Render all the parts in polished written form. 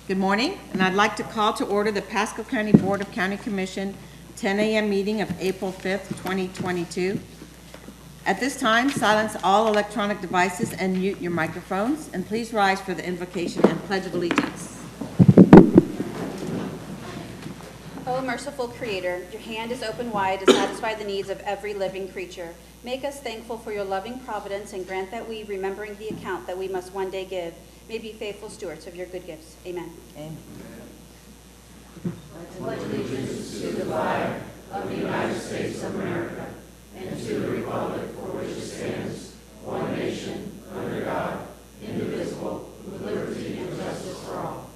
Good morning, and I'd like to call to order the Pasco County Board of County Commission 10 a.m. meeting of April 5th, 2022. At this time, silence all electronic devices and mute your microphones, and please rise for the invocation and pledge of allegiance. O merciful Creator, your hand is open wide to satisfy the needs of every living creature. Make us thankful for your loving providence and grant that we, remembering the account that we must one day give, may be faithful stewards of your good gifts. Amen. Amen. I pledge allegiance to the flag of the United States of America and to the republic for which it stands, one nation, under God, indivisible, with liberty and justice for all.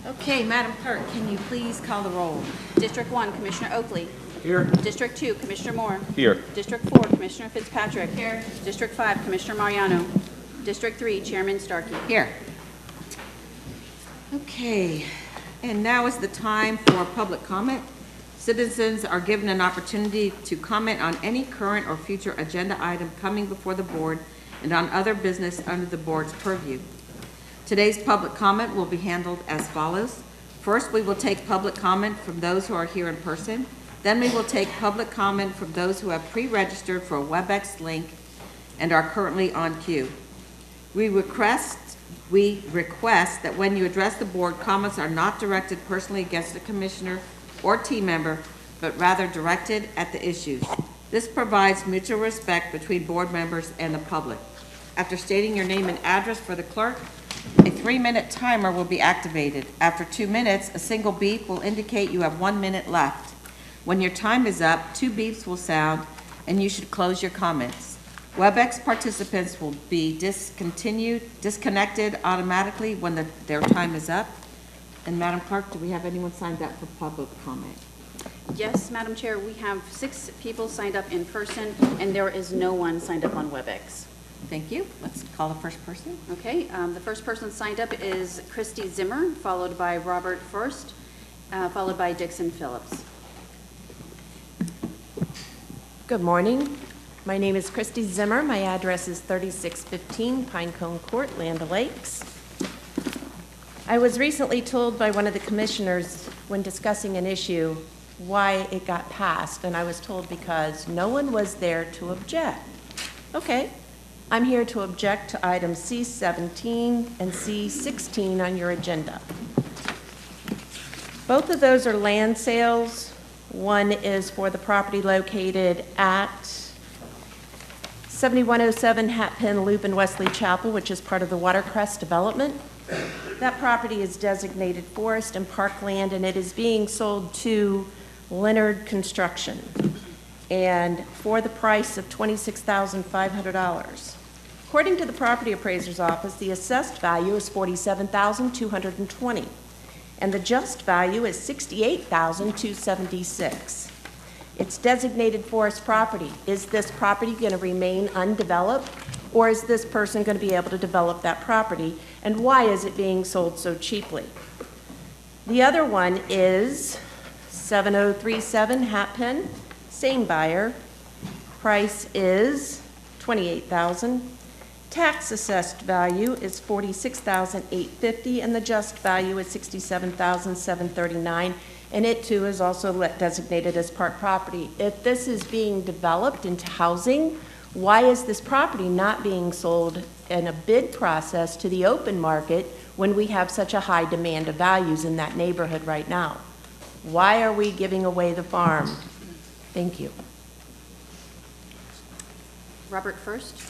Okay, Madam Clerk, can you please call the roll? District 1, Commissioner Oakley. Here. District 2, Commissioner Moore. Here. District 4, Commissioner Fitzpatrick. Here. District 5, Commissioner Mariano. District 3, Chairman Starkey. Here. Okay, and now is the time for public comment. Citizens are given an opportunity to comment on any current or future agenda item coming before the board and on other business under the board's purview. Today's public comment will be handled as follows. First, we will take public comment from those who are here in person. Then we will take public comment from those who have pre-registered for a WebEx link and are currently on queue. We request that when you address the board, comments are not directed personally against a commissioner or team member, but rather directed at the issues. This provides mutual respect between board members and the public. After stating your name and address for the clerk, a 3-minute timer will be activated. After 2 minutes, a single beep will indicate you have 1 minute left. When your time is up, 2 beeps will sound, and you should close your comments. WebEx participants will be disconnected automatically when their time is up. And Madam Clerk, do we have anyone signed up for public comment? Yes, Madam Chair, we have 6 people signed up in person, and there is no one signed up on WebEx. Thank you. Let's call the first person. Okay, the first person signed up is Christy Zimmer, followed by Robert First, followed by Dixon Phillips. Good morning. My name is Christy Zimmer. My address is 3615 Pinecone Court, Land O'Lakes. I was recently told by one of the commissioners when discussing an issue why it got passed, and I was told because no one was there to object. Okay, I'm here to object to items C17 and C16 on your agenda. Both of those are land sales. One is for the property located at 7107 Hatpin Loop in Wesley Chapel, which is part of the Watercrest development. That property is designated forest and parkland, and it is being sold to Leonard Construction, and for the price of $26,500. According to the property appraiser's office, the assessed value is $47,220, and the just value is $68,276. It's designated forest property. Is this property going to remain undeveloped, or is this person going to be able to develop that property, and why is it being sold so cheaply? The other one is 7037 Hatpin, same buyer. Price is $28,000. Tax assessed value is $46,850, and the just value is $67,739. And it too is also designated as park property. If this is being developed into housing, why is this property not being sold in a bid process to the open market when we have such a high demand of values in that neighborhood right now? Why are we giving away the farm? Thank you. Robert First.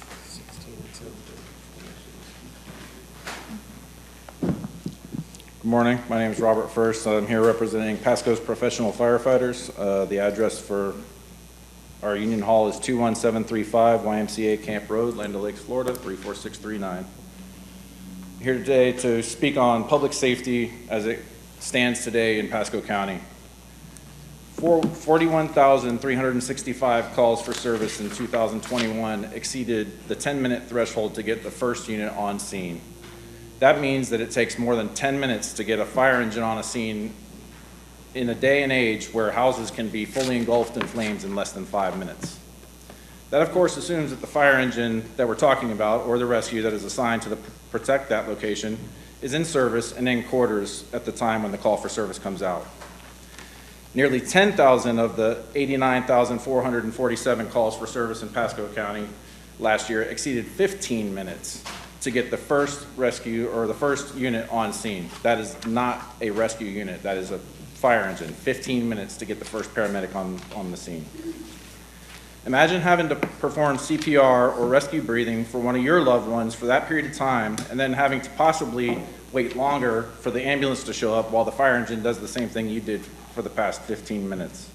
Good morning. My name is Robert First. I'm here representing Pasco's Professional Firefighters. The address for our Union Hall is 21735 YMCA Camp Road, Land O'Lakes, Florida, 34639. I'm here today to speak on public safety as it stands today in Pasco County. 41,365 calls for service in 2021 exceeded the 10-minute threshold to get the first unit on scene. That means that it takes more than 10 minutes to get a fire engine on a scene in a day and age where houses can be fully engulfed in flames in less than 5 minutes. That, of course, assumes that the fire engine that we're talking about, or the rescue that is assigned to protect that location, is in service and in quarters at the time when the call for service comes out. Nearly 10,000 of the 89,447 calls for service in Pasco County last year exceeded 15 minutes to get the first rescue or the first unit on scene. That is not a rescue unit, that is a fire engine. 15 minutes to get the first paramedic on the scene. Imagine having to perform CPR or rescue breathing for one of your loved ones for that period of time, and then having to possibly wait longer for the ambulance to show up while the fire engine does the same thing you did for the past 15 minutes.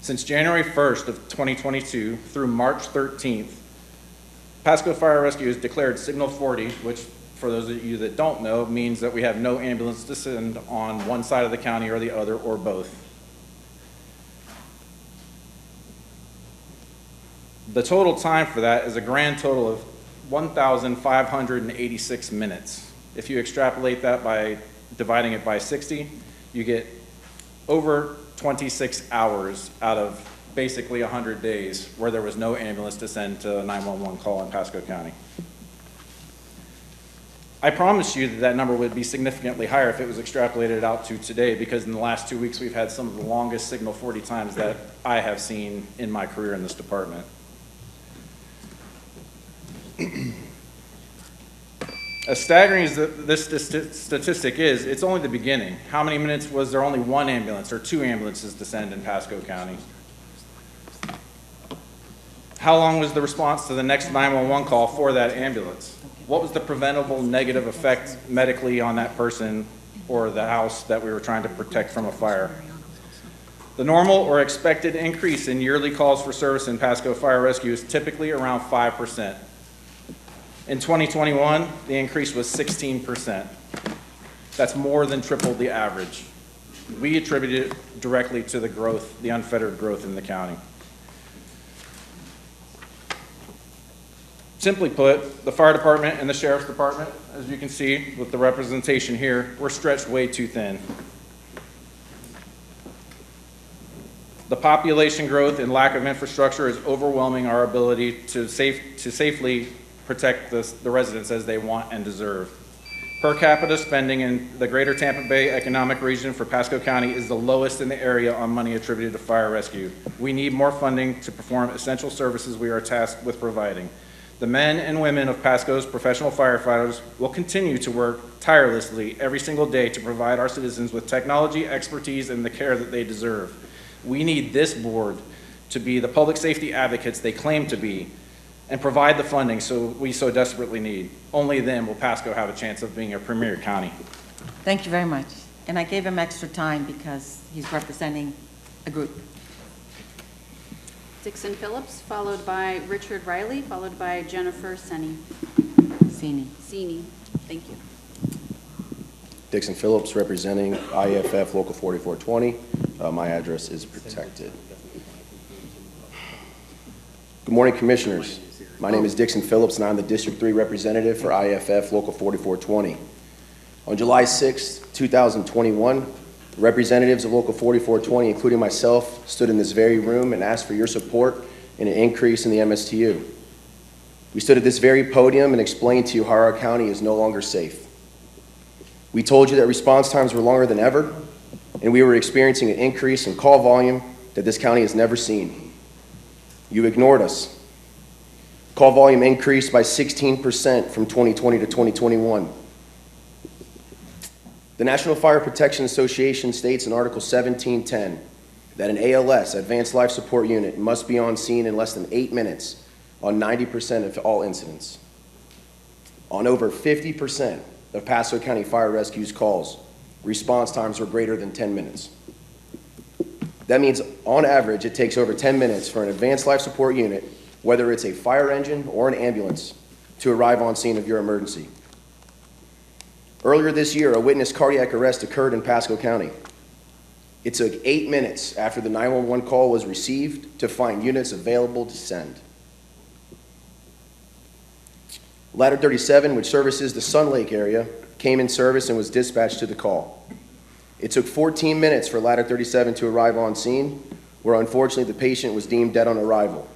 Since January 1st of 2022 through March 13th, Pasco Fire Rescue has declared Signal 40, which for those of you that don't know, means that we have no ambulance to send on one side of the county or the other or both. The total time for that is a grand total of 1,586 minutes. If you extrapolate that by dividing it by 60, you get over 26 hours out of basically 100 days where there was no ambulance to send to a 911 call in Pasco County. I promised you that that number would be significantly higher if it was extrapolated out to today, because in the last 2 weeks we've had some of the longest Signal 40 times that I have seen in my career in this department. As staggering as this statistic is, it's only the beginning. How many minutes was there only one ambulance or two ambulances to send in Pasco County? How long was the response to the next 911 call for that ambulance? What was the preventable negative effect medically on that person or the house that we were trying to protect from a fire? The normal or expected increase in yearly calls for service in Pasco Fire Rescue is typically around 5%. In 2021, the increase was 16%. That's more than triple the average. We attribute it directly to the growth, the unfettered growth in the county. Simply put, the fire department and the sheriff's department, as you can see with the representation here, we're stretched way too thin. The population growth and lack of infrastructure is overwhelming our ability to safely protect the residents as they want and deserve. Per capita spending in the greater Tampa Bay economic region for Pasco County is the lowest in the area on money attributed to fire rescue. We need more funding to perform essential services we are tasked with providing. The men and women of Pasco's professional firefighters will continue to work tirelessly every single day to provide our citizens with technology, expertise, and the care that they deserve. We need this board to be the public safety advocates they claim to be and provide the funding we so desperately need. Only then will Pasco have a chance of being a premier county. Thank you very much. And I gave him extra time because he's representing a group. Dixon Phillips, followed by Richard Riley, followed by Jennifer Seaney. Seaney. Thank you. Dixon Phillips, representing IFF Local 4420. My address is protected. Good morning, Commissioners. My name is Dixon Phillips, and I'm the District 3 representative for IFF Local 4420. On July 6, 2021, representatives of Local 4420, including myself, stood in this very room and asked for your support in an increase in the MSTU. We stood at this very podium and explained to you how our county is no longer safe. We told you that response times were longer than ever, and we were experiencing an increase in call volume that this county has never seen. You ignored us. Call volume increased by 16% from 2020 to 2021. The National Fire Protection Association states in Article 1710 that an ALS, Advanced Life Support Unit, must be on scene in less than 8 minutes on 90% of all incidents. On over 50% of Pasco County Fire Rescue's calls, response times were greater than 10 minutes. That means, on average, it takes over 10 minutes for an Advanced Life Support Unit, whether it's a fire engine or an ambulance, to arrive on scene of your emergency. Earlier this year, a witness cardiac arrest occurred in Pasco County. It took 8 minutes after the 911 call was received to find units available to send. Ladder 37, which services the Sun Lake area, came in service and was dispatched to the call. It took 14 minutes for Ladder 37 to arrive on scene, where unfortunately the patient was deemed dead on arrival.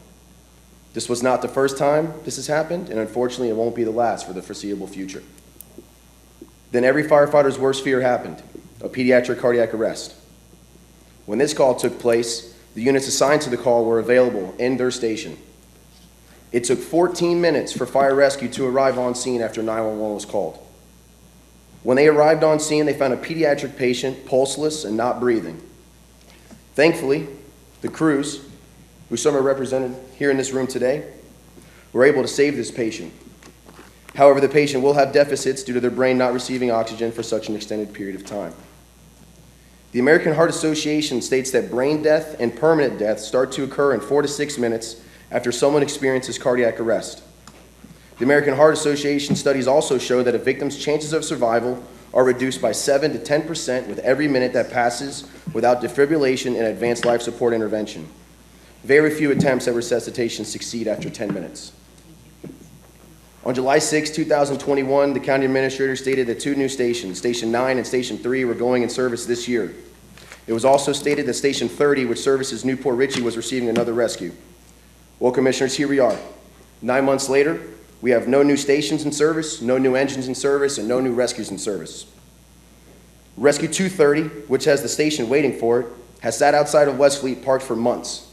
This was not the first time this has happened, and unfortunately it won't be the last for the foreseeable future. Then every firefighter's worst fear happened, a pediatric cardiac arrest. When this call took place, the units assigned to the call were available in their station. It took 14 minutes for fire rescue to arrive on scene after 911 was called. When they arrived on scene, they found a pediatric patient pulseless and not breathing. Thankfully, the crews, who some are represented here in this room today, were able to save this patient. However, the patient will have deficits due to their brain not receiving oxygen for such an extended period of time. The American Heart Association states that brain death and permanent death start to occur in 4 to 6 minutes after someone experiences cardiac arrest. The American Heart Association studies also show that a victim's chances of survival are reduced by 7 to 10% with every minute that passes without defibrillation and advanced life support intervention. Very few attempts at resuscitation succeed after 10 minutes. On July 6, 2021, the county administrator stated that 2 new stations, Station 9 and Station 3, were going in service this year. It was also stated that Station 30, which services Newport Richey, was receiving another rescue. Well, Commissioners, here we are. 9 months later, we have no new stations in service, no new engines in service, and no new rescues in service. Rescue 230, which has the station waiting for it, has sat outside of Westfleet parked for months.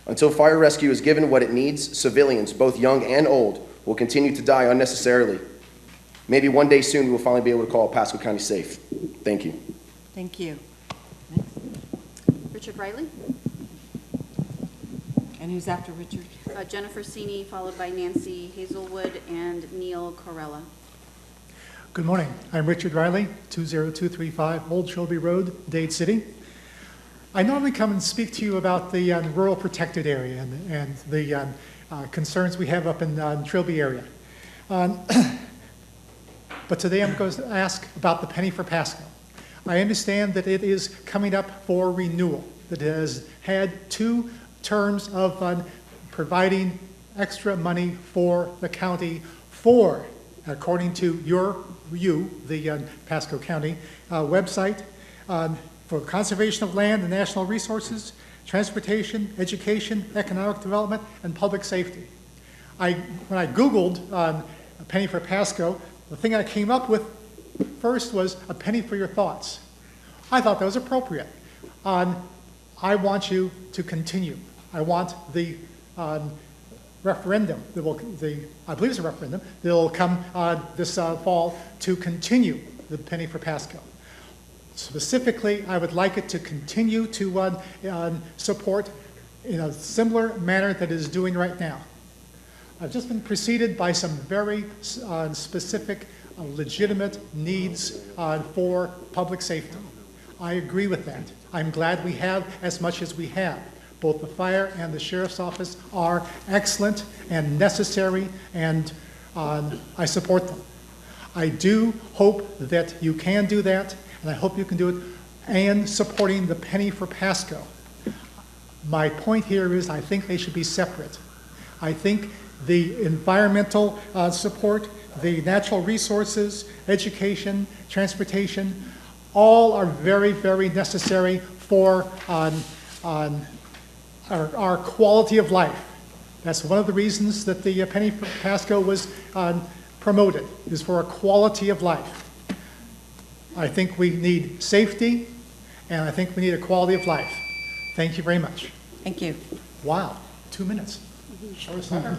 Until fire rescue is given what it needs, civilians, both young and old, will continue to die unnecessarily. Maybe one day soon we will finally be able to call Pasco County safe. Thank you. Thank you. Richard Riley. And who's after Richard? Jennifer Seaney, followed by Nancy Hazelwood and Neil Corella. Good morning. I'm Richard Riley, 20235 Old Shelby Road, Dade City. I normally come and speak to you about the rural protected area and the concerns we have up in the Trilby area. But today I'm going to ask about the penny for Pasco. I understand that it is coming up for renewal, that it has had 2 terms of providing extra money for the county for, according to the Pasco County website, for conservation of land and national resources, transportation, education, economic development, and public safety. When I Googled a penny for Pasco, the thing I came up with first was a penny for your thoughts. I thought that was appropriate. I want you to continue. I want the referendum, I believe it's a referendum, that will come this fall to continue the penny for Pasco. Specifically, I would like it to continue to support in a similar manner that it is doing right now. I've just been preceded by some very specific, legitimate needs for public safety. I agree with that. I'm glad we have as much as we have. Both the fire and the sheriff's office are excellent and necessary, and I support them. I do hope that you can do that, and I hope you can do it, and supporting the penny for Pasco. My point here is I think they should be separate. I think the environmental support, the natural resources, education, transportation, all are very, very necessary for our quality of life. That's one of the reasons that the penny for Pasco was promoted, is for a quality of life. I think we need safety, and I think we need a quality of life. Thank you very much. Thank you. Wow, 2 minutes. Shortest ever.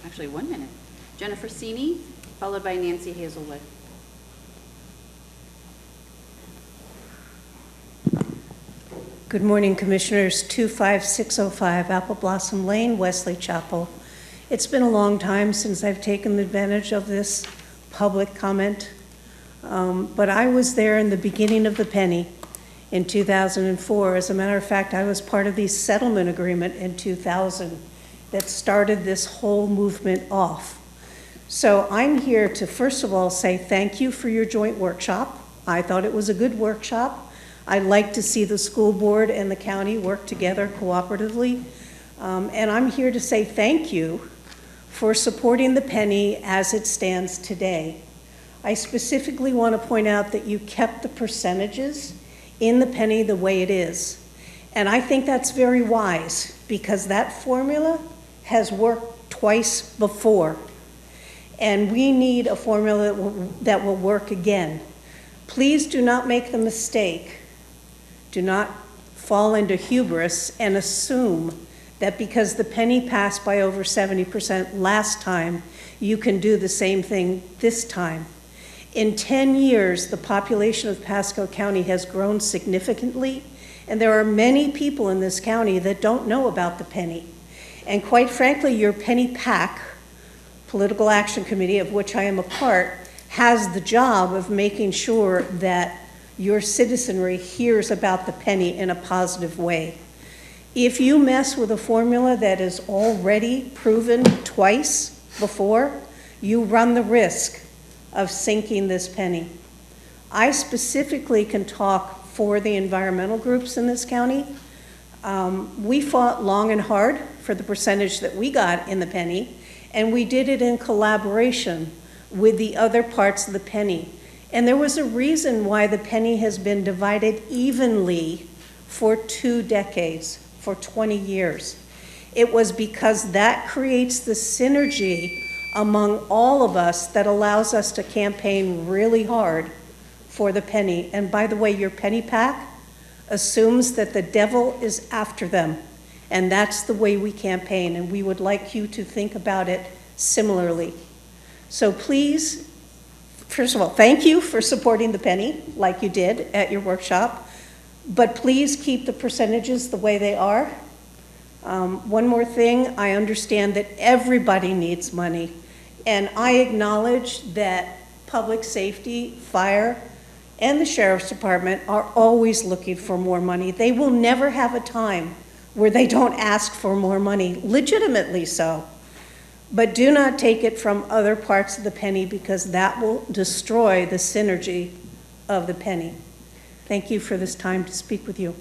Actually, 1 minute. Jennifer Seaney, followed by Nancy Hazelwood. Good morning, Commissioners. 25605 Apple Blossom Lane, Wesley Chapel. It's been a long time since I've taken advantage of this public comment, but I was there in the beginning of the penny in 2004. As a matter of fact, I was part of the settlement agreement in 2000 that started this whole movement off. So I'm here to, first of all, say thank you for your joint workshop. I thought it was a good workshop. I'd like to see the school board and the county work together cooperatively. And I'm here to say thank you for supporting the penny as it stands today. I specifically want to point out that you kept the percentages in the penny the way it is. And I think that's very wise, because that formula has worked twice before. And we need a formula that will work again. Please do not make the mistake, do not fall into hubris and assume that because the penny passed by over 70% last time, you can do the same thing this time. In 10 years, the population of Pasco County has grown significantly, and there are many people in this county that don't know about the penny. And quite frankly, your penny PAC, Political Action Committee, of which I am a part, has the job of making sure that your citizenry hears about the penny in a positive way. If you mess with a formula that is already proven twice before, you run the risk of sinking this penny. I specifically can talk for the environmental groups in this county. We fought long and hard for the percentage that we got in the penny, and we did it in collaboration with the other parts of the penny. And there was a reason why the penny has been divided evenly for 2 decades, for 20 years. It was because that creates the synergy among all of us that allows us to campaign really hard for the penny. And by the way, your penny PAC assumes that the devil is after them. And that's the way we campaign, and we would like you to think about it similarly. So please, first of all, thank you for supporting the penny like you did at your workshop, but please keep the percentages the way they are. One more thing, I understand that everybody needs money, and I acknowledge that public safety, fire, and the Sheriff's Department are always looking for more money. They will never have a time where they don't ask for more money, legitimately so. But do not take it from other parts of the penny, because that will destroy the synergy of the penny. Thank you for this time to speak with you.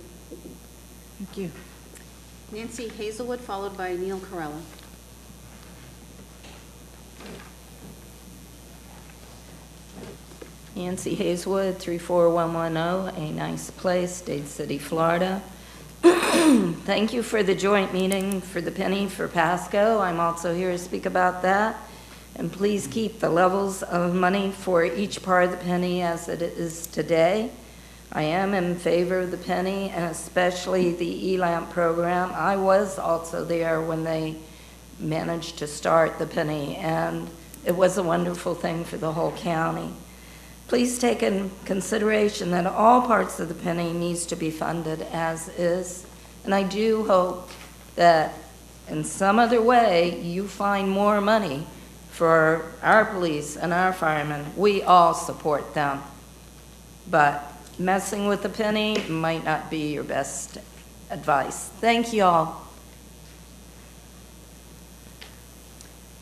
Thank you. Nancy Hazelwood, followed by Neil Corella. Nancy Hazelwood, 34110, A Nice Place, Dade City, Florida. Thank you for the joint meeting for the penny for Pasco. I'm also here to speak about that. And please keep the levels of money for each part of the penny as it is today. I am in favor of the penny, and especially the ELAMP program. I was also there when they managed to start the penny, and it was a wonderful thing for the whole county. Please take in consideration that all parts of the penny needs to be funded as is, and I do hope that in some other way you find more money for our police and our firemen. We all support them, but messing with the penny might not be your best advice. Thank you all.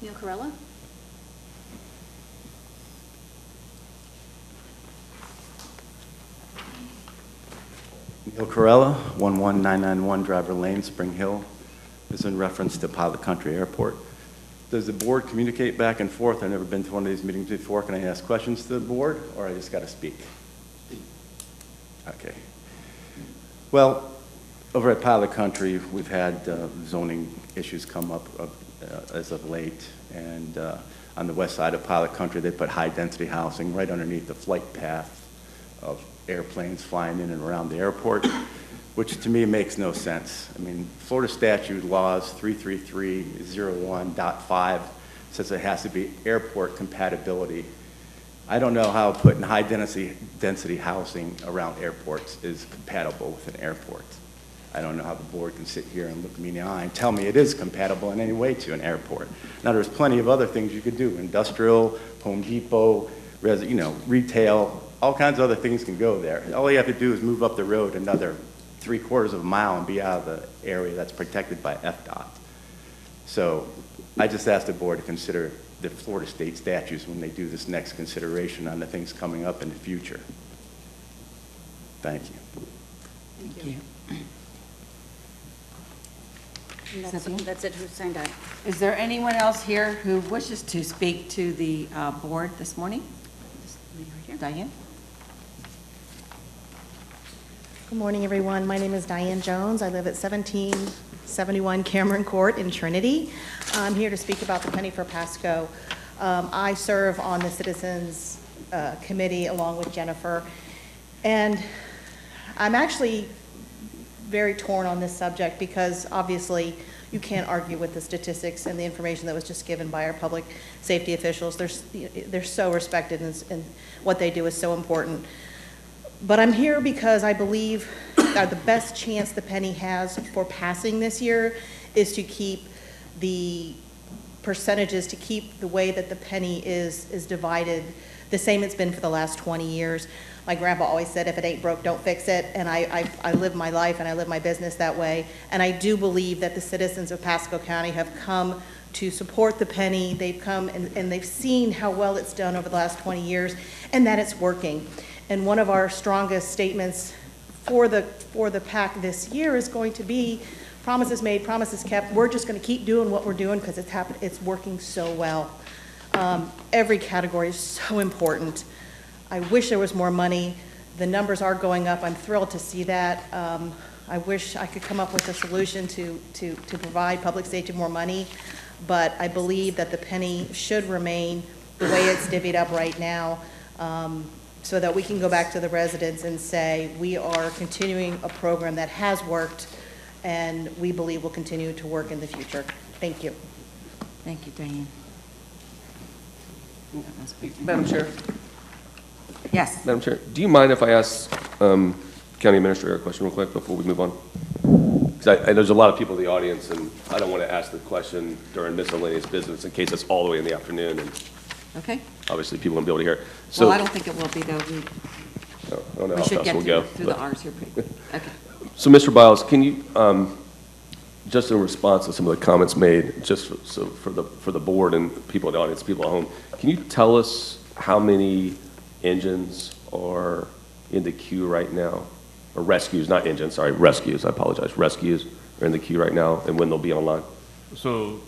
Neil Corella. Neil Corella, 11991 Driver Lane, Spring Hill. This is in reference to Pilot Country Airport. Does the board communicate back and forth? I've never been to one of these meetings before. Can I ask questions to the board, or I just got to speak? Okay. Well, over at Pilot Country, we've had zoning issues come up as of late, and on the west side of Pilot Country, they put high-density housing right underneath the flight path of airplanes flying in and around the airport, which to me makes no sense. I mean, Florida statute laws 33301.5 says it has to be airport compatibility. I don't know how putting high density housing around airports is compatible with an airport. I don't know how the board can sit here and look me in the eye and tell me it is compatible in any way to an airport. Now, there's plenty of other things you could do: industrial, Home Depot, retail. All kinds of other things can go there. All you have to do is move up the road another 3/4 of a mile and be out of the area that's protected by FDOT. So I just asked the board to consider the Florida state statutes when they do this next consideration on the things coming up in the future. Thank you. Thank you. And that's it who signed up. Is there anyone else here who wishes to speak to the board this morning? This lady right here. Diane? Good morning, everyone. My name is Diane Jones. I live at 1771 Cameron Court in Trinity. I'm here to speak about the penny for Pasco. I serve on the Citizens Committee along with Jennifer, and I'm actually very torn on this subject because obviously you can't argue with the statistics and the information that was just given by our public safety officials. They're so respected, and what they do is so important. But I'm here because I believe that the best chance the penny has for passing this year is to keep the percentages, to keep the way that the penny is divided the same it's been for the last 20 years. My grandpa always said, if it ain't broke, don't fix it, and I live my life and I live my business that way. And I do believe that the citizens of Pasco County have come to support the penny. They've come and they've seen how well it's done over the last 20 years and that it's working. And one of our strongest statements for the PAC this year is going to be promises made, promises kept. We're just going to keep doing what we're doing because it's working so well. Every category is so important. I wish there was more money. The numbers are going up. I'm thrilled to see that. I wish I could come up with a solution to provide public safety more money, but I believe that the penny should remain the way it's divvied up right now, so that we can go back to the residents and say, we are continuing a program that has worked and we believe will continue to work in the future. Thank you. Thank you, Diane. Madam Chair. Yes. Madam Chair, do you mind if I ask County Administrator a question real quick before we move on? Because there's a lot of people in the audience, and I don't want to ask the question during miscellaneous business in case it's all the way in the afternoon, and Okay. obviously people won't be able to hear. So, Well, I don't think it will be, though. I don't know We how should fast get we'll go. through the R's here pretty quick. Okay. So, Mr. Biles, can you, just in response to some of the comments made, just for the board and people in the audience, people at home, can you tell us how many engines are in the queue right now? Or rescues, not engines, sorry, rescues, I apologize. Rescues are in the queue right now, and when they'll be online? So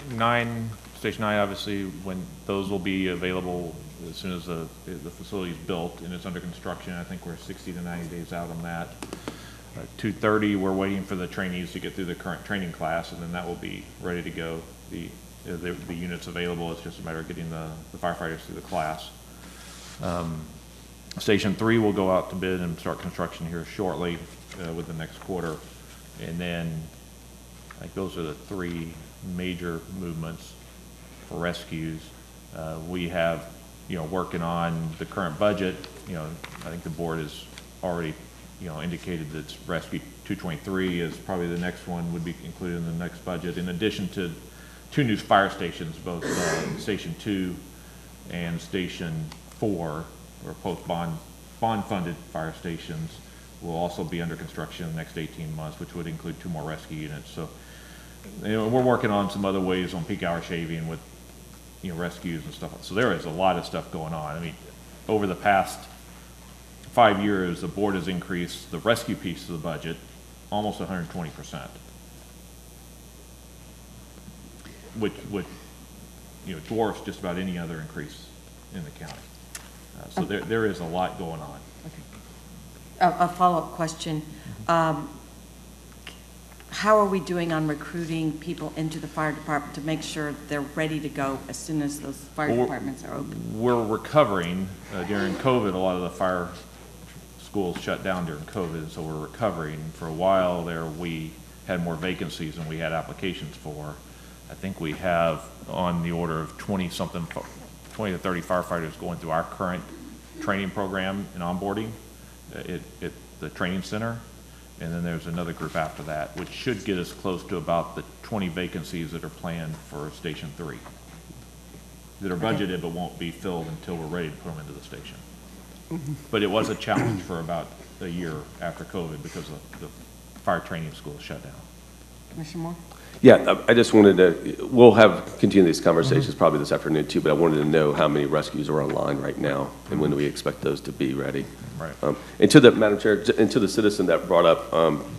Station 9, obviously, when those will be available as soon as the facility is built and it's under construction. I think we're 60 to 90 days out on that. 230, we're waiting for the trainees to get through the current training class, and then that will be ready to go. The units available, it's just a matter of getting the firefighters through the class. Station 3 will go out to bid and start construction here shortly with the next quarter. And then I think those are the three major movements for rescues. We have, working on the current budget, I think the board has already, indicated that Rescue 223 is probably the next one, would be included in the next budget, in addition to 2 new fire stations, both Station 2 and Station 4, or both bond-funded fire stations, will also be under construction in the next 18 months, which would include 2 more rescue units. So, we're working on some other ways on peak hour shaving with, rescues and stuff. So there is a lot of stuff going on. I mean, over the past 5 years, the board has increased the rescue piece of the budget almost 120%, which dwarfs just about any other increase in the county. So there is a lot going on. Okay. A follow-up question. How are we doing on recruiting people into the fire department to make sure they're ready to go as soon as those fire departments are open? We're recovering. During COVID, a lot of the fire schools shut down during COVID, so we're recovering. For a while there, we had more vacancies than we had applications for. I think we have on the order of 20 to 30 firefighters going through our current training program and onboarding at the training center. And then there's another group after that, which should get us close to about the 20 vacancies that are planned for Station 3, that are budgeted but won't be filled until we're ready to put them into the station. But it was a challenge for about a year after COVID because the fire training school shut down. Commissioner Moore? Yeah, I just wanted to, we'll continue these conversations probably this afternoon too, but I wanted to know how many rescues are online right now and when do we expect those to be ready. Right. And to the, Madam Chair, and to the citizen that brought up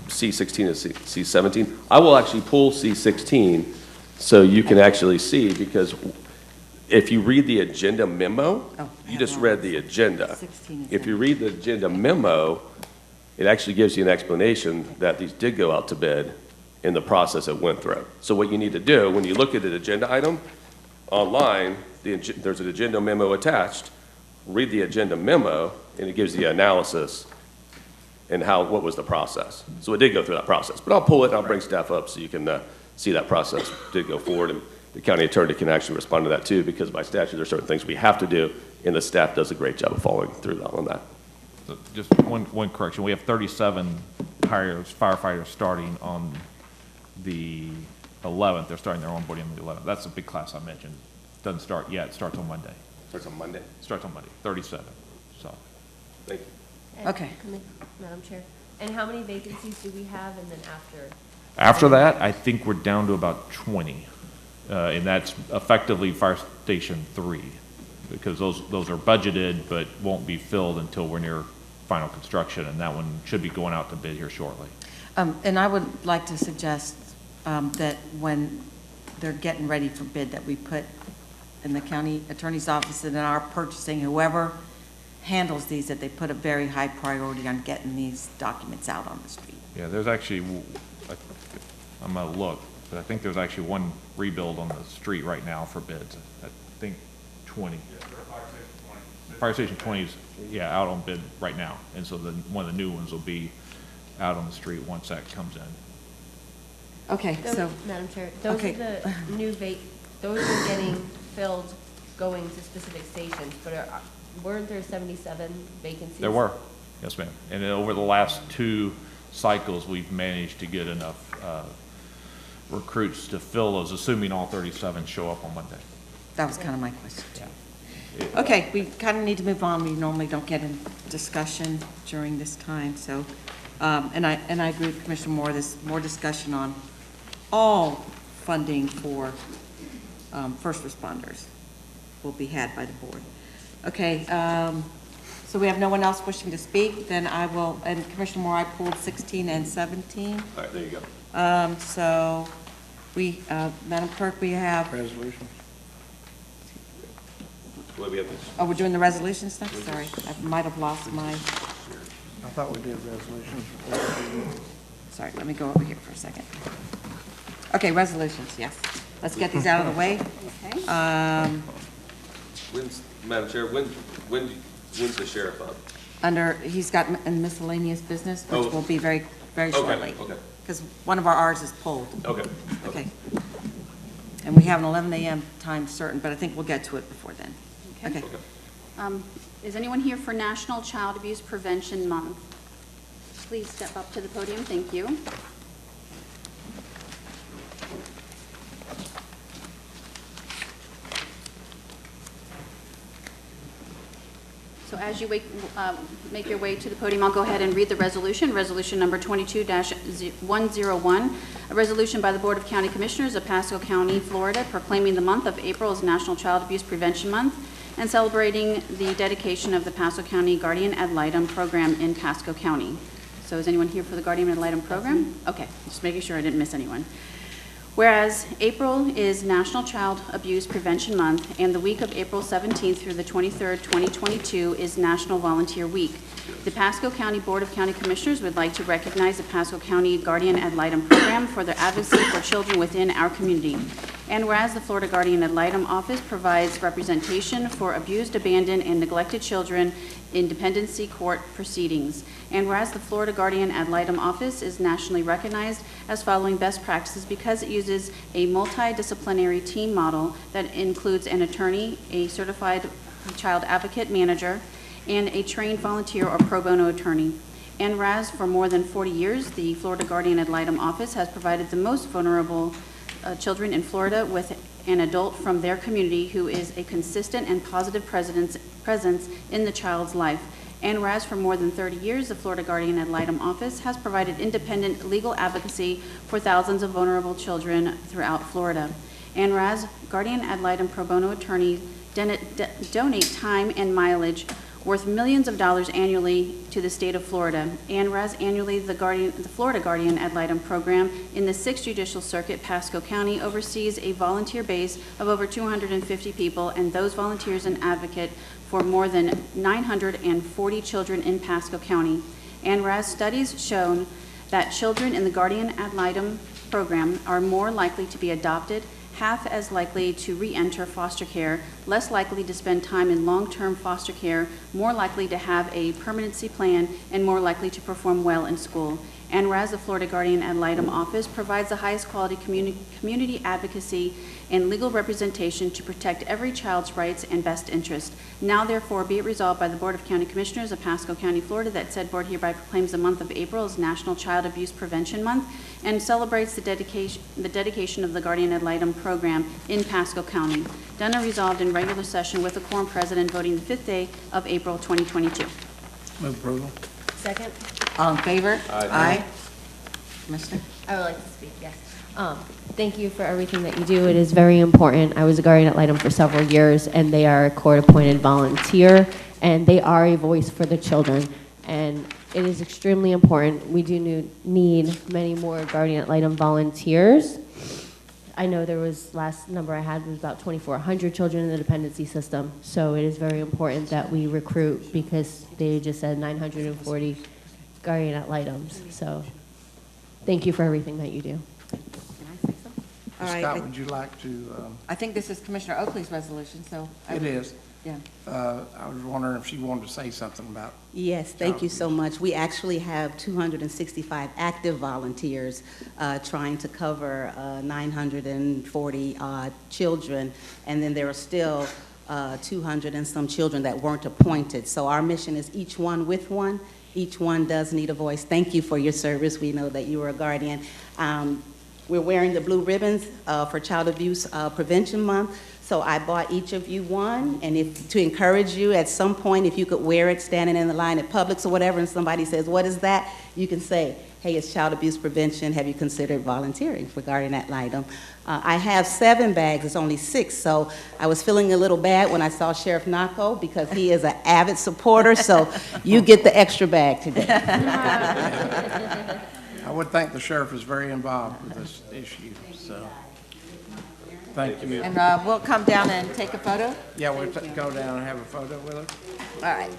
C16 and C17, I will actually pull C16 so you can actually see, because if you read the agenda memo, you just read the agenda. If you read the agenda memo, it actually gives you an explanation that these did go out to bid in the process it went through. So what you need to do, when you look at an agenda item, online, there's an agenda memo attached. Read the agenda memo, and it gives the analysis and what was the process. So it did go through that process. But I'll pull it, and I'll bring staff up so you can see that process did go forward. And the county attorney can actually respond to that too, because by statute, there are certain things we have to do, and the staff does a great job of following through on that. So just one correction. We have 37 firefighters starting on the 11th. They're starting their onboarding on the 11th. That's a big class I mentioned. Doesn't start yet. It starts on Monday. Starts on Monday? Starts on Monday, 37. So. Thank you. And- Okay. Madam Chair, and how many vacancies do we have, and then after? After that, I think we're down to about 20. And that's effectively Fire Station 3, because those are budgeted but won't be filled until we're near final construction, and that one should be going out to bid here shortly. And I would like to suggest that when they're getting ready for bid, that we put in the county attorney's office and in our purchasing, whoever handles these, that they put a very high priority on getting these documents out on the street. Yeah, there's actually, I'm going to look, but I think there's actually one rebuild on the street right now for bids. I think 20. Fire Station 20 is, yeah, out on bid right now. And so one of the new ones will be out on the street once that comes in. Okay, so, Madam Chair, those Okay. are the new those are getting filled going to specific stations, but weren't there 77 vacancies? There were, yes, ma'am. And then over the last 2 cycles, we've managed to get enough recruits to fill those, assuming all 37 show up on Monday. that was kind of my question, too. Okay, we kind of need to move on. We normally don't get in discussion during this time, so, and I agree with Commissioner Moore, there's more discussion on all funding for first responders will be had by the board. Okay, so we have no one else wishing to speak, then I will, and Commissioner Moore, I pulled 16 and 17. All right, there you go. So we, Madam Clerk, we have, Resolution. What do we have this? oh, we're doing the resolutions next? Sorry, I might have lost my, I thought we did resolutions. sorry, let me go over here for a second. Okay, resolutions, yes. Let's get these out of the way. Okay. Madam Chair, when's the sheriff up? Under, he's got miscellaneous business, which Oh. will be very, very Okay, shortly. okay. Because one of our Rs is pulled. Okay. Okay. And we have an 11 a.m. time certain, but I think we'll get to it before then. Okay. Okay. Is anyone here for National Child Abuse Prevention Month? Please step up to the podium. Thank you. So as you make your way to the podium, I'll go ahead and read the resolution. Resolution number 22-101, a resolution by the Board of County Commissioners of Pasco County, Florida, proclaiming the month of April as National Child Abuse Prevention Month and celebrating the dedication of the Pasco County Guardian Ad Litem program in Pasco County. So is anyone here for the Guardian Ad Litem program? Okay, just making sure I didn't miss anyone. Whereas April is National Child Abuse Prevention Month, and the week of April 17th through the 23rd, 2022 is National Volunteer Week. The Pasco County Board of County Commissioners would like to recognize the Pasco County Guardian Ad Litem program for their advocacy for children within our community. And whereas the Florida Guardian Ad Litem Office provides representation for abused, abandoned, and neglected children in dependency court proceedings. And whereas the Florida Guardian Ad Litem Office is nationally recognized as following best practices because it uses a multidisciplinary team model that includes an attorney, a certified child advocate manager, and a trained volunteer or pro bono attorney. And whereas for more than 40 years, the Florida Guardian Ad Litem Office has provided the most vulnerable children in Florida with an adult from their community who is a consistent and positive presence in the child's life. And whereas for more than 30 years, the Florida Guardian Ad Litem Office has provided independent legal advocacy for thousands of vulnerable children throughout Florida. And whereas Guardian Ad Litem pro bono attorneys donate time and mileage worth millions of dollars annually to the state of Florida. And whereas annually the Florida Guardian Ad Litem program in the 6th Judicial Circuit, Pasco County, oversees a volunteer base of over 250 people, and those volunteers and advocate for more than 940 children in Pasco County. And whereas studies shown that children in the Guardian Ad Litem program are more likely to be adopted half as likely to re-enter foster care, less likely to spend time in long-term foster care, more likely to have a permanency plan, and more likely to perform well in school. And whereas the Florida Guardian Ad Litem Office provides the highest quality community advocacy and legal representation to protect every child's rights and best interest. Now therefore be it resolved by the Board of County Commissioners of Pasco County, Florida, that said board hereby proclaims the month of April as National Child Abuse Prevention Month and celebrates the dedication of the Guardian Ad Litem program in Pasco County. Done and resolved in regular session with the quorum president voting the 5th day of April 2022. Move approval. Second. All in favor? Aye. Commissioner? I would like to speak, yes. Thank you for everything that you do. It is very important. I was a guardian ad litem for several years, and they are a court-appointed volunteer, and they are a voice for the children. And it is extremely important. We do need many more guardian ad litem volunteers. I know there was, last number I had was about 2,400 children in the dependency system. So it is very important that we recruit, because they just said 940 guardian ad litems. So thank you for everything that you do. All right. Scott, would you like to? I think this is Commissioner Oakley's resolution, so. It is. Yeah. I was wondering if she wanted to say something about. Yes, thank you so much. We actually have 265 active volunteers trying to cover 940 children, and then there are still 200 and some children that weren't appointed. So our mission is each one with one. Each one does need a voice. Thank you for your service. We know that you are a guardian. We're wearing the blue ribbons for Child Abuse Prevention Month. So I bought each of you one, and if to encourage you at some point, if you could wear it standing in the line at Publix or whatever, and somebody says, what is that? You can say, hey, it's child abuse prevention. Have you considered volunteering for Guardian Ad Litem? I have 7 bags. It's only 6. So I was feeling a little bad when I saw Sheriff Naco, because he is an avid supporter. So you get the extra bag today. I would think the sheriff is very involved with this issue, so. Thank you. And we'll come down and take a photo. Yeah, we'll go down and have a photo with her. All right.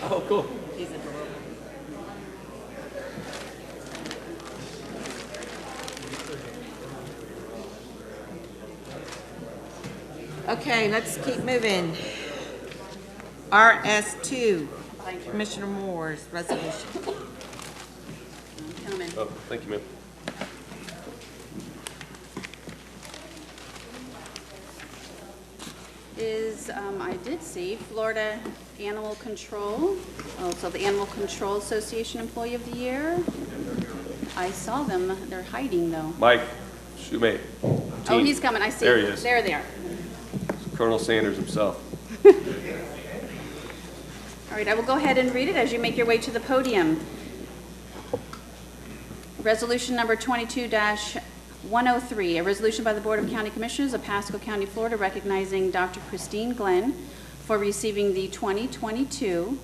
Oh, cool. Okay, let's keep moving. RS2, Commissioner Moore's resolution. Oh, thank you, ma'am. I did see Florida Animal Control, so the Animal Control Association Employee of the Year. I saw them, they're hiding though. Mike, shootmate. Oh, he's coming, I see. There he is. There they are. Colonel Sanders himself. All right, I will go ahead and read it as you make your way to the podium. Resolution number 22-103, a resolution by the Board of County Commissioners of Pasco County, Florida, recognizing Dr. Christine Glenn for receiving the 2022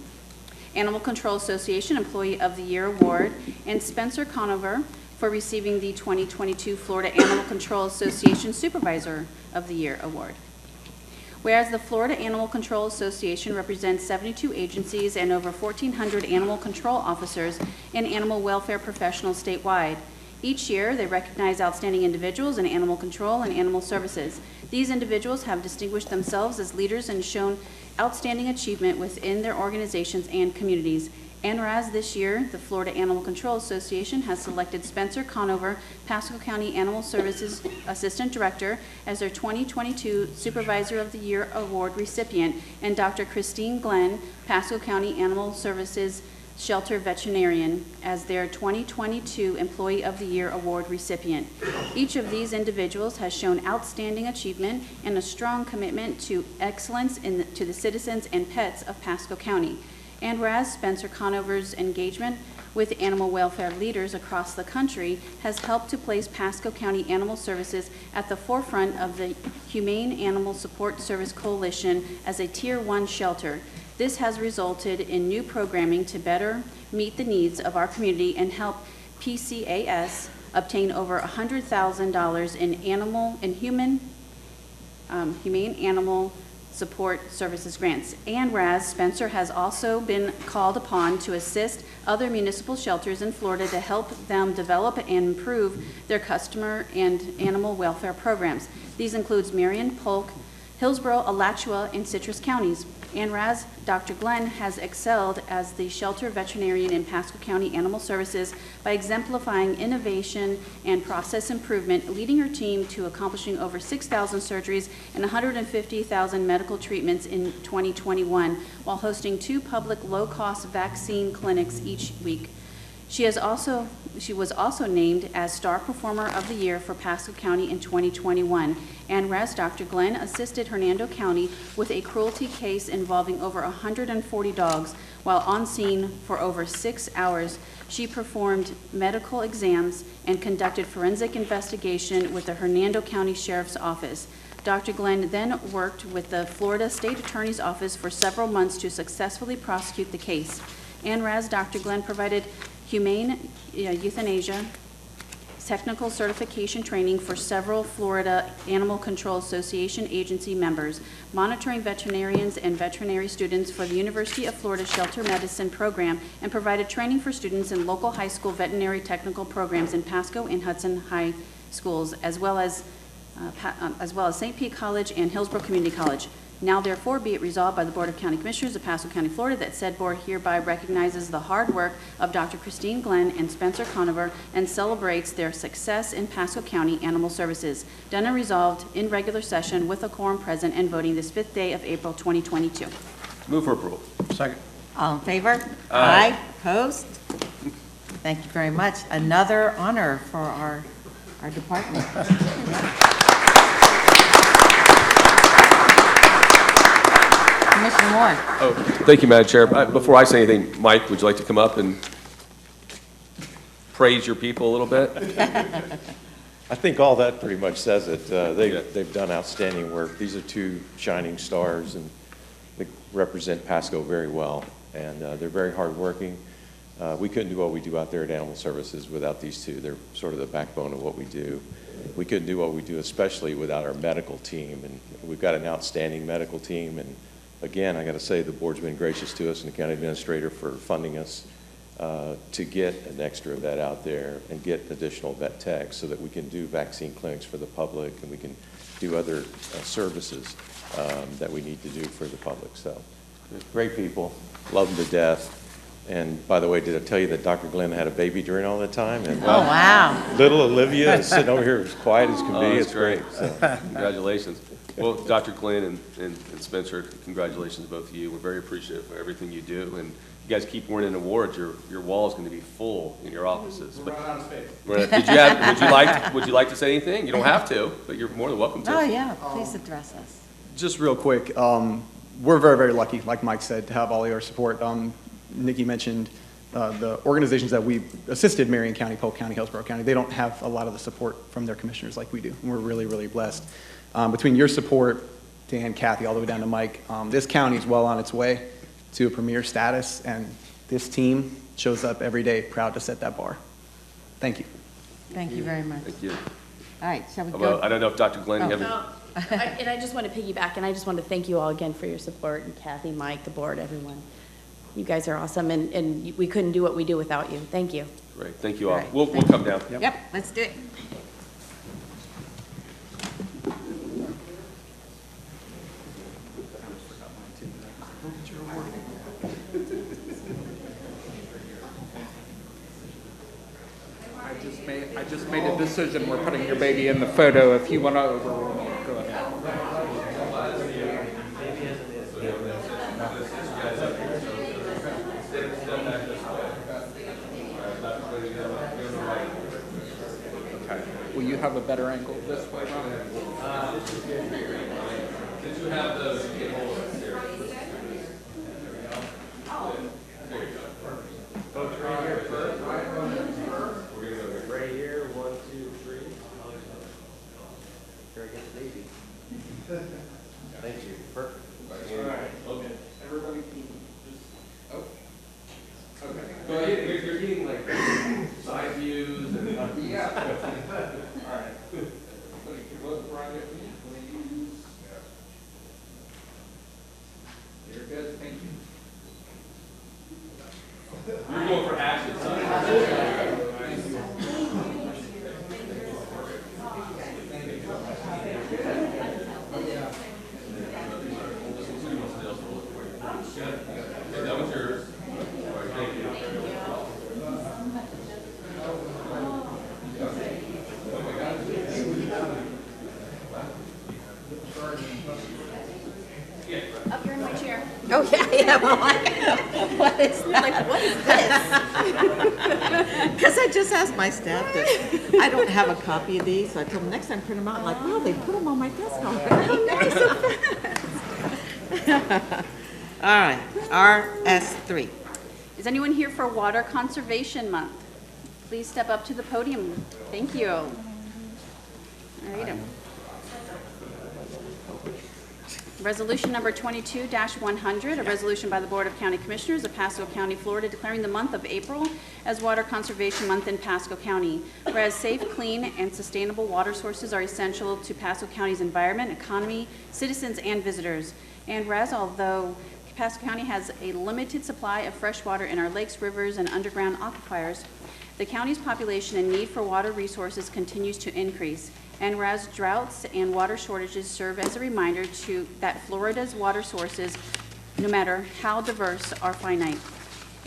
Animal Control Association Employee of the Year Award, and Spencer Conover for receiving the 2022 Florida Animal Control Association Supervisor of the Year Award. Whereas the Florida Animal Control Association represents 72 agencies and over 1,400 animal control officers and animal welfare professionals statewide. Each year, they recognize outstanding individuals in animal control and animal services. These individuals have distinguished themselves as leaders and shown outstanding achievement within their organizations and communities. And whereas this year, the Florida Animal Control Association has selected Spencer Conover, Pasco County Animal Services Assistant Director, as their 2022 Supervisor of the Year Award recipient, and Dr. Christine Glenn, Pasco County Animal Services Shelter Veterinarian, as their 2022 Employee of the Year Award recipient. Each of these individuals has shown outstanding achievement and a strong commitment to excellence to the citizens and pets of Pasco County. And whereas Spencer Conover's engagement with animal welfare leaders across the country has helped to place Pasco County Animal Services at the forefront of the Humane Animal Support Service Coalition as a Tier 1 shelter. This has resulted in new programming to better meet the needs of our community and help PCAS obtain over $100,000 in humane animal support services grants. And whereas Spencer has also been called upon to assist other municipal shelters in Florida to help them develop and improve their customer and animal welfare programs. These includes Marion, Polk, Hillsborough, Alachua, and Citrus counties. And whereas Dr. Glenn has excelled as the shelter veterinarian in Pasco County Animal Services by exemplifying innovation and process improvement, leading her team to accomplishing over 6,000 surgeries and 150,000 medical treatments in 2021, while hosting 2 public low-cost vaccine clinics each week. She was also named as Star Performer of the Year for Pasco County in 2021. And whereas Dr. Glenn assisted Hernando County with a cruelty case involving over 140 dogs while on scene for over 6 hours, she performed medical exams and conducted forensic investigation with the Hernando County Sheriff's Office. Dr. Glenn then worked with the Florida State Attorney's Office for several months to successfully prosecute the case. And whereas Dr. Glenn provided humane euthanasia technical certification training for several Florida Animal Control Association agency members, monitoring veterinarians and veterinary students for the University of Florida Shelter Medicine Program, and provided training for students in local high school veterinary technical programs in Pasco and Hudson High Schools, as well as St. Pete College and Hillsborough Community College. Now therefore be it resolved by the Board of County Commissioners of Pasco County, Florida, that said board hereby recognizes the hard work of Dr. Christine Glenn and Spencer Conover and celebrates their success in Pasco County Animal Services. Done and resolved in regular session with a quorum present and voting this 5th day of April 2022. Move for approval. Second. All in favor? Aye. Opposed? Thank you very much. Another honor for our department. Commissioner Moore. Oh, thank you, Madam Chair. Before I say anything, Mike, would you like to come up and praise your people a little bit? I think all that pretty much says it. They've done outstanding work. These are 2 shining stars, and they represent Pasco very well, and they're very hardworking. We couldn't do what we do out there at Animal Services without these 2. They're sort of the backbone of what we do. We couldn't do what we do, especially without our medical team, and we've got an outstanding medical team. And again, I got to say, the board's been gracious to us and the county administrator for funding us to get an extra vet out there and get additional vet techs so that we can do vaccine clinics for the public and we can do other services that we need to do for the public. So, great people, love them to death. And by the way, did I tell you that Dr. Glenn had a baby during all that time? And, oh, wow. Little Olivia is sitting over here as quiet as can be. It's great. So. Congratulations. Well, Dr. Glenn and Spencer, congratulations to both of you. We're very appreciative of everything you do. And you guys keep winning awards. Your wall is going to be full in your offices. We're running out of space. Would you like to say anything? You don't have to, but you're more than welcome to. Oh, yeah. Please address us. Just real quick, we're very, very lucky, like Mike said, to have all your support. Nikki mentioned the organizations that we've assisted, Marion County, Polk County, Hillsborough County, they don't have a lot of the support from their commissioners like we do. And we're really, really blessed. Between your support, Dan, Kathy, all the way down to Mike, this county is well on its way to a premier status, and This team shows up every day proud to set that bar. Thank you. Thank you very much. Thank you. All right, shall we Well, go? I don't know if Dr. Glenn, you have any? And I just want to piggyback, and I just want to thank you all again for your support, and Kathy, Mike, the board, everyone. You guys are awesome, and we couldn't do what we do without you. Thank you. Great, thank you all. All right, We'll come down. Yep, let's do it. I just made a decision. We're putting your baby in the photo. If you want to overrule, go ahead. Okay. Will you have a better angle this way, Ron? Did you have those holes here? Folks right here first. We're going to go right here. 1, 2, 3. Here I get the baby. Thank you. Perfect. All right. Okay. Everybody can just. Oh. Okay. Go ahead. You're getting like side views and. Yeah. All right. Look right at me, please. You're good. Thank you. You're going for action side. That was yours. All right, thank you. Up here in my chair. Oh, yeah, I'm like, what is this? Because I just asked my staff that I don't have a copy of these, so I told them next time print them out. I'm like, wow, they put them on my desk already. Nice. All right, RS3. Is anyone here for Water Conservation Month? Please step up to the podium. Thank you. All right. Resolution number 22-100, a resolution by the Board of County Commissioners of Pasco County, Florida, declaring the month of April as Water Conservation Month in Pasco County. Whereas safe, clean, and sustainable water sources are essential to Pasco County's environment, economy, citizens, and visitors. And whereas although Pasco County has a limited supply of fresh water in our lakes, rivers, and underground aquifers, the county's population and need for water resources continues to increase. And whereas droughts and water shortages serve as a reminder that Florida's water sources, no matter how diverse, are finite.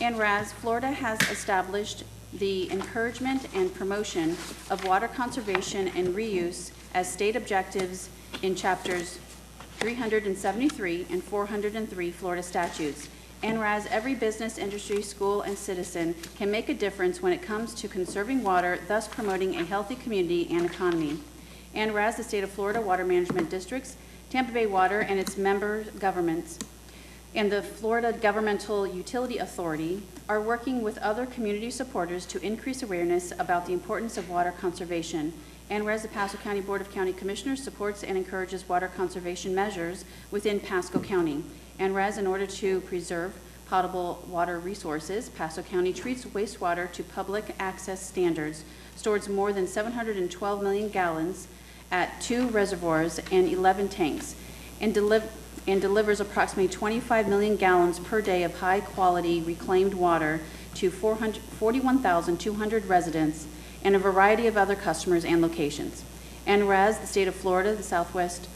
And whereas Florida has established the encouragement and promotion of water conservation and reuse as state objectives in chapters 373 and 403 Florida statutes. And whereas every business, industry, school, and citizen can make a difference when it comes to conserving water, thus promoting a healthy community and economy. And whereas the State of Florida Water Management Districts, Tampa Bay Water and its member governments, and the Florida Governmental Utility Authority are working with other community supporters to increase awareness about the importance of water conservation. And whereas the Pasco County Board of County Commissioners supports and encourages water conservation measures within Pasco County. And whereas in order to preserve potable water resources, Pasco County treats wastewater to public access standards, stores more than 712 million gallons at 2 reservoirs and 11 tanks, and delivers approximately 25 million gallons per day of high-quality reclaimed water to 41,200 residents and a variety of other customers and locations. And whereas the State of Florida, the Southwest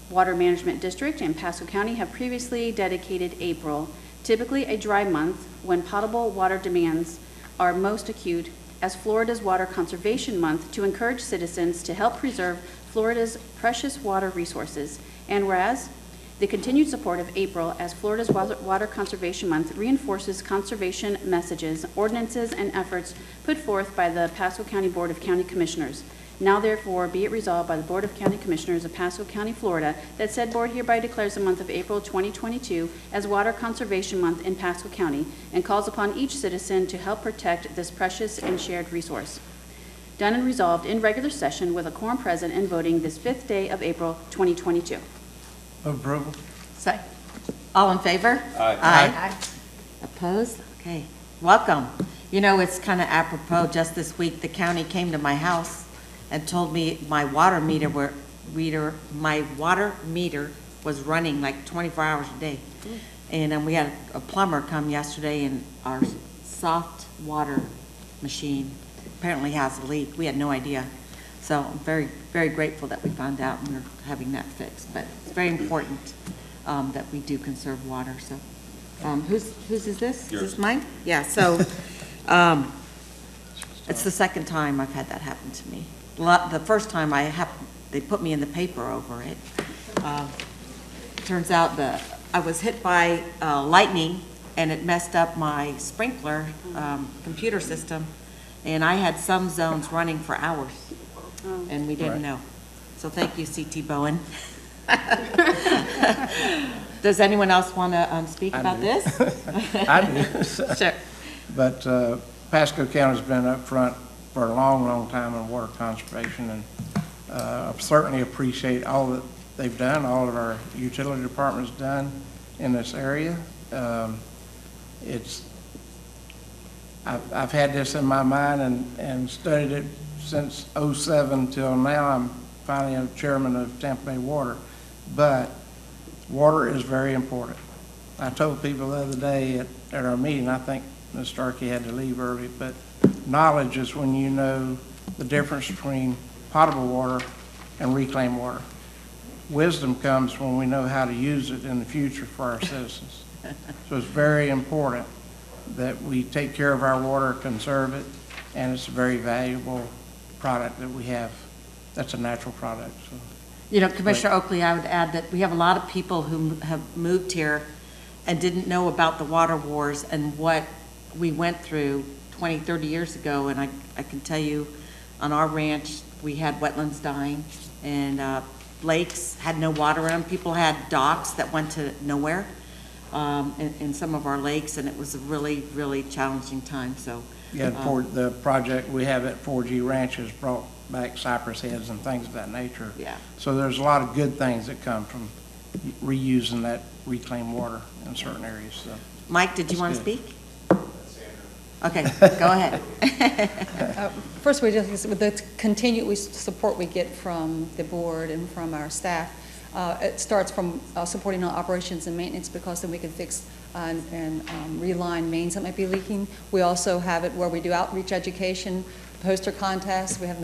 Water Management District, and Pasco County have previously dedicated April, typically a dry month when potable water demands are most acute, as Florida's Water Conservation Month to encourage citizens to help preserve Florida's precious water resources. And whereas the continued support of April as Florida's Water Conservation Month reinforces conservation messages, ordinances, and efforts put forth by the Pasco County Board of County Commissioners. Now therefore be it resolved by the Board of County Commissioners of Pasco County, Florida, that said board hereby declares the month of April 2022 as Water Conservation Month in Pasco County and calls upon each citizen to help protect this precious and shared resource. Done and resolved in regular session with a quorum present and voting this 5th day of April 2022. Approval. Second. All in favor? Aye. Aye. Opposed? Okay. Okay, welcome. You know, it's kind of apropos, just this week, the county came to my house and told me my water meter was running like 24 hours a day. And we had a plumber come yesterday, and our soft water machine apparently has a leak. We had no idea. So I'm very, very grateful that we found out and we're having that fixed. But it's very important that we do conserve water. So whose is this? Yours. Is this mine? Yeah, so it's the second time I've had that happen to me. The first time they put me in the paper over it. Turns out I was hit by lightning, and it messed up my sprinkler computer system, and I had some zones running for hours, and we didn't know. So thank you, C.T. Bowen. Does anyone else want to speak about this? I do. Sure. But Pasco County's been up front for a long, long time in water conservation, and I certainly appreciate all that they've done, all of our utility departments done in this area. I've had this in my mind and studied it since '07 till now. I'm finally a chairman of Tampa Bay Water, but water is very important. I told people the other day at our meeting, I think Ms. Starkey had to leave early, but knowledge is when you know the difference between potable water and reclaimed water. Wisdom comes when we know how to use it in the future for our citizens. So it's very important that we take care of our water, conserve it, and it's a very valuable product that we have. That's a natural product. So. You know, Commissioner Oakley, I would add that we have a lot of people who have moved here and didn't know about the water wars and what we went through 20, 30 years ago. And I can tell you, on our ranch, we had wetlands dying, and lakes had no water in them. People had docks that went to nowhere in some of our lakes, and it was a really, really challenging time. So yeah, for the project we have at 4G Ranches brought back cypress heads and things of that nature. Yeah. So there's a lot of good things that come from reusing that reclaimed water in certain areas. So Mike, did you want to speak? Okay, go ahead. First, we just, with the continued support we get from the board and from our staff, it starts from supporting our operations and maintenance, because then we can fix and reline mains that might be leaking. We also have it where we do outreach education, poster contests. We have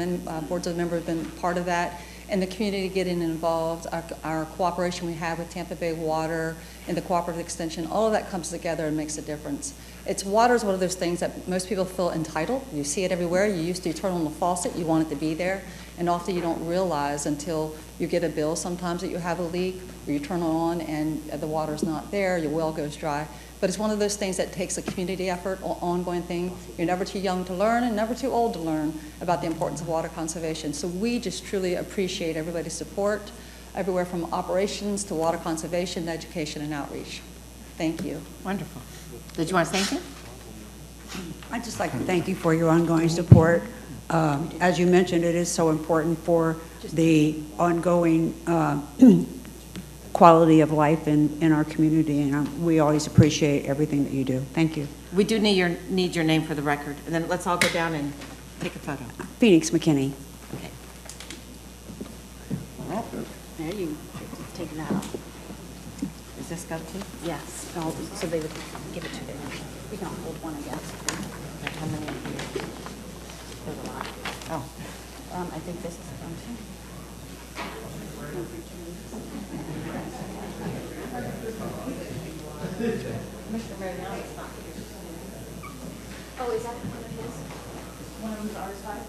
boards of members have been part of that. And the community getting involved, our cooperation we have with Tampa Bay Water and the Cooperative Extension, all of that comes together and makes a difference. Water is one of those things that most people feel entitled. You see it everywhere. You used to turn on the faucet, you want it to be there, and often you don't realize until you get a bill sometimes that you have a leak, or you turn it on and the water's not there, your well goes dry. But it's one of those things that takes a community effort, ongoing thing. You're never too young to learn and never too old to learn about the importance of water conservation. So we just truly appreciate everybody's support, everywhere from operations to water conservation, education, and outreach. Thank you. Wonderful. Did you want to say anything? I'd just like to thank you for your ongoing support. As you mentioned, it is so important for the ongoing quality of life in our community, and we always appreciate everything that you do. Thank you. We do need your name for the record, and then let's all go down and take a photo. Phoenix McKinney. Okay. There you take it out. Does this go too? Yes. So they would give it to them. We can all hold one, I guess. Okay, how many of you? There's a lot. Oh. I think this is one too. Mr. Mariano is not here. Oh, is that one of his? One of them's ours, side?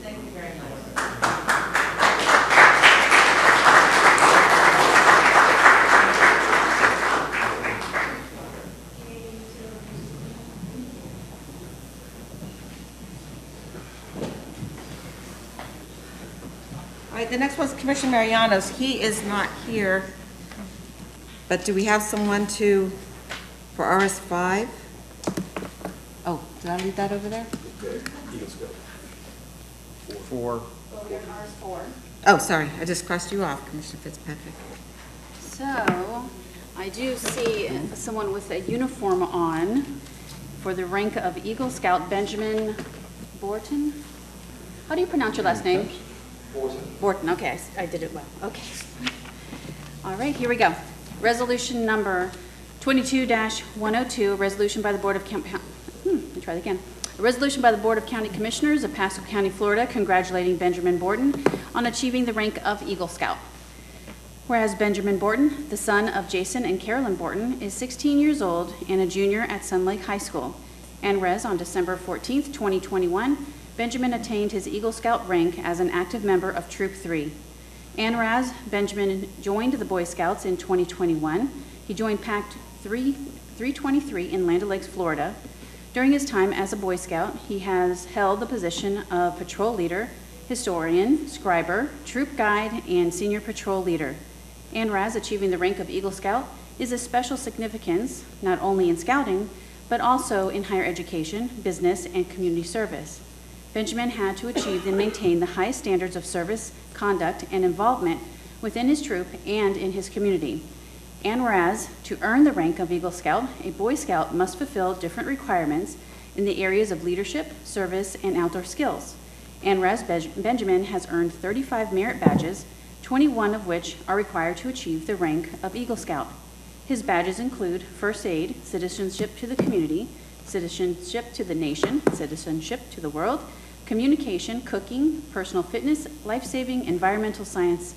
Thank you very much. right, the next one's Commissioner Mariano's. He is not here. But do we have someone for RS5? Oh, did I leave that over there? Eagle Scout. Four. Oh, sorry, I just crossed you off, Commissioner Fitzpatrick. So, I do see someone with a uniform on for the rank of Eagle Scout, Benjamin Borton. How do you pronounce your last name? Borton, okay, I did it well, okay. All right, here we go. Resolution number 22-102, resolution by the Board of let me try that again. A resolution by the Board of County Commissioners of Pasco County, Florida, congratulating Benjamin Borton on achieving the rank of Eagle Scout. Whereas Benjamin Borton, the son of Jason and Carolyn Borton, is 16 years old and a junior at Sun Lake High School. And whereas on December 14th, 2021, Benjamin attained his Eagle Scout rank as an active member of Troop 3. And whereas Benjamin joined the Boy Scouts in 2021, he joined Pact 323 in Land O'Lakes, Florida. During his time as a Boy Scout, he has held the position of patrol leader, historian, scriber, troop guide, and senior patrol leader. And whereas achieving the rank of Eagle Scout is of special significance, not only in scouting, but also in higher education, business, and community service. Benjamin had to achieve and maintain the highest standards of service, conduct, and involvement within his troop and in his community. And whereas, to earn the rank of Eagle Scout, a Boy Scout must fulfill different requirements in the areas of leadership, service, and outdoor skills. And whereas Benjamin has earned 35 merit badges, 21 of which are required to achieve the rank of Eagle Scout. His badges include first aid, citizenship to the community, citizenship to the nation, citizenship to the world, communication, cooking, personal fitness, life-saving, environmental science,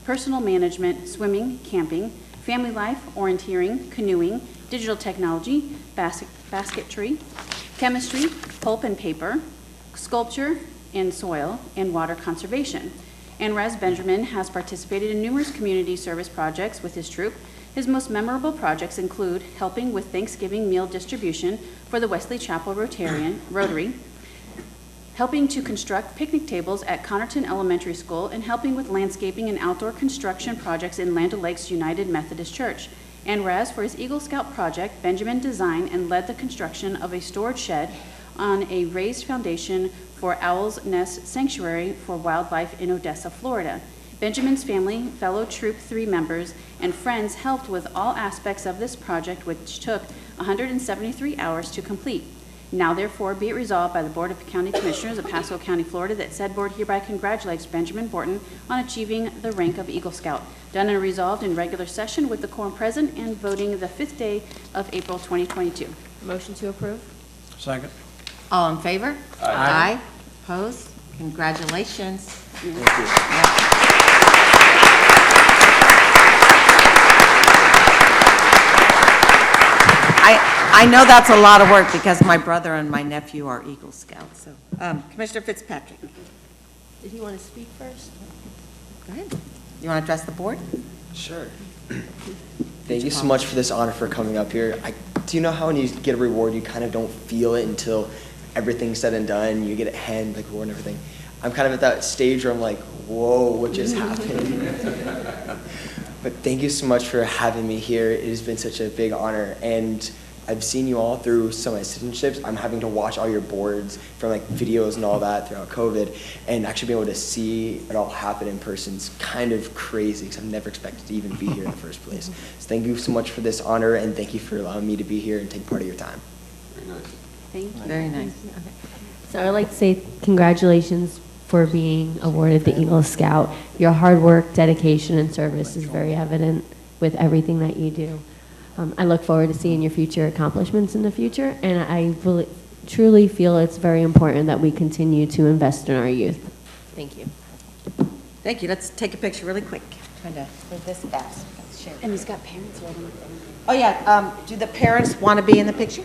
personal management, swimming, camping, family life, orienteering, canoeing, digital technology, basketry, chemistry, pulp and paper, sculpture and soil, and water conservation. And whereas Benjamin has participated in numerous community service projects with his troop, his most memorable projects include helping with Thanksgiving meal distribution for the Wesley Chapel Rotary, helping to construct picnic tables at Connerton Elementary School, and helping with landscaping and outdoor construction projects in Land O'Lakes United Methodist Church. And whereas for his Eagle Scout project, Benjamin designed and led the construction of a storage shed on a raised foundation for Owl's Nest Sanctuary for Wildlife in Odessa, Florida. Benjamin's family, fellow Troop 3 members, and friends helped with all aspects of this project, which took 173 hours to complete. Now therefore be it resolved by the Board of County Commissioners of Pasco County, Florida, that said board hereby congratulates Benjamin Borton on achieving the rank of Eagle Scout. Done and resolved in regular session with the quorum present and voting the 5th day of April 2022. Motion to approve? Second. All in favor? Aye. Opposed? Congratulations. Thank you. I know that's a lot of work because my brother and my nephew are Eagle Scouts. So, Commissioner Fitzpatrick. Did he want to speak first? Go ahead. You want to address the board? Sure. Thank you so much for this honor for coming up here. Do you know how when you get a reward, you kind of don't feel it until everything's said and done, you get a hand, like reward and everything. I'm kind of at that stage where I'm like, whoa, what just happened? But thank you so much for having me here. It has been such a big honor. And I've seen you all through some of my citizenships. I'm having to watch all your boards from like videos and all that throughout COVID, and actually being able to see it all happen in person is kind of crazy because I've never expected to even be here in the first place. So thank you so much for this honor, and thank you for allowing me to be here and take part of your time. Very nice. Thank you. Very nice. Okay. So I'd like to say congratulations for being awarded the Eagle Scout. Your hard work, dedication, and service is very evident with everything that you do. I look forward to seeing your future accomplishments in the future, and I truly feel it's very important that we continue to invest in our youth. Thank you. Thank you. Let's take a picture really quick. Trying to move this fast. And he's got parents waiting. Oh, yeah. Do the parents want to be in the picture?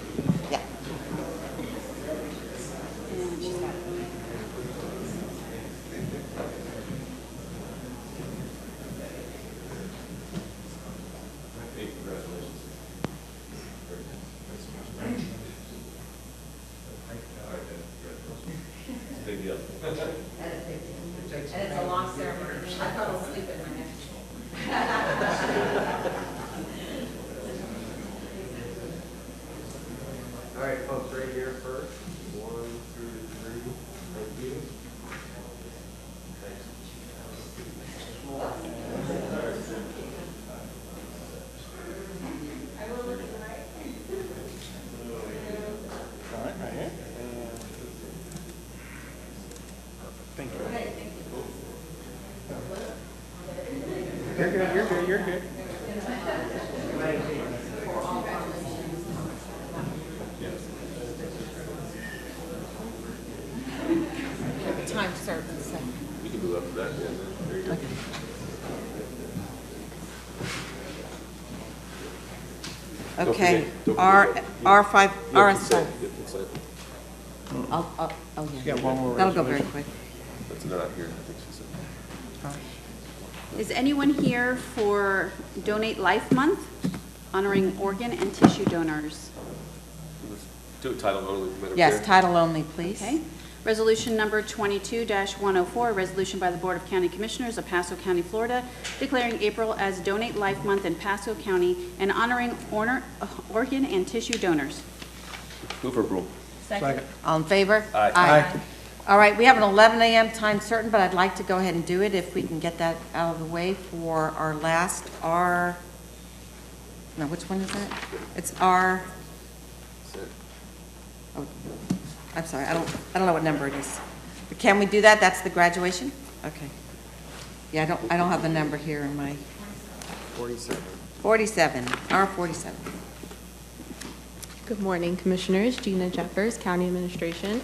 Yeah. big deal. And it's a long ceremony. I fell asleep in my next. All right, folks, right here first. 1, 2, 3. Thank you. All right, right here. Thank you. You're good, you're good, you're good. Time starts in a second. You can move up to that, yeah, there you go. Okay, Don't R, forget- R5, You have RS5. consent, you have consent. Oh, yeah. You got one more That'll go very resolution. quick. That's not here, I think she said. Is anyone here for Donate Life Month, honoring organ and tissue donors? Let's do a title only, Madam Chair. Yes, title only, please. Okay. Resolution number 22-104, a resolution by the Board of County Commissioners of Pasco County, Florida, declaring April as Donate Life Month in Pasco County and honoring organ and tissue donors. Move for approval. Second. All in favor? Aye. Aye. All right, we have an 11 a.m. time certain, but I'd like to go ahead and do it if we can get that out of the way for our last R, no, which one is that? It's R, oh, I'm sorry, I don't know what number it is. But can we do that? That's the graduation? Okay. Yeah, I don't have the number here in my. 47. 47, R47. Good morning, Commissioners. Gina Jeffers, County Administration.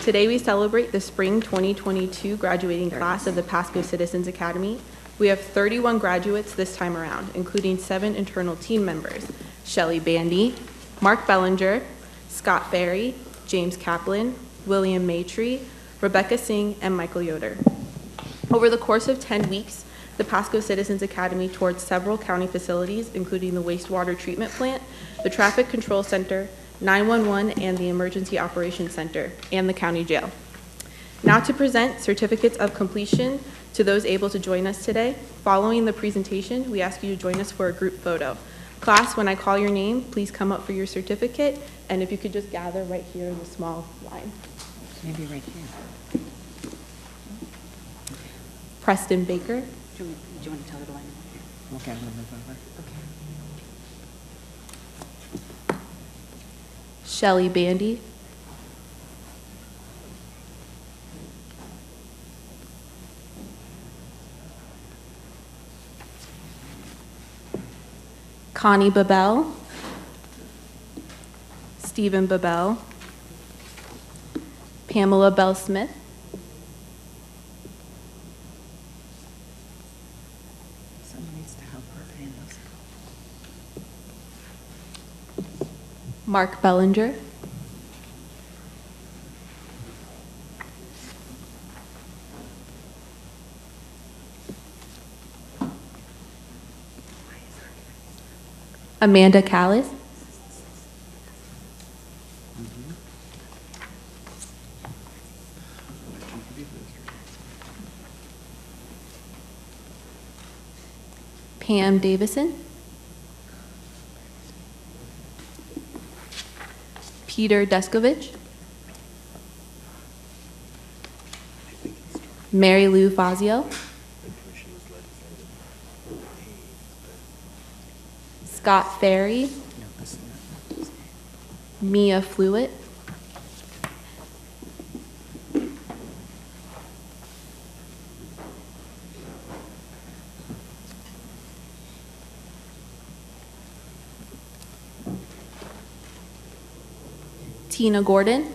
Today we celebrate the spring 2022 graduating class of the Pasco Citizens Academy. We have 31 graduates this time around, including 7 internal team members: Shelley Bandy, Mark Bellinger, Scott Ferry, James Kaplan, William Maytree, Rebecca Singh, and Michael Yoder. Over the course of 10 weeks, the Pasco Citizens Academy toured several county facilities, including the wastewater treatment plant, the Traffic Control Center, 911, and the Emergency Operations Center, and the county jail. Now to present certificates of completion to those able to join us today. Following the presentation, we ask you to join us for a group photo. Class, when I call your name, please come up for your certificate, and if you could just gather right here in the small line. Maybe right here. Preston Baker. Do you want to tell her to line up? Okay, I'm gonna move over. Shelley Bandy. Connie Babel. Stephen Babel. Pamela Bell Smith. Someone needs to help her pay those. Mark Bellinger. Amanda Callis. Pam Davison. Peter Deskovich. Mary Lou Fazio. Scott Ferry. Mia Fluitt. Tina Gordon.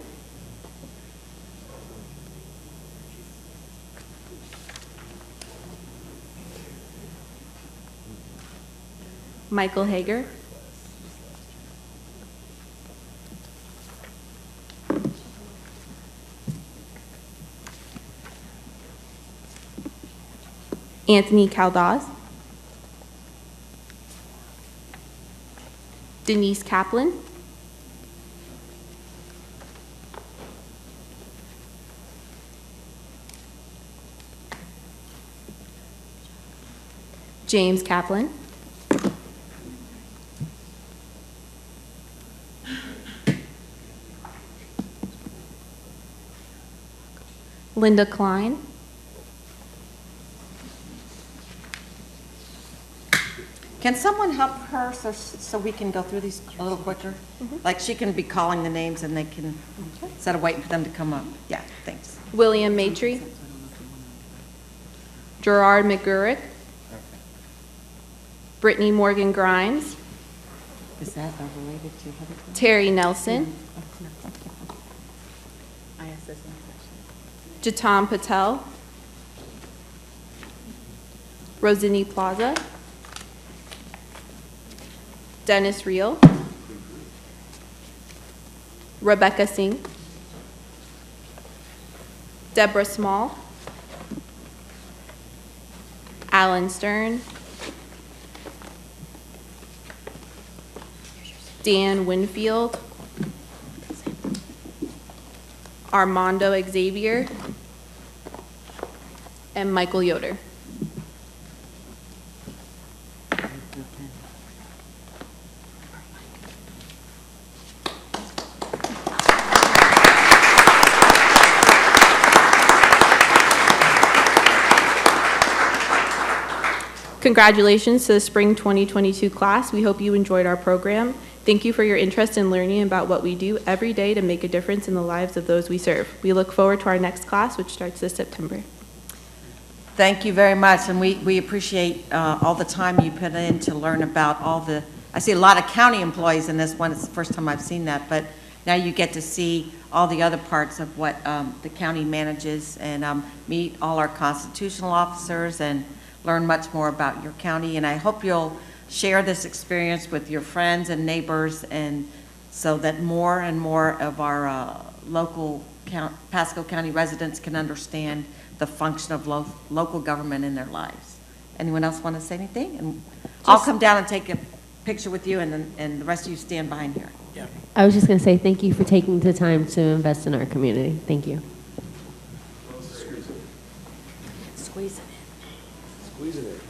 Michael Hager. Anthony Caldaz. Denise Kaplan. James Kaplan. Linda Klein. Can someone help her so we can go through these a little quicker? Like she can be calling the names and they can, instead of waiting for them to come up. Yeah, thanks. William Matry. Gerard McGurrick. Brittany Morgan Grimes. Is that related to other? Terry Nelson. I asked this one question. Jatam Patel. Rosini Plaza. Dennis Reel. Rebecca Singh. Deborah Small. Alan Stern. Dan Winfield. Armando Xavier. And Michael Yoder. Congratulations to the Spring 2022 class. We hope you enjoyed our program. Thank you for your interest in learning about what we do every day to make a difference in the lives of those we serve. We look forward to our next class, which starts this September. Thank you very much, and we appreciate all the time you put in to learn about all the, I see a lot of county employees in this one. It's the first time I've seen that, but now you get to see all the other parts of what the county manages and meet all our constitutional officers and learn much more about your county. And I hope you'll share this experience with your friends and neighbors, and so that more and more of our local Pasco County residents can understand the function of local government in their lives. Anyone else want to say anything? And I'll come down and take a picture with you, and the rest of you stand behind here. Yeah. I was just going to say thank you for taking the time to invest in our community. Thank you. Squeeze it in. Squeeze it in.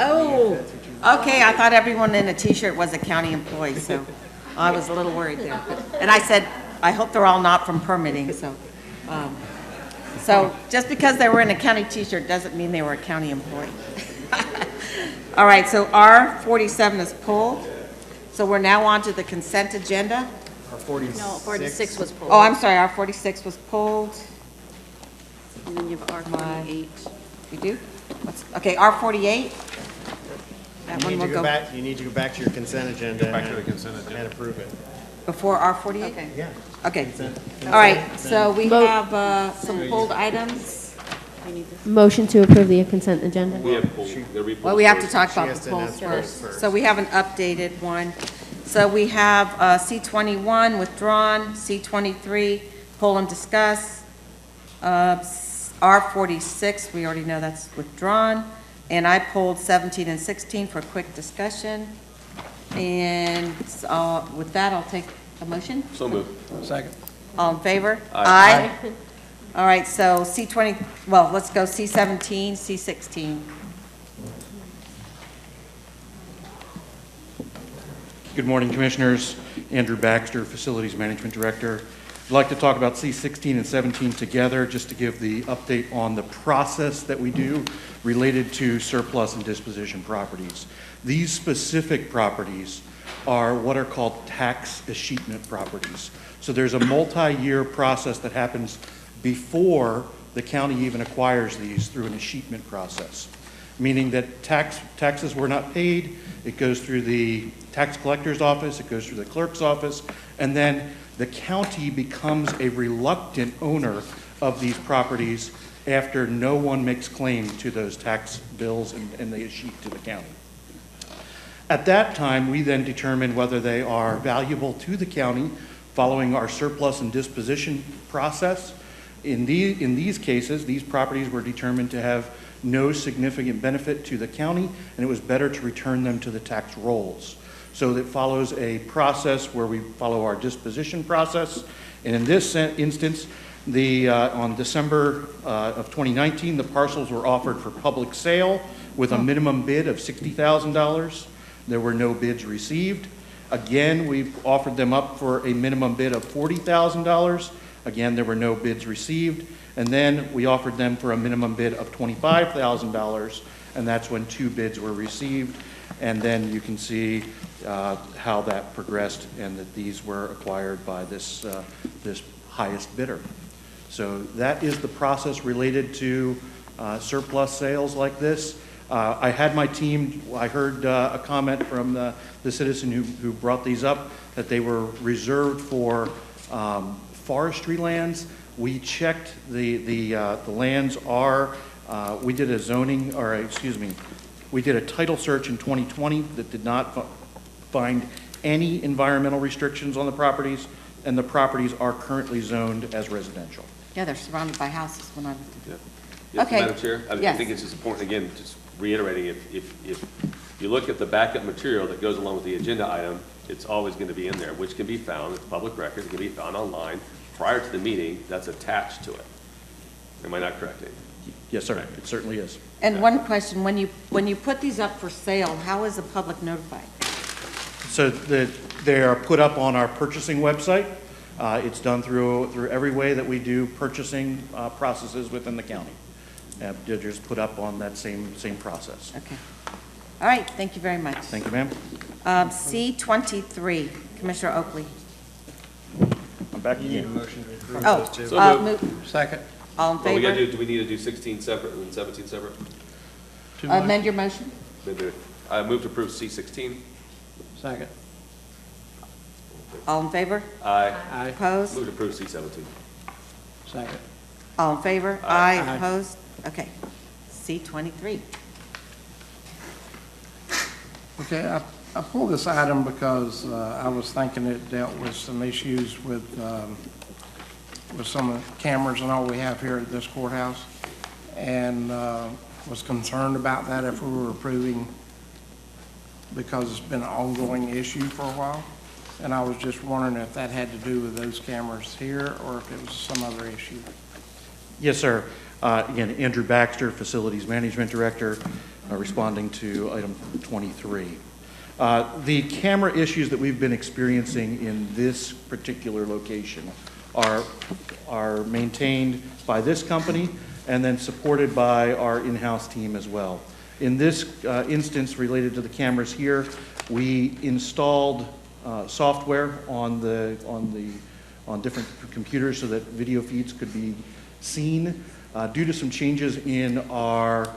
Oh, okay, I thought everyone in a t-shirt was a county employee, so I was a little worried there. And I said, I hope they're all not from permitting, so. So just because they were in a county t-shirt doesn't mean they were a county employee. All right, so R47 is pulled. So we're now on to the consent agenda. R46. No, 46 was pulled. Oh, I'm sorry, R46 was pulled. And then you have R48. You do? Okay, R48. That one will go You need to go back to your consent agenda. Go back to the consent agenda. And approve it. before R48? Okay. Yeah. Okay. Consent. All right, so we have some pulled items. Motion to approve the consent agenda. We have pulled. Well, we have to talk She about has the to polls announce the polls first. first. So we have an updated one. So we have C21 withdrawn, C23 pull and discuss, R46, we already know that's withdrawn, and I pulled 17 and 16 for quick discussion. And with that, I'll take a motion. So moved. Second. All in favor? Aye. Aye. All right, so C20, well, let's go C17, C16. Good morning, Commissioners. Andrew Baxter, Facilities Management Director. I'd like to talk about C16 and 17 together, just to give the update on the process that we do related to surplus and disposition properties. These specific properties are what are called tax escheatment properties. So there's a multi-year process that happens before the county even acquires these through an escheatment process, meaning that taxes were not paid. It goes through the tax collector's office, it goes through the clerk's office, and then the county becomes a reluctant owner of these properties after no one makes claim to those tax bills and they escheat to the county. At that time, we then determine whether they are valuable to the county following our surplus and disposition process. In these cases, these properties were determined to have no significant benefit to the county, and it was better to return them to the tax rolls. So it follows a process where we follow our disposition process. And in this instance, on December of 2019, the parcels were offered for public sale with a minimum bid of $60,000. There were no bids received. Again, we offered them up for a minimum bid of $40,000. Again, there were no bids received. And then we offered them for a minimum bid of $25,000, and that's when 2 bids were received. And then you can see how that progressed and that these were acquired by this highest bidder. So that is the process related to surplus sales like this. I had my team, I heard a comment from the citizen who brought these up that they were reserved for forestry lands. We checked the lands are, we did a zoning, or excuse me, we did a title search in 2020 that did not find any environmental restrictions on the properties, and the properties are currently zoned as residential. Yeah, they're surrounded by houses when I. Yeah. Yes, Okay. Madam Chair, I Yes. think it's just important, again, just reiterating, if you look at the backup material that goes along with the agenda item, it's always going to be in there, which can be found, it's public record, it can be found online prior to the meeting, that's attached to it. Am I not correct, Dave? Yes, sir, it certainly is. And one question, when you put these up for sale, how is the public notified? So they are put up on our purchasing website. It's done through every way that we do purchasing processes within the county. They're just put up on that same process. Okay. All right, thank you very much. Thank you, ma'am. C23, Commissioner Oakley. I'm back You need a again. motion to approve Oh, those two. So moved. Second. All in Well, we gotta favor? do we need to do 16 separate and 17 separate? Amend your motion? I move to approve C16. Second. All in favor? Aye. Aye. Opposed? Move to approve C17. Second. All in favor? Aye. Aye. Opposed? Okay. C23. Okay, I pulled this item because I was thinking it dealt with some issues with some of the cameras and all we have here at this courthouse, and was concerned about that if we were approving, because it's been an ongoing issue for a while. And I was just wondering if that had to do with those cameras here or if it was some other issue. Yes, sir. Again, Andrew Baxter, Facilities Management Director, responding to item 23. The camera issues that we've been experiencing in this particular location are maintained by this company and then supported by our in-house team as well. In this instance related to the cameras here, we installed software on different computers so that video feeds could be seen. Due to some changes in our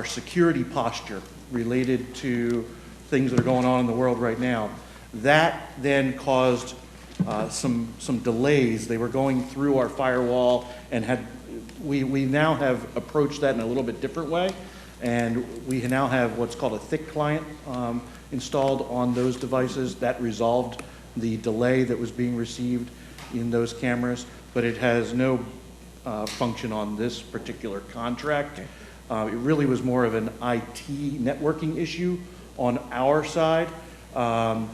security posture related to things that are going on in the world right now, that then caused some delays. They were going through our firewall and we now have approached that in a little bit different way, and we now have what's called a thick client installed on those devices. That resolved the delay that was being received in those cameras, but it has no function on this particular contract. It really was more of an IT networking issue on our side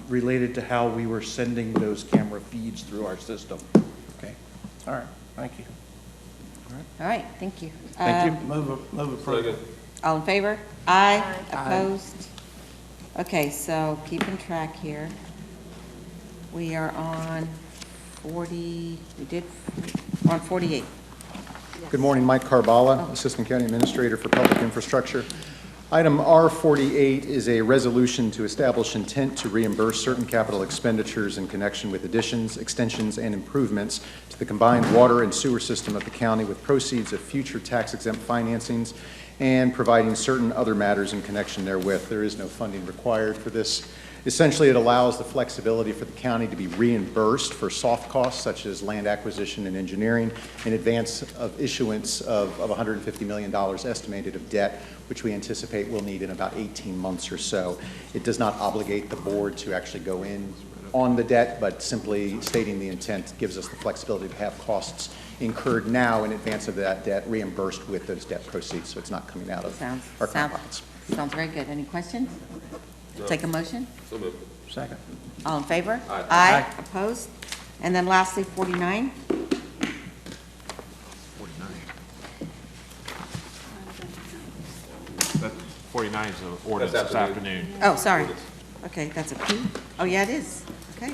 related to how we were sending those camera feeds through our system. Okay, all right, thank you. All right, thank you. Thank you. Move approval. All in favor? Aye. Opposed? Okay, so keeping track here. We are on 40, we're on 48. Good morning, Mike Carbala, Assistant County Administrator for Public Infrastructure. Item R48 is a resolution to establish intent to reimburse certain capital expenditures in connection with additions, extensions, and improvements to the combined water and sewer system of the county with proceeds of future tax-exempt financings and providing certain other matters in connection therewith. There is no funding required for this. Essentially, it allows the flexibility for the county to be reimbursed for soft costs such as land acquisition and engineering in advance of issuance of $150 million estimated of debt, which we anticipate we'll need in about 18 months or so. It does not obligate the board to actually go in on the debt, but simply stating the intent gives us the flexibility to have costs incurred now in advance of that debt reimbursed with those debt proceeds, so it's not coming out of our current pockets. Sounds very good. Any questions? Take a motion? So moved. Second. All in favor? Aye. Aye. Opposed? And then lastly, 49. 49 is the ordinance this afternoon. Oh, sorry. Okay, that's a P? Oh, yeah, it is. Okay.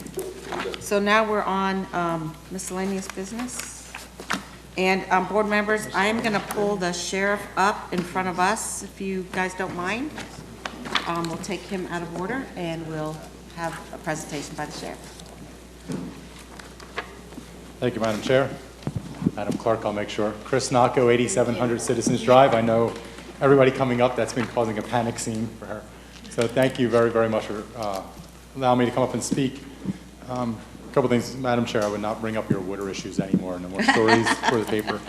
So now we're on miscellaneous business. And board members, I am going to pull the sheriff up in front of us, if you guys don't mind. We'll take him out of order, and we'll have a presentation by the sheriff. Thank you, Madam Chair. Madam Clerk, I'll make sure. Chris Nacco, 8700 Citizens Drive. I know everybody coming up, that's been causing a panic scene for her. So thank you very, very much for allowing me to come up and speak. A couple things, Madam Chair, I would not bring up your water issues anymore, no more stories for the paper.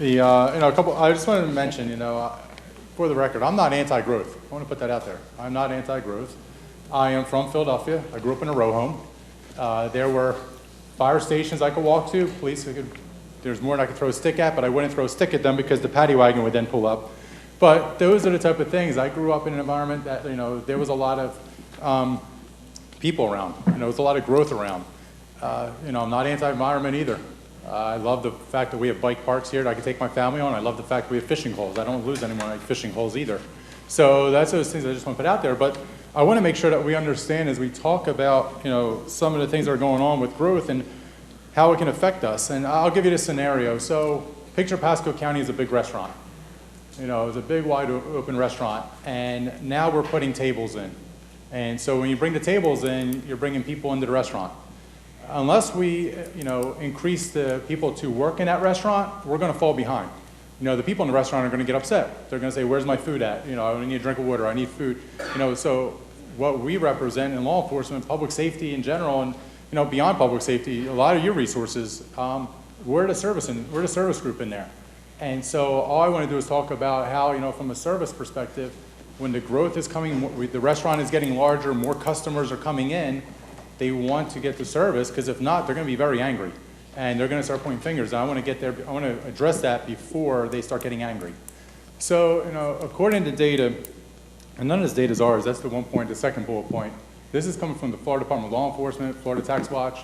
I just wanted to mention, for the record, I'm not anti-growth. I want to put that out there. I'm not anti-growth. I am from Philadelphia. I grew up in a row home. There were fire stations I could walk to, police, there's more than I could throw a stick at, but I wouldn't throw a stick at them because the paddy wagon would then pull up. But those are the type of things. I grew up in an environment that, there was a lot of people around. There was a lot of growth around. I'm not anti-environment either. I love the fact that we have bike parks here that I can take my family on. I love the fact that we have fishing holes. I don't lose any more fishing holes either. So that's those things I just want to put out there. But I want to make sure that we understand as we talk about, some of the things that are going on with growth and how it can affect us. And I'll give you this scenario. So picture Pasco County as a big restaurant. It's a big, wide open restaurant. And now we're putting tables in. And so when you bring the tables in, you're bringing people into the restaurant. Unless we, increase the people to work in that restaurant, we're going to fall behind. The people in the restaurant are going to get upset. They're going to say, where's my food at? I need a drink of water. I need food. So what we represent in law enforcement, public safety in general, and, beyond public safety, a lot of your resources, we're the service group in there. And so all I want to do is talk about how, from a service perspective, when the growth is coming, the restaurant is getting larger, more customers are coming in, they want to get the service, because if not, they're going to be very angry. And they're going to start pointing fingers. And I want to address that before they start getting angry. So, according to data, and none of this data is ours, that's the one point, the second bullet point. This is coming from the Florida Department of Law Enforcement, Florida Tax Watch.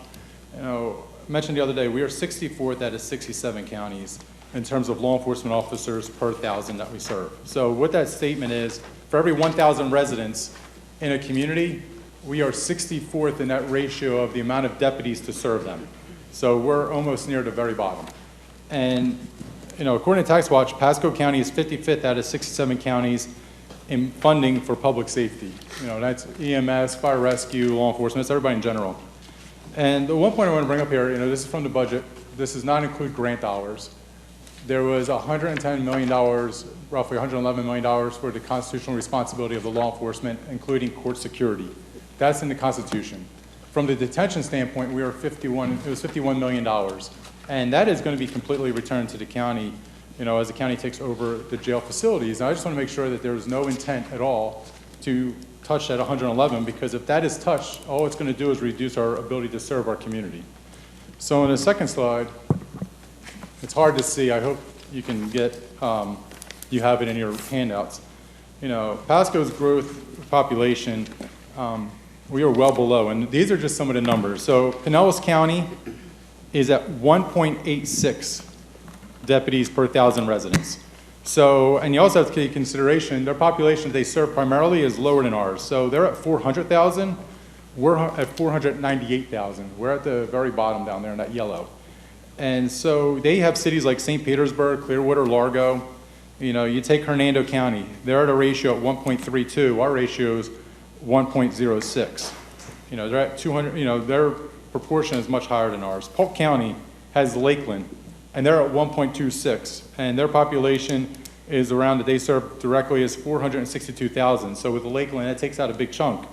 I mentioned the other day, we are 64th out of 67 counties in terms of law enforcement officers per 1,000 that we serve. So what that statement is, for every 1,000 residents in a community, we are 64th in that ratio of the amount of deputies to serve them. So we're almost near the very bottom. And, according to Tax Watch, Pasco County is 55th out of 67 counties in funding for public safety. That's EMS, fire rescue, law enforcement, that's everybody in general. And the one point I want to bring up here, this is from the budget. This does not include grant dollars. There was $110 million, roughly $111 million for the constitutional responsibility of the law enforcement, including court security. That's in the Constitution. From the detention standpoint, it was $51 million. And that is going to be completely returned to the county, as the county takes over the jail facilities. And I just want to make sure that there is no intent at all to touch that 111, because if that is touched, all it's going to do is reduce our ability to serve our community. So in the second slide, it's hard to see. I hope you can get, you have it in your handouts. Pasco's growth population, we are well below, and these are just some of the numbers. So Pinellas County is at 1.86 deputies per 1,000 residents. So, and you also have to take consideration, their population they serve primarily is lower than ours. So they're at 400,000, we're at 498,000. We're at the very bottom down there in that yellow. And so they have cities like St. Petersburg, Clearwater, Largo, You know, you take Hernando County, they're at a ratio at 1.32, our ratio is 1.06. You know, they're at 200, you know, their proportion is much higher than ours. Polk County has Lakeland, and they're at 1.26, and their population is around, that they serve directly, is 462,000. So with the Lakeland, that takes out a big chunk.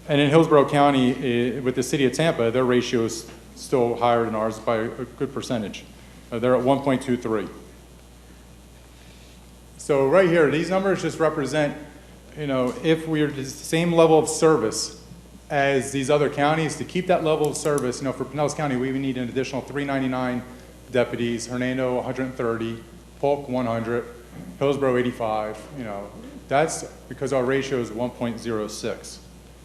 And in Hillsborough County, with the city of Tampa, their ratio is still higher than ours by a good percentage. They're at 1.23. So right here, these numbers just represent, you know, if we're the same level of service as these other counties, to keep that level of service, you know, for Pinellas County, we would need an additional 399 deputies, Hernando 130, Polk 100, Hillsborough 85, you know, that's because our ratio is 1.06.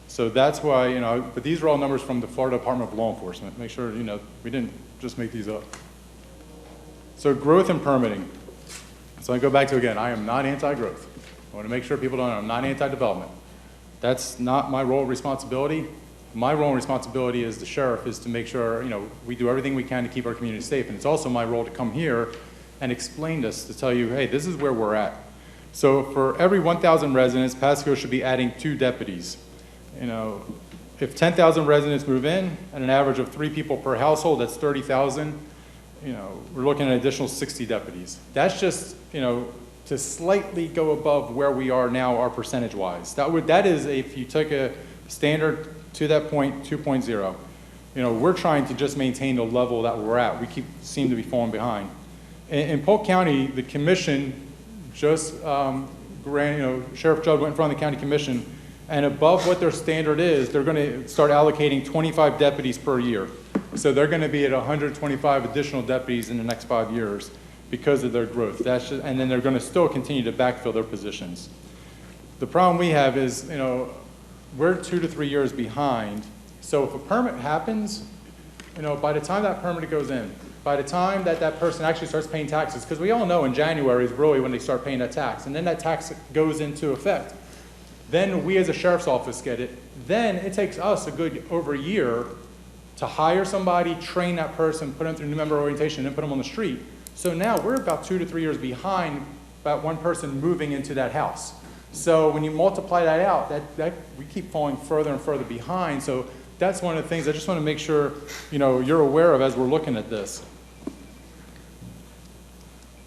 So that's why, you know, but these are all numbers from the Florida Department of Law Enforcement. Make sure, you know, we didn't just make these up. So growth and permitting. So I go back to, again, I am not anti-growth. I want to make sure people don't know I'm not anti-development. That's not my role and responsibility. My role and responsibility as the sheriff is to make sure, you know, we do everything we can to keep our community safe. And it's also my role to come here and explain this, to tell you, hey, this is where we're at. So for every 1,000 residents, Pasco should be adding 2 deputies. You know, if 10,000 residents move in, at an average of 3 people per household, that's 30,000. You know, we're looking at an additional 60 deputies. That's just, you know, to slightly go above where we are now, our percentage-wise. That is, if you took a standard to that point, 2.0. You know, we're trying to just maintain the level that we're at. We seem to be falling behind. In Polk County, the commission just, Sheriff Judd went in front of the county commission, and above what their standard is, they're going to start allocating 25 deputies per year. So they're going to be at 125 additional deputies in the next 5 years because of their growth. And then they're going to still continue to backfill their positions. The problem we have is, you know, we're 2 to 3 years behind. So if a permit happens, you know, by the time that permit goes in, by the time that that person actually starts paying taxes, because we all know in January is really when they start paying that tax, and then that tax goes into effect. Then we as a sheriff's office get it. Then it takes us a good over a year to hire somebody, train that person, put them through new member orientation, and then put them on the street. So now we're about 2 to 3 years behind about one person moving into that house. So when you multiply that out, that we keep falling further and further behind. So that's one of the things I just want to make sure, you know, you're aware of as we're looking at this.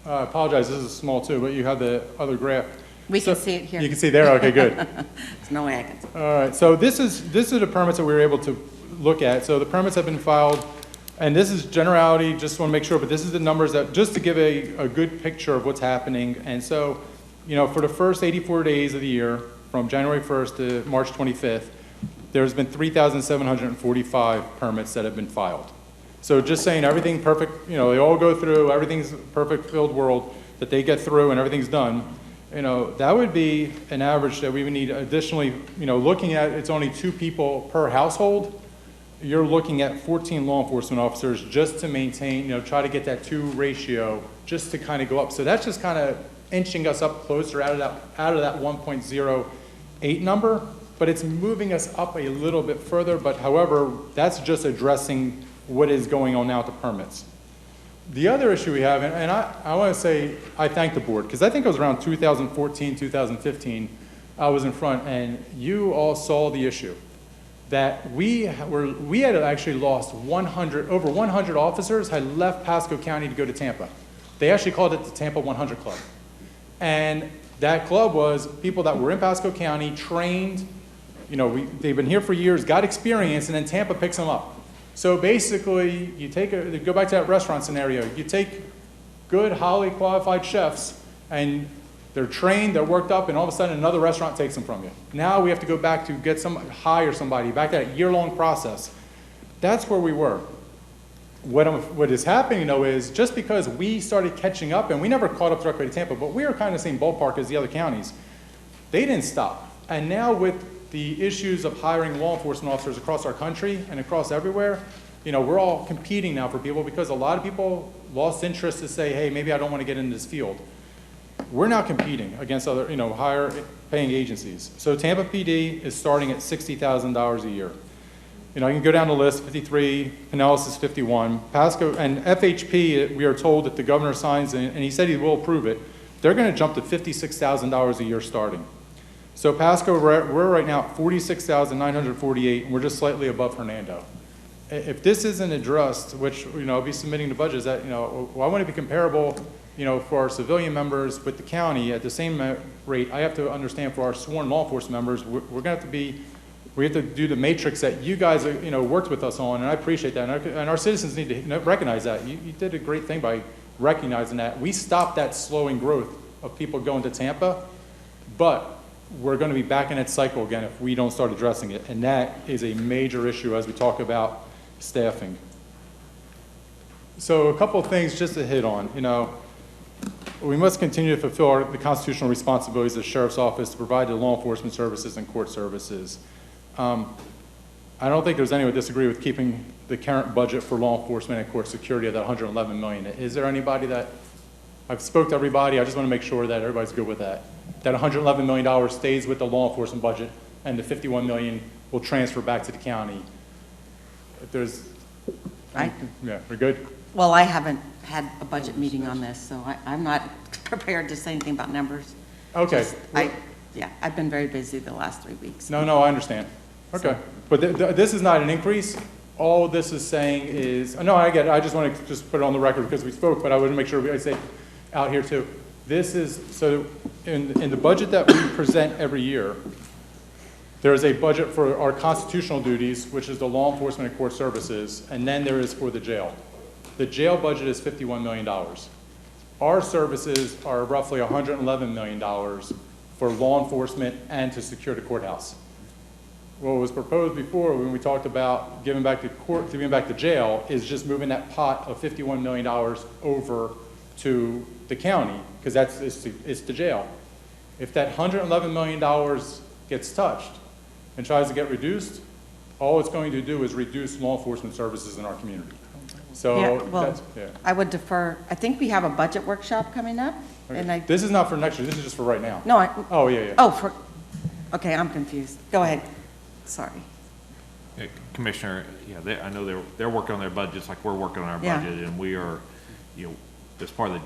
I apologize, this is small too, but you have the other graph. We can see it here. You can see there? Okay, good. There's no way I can see. All right, so this is the permits that we were able to look at. So the permits have been filed, and this is generality, just want to make sure, but this is the numbers that, just to give a good picture of what's happening. And so, you know, for the first 84 days of the year, from January 1st to March 25th, there's been 3,745 permits that have been filed. So just saying everything perfect, you know, they all go through, everything's perfect filled world that they get through and everything's done. You know, that would be an average that we would need additionally, you know, looking at it's only 2 people per household. You're looking at 14 law enforcement officers just to maintain, you know, try to get that 2 ratio just to kind of go up. So that's just kind of inching us up closer out of that 1.08 number, but it's moving us up a little bit further. But however, that's just addressing what is going on now with the permits. The other issue we have, and I want to say I thank the board, because I think it was around 2014, 2015, I was in front, and you all saw the issue that we had actually lost over 100 officers had left Pasco County to go to Tampa. They actually called it the Tampa 100 Club. And that club was people that were in Pasco County, trained, you know, they've been here for years, got experience, and then Tampa picks them up. So basically, you go back to that restaurant scenario, you take good, highly qualified chefs, and they're trained, they're worked up, and all of a sudden another restaurant takes them from you. Now we have to go back to hire somebody, back to that year-long process. That's where we were. What is happening, though, is just because we started catching up, and we never caught up directly to Tampa, but we were kind of the same ballpark as the other counties. They didn't stop. And now with the issues of hiring law enforcement officers across our country and across everywhere, you know, we're all competing now for people because a lot of people lost interest to say, hey, maybe I don't want to get into this field. We're now competing against other, you know, higher paying agencies. So Tampa PD is starting at $60,000 a year. You know, you can go down the list, 53, Pinellas is 51. Pasco and FHP, we are told that the governor signs, and he said he will approve it, they're going to jump to $56,000 a year starting. So Pasco, we're right now at $46,948, and we're just slightly above Hernando. If this isn't addressed, which, I'll be submitting the budget, is that, I want to be comparable, for our civilian members with the county at the same rate. I have to understand for our sworn law enforcement members, we're going to have to be, we have to do the matrix that you guys, worked with us on, and I appreciate that. And our citizens need to recognize that. You did a great thing by recognizing that. We stopped that slowing growth of people going to Tampa, but we're going to be back in that cycle again if we don't start addressing it. And that is a major issue as we talk about staffing. So a couple of things just to hit on. We must continue to fulfill the constitutional responsibilities of the Sheriff's Office to provide the law enforcement services and court services. I don't think there's anyone who disagree with keeping the current budget for law enforcement and court security at that $111 million. Is there anybody that, I've spoke to everybody, I just want to make sure that everybody's good with that. That $111 million stays with the law enforcement budget and the $51 million will transfer back to the county. If there's, yeah, we're good? Well, I haven't had a budget meeting on this, so I'm not prepared to say anything about numbers. Okay. I've been very busy the last 3 weeks. No, I understand. Okay. But this is not an increase. All this is saying is, no, I get it. I just want to just put it on the record because we spoke, but I want to make sure I say out here too. This is, so in the budget that we present every year, there is a budget for our constitutional duties, which is the law enforcement and court services, and then there is for the jail. The jail budget is $51 million. Our services are roughly $111 million for law enforcement and to secure the courthouse. What was proposed before when we talked about giving back to court, giving back to jail, is just moving that pot of $51 million over to the county, because it's the jail. If that $111 million gets touched and tries to get reduced, all it's going to do is reduce law enforcement services in our community. So I would defer. I think we have a budget workshop coming up. Okay. And this is not for next year, this is just for right now. No, yeah. Oh, okay, I'm confused. Go ahead. Sorry. Yeah, Commissioner, I know they're working on their budgets like we're working on our budget, and we are, as part of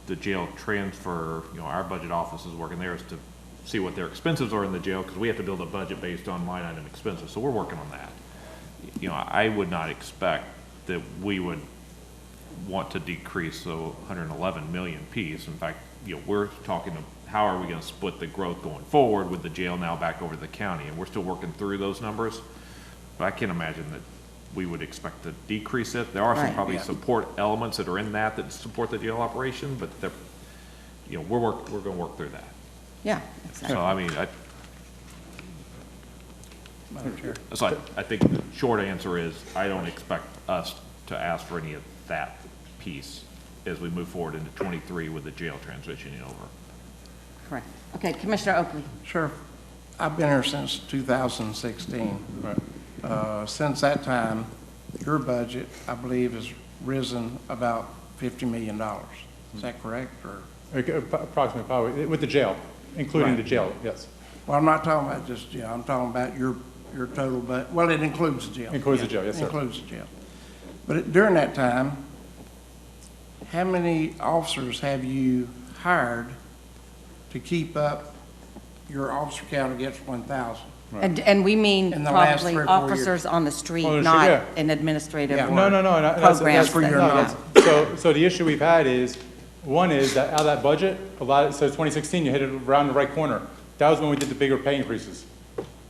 the jail transfer, our budget office is working there is to see what their expenses are in the jail, because we have to build a budget based on line item expenses, so we're working on that. I would not expect that we would want to decrease the 111 million piece. In fact, we're talking how are we going to split the growth going forward with the jail now back over to the county, and we're still working through those numbers. But I can't imagine that we would expect to decrease it. There are some probably support elements that are in that support the jail operation, but they're, we're going to work through that. Yeah, exactly. So I mean, I think the short answer is I don't expect us to ask for any of that piece as we move forward into 23 with the jail transitioning over. Correct. Okay, Commissioner Oakley. Sure. I've been here since 2016. Right. Since that time, your budget, I believe, has risen about $50 million. Is that correct? Or approximately, probably, with the jail, including the jail, yes. Well, I'm not talking about just jail. I'm talking about your total budget. Well, it includes the jail. Includes the jail, yes, sir. Includes the jail. But during that time, how many officers have you hired to keep up your officer count against 1,000? Right. And we mean probably officers on the street, not an administrative programs. So the issue we've had is, one is that out of that budget, so 2016, you hit it around the right corner. That was when we did the bigger pay increases.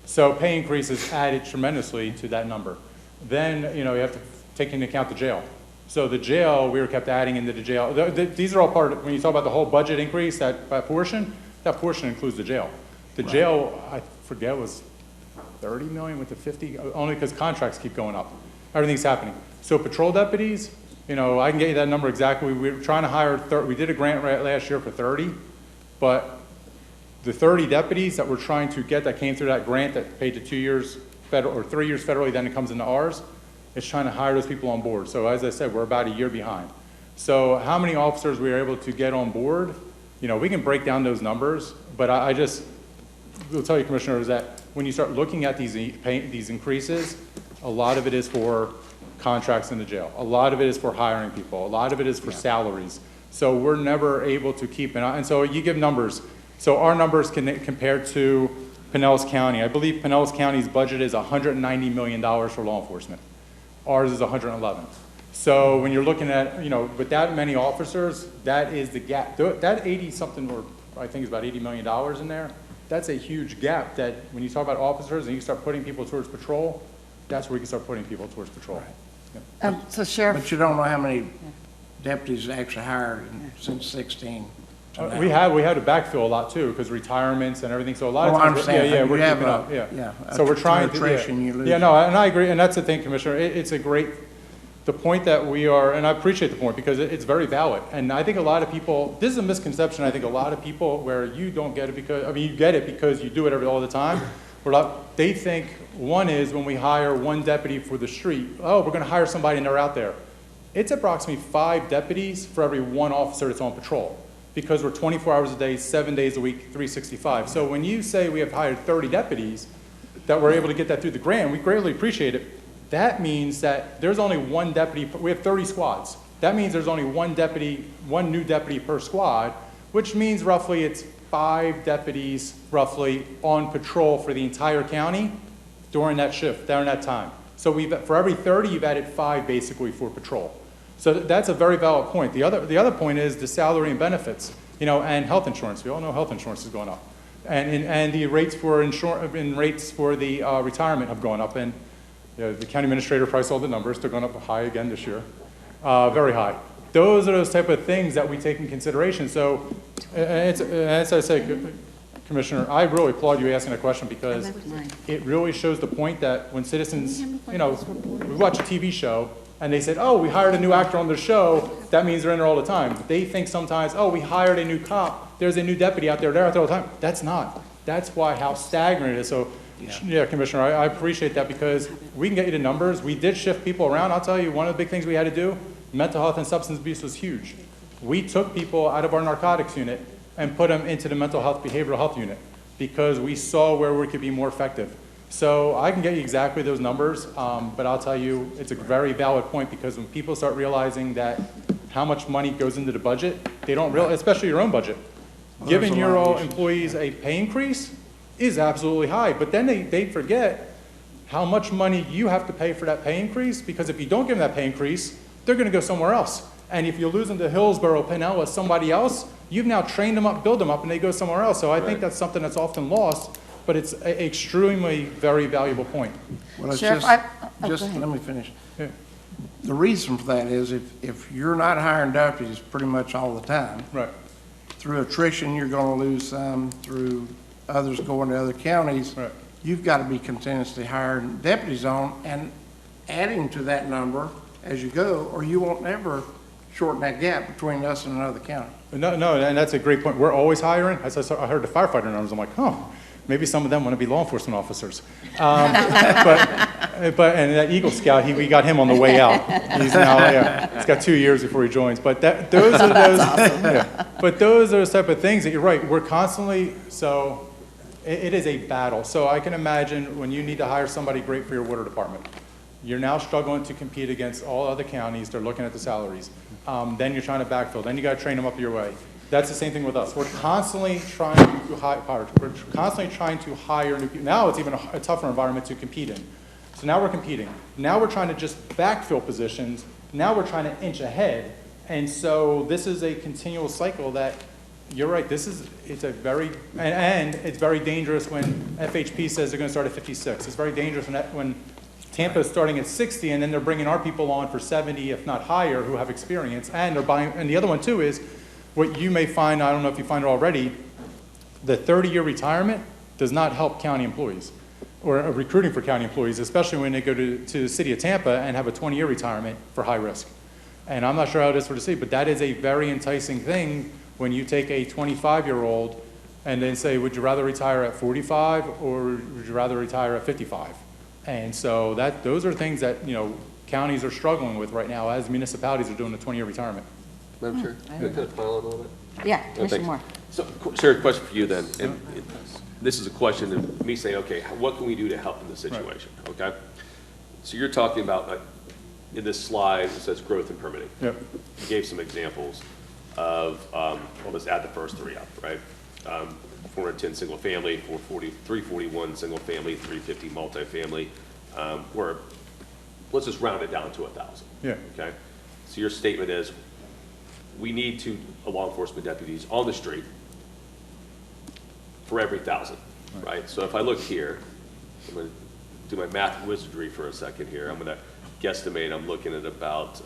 So pay increases added tremendously to that number. Then, you have to take into account the jail. So the jail, we were kept adding into the jail. These are all part of, when you talk about the whole budget increase, that portion includes the jail. The jail, I forget, was 30 million with the 50, only because contracts keep going up. Everything's happening. So patrol deputies, I can get you that number exactly. We were trying to hire, we did a grant last year for 30, but the 30 deputies that we're trying to get that came through that grant that paid to 2 years federal or 3 years federally, then it comes into ours, it's trying to hire those people on board. So as I said, we're about a year behind. So how many officers we were able to get on board, we can break down those numbers, but I just will tell you, Commissioner, is that when you start looking at these increases, a lot of it is for contracts in the jail. A lot of it is for hiring people. A lot of it is for salaries. So we're never able to keep, and so you give numbers. So our numbers can compare to Pinellas County. I believe Pinellas County's budget is $190 million for law enforcement. Ours is 111. So when you're looking at, with that many officers, that is the gap. That 80-something, or I think it's about $80 million in there, that's a huge gap that when you talk about officers and you start putting people towards patrol, that's where you can start putting people towards patrol. Right. So Sheriff. But you don't know how many deputies actually hired since 16. We had to backfill a lot too, because retirements and everything, so a lot of times. We're keeping up, So we're trying to, and I agree, and that's the thing, Commissioner, it's a great, the point that we are, and I appreciate the point, because it's very valid, and I think a lot of people, this is a misconception, I think a lot of people, where you don't get it because, you get it because you do it all the time, they think, one is when we hire one deputy for the street, we're gonna hire somebody and they're out there. It's approximately 5 deputies for every 1 officer that's on patrol, because we're 24 hours a day, 7 days a week, 365. So when you say we have hired 30 deputies, that we're able to get that through the grant, we greatly appreciate it. That means that there's only 1 deputy, we have 30 squads. That means there's only 1 new deputy per squad, which means roughly it's 5 deputies roughly on patrol for the entire county during that shift, during that time. So for every 30, you've added 5 basically for patrol. So that's a very valid point. The other point is the salary and benefits, and health insurance. We all know health insurance is going up, and the rates for the retirement have gone up. And the county administrator probably saw the numbers. They're going up high again this year, very high. Those are those type of things that we take in consideration. So, as I say, Commissioner, I really applaud you asking a question, because it really shows the point that when citizens, we watch a TV show and they said, we hired a new actor on the show, that means they're in there all the time. They think sometimes, we hired a new cop, there's a new deputy out there, they're out there all the time. That's not. That's how staggering it is. So, Commissioner, I appreciate that, because we can get you the numbers. We did shift people around. I'll tell you, one of the big things we had to do, mental health and substance abuse was huge. We took people out of our narcotics unit and put them into the mental health, behavioral health unit, because we saw where we could be more effective. So I can get you exactly those numbers, but I'll tell you, it's a very valid point, because when people start realizing that how much money goes into the budget, they don't realize, especially your own budget. Giving your employees a pay increase is absolutely high, but then they forget how much money you have to pay for that pay increase, because if you don't give them that pay increase, they're gonna go somewhere else. And if you lose them to Hillsborough, Pinellas, somebody else, you've now trained them up, build them up, and they go somewhere else. So I think that's something that's often lost, but it's an extremely very valuable point. Well, it's Sheriff, let me finish. Yeah. The reason for that is if you're not hiring deputies pretty much all the time, right, through attrition, you're gonna lose some, through others going to other counties, right, you've got to be continuously hiring deputies on and adding to that number as you go, or you won't ever shorten that gap between us and another county. No, and that's a great point. We're always hiring. As I heard the firefighter numbers, I'm like, maybe some of them want to be law enforcement officers. But and that Eagle Scout, we got him on the way out. He's now, he's got 2 years before he joins. But those are those, awesome. But those are the type of things that you're right. We're constantly, so it is a battle. So I can imagine when you need to hire somebody great for your water department, you're now struggling to compete against all other counties. They're looking at the salaries. Then you're trying to backfill. Then you got to train them up your way. That's the same thing with us. We're constantly trying to hire. We're constantly trying to hire new people. Now it's even a tougher environment to compete in. So now we're competing. Now we're trying to just backfill positions. Now we're trying to inch ahead. And so this is a continual cycle that you're right. It's a very and it's very dangerous when FHP says they're going to start at 56. It's very dangerous when Tampa is starting at 60, and then they're bringing our people on for 70, if not higher, who have experience, and they're buying. And the other one too is what you may find. I don't know if you find it already. The 30-year retirement does not help county employees or recruiting for county employees, especially when they go to the city of Tampa and have a 20-year retirement for high risk. And I'm not sure how it is for the city, but that is a very enticing thing when you take a 25-year-old and then say, would you rather retire at 45 or would you rather retire at 55? And so those are things that counties are struggling with right now as municipalities are doing a 20-year retirement. Madam Chair, can I kind of pile on a little bit? Yeah, Commissioner Moore. So, Sarah, question for you then. And this is a question of me saying, okay, what can we do to help in this situation? Right. Okay. So you're talking about in this slide it says growth and permitting. Yep. You gave some examples. of, well, let's add the first three up, right? 410 single family, 341 single family, 350 multifamily, where, let's just round it down to 1,000. Yeah. Okay? So your statement is, we need two law enforcement deputies on the street for every 1,000, right? So if I look here, I'm going to do my math wizardry for a second here. I'm going to guesstimate, I'm looking at about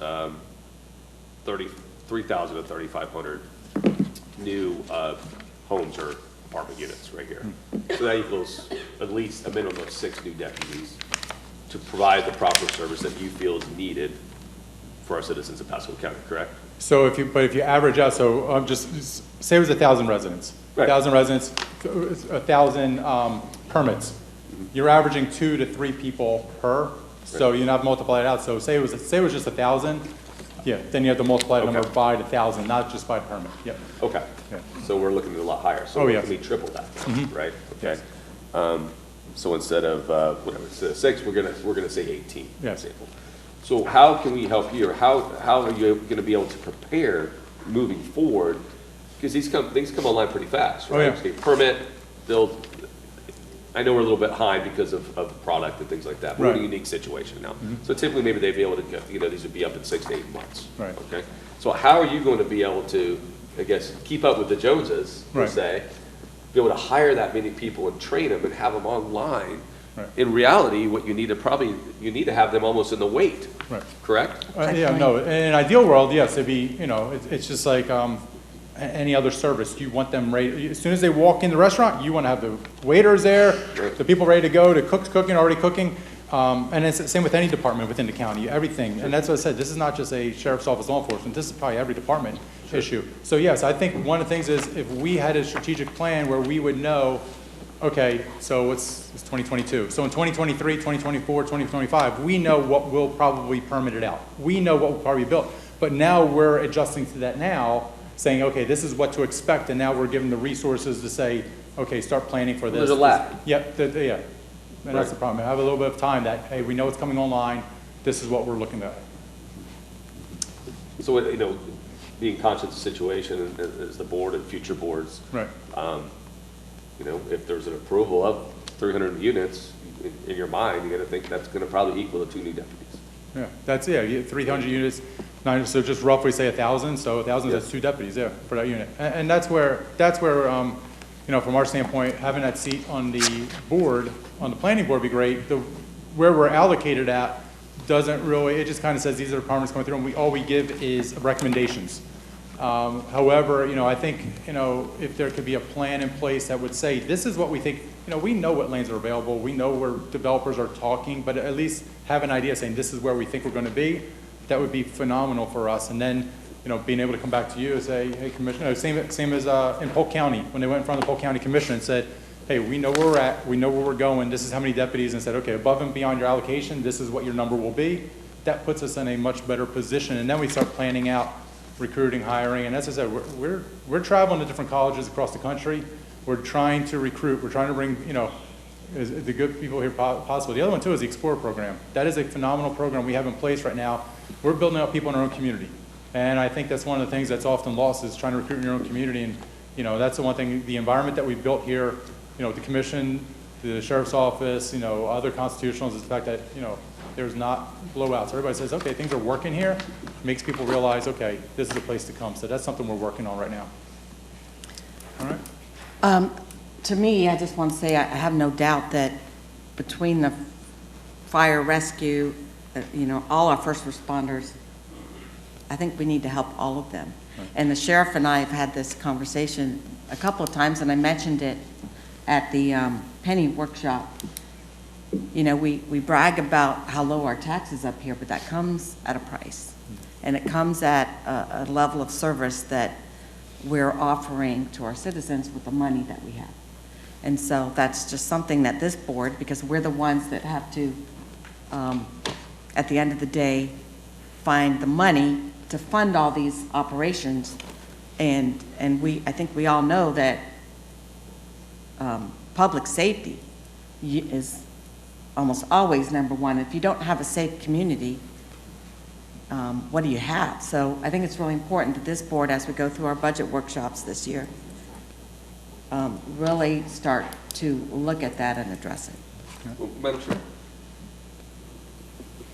3,000 to 3,500 new homes or apartment units right here. So that equals at least a minimum of 6 new deputies to provide the proper service that you feel is needed for our citizens of Pasco County, correct? So if you average out, so just say it was 1,000 residents. Right. 1,000 residents, 1,000 permits. You're averaging 2 to 3 people per. So you have to multiply it out. So say it was just 1,000. Yeah, then you have to multiply the number by 1,000, not just by permit. Yep. Okay. Yeah. So we're looking at a lot higher. So yes. we triple that, Mhm. right? Okay. So instead of whatever, instead of 6, we're gonna say 18. Yes. For example. So how can we help you, or how are you going to be able to prepare moving forward? Because things come online pretty fast, right? Oh, yeah. So you permit, I know we're a little bit behind because of product and things like that. We're in a Right. unique situation now. Mhm. So typically, maybe they'd be able to get, these would be up in 6 to 8 months. Right. Okay. So how are you going to be able to, I guess, keep up with the Joneses, per Right. se, be able to hire that many people and train them and have them online? Right. In reality, what you need to have them almost in the wait. Right. Correct? Yeah, no, in an ideal world, yes, it'd be, it's just like any other service. You want them ready, as soon as they walk in the restaurant, you want to have the waiters there, the people ready to go, the cooks cooking, already cooking. And it's the same with any department within the county, everything. And that's what I said, this is not just a sheriff's office law enforcement, this is probably every department issue. So yes, I think one of the things is if we had a strategic plan where we would know, okay, so it's 2022. So in 2023, 2024, 2025, we know what will probably permit it out. We know what will probably be built. But now we're adjusting to that now, saying, okay, this is what to expect, and now we're given the resources to say, okay, start planning for this. There's a lag. Yep, yeah. And that's the problem. I have a little bit of time that, hey, we know it's coming online, this is what we're looking at. So, being conscious of the situation as the board and future boards. Right. If there's an approval of 300 units, in your mind, you got to think that's going to probably equal to 2 new deputies. Yeah, that's, 300 units, so just roughly say 1,000, so 1,000 that's 2 deputies, for that unit. And that's where, from our standpoint, having that seat on the board, on the planning board would be great. Where we're allocated at doesn't really, it just kind of says these are the departments coming through, and all we give is recommendations. However, I think, if there could be a plan in place that would say, this is what we think, we know what lanes are available, we know where developers are talking, but at least have an idea saying this is where we think we're going to be, that would be phenomenal for us. And then, being able to come back to you and say, hey, Commissioner, same as in Polk County, when they went in front of the Polk County Commission and said, hey, we know where we're at, we know where we're going, this is how many deputies, and said, okay, above and beyond your allocation, this is what your number will be. That puts us in a much better position. And then we start planning out recruiting, hiring, and as I said, we're traveling to different colleges across the country. We're trying to recruit. We're trying to bring, the good people here possible. The other one too is the Explorer program. That is a phenomenal program we have in place right now. We're building up people in our own community, and I think that's one of the things that's often lost is trying to recruit in your own community. And that's the one thing. The environment that we've built here, the commission, the sheriff's office, other constitutionals, is the fact that there's not blowouts. Everybody says, okay, things are working here. Makes people realize, okay, this is a place to come. So that's something we're working on right now. All right. To me, I just want to say I have no doubt that between the fire rescue, all our first responders, I think we need to help all of them. Right. And the sheriff and I have had this conversation a couple of times, and I mentioned it at the Penny workshop. We brag about how low our taxes up here, but that comes at a price. And it comes at a level of service that we're offering to our citizens with the money that we have. And so that's just something that this board, because we're the ones that have to, at the end of the day, find the money to fund all these operations. And I think we all know that public safety is almost always number one. If you don't have a safe community, what do you have? So I think it's really important that this board, as we go through our budget workshops this year, really start to look at that and address it. Well, Madam Chair,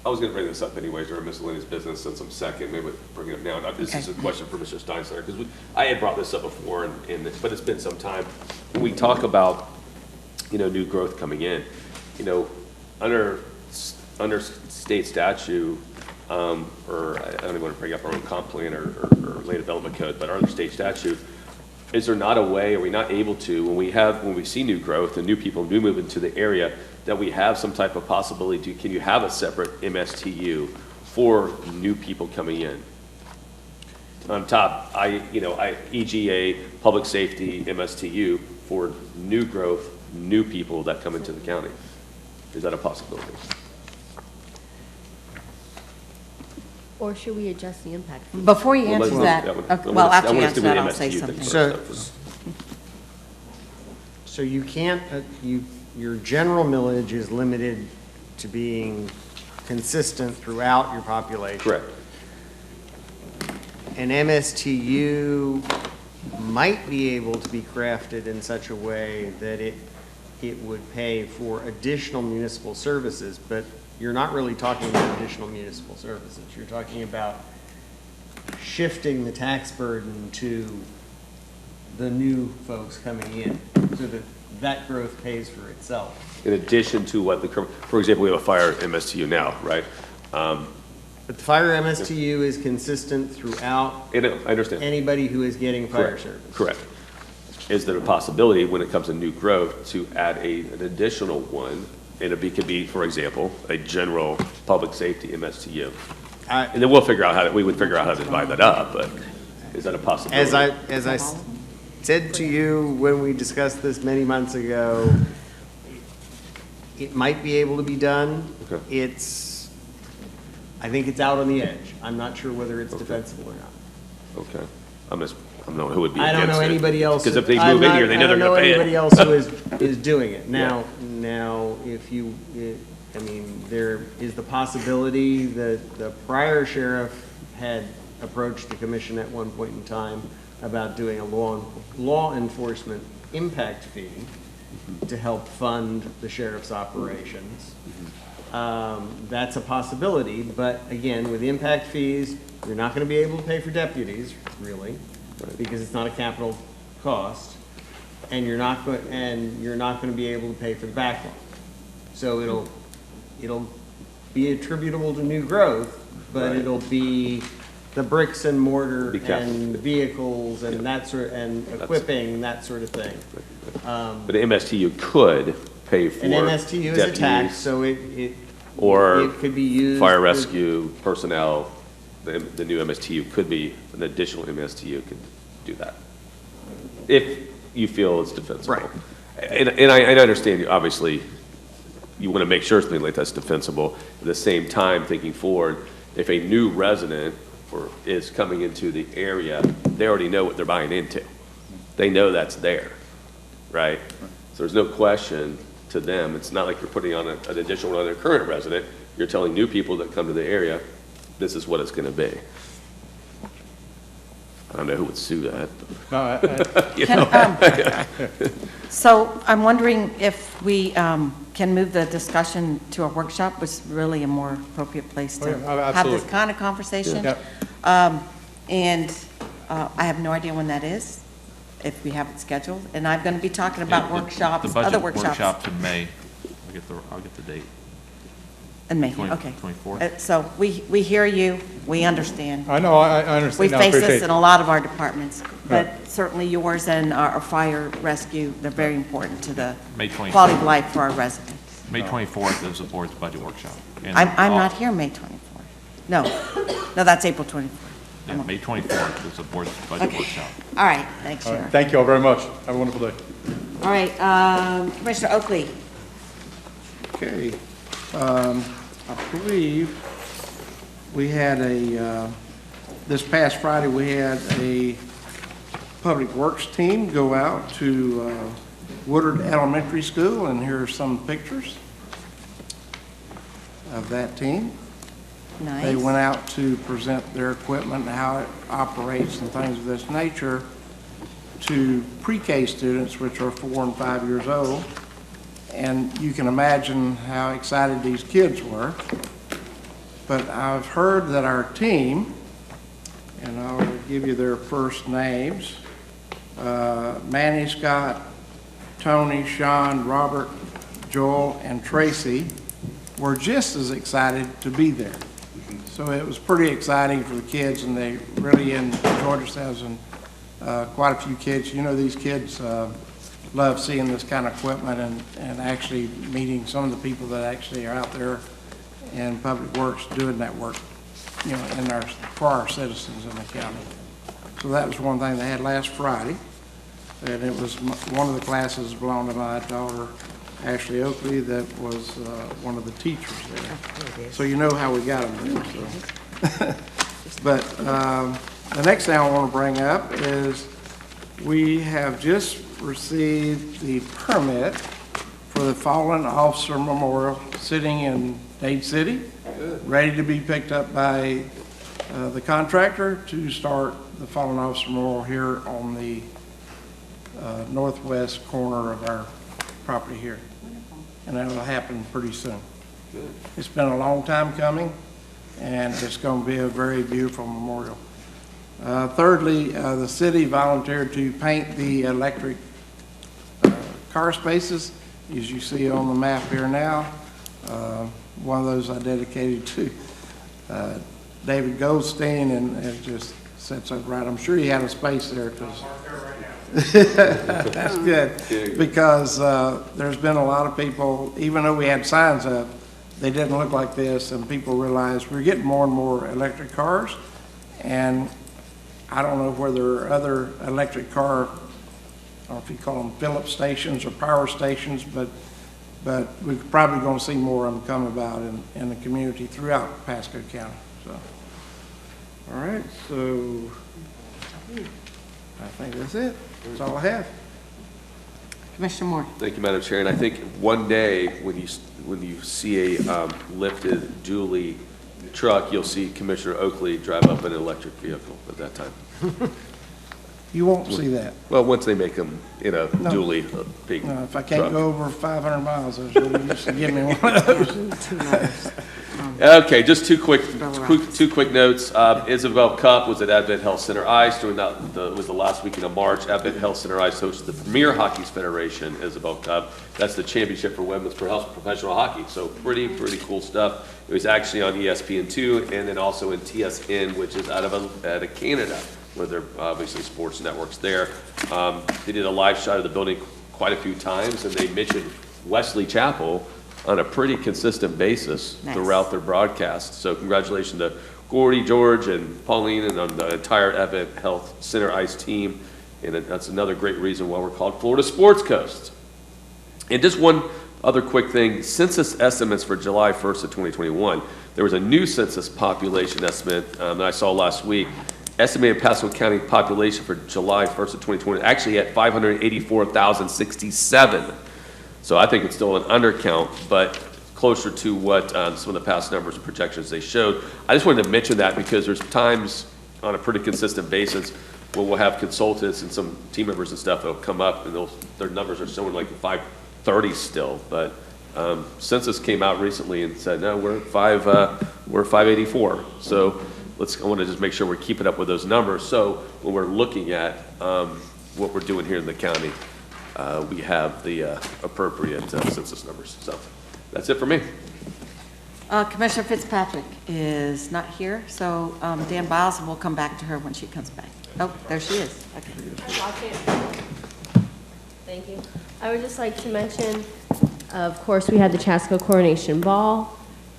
I was going to bring this up anyways during miscellaneous business since I'm second. Maybe we'll bring it up now. This is a question for Mr. Steinsteiner because I had brought this up before, but it's been some time. When we talk about, new growth coming in, under state statute, or I don't even want to bring up our own comp plan or land development code, but under state statute, is there not a way, are we not able to, when we see new growth and new people do move into the area, that we have some type of possibility can you have a separate MSTU for new people coming in? On top, EGA, public safety, MSTU for new growth, new people that come into the county. Is that a possibility? Or should we adjust the impact fee? Before you answer that, after you answer that, I'll say something. So you can't, your general millage is limited to being consistent throughout your population. Correct. An MSTU might be able to be crafted in such a way that it would pay for additional municipal services, but you're not really talking about additional municipal services. You're talking about shifting the tax burden to the new folks coming in so that growth pays for itself. In addition to what for example, we have a fire MSTU now, right? But the fire MSTU is consistent throughout. I understand. Anybody who is getting fire service. Correct. Is there a possibility when it comes to new growth to add an additional one, and it could be, for example, a general public safety MSTU? And then we would figure out how to divide that up, but is that a possibility? As I said to you when we discussed this many months ago, it might be able to be done. Okay. I think it's out on the edge. I'm not sure whether it's defensible or not. Okay. I don't know who would be I don't know anybody else. Because if they move in here, they know they're going to pay it. I don't know anybody else who is doing it. Now, there is the possibility that the prior sheriff had approached the commission at one point in time about doing a law enforcement impact fee to help fund the sheriff's operations. That's a possibility, but again, with impact fees, you're not going to be able to pay for deputies, really, because it's not a capital cost, and you're not going to be able to pay for the backlog. So it'll be attributable to new growth, but it'll be the bricks and mortar and vehicles and and equipping, that sort of thing. But an MSTU could pay for an MSTU is a tax, so it could be used fire rescue personnel. The new MSTU could be an additional MSTU could do that if you feel it's defensible. Right. And I understand you obviously you want to make sure something like that's defensible. At the same time, thinking forward, if a new resident is coming into the area, they already know what they're buying into. They know that's there, right? So there's no question to them. It's not like you're putting on an additional one on their current resident. You're telling new people that come to the area, this is what it's going to be. I don't know who would sue that. So I'm wondering if we can move the discussion to a workshop, was really a more appropriate place to have this kind of conversation. Yeah. And I have no idea when that is, if we have it scheduled. And I'm going to be talking about workshops, other workshops. The budget workshop's in May. I'll get the date. In May, okay. 24th. So we hear you, we understand. I know, I understand. We No, face appreciate this in a lot of our departments, but certainly yours and our fire rescue, they're very important to the May 24th. quality of life for our residents. May 24th is the board's budget workshop. And I'm not here May 24th. No, that's April 24th. Yeah, May 24th is the board's budget Okay. workshop. All right, thanks, All right, Sharon. thank you all very much. Have a wonderful day. All right, Commissioner Oakley. Okay. I believe we had this past Friday, we had a Public Works team go out to Woodard Elementary School, and here are some pictures of that team. They Nice. went out to present their equipment and how it operates and things of this nature to pre-K students, which are 4 and 5 years old. And you can imagine how excited these kids were. But I've heard that our team, and I'll give you their first names, Manny, Scott, Tony, Sean, Robert, Joel, and Tracy, were just as excited to be there. So it was pretty exciting for the kids, and they really enjoyed themselves, and quite a few kids. You know, these kids love seeing this kind of equipment and actually meeting some of the people that actually are out there in Public Works doing that work, you know, for our citizens in the county. So that was one thing they had last Friday, and it was one of the classes belonged to my daughter, Ashley Oakley, that was one of the teachers there. So you know how we got them there. So. But the next thing I want to bring up is we have just received the permit for the Fallen Officer Memorial sitting in Dade City, ready to be picked up by the contractor to start the Fallen Officer Memorial here on the northwest corner of our property here. And that'll happen pretty soon. Good. It's been a long time coming, and it's going to be a very beautiful memorial. Thirdly, the city volunteered to paint the electric car spaces, as you see on the map here now. One of those I dedicated to David Goldstein, and it just sets up right. I'm sure he had a space there. That's good, because there's been a lot of people, even though we had signs up, they didn't look like this, and people realized we're getting more and more electric cars, and I don't know whether there are other electric car, I don't know if you call them Phillips stations or power stations, but we're probably going to see more of them come about in the community throughout Pasco County. So, all right, so I think that's it. That's all I have. Commissioner Moore. Thank you, Madam Chair. And I think one day when you see a lifted dually truck, you'll see Commissioner Oakley drive up in an electric vehicle at that time. You won't see that. Well, once they make them in a dually, big No, if I can't truck. go over 500 miles, they're used to give me one of those. Okay, just two quick notes. Isabel Cup was at Advent Health Center Ice during it was the last weekend of March. Advent Health Center Ice hosted the Premier Hockey Federation Isabel Cup. That's the championship for women's professional hockey. So pretty cool stuff. It was actually on ESPN2 and then also in TSN, which is out of Canada, where there are obviously sports networks there. They did a live shot of the building quite a few times, and they mentioned Wesley Chapel on a pretty consistent basis throughout their broadcast. So congratulations to Gordy, George, and Pauline, and on the entire Advent Health Center Ice team. And that's another great reason why we're called Florida Sports Coast. And just one other quick thing, census estimates for July 1st of 2021. There was a new census population estimate that I saw last week. Estimated Pasco County population for July 1st of 2020 actually at 584,067. So I think it's still an undercount, but closer to what some of the past numbers and projections they showed. I just wanted to mention that because there's times on a pretty consistent basis where we'll have consultants and some team members and stuff that will come up and their numbers are showing like 530 still. But census came out recently and said, no, we're 584. So I want to just make sure we're keeping up with those numbers. So when we're looking at what we're doing here in the county, we have the appropriate census numbers. So that's it for me. Commissioner Fitzpatrick is not here, so Dan Biles, and we'll come back to her when she comes back. Oh, there she is. Okay. Thank you. I would just like to mention, of course, we had the Chasco Coronation Ball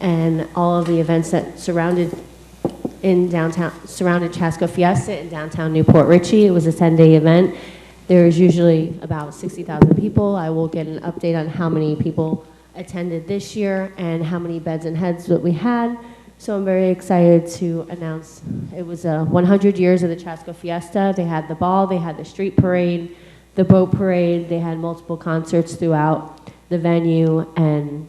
and all of the events that surrounded Chasco Fiesta in downtown Newport Richey. It was a 10-day event. There's usually about 60,000 people. I will get an update on how many people attended this year and how many beds and heads that we had. So I'm very excited to announce it was 100 years of the Chasco Fiesta. They had the ball, they had the street parade, the boat parade, they had multiple concerts throughout the venue, and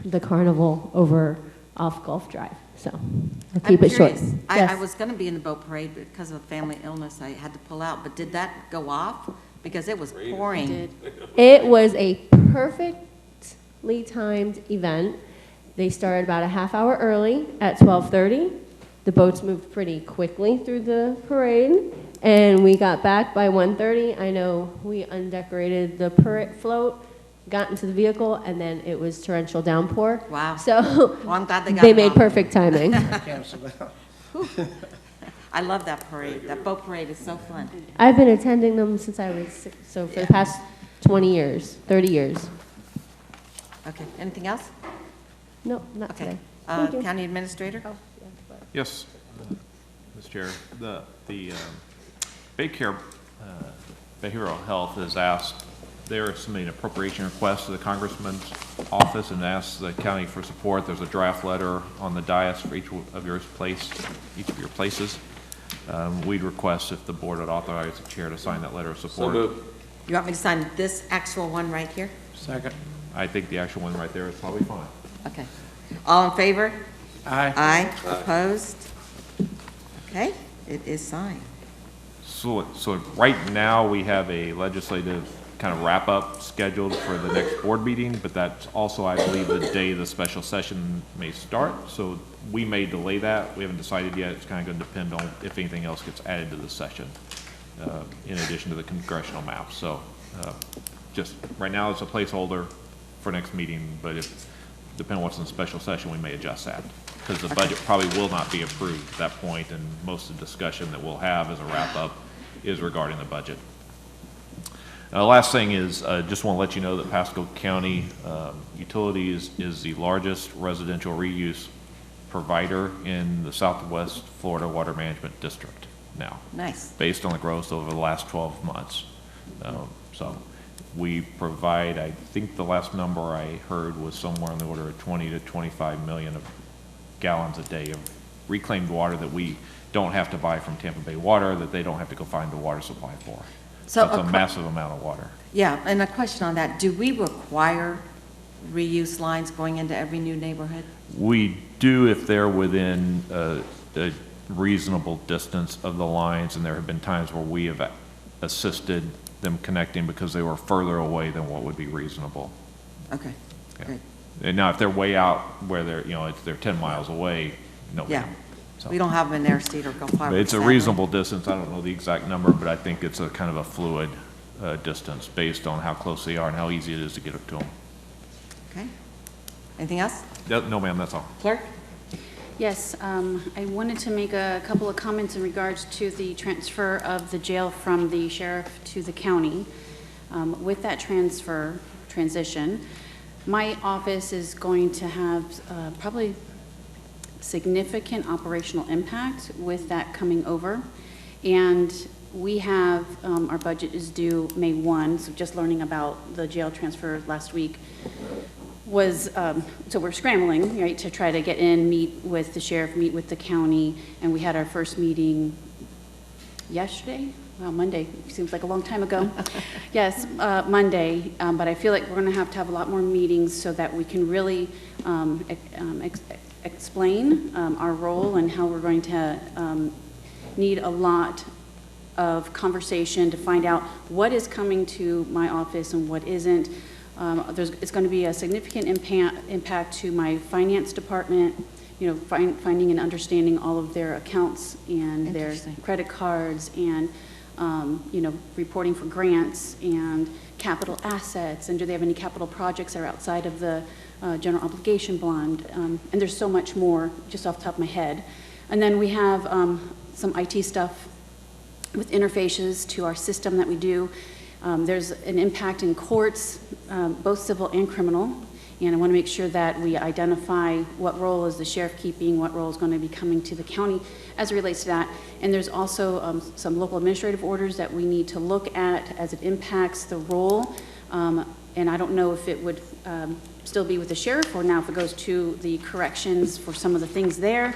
the carnival over off Gulf Drive. So I'll I'm keep it short. curious. Yes. I was going to be in the boat parade, but because of family illness, I had to pull out. But did that go off? Because it was pouring. It was a perfectly timed event. They started about a half hour early at 12:30. The boats moved pretty quickly through the parade, and we got back by 1:30. I know we undecorated the float, got into the vehicle, and then it was torrential downpour. Wow. So Well, I'm glad they got they it made off. perfect timing. Cancel out. I love that parade. That boat parade is so fun. I've been attending them since I was 6, so for the past 20 years, 30 years. Okay, anything else? No, not Okay. today. Thank you. County Administrator? Yes, Mr. Chair. The Baycare Behavioral Health has asked, they're submitting an appropriation request to the Congressman's office and asked the county for support. There's a draft letter on the dais for each of your places. We'd request if the board would authorize the chair to sign that letter of support. You want me to sign this actual one right here? Second. I think the actual one right there is probably fine. Okay. All in favor? Aye. Aye. Opposed? Okay, it is signed. So right now, we have a legislative kind of wrap-up scheduled for the next board meeting, but that's also, I believe, the day the special session may start. So we may delay that. We haven't decided yet. It's kind of going to depend on if anything else gets added to the session, in addition to the congressional map. So just right now, it's a placeholder for next meeting, but if, depending on what's in the special session, we may adjust that, because the budget probably will not be approved at that point, and most of the discussion that we'll have as a wrap-up is regarding the budget. Last thing is, just want to let you know that Pasco County Utilities is the largest residential reuse provider in the Southwest Florida Water Management District now. Nice. Based on the growth over the last 12 months. So we provide, I think the last number I heard was somewhere on the order of 20 to 25 million of gallons a day of reclaimed water that we don't have to buy from Tampa Bay Water, that they don't have to go find the water supply for. So That's a massive amount of water. Yeah, and a question on that. Do we require reuse lines going into every new neighborhood? We do if they're within a reasonable distance of the lines, and there have been times where we have assisted them connecting because they were further away than what would be reasonable. Okay, Yeah. great. And now if they're way out where they're, they're 10 miles away, no. Yeah, So- we don't have them in their state or go 5 But it's a reasonable distance. I don't know the exact number, but I think it's a kind of a fluid distance based on how close they are and how easy it is to get up to them. Okay. Anything else? No, ma'am, that's all. Clerk? Yes, I wanted to make a couple of comments in regards to the transfer of the jail from the sheriff to the county. With that transition, my office is going to have probably significant operational impact with that coming over. And we have, our budget is due May 1, so just learning about the jail transfer last week was, so we're scrambling, right, to try to get in, meet with the sheriff, meet with the county, and we had our first meeting yesterday? Well, Monday, seems like a long time ago. Yes, Monday, but I feel like we're gonna have to have a lot more meetings so that we can really explain our role and how we're going to need a lot of conversation to find out what is coming to my office and what isn't. It's going to be a significant impact to my finance department, finding and understanding all of their accounts and their credit cards and, reporting for grants and capital assets, and do they have any capital projects that are outside of the general obligation bond, and there's so much more just off the top of my head. And then we have some IT stuff with interfaces to our system that we do. There's an impact in courts, both civil and criminal, and I want to make sure that we identify what role is the sheriff keeping, what role is going to be coming to the county as it relates to that. And there's also some local administrative orders that we need to look at as it impacts the role. And I don't know if it would still be with the sheriff or now if it goes to the corrections for some of the things there.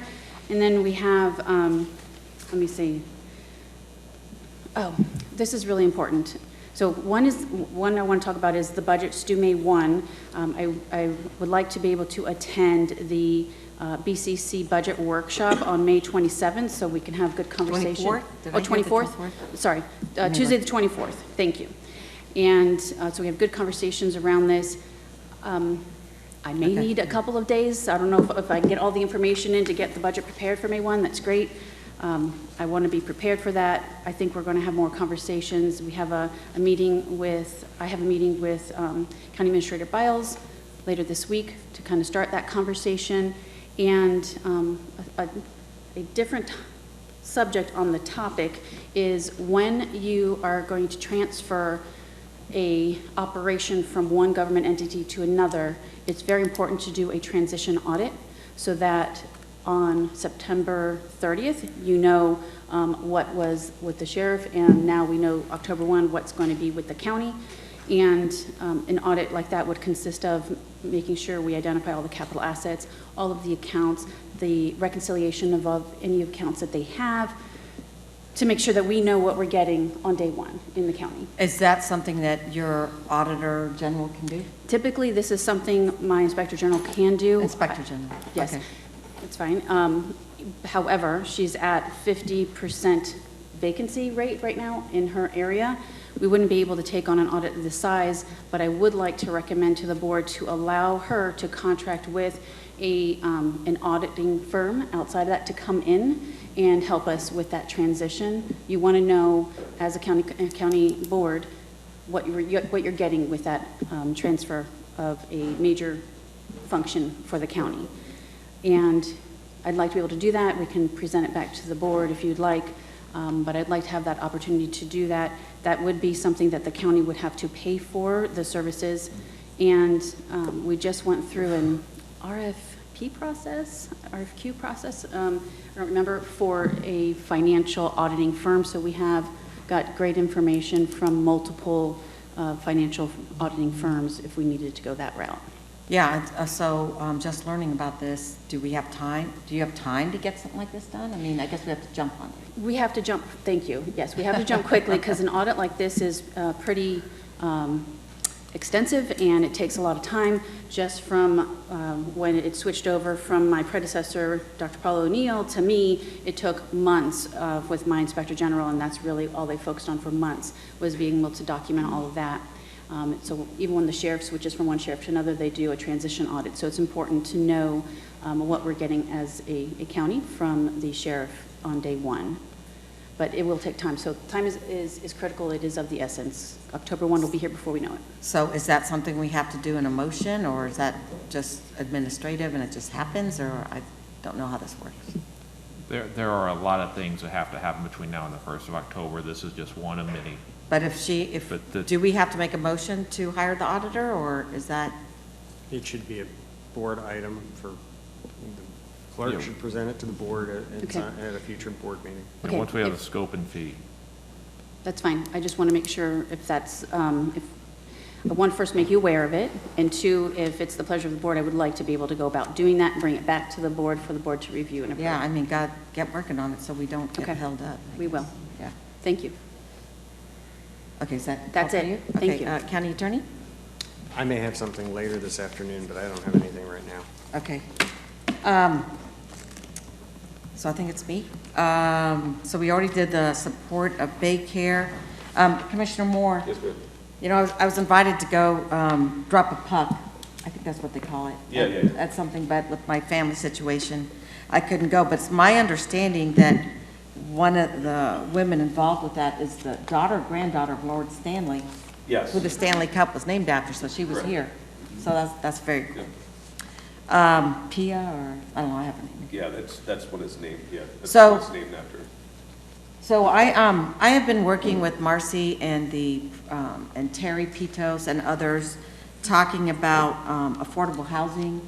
And then we have, let me see. Oh, this is really important. So one I want to talk about is the budget's due May 1. I would like to be able to attend the BCC budget workshop on May 27th, so we can have good conversation. 24th? Did I Oh, hear the 24th? 24th? Sorry, Tuesday the 24th, thank you. And so we have good conversations around this. I may need a couple of days. I don't know if I can get all the information in to get the budget prepared for May 1, that's great. I want to be prepared for that. I think we're going to have more conversations. We have I have a meeting with County Administrator Biles later this week to kind of start that conversation. And a different subject on the topic is when you are going to transfer a operation from one government entity to another, it's very important to do a transition audit so that on September 30th, you know what was with the sheriff, and now we know October 1 what's going to be with the county. And an audit like that would consist of making sure we identify all the capital assets, all of the accounts, the reconciliation of any accounts that they have, to make sure that we know what we're getting on day 1 in the county. Is that something that your auditor general can do? Typically, this is something my inspector general can do. Inspector general. Yes, Okay. it's fine. However, she's at 50% vacancy rate right now in her area. We wouldn't be able to take on an audit of this size, but I would like to recommend to the board to allow her to contract with an auditing firm outside of that to come in and help us with that transition. You want to know, as a county board, what you're getting with that transfer of a major function for the county. And I'd like to be able to do that. We can present it back to the board if you'd like, but I'd like to have that opportunity to do that. That would be something that the county would have to pay for, the services. And we just went through an RFQ process, I don't remember, for a financial auditing firm. So we have got great information from multiple financial auditing firms if we needed to go that route. Yeah, so just learning about this, do we have time? Do you have time to get something like this done? I mean, I guess we have to jump on it. We have to jump, thank you. Yes, we have to jump quickly because an audit like this is pretty extensive and it takes a lot of time. Just from when it switched over from my predecessor, Dr. Paul O'Neill, to me, it took months with my inspector general, and that's really all they focused on for months, was being able to document all of that. So even when the sheriff switches from one sheriff to another, they do a transition audit. So it's important to know what we're getting as a county from the sheriff on day 1. But it will take time. So time is critical. It is of the essence. October 1 will be here before we know it. So is that something we have to do in a motion, or is that just administrative and it just happens, or I don't know how this works? There are a lot of things that have to happen between now and the 1st of October. This is just one of many. But do we have to make a motion to hire the auditor, or is that? It should be a board item for, the clerk should present it to the board at a future board meeting. And once we have a scope and fee. That's fine. I just want to make sure if that's, one, first make you aware of it, and two, if it's the pleasure of the board, I would like to be able to go about doing that and bring it back to the board for the board to review and approve. Yeah, I mean, get working on it so we don't get held up. We will. Yeah. Thank you. Okay, That's all it. for you? Thank Okay, you. County Attorney? I may have something later this afternoon, but I don't have anything right now. Okay. So I think it's me. So we already did the support of Baycare. Commissioner Moore. Yes, ma'am. You know, I was invited to go drop a puck. I think that's what they call it. Yeah. That's something, but with my family situation, I couldn't go. But it's my understanding that one of the women involved with that is the granddaughter of Lord Stanley. Yes. Who the Stanley Cup was named after, so she was Correct. here. So that's very cool. Pia, or, I don't know, I have a name. Yeah, that's what it's named, yeah. That's So- what it's named after. So I have been working with Marcy and and Terry Pitos and others, talking about affordable housing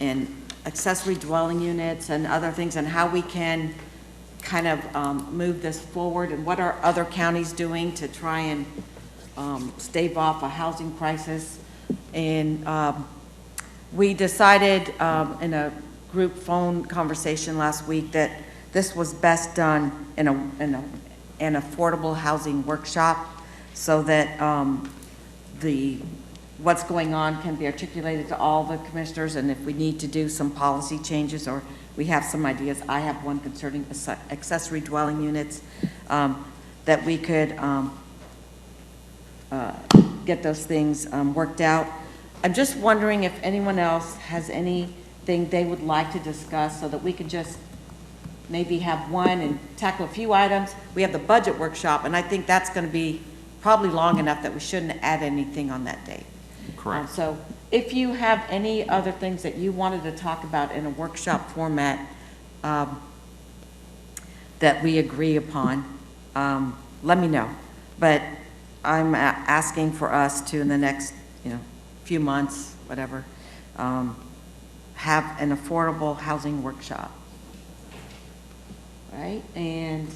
and accessory dwelling units and other things, and how we can kind of move this forward, and what are other counties doing to try and stave off a housing crisis. And we decided in a group phone conversation last week that this was best done in an affordable housing workshop. so that what's going on can be articulated to all the commissioners, and if we need to do some policy changes or we have some ideas, I have one concerning accessory dwelling units, that we could get those things worked out. I'm just wondering if anyone else has anything they would like to discuss so that we can just maybe have one and tackle a few items. We have the budget workshop, and I think that's going to be probably long enough that we shouldn't add anything on that day. Correct. So if you have any other things that you wanted to talk about in a workshop format that we agree upon, let me know. But I'm asking for us to, in the next few months, whatever, have an affordable housing workshop. Right? And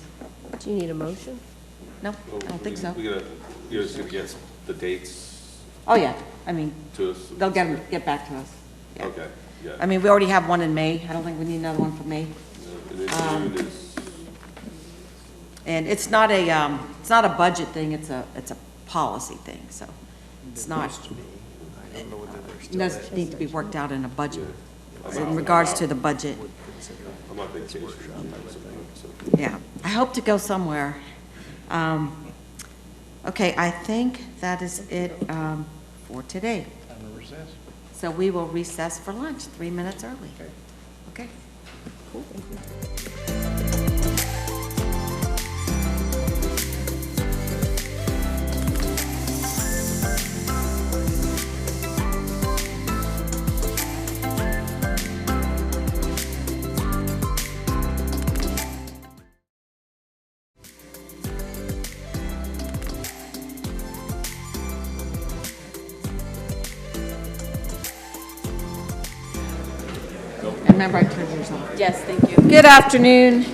do you need a motion? No, I don't think so. You're just going to get the dates? Oh, yeah. I mean, to us? They'll get back to us. Yeah. Okay. Yeah. I mean, we already have one in May. I don't think we need another one for May. And it's not a budget thing. It's a policy thing. So it's not. It does need to be worked out in a budget in regards to the budget. I'm on vacation. Yeah, I hope to go somewhere. Okay, I think that is it for today. So we will recess for lunch 3 minutes early. Okay. Cool. Remember, I turned yours off. Yes, thank you. Good afternoon,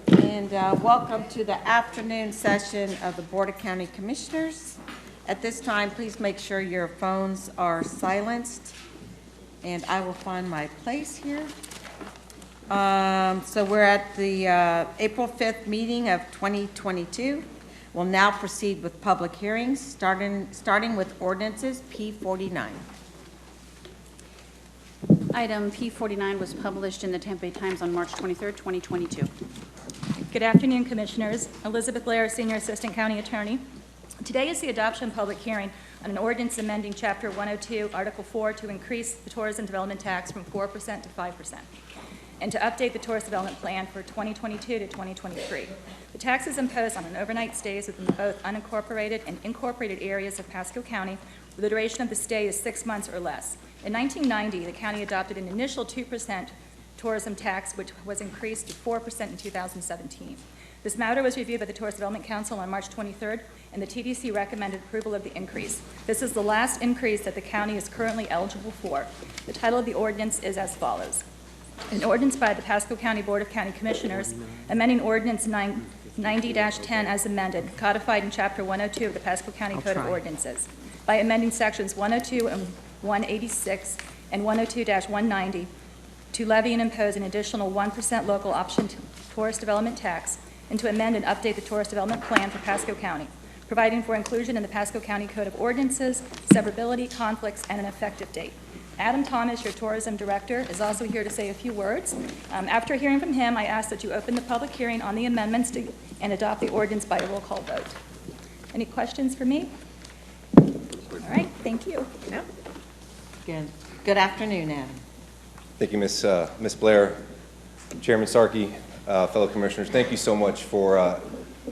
and welcome to the afternoon session of the Board of County Commissioners. At this time, please make sure your phones are silenced, and I will find my place here. So we're at the April 5th meeting of 2022. We'll now proceed with public hearings, starting with ordinances P49. Item P49 was published in the Tampa Bay Times on March 23rd, 2022. Good afternoon, Commissioners. Elizabeth Blair, Senior Assistant County Attorney. Today is the adoption public hearing on an ordinance amending Chapter 102, Article 4 to increase the tourism development tax from 4% to 5% and to update the tourist development plan for 2022 to 2023. The tax is imposed on an overnight stays within both unincorporated and incorporated areas of Pasco County where the duration of the stay is 6 months or less. In 1990, the county adopted an initial 2% tourism tax, which was increased to 4% in 2017. This matter was reviewed by the Tourist Development Council on March 23rd, and the TDC recommended approval of the increase. This is the last increase that the county is currently eligible for. The title of the ordinance is as follows. An ordinance by the Pasco County Board of County Commissioners amending Ordinance 90-10 as amended, codified in Chapter 102 of the Pasco County Code of Ordinances, by amending Sections 102 and 186 and 102-190 to levy and impose an additional 1% local option tourist development tax and to amend and update the tourist development plan for Pasco County, providing for inclusion in the Pasco County Code of Ordinances, severability, conflicts, and an effective date. Adam Thomas, your tourism director, is also here to say a few words. After hearing from him, I ask that you open the public hearing on the amendments and adopt the ordinance by a roll call vote. Any questions for me? All right, thank you. No. Good afternoon, Adam. Thank you, Ms. Blair, Chairman Sarkey, fellow commissioners. Thank you so much for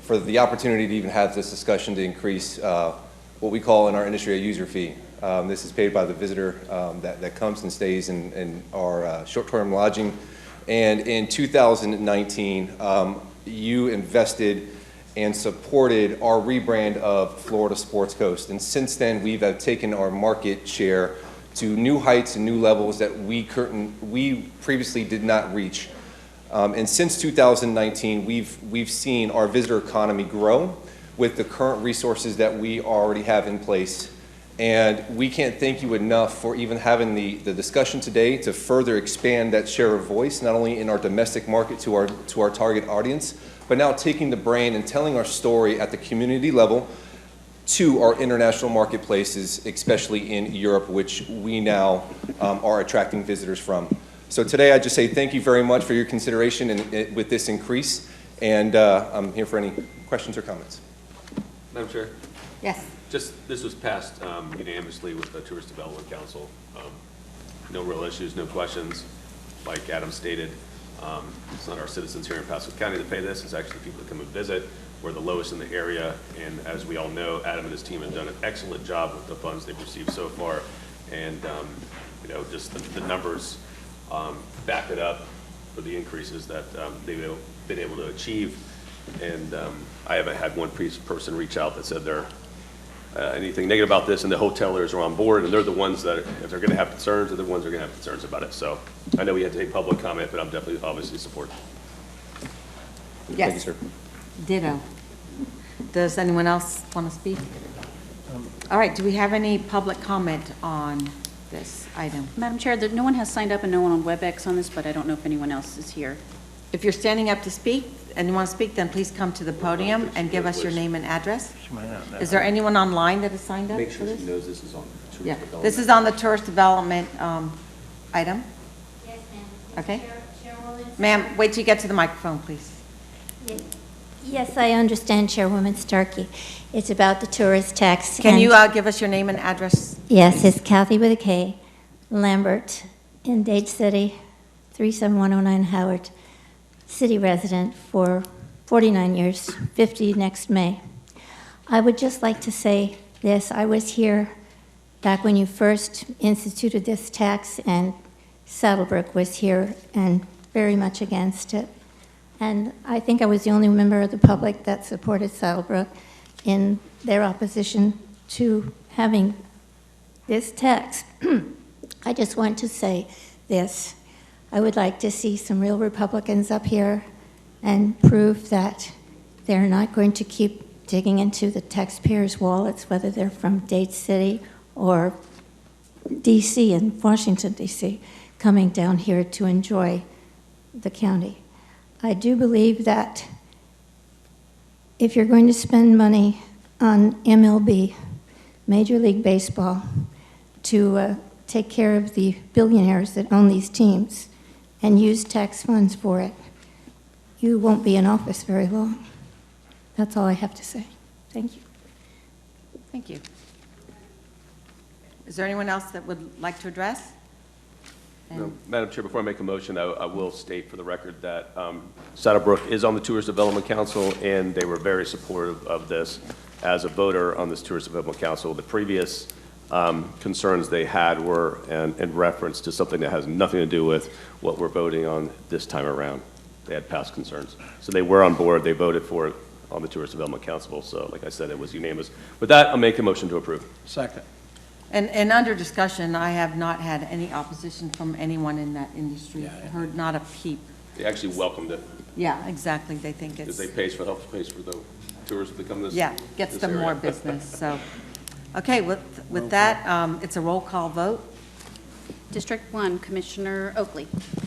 the opportunity to even have this discussion to increase what we call in our industry a user fee. This is paid by the visitor that comes and stays in our short-term lodging. And in 2019, you invested and supported our rebrand of Florida Sports Coast. And since then, we've taken our market share to new heights and new levels that we previously did not reach. And since 2019, we've seen our visitor economy grow with the current resources that we already have in place. And we can't thank you enough for even having the discussion today to further expand that share of voice, not only in our domestic market to our target audience, but now taking the brand and telling our story at the community level to our international marketplaces, especially in Europe, which we now are attracting visitors from. So today, I just say thank you very much for your consideration with this increase, and I'm here for any questions or comments. Madam Chair? Yes. This was passed unanimously with the Tourist Development Council. No real issues, no questions. Like Adam stated, it's not our citizens here in Pasco County that pay this, it's actually people that come and visit. We're the lowest in the area, and as we all know, Adam and his team have done an excellent job with the funds they've received so far, and just the numbers back it up for the increases that they've been able to achieve. And I haven't had one person reach out that said they're anything negative about this, and the hoteliers are on board, and they're the ones that, if they're going to have concerns, they're the ones that are going to have concerns about it. So I know we had to take public comment, but I'm definitely obviously support. Yes. Thank you, sir. Ditto. Does anyone else want to speak? All right, do we have any public comment on this item? Madam Chair, no one has signed up and no one on WebEx on this, but I don't know if anyone else is here. If you're standing up to speak and you want to speak, then please come to the podium and give us your name and address. Is there anyone online that has signed up Make for sure this? she knows this is on tourist Yeah, development. this is on the tourist development item. Yes, ma'am. Okay. Chairwoman. Ma'am, wait till you get to the microphone, please. Yes, I understand, Chairwoman Starkey. It's about the tourist tax. Can and- you give us your name and address? Yes, it's Kathy with a K, Lambert, in Dade City, 37109 Howard, city resident for 49 years, 50 next May. I would just like to say this. I was here back when you first instituted this tax, and Saddlebrook was here and very much against it. And I think I was the only member of the public that supported Saddlebrook in their opposition to having this tax. I just want to say this. I would like to see some real Republicans up here and prove that they're not going to keep digging into the taxpayers' wallets, whether they're from Dade City or D.C. and Washington, D.C., coming down here to enjoy the county. I do believe that if you're going to spend money on MLB, Major League Baseball, to take care of the billionaires that own these teams and use tax funds for it, you won't be in office very long. That's all I have to say. Thank you. Thank you. Is there anyone else that would like to address? No, Madam Chair, before I make a motion, I will state for the record that Saddlebrook is on the Tourist Development Council, and they were very supportive of this as a voter on this Tourist Development Council. The previous concerns they had were in reference to something that has nothing to do with what we're voting on this time around. They had past concerns. So they were on board. They voted for it on the Tourist Development Council. So like I said, it was unanimous. With that, I'll make a motion to approve. Second. And under discussion, I have not had any opposition from anyone in that industry. Heard not a peep. They actually welcomed it. Yeah, exactly. They think Because it's, they pays for the tourists that come to this. yeah, gets this them area. more business, so. Okay, with that, it's a roll call vote. District 1, Commissioner Oakley.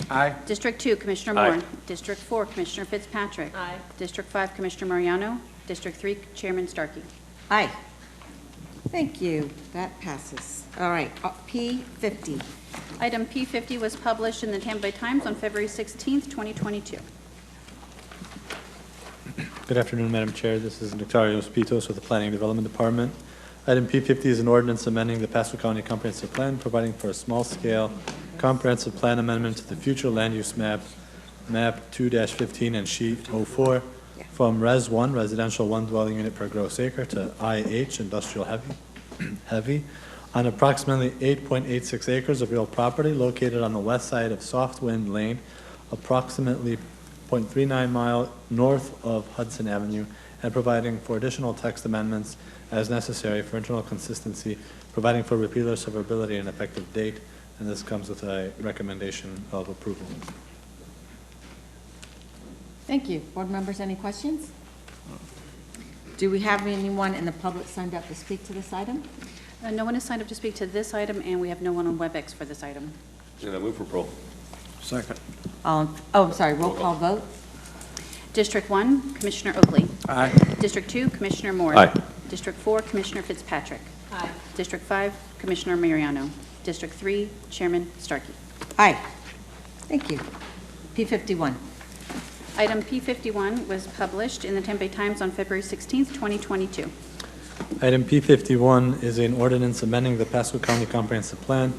Aye. District 2, Commissioner Aye. Moore. District 4, Commissioner Fitzpatrick. Aye. District 5, Commissioner Mariano. District 3, Chairman Starkey. Aye. Thank you. That passes. All right, P50. Item P50 was published in the Tampa Bay Times on February 16th, 2022. Good afternoon, Madam Chair. This is Nectarios Pitos with the Planning and Development Department. Item P50 is an ordinance amending the Pasco County Comprehensive Plan, providing for a small-scale comprehensive plan amendment to the future land use map 2-15 and sheet 04, from Res 1, residential 1 dwelling unit per gross acre, to IH, industrial heavy, on approximately 8.86 acres of real property located on the west side of Soft Wind Lane, approximately 0.39 mile north of Hudson Avenue, and providing for additional text amendments as necessary for internal consistency, providing for repealer severability and effective date, and this comes with a recommendation of approval. Thank you. Board members, any questions? Do we have anyone in the public signed up to speak to this item? No one has signed up to speak to this item, and we have no one on WebEx for this item. And I move for approval. Second. I'm sorry, roll call vote. District 1, Commissioner Oakley. Aye. District 2, Commissioner Moore. Aye. District 4, Commissioner Fitzpatrick. Aye. District 5, Commissioner Mariano. District 3, Chairman Starkey. Aye. Thank you. P51. Item P51 was published in the Tampa Bay Times on February 16th, 2022. Item P51 is an ordinance amending the Pasco County Comprehensive Plan,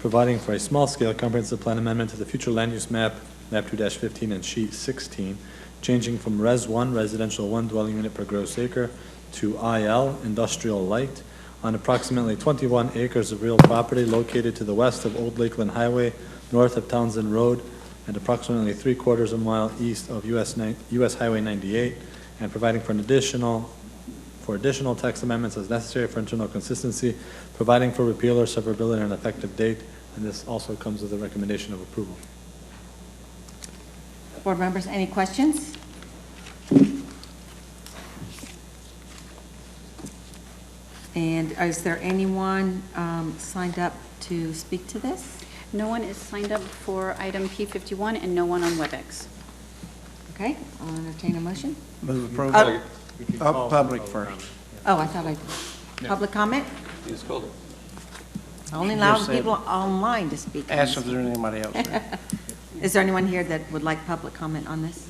providing for a small-scale comprehensive plan amendment to the future land use map, map 2-15 and sheet 16, changing from Res 1, residential 1 dwelling unit per gross acre, to IL, industrial light, on approximately 21 acres of real property located to the west of Old Lakeland Highway, north of Townsend Road, and approximately 3/4 of a mile east of US Highway 98, and providing for additional text amendments as necessary for internal consistency, providing for repeal or severability and an effective date, and this also comes with a recommendation of approval. Board members, any questions? And is there anyone signed up to speak to this? No one is signed up for item P51 and no one on WebEx. Okay, I'll entertain a motion. Move approval. Public first. Oh, I thought I did. Public comment? I only allow people online to speak. Ask if there's anybody else there. Is there anyone here that would like public comment on this?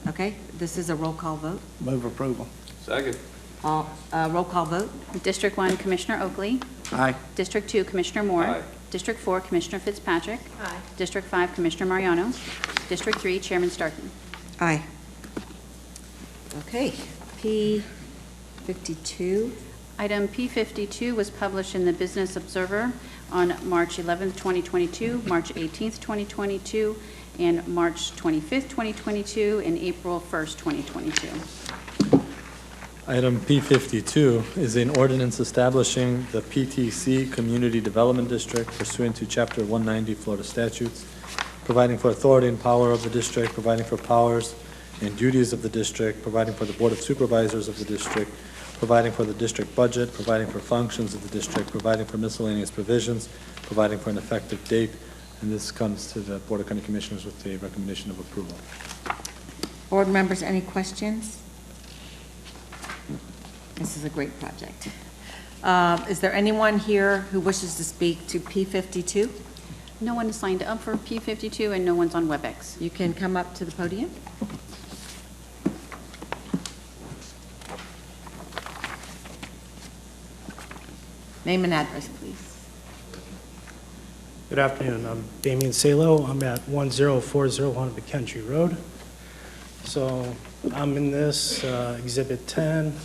Okay, this is a roll call vote. Move approval. Second. Roll call vote. District 1, Commissioner Oakley. Aye. District 2, Commissioner Moore. Aye. District 4, Commissioner Fitzpatrick. Aye. District 5, Commissioner Mariano. District 3, Chairman Starkey. Aye. Okay, P52. Item P52 was published in the Business Observer on March 11th, 2022, March 18th, 2022, and March 25th, 2022, and April 1st, 2022. Item P52 is an ordinance establishing the PTC Community Development District pursuant to Chapter 190 Florida statutes, providing for authority and power of the district, providing for powers and duties of the district, providing for the Board of Supervisors of the district, providing for the district budget, providing for functions of the district, providing for miscellaneous provisions, providing for an effective date, and this comes to the Board of County Commissioners with a recommendation of approval. Board members, any questions? This is a great project. Is there anyone here who wishes to speak to P52? No one is signed up for P52 and no one's on WebEx. You can come up to the podium. Name and address, please. Good afternoon. I'm Damian Salo. I'm at 10401 McKentry Road. So I'm in this Exhibit 10.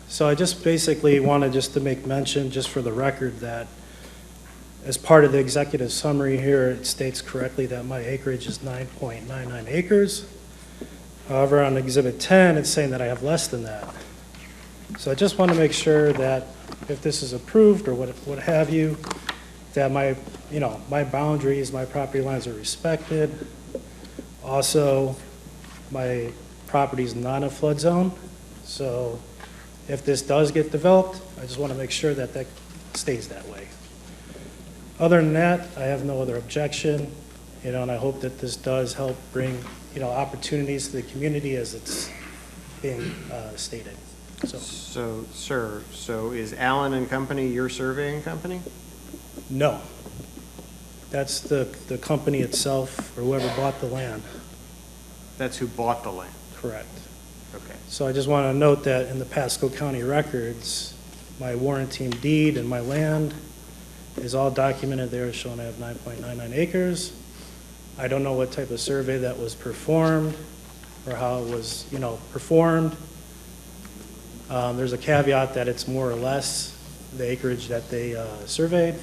So I just basically wanted just to make mention, just for the record, that as part of the executive summary here, it states correctly that my acreage is 9.99 acres. However, on Exhibit 10, it's saying that I have less than that. So I just want to make sure that if this is approved or what have you, that my boundaries, my property lines are respected. Also, my property is not a flood zone. So if this does get developed, I just want to make sure that that stays that way. Other than that, I have no other objection, and I hope that this does help bring, opportunities to the community as it's being stated. So, sir, is Allen and Company your surveying company? No. That's the company itself, or whoever bought the land. That's who bought the land? Correct. Okay. So I just want to note that in the Pasco County records, my warranty deed and my land is all documented there, showing I have 9.99 acres. I don't know what type of survey that was performed or how it was, performed. There's a caveat that it's more or less the acreage that they surveyed,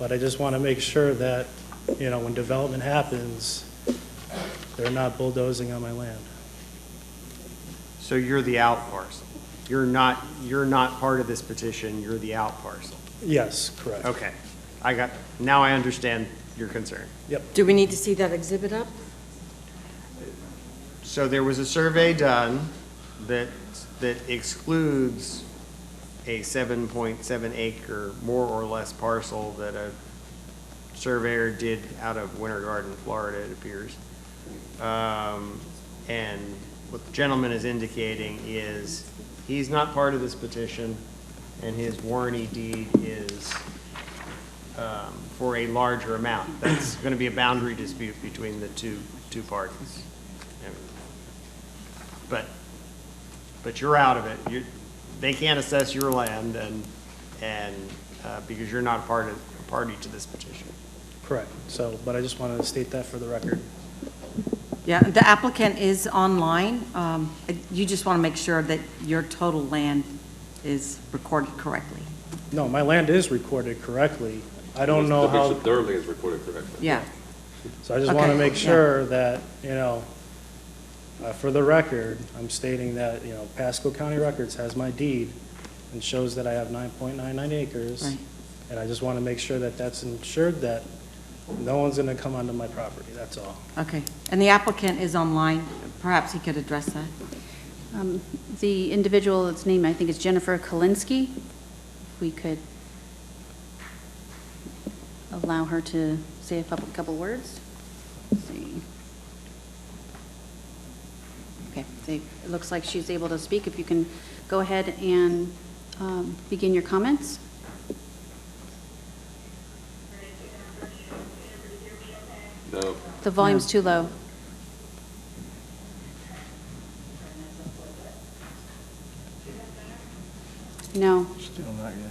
but I just want to make sure that, when development happens, they're not bulldozing on my land. So you're the out parcel. You're not part of this petition. You're the out parcel. Yes, correct. Okay. Now I understand your concern. Yep. Do we need to see that exhibit up? So there was a survey done that excludes a 7.7 acre, more or less parcel that a surveyor did out of Winter Garden, Florida, it appears. And what the gentleman is indicating is he's not part of this petition, and his warranty deed is for a larger amount. That's going to be a boundary dispute between the two parties. But you're out of it. They can't assess your land, and because you're not a party to this petition. Correct. So, but I just wanted to state that for the record. Yeah, the applicant is online. You just want to make sure that your total land is recorded correctly. No, my land is recorded correctly. I don't know how. Their land is recorded correctly. Yeah. So I just want to make sure that, for the record, I'm stating that, Pasco County Records has my deed and shows that I have 9.99 acres. Right. And I just want to make sure that that's ensured that no one's going to come onto my property, that's all. Okay. And the applicant is online. Perhaps he could address that. The individual that's named, I think, is Jennifer Kalinsky. If we could allow her to say a couple words. Let's see. Okay, it looks like she's able to speak. If you can go ahead and begin your comments. No. The volume's too low. No. Still not yet.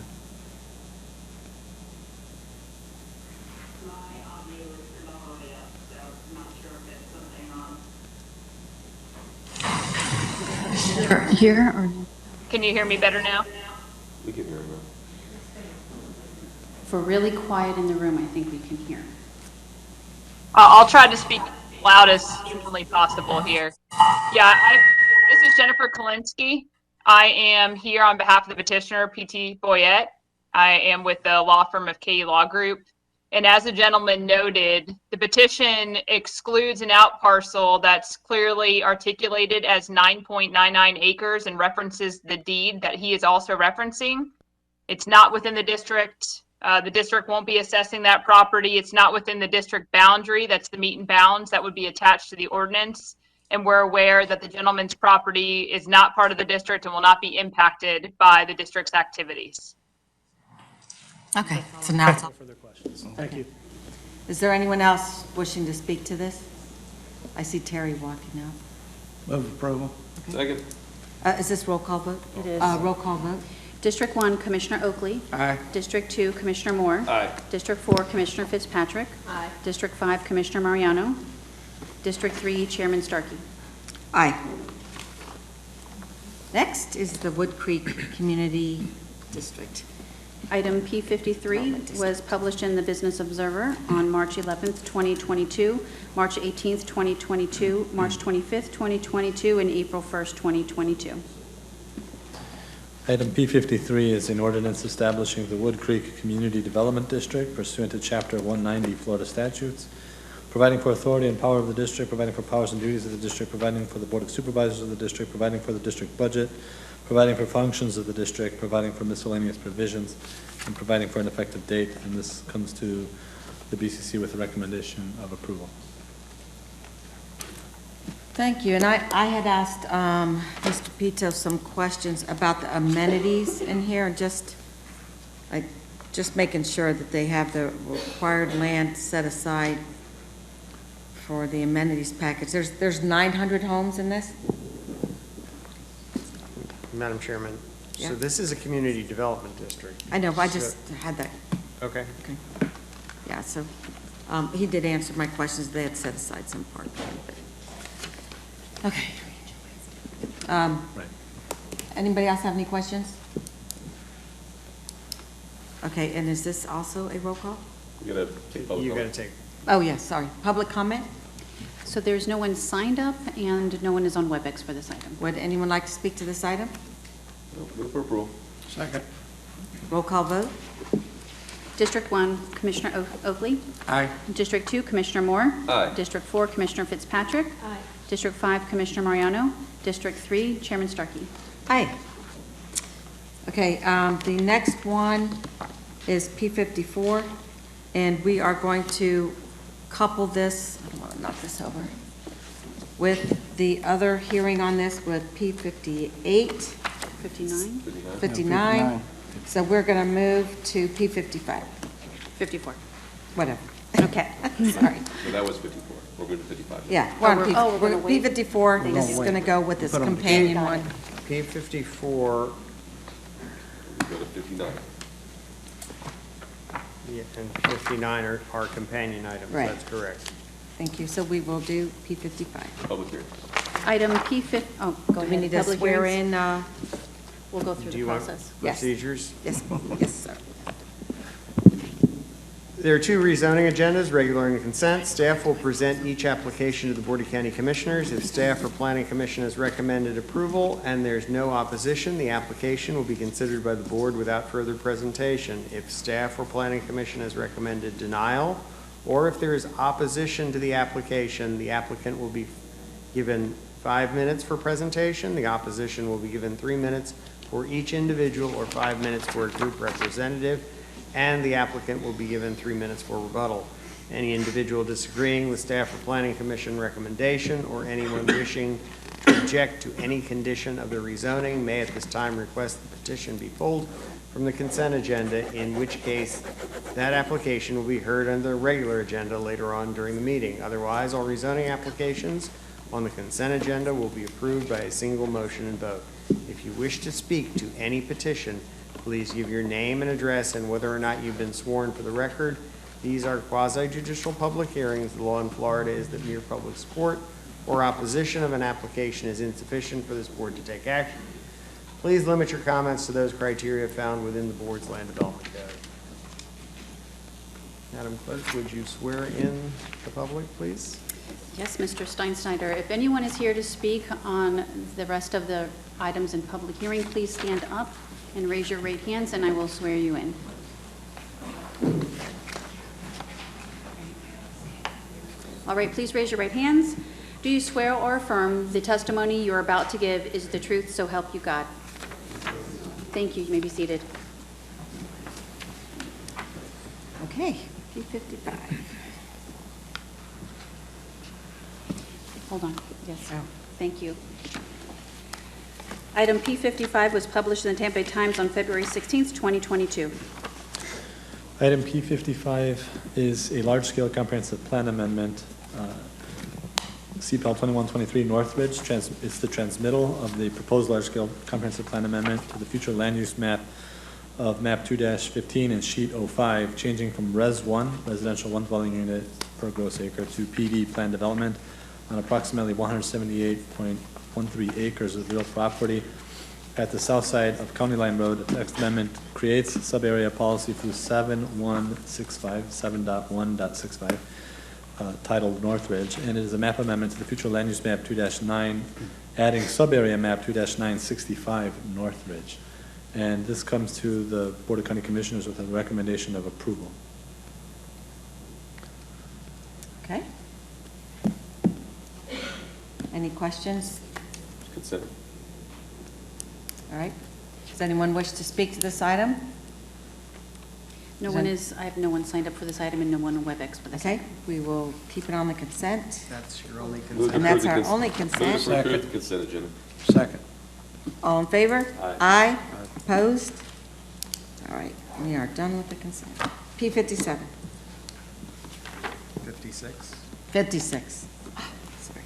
Here or no? Can you hear me better now? We can hear him now. If we're really quiet in the room, I think we can hear. I'll try to speak as loud as humanly possible here. Yeah, this is Jennifer Kalinsky. I am here on behalf of the petitioner, P.T. Boyette. I am with the law firm of K Law Group. And as the gentleman noted, the petition excludes an out parcel that's clearly articulated as 9.99 acres and references the deed that he is also referencing. It's not within the district. The district won't be assessing that property. It's not within the district boundary. That's the meet and bounds that would be attached to the ordinance. And we're aware that the gentleman's property is not part of the district and will not be impacted by the district's activities. Okay, so now it's all. No further questions. Thank you. Is there anyone else wishing to speak to this? I see Terry walking out. Move approval. Second. Is this roll call vote? It is. Roll call vote. District 1, Commissioner Oakley. Aye. District 2, Commissioner Moore. Aye. District 4, Commissioner Fitzpatrick. Aye. District 5, Commissioner Mariano. District 3, Chairman Starkey. Aye. Next is the Wood Creek Community District. Item P53 was published in the Business Observer on March 11th, 2022, March 18th, 2022, March 25th, 2022, and April 1st, 2022. Item P53 is an ordinance establishing the Wood Creek Community Development District pursuant to Chapter 190 Florida statutes, providing for authority and power of the district, providing for powers and duties of the district, providing for the Board of Supervisors of the district, providing for the district budget, providing for functions of the district, providing for miscellaneous provisions, and providing for an effective date. And this comes to the BCC with a recommendation of approval. Thank you. And I had asked Mr. Pito some questions about the amenities in here, and just making sure that they have the required land set aside for the amenities package. There's 900 homes in this? Madam Chairman, Yeah. so this is a community development district. I know, but I just had that. Okay. Okay. Yeah, so he did answer my questions. They had set aside some part of it. Okay. Right. Anybody else have any questions? Okay, and is this also a roll call? You're going to take public You're going comment? to take. Oh, yes, sorry. Public comment? So there's no one signed up, and no one is on WebEx for this item. Would anyone like to speak to this item? Move for approval. Second. Roll call vote? District 1, Commissioner Oakley. Aye. District 2, Commissioner Moore. Aye. District 4, Commissioner Fitzpatrick. Aye. District 5, Commissioner Mariano. District 3, Chairman Starkey. Aye. Okay, the next one is P54, and we are going to couple this, I don't want to knock this over, with the other hearing on this with P58, 59? 59. So we're going to move to P55, 54. whatever. Okay. Sorry. So that was 54. We're good to 55. Yeah, we're on we're P, gonna we're wait. P54. This is going to go with this Put 'em companion Got one. it. P54, We go to 59. yeah, and 59 are companion items. Right. That's correct. Thank you. So we will do P55. Public hearing. Item P50, oh, go Do ahead. we need to Public swear hearings. in? We'll go through Do the you want process. Yes. procedures? Yes, yes, sir. There are two rezoning agendas, regular and consent. Staff will present each application to the Board of County Commissioners. If staff or Planning Commission has recommended approval and there's no opposition, the application will be considered by the board without further presentation. If staff or Planning Commission has recommended denial, or if there is opposition to the application, the applicant will be given 5 minutes for presentation. The opposition will be given 3 minutes for each individual or 5 minutes for a group representative, and the applicant will be given 3 minutes for rebuttal. Any individual disagreeing with staff or planning commission recommendation or anyone wishing to object to any condition of the rezoning may at this time request the petition be pulled from the consent agenda, in which case that application will be heard under the regular agenda later on during the meeting. Otherwise, all rezoning applications on the consent agenda will be approved by a single motion and vote. If you wish to speak to any petition, please give your name and address and whether or not you've been sworn for the record. These are quasi-judicial public hearings. The law in Florida is that mere public support or opposition of an application is insufficient for this board to take action. Please limit your comments to those criteria found within the board's land development code. Madam Clerk, would you swear in the public, please? Yes, Mr. Steinsnyder. If anyone is here to speak on the rest of the items in public hearing, please stand up and raise your right hands, and I will swear you in. All right, please raise your right hands. Do you swear or affirm the testimony you are about to give is the truth, so help you God? Thank you. You may be seated. Okay, P55. Hold on. Yes. Thank you. Item P55 was published in the Tampa Bay Times on February 16th, 2022. Item P55 is a large-scale comprehensive plan amendment, CPL 2123 Northridge. It's the transmittal of the proposed large-scale comprehensive plan amendment to the future land use map of map 2-15 and sheet 05, changing from Res 1, residential one dwelling unit per gross acre, to PD plan development on approximately 178.13 acres of real property at the south side of County Line Road. The text amendment creates sub-area policy through 7.165, titled Northridge, and it is a map amendment to the future land use map 2-9, adding sub-area map 2-965 Northridge. And this comes to the Board of County Commissioners with a recommendation of approval. Okay. Any questions? Consent. All right. Does anyone wish to speak to this item? No Is one there- is, I have no one signed up for this item and no one on WebEx for this. Okay, we will keep it on the consent. That's your only Move to consent. And that's approve the our only Move consent. to approve the consent agenda. Second. All in favor? Aye. Opposed? All right, we are done with the consent. P57. 56. 56. Sorry.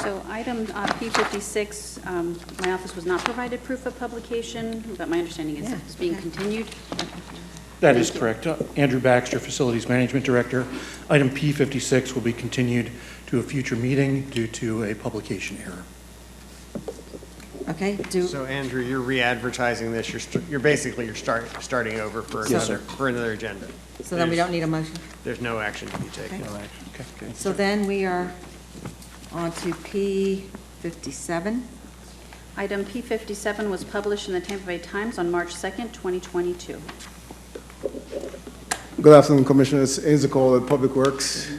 So item P56, my office was not provided proof of publication, but my understanding is Yeah, it's being okay. continued. That is Thank you. correct. Andrew Baxter, Facilities Management Director. Item P56 will be continued to a future meeting due to a publication error. Okay, So Andrew, you're re-advertising this. You're starting over for Yes, another agenda. so then we don't need a motion. There's no action to be taken. Okay. Okay. So then we are on to P57. Item P57 was published in the Tampa Bay Times on March 2nd, 2022. Good afternoon, Commissioners. Ainsley Cole, Public Works.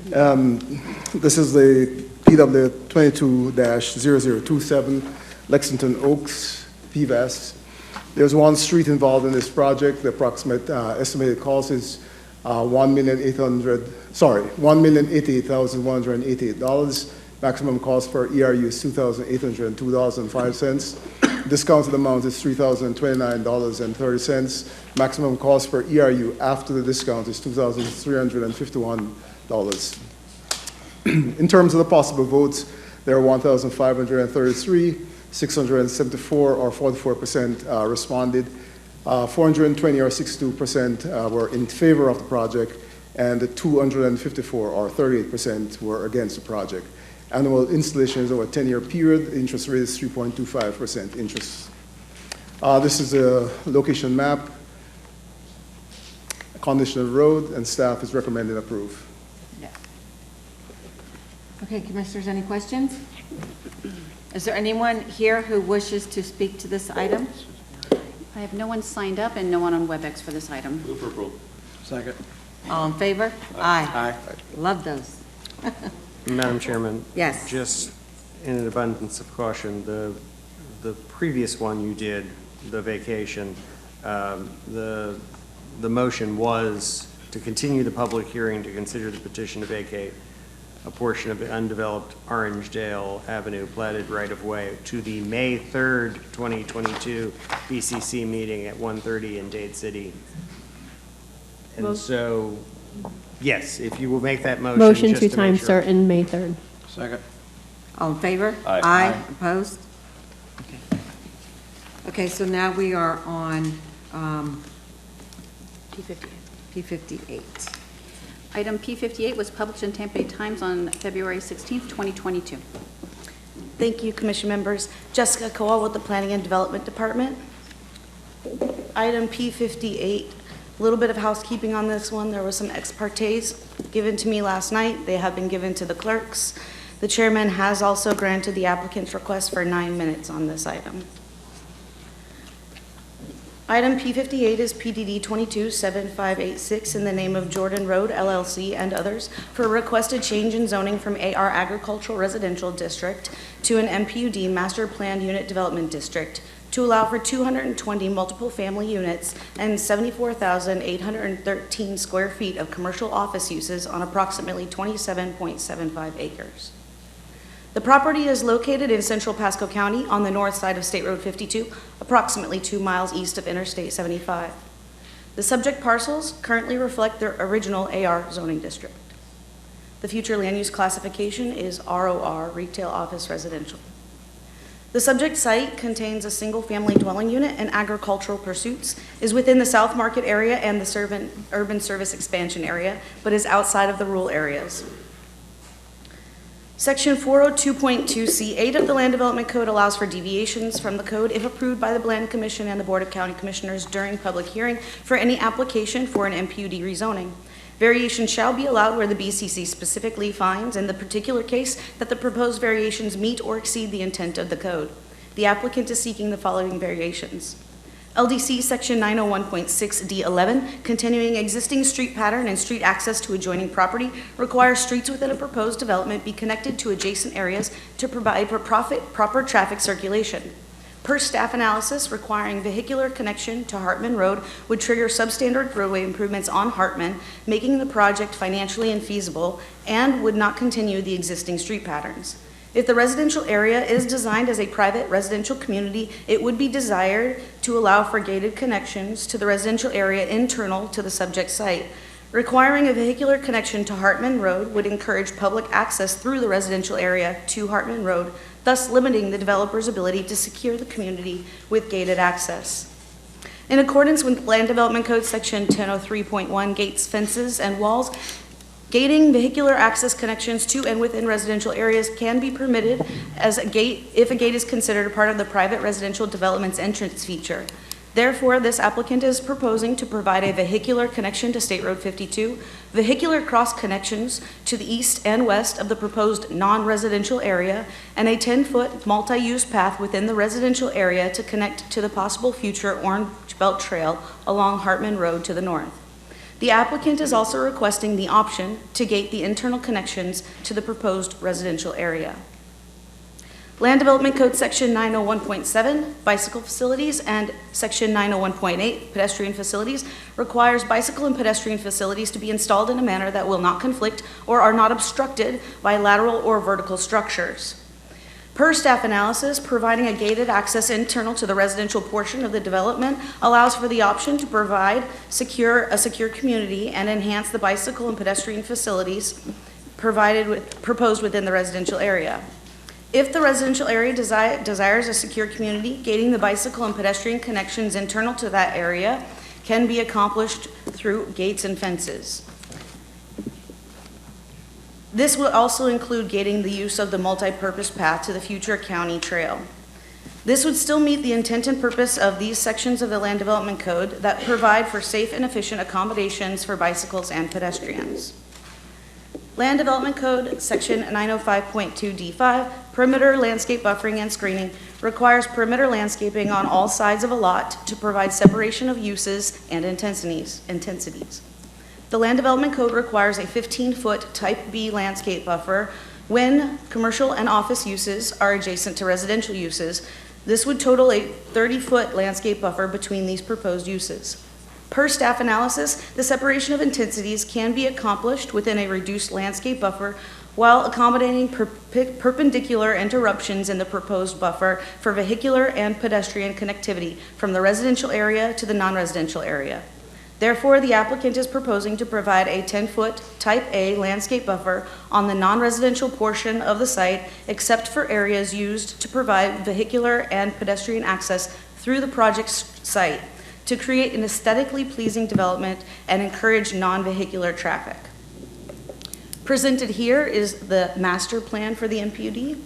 This is the PW 22-0027, Lexington Oaks, PVAS. There's one street involved in this project. The approximate estimated cost is $1,088,188. Maximum cost per ERU is $2,802.05. Discounted amount is $3,029.30. Maximum cost per ERU after the discount is $2,351. In terms of the possible votes, there are 1,533, 674 or 44% responded. 420 or 62% were in favor of the project, and 254 or 38% were against the project. Annual installation is over a 10-year period. Interest rate is 3.25% interest. This is a location map, condition of the road, and staff is recommending approve. Okay, Commissioners, any questions? Is there anyone here who wishes to speak to this item? I have no one signed up and no one on WebEx for this item. Move for approval. Second. All in favor? Aye. Aye. Love those. Madam Chairman? Yes. Just in an abundance of caution, the previous one you did, the vacation, the motion was to continue the public hearing to consider the petition to vacate a portion of the undeveloped Orangedale Avenue platted right-of-way to the May 3rd, 2022 BCC meeting at 1:30 in Dade City. And so, yes, if you will make that motion. Motion just to make time sure. certain, May 3rd. Second. All in favor? Aye. Aye. Opposed? Okay. Okay, so now we are on P58. Item P58 was published in Tampa Bay Times on February 16th, 2022. Thank you, Commission members. Jessica Kowal with the Planning and Development Department. Item P58, a little bit of housekeeping on this one. There were some ex partes given to me last night. They have been given to the clerks. The chairman has also granted the applicant's request for 9 minutes on this item. Item P58 is PDD 227586 in the name of Jordan Road LLC and others for a requested change in zoning from AR Agricultural Residential District to an MPUD Master Planned Unit Development District to allow for 220 multiple family units and 74,813 square feet of commercial office uses on approximately 27.75 acres. The property is located in central Pasco County on the north side of State Road 52, approximately 2 miles east of Interstate 75. The subject parcels currently reflect their original AR zoning district. The future land use classification is ROR, Retail Office Residential. The subject site contains a single-family dwelling unit and agricultural pursuits, is within the South Market area and the urban service expansion area, but is outside of the rural areas. Section 402.2C8 of the Land Development Code allows for deviations from the code if approved by the Land Commission and the Board of County Commissioners during public hearing for any application for an MPUD rezoning. Variation shall be allowed where the BCC specifically finds, in the particular case, that the proposed variations meet or exceed the intent of the code. The applicant is seeking the following variations. LDC Section 901.6D11, continuing existing street pattern and street access to adjoining property, requires streets within a proposed development be connected to adjacent areas to provide for proper traffic circulation. Per staff analysis, requiring vehicular connection to Hartman Road would trigger substandard roadway improvements on Hartman, making the project financially infeasible and would not continue the existing street patterns. If the residential area is designed as a private residential community, it would be desired to allow for gated connections to the residential area internal to the subject site. Requiring a vehicular connection to Hartman Road would encourage public access through the residential area to Hartman Road, thus limiting the developer's ability to secure the community with gated access. In accordance with Land Development Code Section 1003.1, gates, fences, and walls, gating vehicular access connections to and within residential areas can be permitted as a gate if a gate is considered a part of the private residential development's entrance feature. Therefore, this applicant is proposing to provide a vehicular connection to State Road 52, vehicular cross connections to the east and west of the proposed non-residential area, and a 10-foot multi-use path within the residential area to connect to the possible future Orange Belt Trail along Hartman Road to the north. The applicant is also requesting the option to gate the internal connections to the proposed residential area. Land Development Code Section 901.7, bicycle facilities, and Section 901.8, pedestrian facilities, requires bicycle and pedestrian facilities to be installed in a manner that will not conflict or are not obstructed by lateral or vertical structures. Per staff analysis, providing a gated access internal to the residential portion of the development allows for the option to provide a secure community and enhance the bicycle and pedestrian facilities proposed within the residential area. If the residential area desires a secure community, gating the bicycle and pedestrian connections internal to that area can be accomplished through gates and fences. This will also include gating the use of the multi-purpose path to the future county trail. This would still meet the intent and purpose of these sections of the Land Development Code that provide for safe and efficient accommodations for bicycles and pedestrians. Land Development Code, Section 905.2 D5, perimeter landscape buffering and screening, requires perimeter landscaping on all sides of a lot to provide separation of uses and intensities. The Land Development Code requires a 15-foot Type B landscape buffer when commercial and office uses are adjacent to residential uses. This would total a 30-foot landscape buffer between these proposed uses. Per staff analysis, the separation of intensities can be accomplished within a reduced landscape buffer while accommodating perpendicular interruptions in the proposed buffer for vehicular and pedestrian connectivity from the residential area to the non-residential area. Therefore, the applicant is proposing to provide a 10-foot Type A landscape buffer on the non-residential portion of the site, except for areas used to provide vehicular and pedestrian access through the project's site, to create an aesthetically pleasing development and encourage non-vehicular traffic. Presented here is the master plan for the MPUD,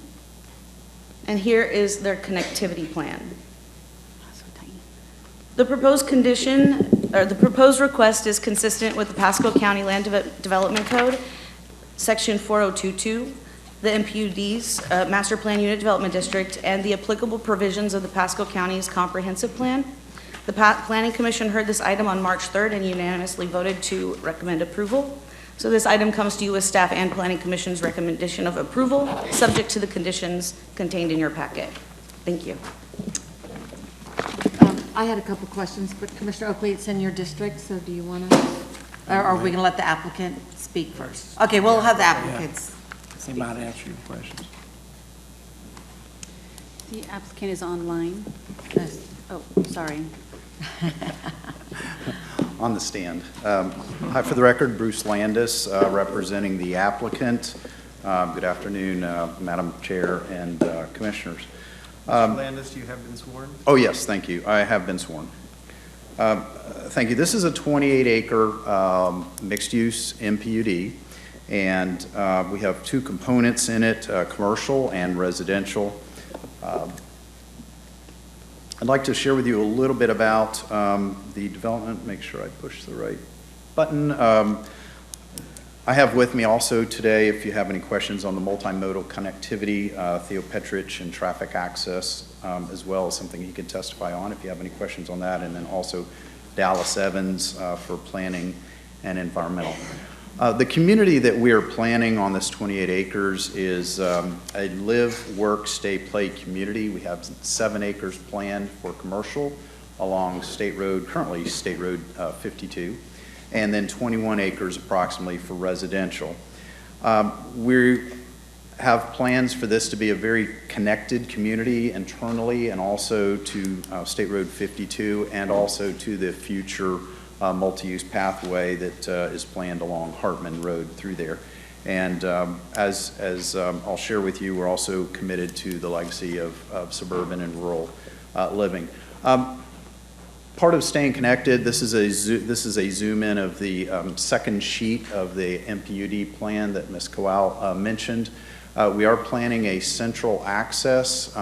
and here is their connectivity plan. The proposed request is consistent with the Pasco County Land Development Code, Section 4022, the MPUD's Master Plan Unit Development District, and the applicable provisions of the Pasco County's Comprehensive Plan. The Planning Commission heard this item on March 3rd and unanimously voted to recommend approval. So this item comes to you with staff and Planning Commission's recommendation of approval, subject to the conditions contained in your packet. Thank you. I had a couple questions, but Commissioner Oakley, it's in your district, so do you want to, or are we going to let the applicant speak first? Okay, we'll have the applicants. He might answer your questions. The applicant is online. Yes. Oh, sorry. On the stand. Hi, for the record, Bruce Landis, representing the applicant. Good afternoon, Madam Chair and Commissioners. Mr. Landis, you have been sworn? Oh, yes, thank you. I have been sworn. Thank you. This is a 28-acre mixed-use MPUD, and we have two components in it, commercial and residential. I'd like to share with you a little bit about the development. Make sure I push the right button. I have with me also today, if you have any questions on the multimodal connectivity, Theo Petrich and traffic access, as well as something he could testify on if you have any questions on that, and then also Dallas Evans for planning and environmental. The community that we are planning on this 28 acres is a live, work, stay, play community. We have 7 acres planned for commercial along State Road, currently State Road 52. And then 21 acres approximately for residential. We have plans for this to be a very connected community internally and also to State Road 52 and also to the future multi-use pathway that is planned along Hartman Road through there. And as I'll share with you, we're also committed to the legacy of suburban and rural living. Part of staying connected, this is a zoom in of the second sheet of the MPUD plan that Ms. Kowal mentioned. We are planning a central access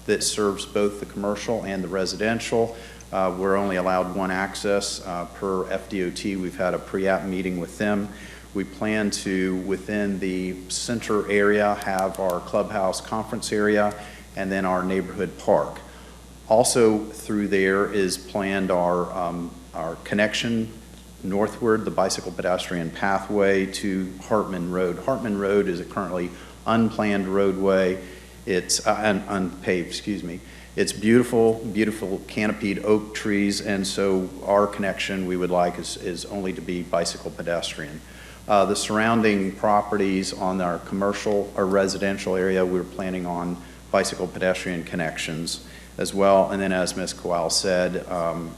that serves both the commercial and the residential. We're only allowed one access per FDOT. We've had a pre-app meeting with them. We plan to, within the center area, have our clubhouse conference area and then our neighborhood park. Also through there is planned our connection northward, the bicycle pedestrian pathway to Hartman Road. Hartman Road is a currently unplanned roadway. It's unpaved, excuse me. It's beautiful, beautiful canopied oak trees, and so our connection we would like is only to be bicycle pedestrian. The surrounding properties on our commercial or residential area, we're planning on bicycle pedestrian connections as well. And then as Ms. Kowal said,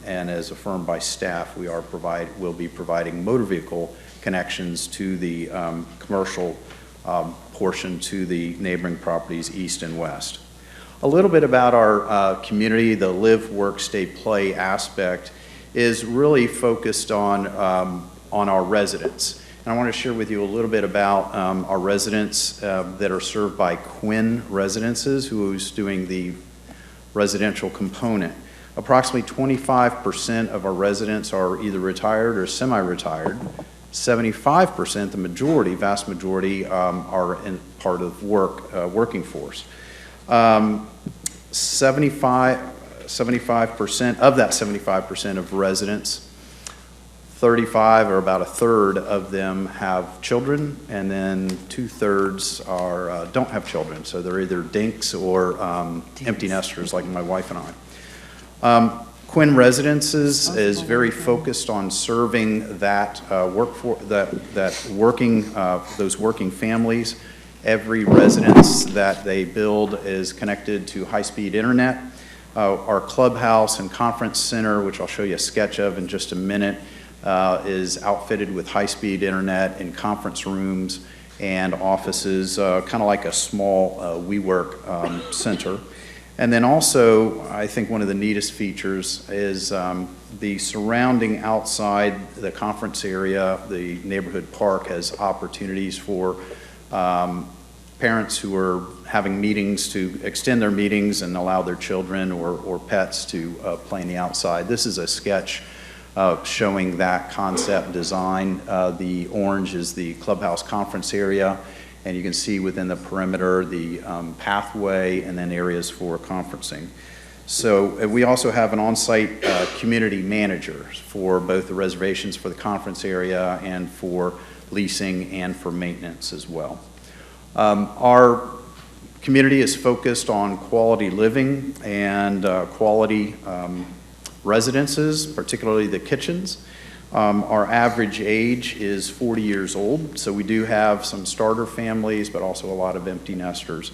and as affirmed by staff, we'll be providing motor vehicle connections to the commercial portion to the neighboring properties east and west. A little bit about our community. The live, work, stay, play aspect is really focused on our residents. And I want to share with you a little bit about our residents that are served by Quinn Residences, who's doing the residential component. Approximately 25% of our residents are either retired or semi-retired. 75%, the majority, vast majority, are in part of working force. 75% of that 75% of residents, 35 or about a third of them have children, and then 2/3 are don't have children, so they're either dinks or empty nesters like my wife and I. Quinn Residences is very focused on serving that those working families. Every residence that they build is connected to high-speed internet. Our clubhouse and conference center, which I'll show you a sketch of in just a minute, is outfitted with high-speed internet in conference rooms and offices, kind of like a small WeWork center. And then also, I think one of the neatest features is the surrounding outside the conference area, the neighborhood park has opportunities for parents who are having meetings to extend their meetings and allow their children or pets to play in the outside. This is a sketch showing that concept design. The orange is the clubhouse conference area, and you can see within the perimeter the pathway and then areas for conferencing. So we also have an on-site community manager for both the reservations for the conference area and for leasing and for maintenance as well. Our community is focused on quality living and quality residences, particularly the kitchens. Our average age is 40 years old, so we do have some starter families, but also a lot of empty nesters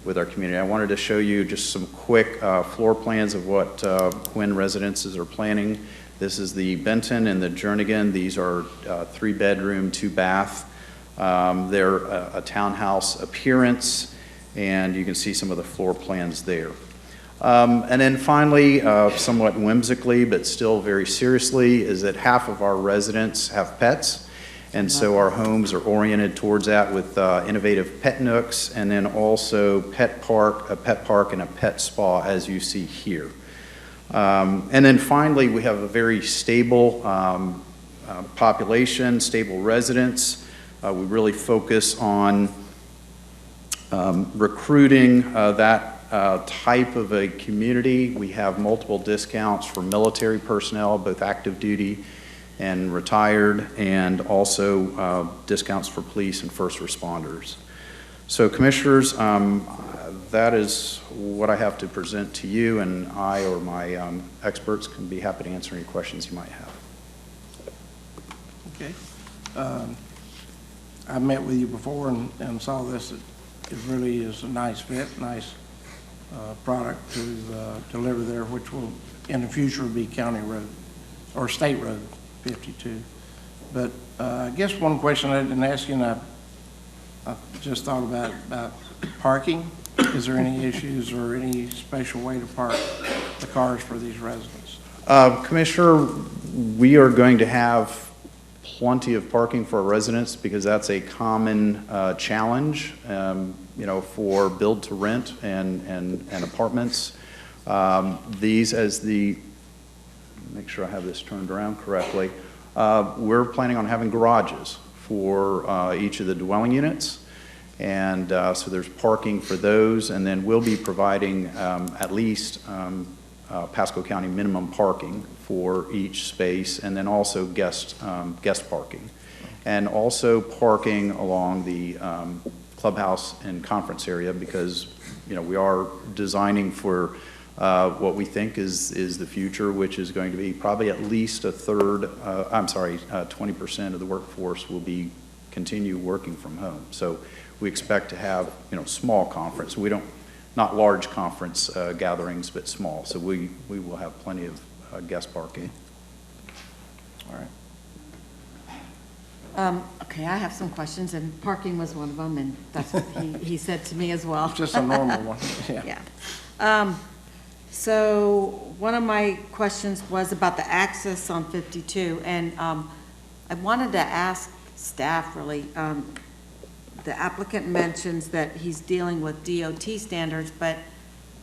with our community. I wanted to show you just some quick floor plans of what Quinn Residences are planning. This is the Benton and the Jernigan. These are 3-bedroom, 2-bath. They're a townhouse appearance, and you can see some of the floor plans there. And then finally, somewhat whimsically, but still very seriously, is that half of our residents have pets. And so our homes are oriented towards that with innovative pet nooks, and then also a pet park and a pet spa, as you see here. And then finally, we have a very stable population, stable residents. We really focus on recruiting that type of a community. We have multiple discounts for military personnel, both active duty and retired, and also discounts for police and first responders. So Commissioners, that is what I have to present to you, and I or my experts can be happy to answer any questions you might have. Okay. I met with you before and saw this. It really is a nice fit, nice product to deliver there, which will in the future be county road or state road 52. But I guess one question I didn't ask you, and I just thought about parking. Is there any issues or any special way to park the cars for these residents? Commissioner, we are going to have plenty of parking for our residents because that's a common challenge, for build to rent and apartments. These, make sure I have this turned around correctly, we're planning on having garages for each of the dwelling units. And so there's parking for those, and then we'll be providing at least Pasco County minimum parking for each space, and then also guest parking. And also parking along the clubhouse and conference area because, we are designing for what we think is the future, which is going to be probably at least 20% of the workforce will continue working from home. So we expect to have, small conference. We don't, not large conference gatherings, but small. So we will have plenty of guest parking. All right. Okay, I have some questions, and parking was one of them, and that's what he said to me as well. Just a normal one, Yeah. So one of my questions was about the access on 52, and I wanted to ask staff, really. The applicant mentions that he's dealing with DOT standards, but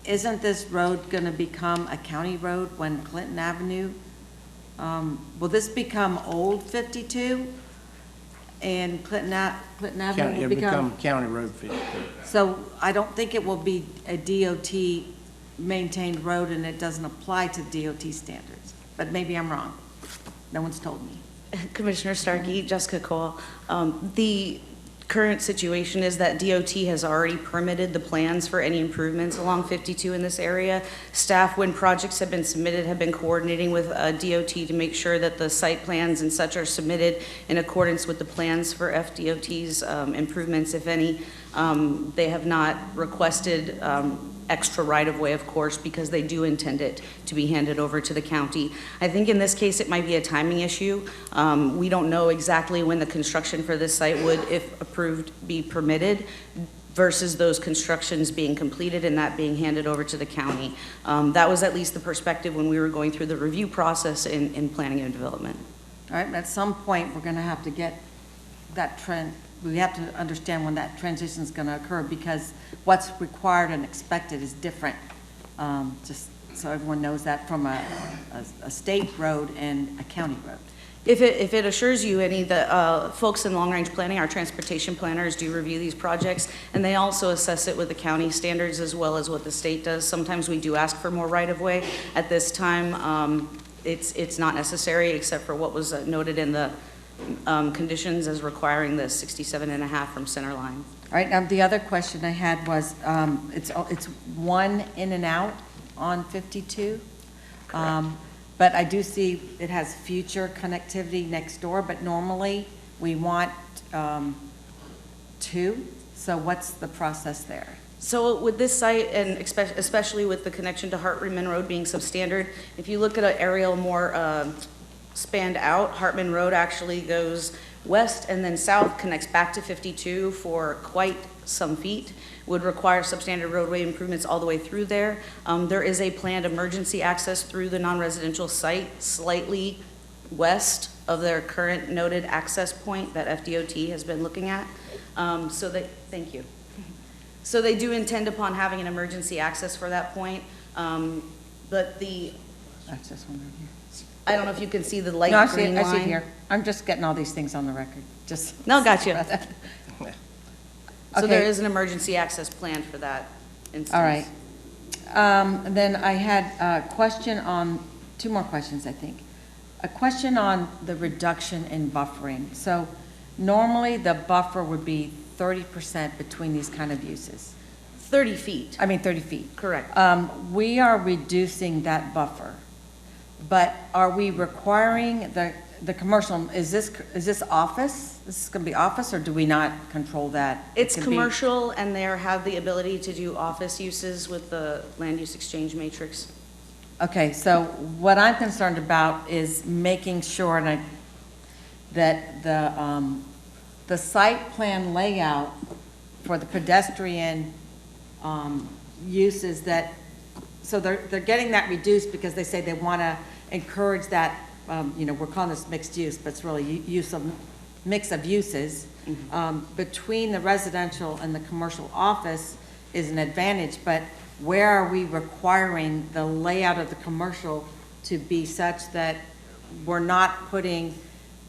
isn't this road going to become a county road when Clinton Avenue? Will this become old 52? And Clinton Avenue will become County Road 52. So I don't think it will be a DOT maintained road, and it doesn't apply to DOT standards. But maybe I'm wrong. No one's told me. Commissioner Starkey, Jessica Cole. The current situation is that DOT has already permitted the plans for any improvements along 52 in this area. Staff, when projects have been submitted, have been coordinating with DOT to make sure that the site plans and such are submitted in accordance with the plans for FDOT's improvements, if any. They have not requested extra right-of-way, of course, because they do intend it to be handed over to the county. I think in this case it might be a timing issue. We don't know exactly when the construction for this site would, if approved, be permitted versus those constructions being completed and that being handed over to the county. That was at least the perspective when we were going through the review process in planning and development. All right, at some point, we're going to have to get that trend. We have to understand when that transition is going to occur, because what's required and expected is different. Just so everyone knows that, from a state road and a county road. If it assures you any, the folks in long-range planning, our transportation planners do review these projects, and they also assess it with the county standards as well as what the state does. Sometimes we do ask for more right-of-way. At this time, it's not necessary, except for what was noted in the conditions as requiring the 67.5 from center line. All right, now the other question I had was, it's one in and out on 52. But I do see it has future connectivity next door, but normally we want two. So what's the process there? So with this site, and especially with the connection to Hartman Road being substandard, if you look at an aerial more spanned out, Hartman Road actually goes west and then south, connects back to 52 for quite some feet, would require substandard roadway improvements all the way through there. There is a planned emergency access through the non-residential site slightly west of their current noted access point that FDOT has been looking at. Thank you. So they do intend upon having an emergency access for that point, but the... That's this one right here. I don't know if you can see the light green line. I see it here. I'm just getting all these things on the record. No, gotcha. So Okay. there is an emergency access plan for that instance. All right. Then I had a question on, two more questions, I think. A question on the reduction in buffering. So normally the buffer would be 30% between these kind of uses. 30 feet. I mean 30 feet. Correct. We are reducing that buffer, but are we requiring the commercial, is this office? This is going to be office, or do we not control that? It's commercial, and they have the ability to do office uses with the land use exchange matrix. Okay, so what I'm concerned about is making sure that the site plan layout for the pedestrian uses that, so they're getting that reduced because they say they want to encourage that, we're calling this mixed use, but it's really mix of uses. Between the residential and the commercial office is an advantage, but where are we requiring the layout of the commercial to be such that we're not putting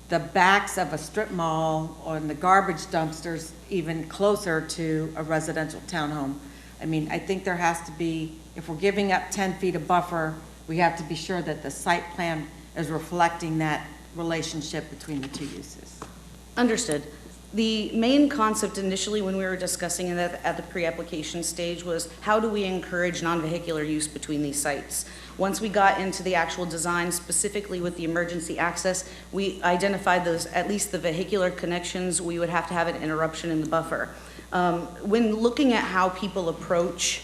the backs of a strip mall or the garbage dumpsters even closer to a residential townhome? I mean, I think there has to be, if we're giving up 10 feet of buffer, we have to be sure that the site plan is reflecting that relationship between the two uses. Understood. The main concept initially when we were discussing it at the pre-application stage was how do we encourage non-vehicular use between these sites? Once we got into the actual design, specifically with the emergency access, we identified those, at least the vehicular connections, we would have to have an interruption in the buffer. When looking at how people approach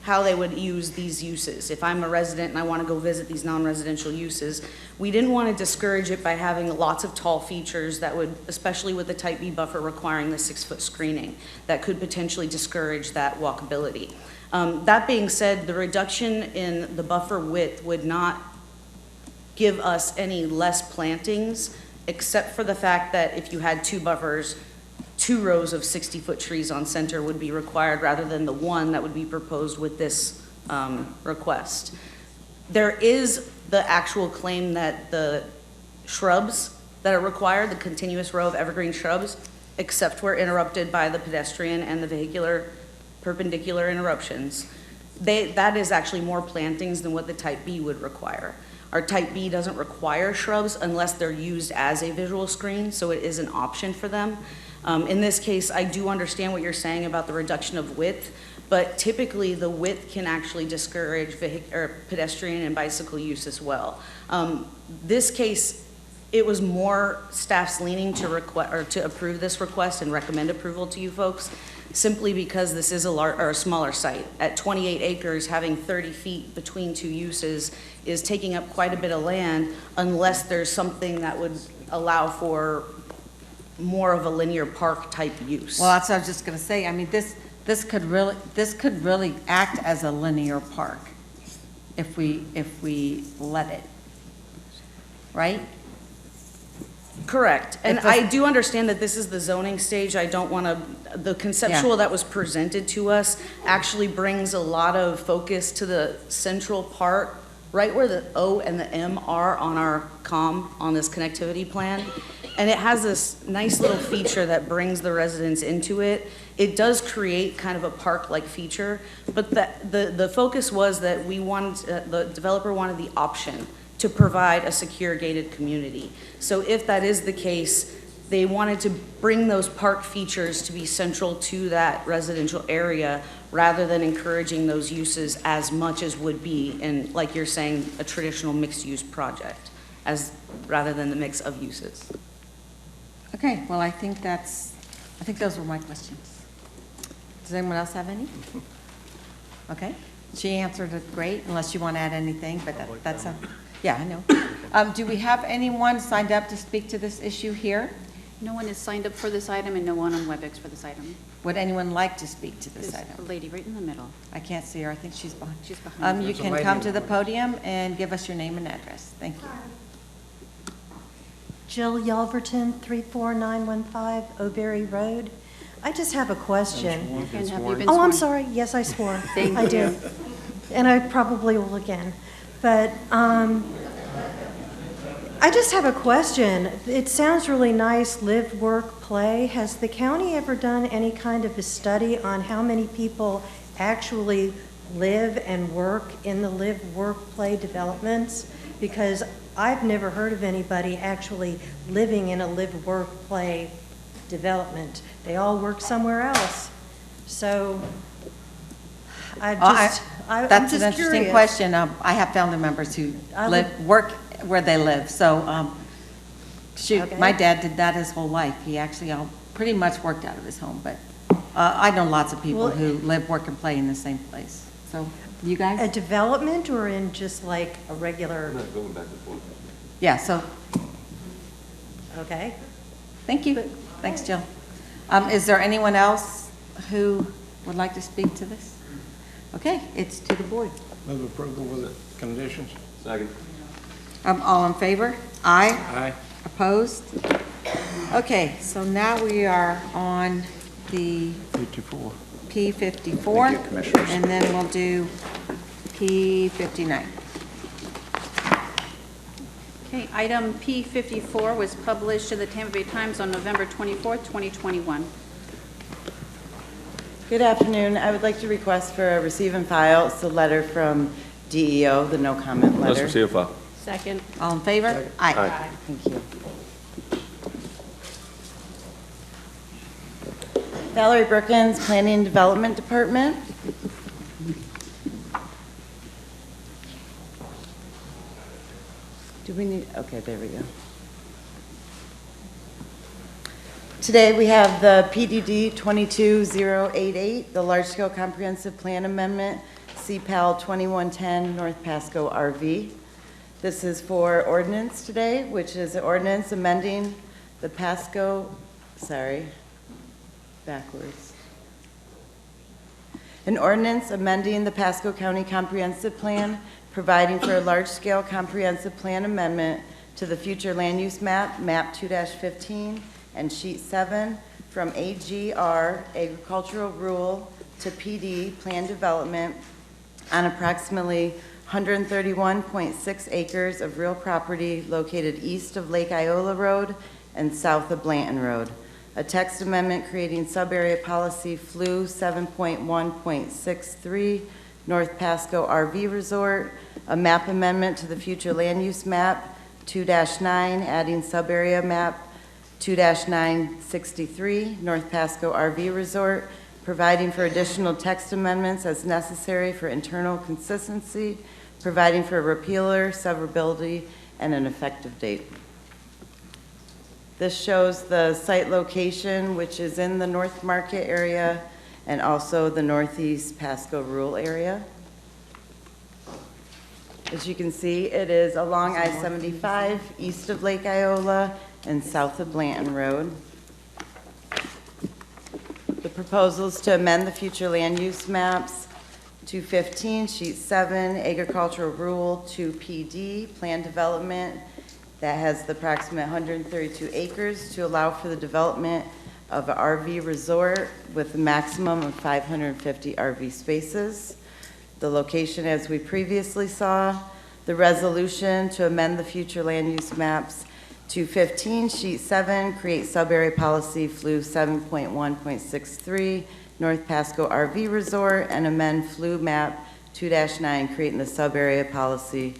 how they would use these uses, if I'm a resident and I want to go visit these non-residential uses, we didn't want to discourage it by having lots of tall features that would, especially with the type B buffer requiring the 6-foot screening, that could potentially discourage that walkability. That being said, the reduction in the buffer width would not give us any less plantings, except for the fact that if you had 2 buffers, 2 rows of 60-foot trees on center would be required rather than the 1 that would be proposed with this request. There is the actual claim that the shrubs that are required, the continuous row of evergreen shrubs, except where interrupted by the pedestrian and the vehicular perpendicular interruptions, that is actually more plantings than what the type B would require. Our type B doesn't require shrubs unless they're used as a visual screen, so it is an option for them. In this case, I do understand what you're saying about the reduction of width, but typically the width can actually discourage pedestrian and bicycle use as well. This case, it was more staff's leaning to approve this request and recommend approval to you folks, simply because this is a smaller site. At 28 acres, having 30 feet between 2 uses is taking up quite a bit of land unless there's something that would allow for more of a linear park type use. Well, that's what I was just going to say. I mean, this could really act as a linear park if we let it, right? Correct. And I do understand that this is the zoning stage. I don't want to, the conceptual that was presented to us actually brings a lot of focus to the central part, right where the O and the M are on our on this connectivity plan. And it has this nice little feature that brings the residents into it. It does create kind of a park-like feature, but the focus was that we wanted, the developer wanted the option to provide a secure gated community. So if that is the case, they wanted to bring those park features to be central to that residential area rather than encouraging those uses as much as would be in, like you're saying, a traditional mixed-use project, rather than the mix of uses. Okay, well, I think those were my questions. Does anyone else have any? Okay, she answered it great, unless you want to add anything, but that's a, yeah, I know. Do we have anyone signed up to speak to this issue here? No one is signed up for this item and no one on WebEx for this item. Would anyone like to speak to this There's item? a lady right in the middle. I can't see her, I think she's behind. She's behind. You can come to the podium and give us your name and address. Thank you. Jill Yelverton, 34915 O'Berry Road. I just have a question. And have you been Oh, sworn? I'm sorry. Yes, I swore. Thank I you. did. And I probably will again. But I just have a question. It sounds really nice, live, work, play. Has the county ever done any kind of a study on how many people actually live and work in the live, work, play developments? Because I've never heard of anybody actually living in a live, work, play development. They all work somewhere else. So I'm That's just an interesting curious. question. I have family members who work where they live. So, shoot, my dad did that his whole life. He actually pretty much worked out of his home. But I know lots of people who live, work, and play in the same place. So, you guys? A development or in just like a regular? I'm not going back and forth. Yeah, so, Okay. thank you. Thanks, Jill. Is there anyone else who would like to speak to this? Okay, it's to the board. Move approval with the conditions. Second. All in favor? Aye? Aye. Opposed? Okay, so now we are on the 54. P54. Thank you, Commissioners. And then we'll do P59. Okay, item P54 was published in the Tampa Bay Times on November 24th, 2021. Good afternoon. I would like to request for a receive and file. It's a letter from DEO, the no comment letter. Let's receive a file. Second. All in favor? Aye. Thank you. Valerie Brookins, Planning and Development Department. Do we need, okay, there we go. Today we have the PDD 22088, the Large-Scale Comprehensive Plan Amendment, CPAL 2110 North Pasco RV. This is for ordinance today, which is an ordinance amending the Pasco, An ordinance amending the Pasco County Comprehensive Plan, providing for a large-scale comprehensive plan amendment to the future land use map, map 2-15, and sheet 7, from AGR, agricultural rural, to PD, plan development, on approximately 131.6 acres of real property located east of Lake Iola Road and south of Blanton Road. A text amendment creating sub-area policy FLU 7.1.63 North Pasco RV Resort, a map amendment to the future land use map 2-9, adding sub-area map 2-963 North Pasco RV Resort, providing for additional text amendments as necessary for internal consistency, providing for a repealer, severability, and an effective date. This shows the site location, which is in the North Market area and also the Northeast Pasco rural area. As you can see, it is along I-75, east of Lake Iola and south of Blanton Road. The proposal is to amend the future land use maps 215, sheet 7, agricultural rural, to PD, plan development that has the approximate 132 acres to allow for the development of an RV resort with a maximum of 550 RV spaces. The location, as we previously saw, the resolution to amend the future land use maps 215, sheet 7, create sub-area policy FLU 7.1.63 North Pasco RV Resort, and amend FLU map 2-9, creating the sub-area policy,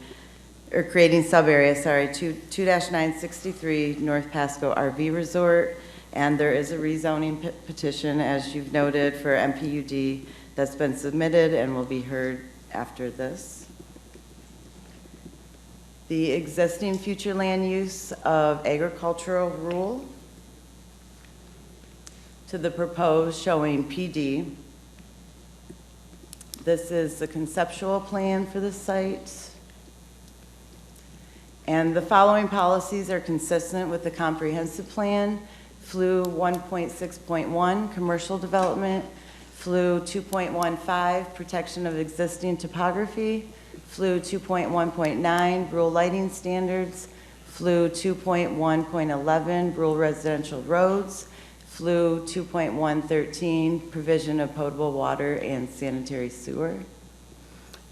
or creating sub-area, 2-963 North Pasco RV Resort. And there is a rezoning petition, as you've noted, for MPUD that's been submitted and will be heard after this. The existing future land use of agricultural rural to the proposed showing PD. This is the conceptual plan for the site. And the following policies are consistent with the comprehensive plan. FLU 1.6.1, commercial development. FLU 2.15, protection of existing topography. FLU 2.1.9, rural lighting standards. FLU 2.1.11, rural residential roads. FLU 2.113, provision of potable water and sanitary sewer.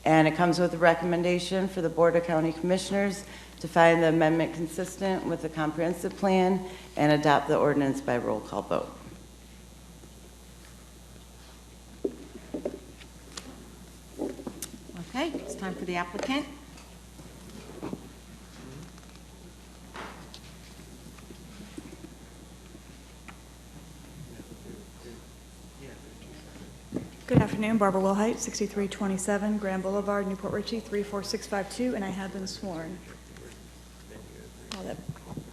And it comes with a recommendation for the Board of County Commissioners to find the amendment consistent with the comprehensive plan and adopt the ordinance by roll call vote. Okay, it's time for the applicant. Good afternoon, Barbara Wilhite, 6327 Grand Boulevard, Newport Richey, 34652, and I have been sworn.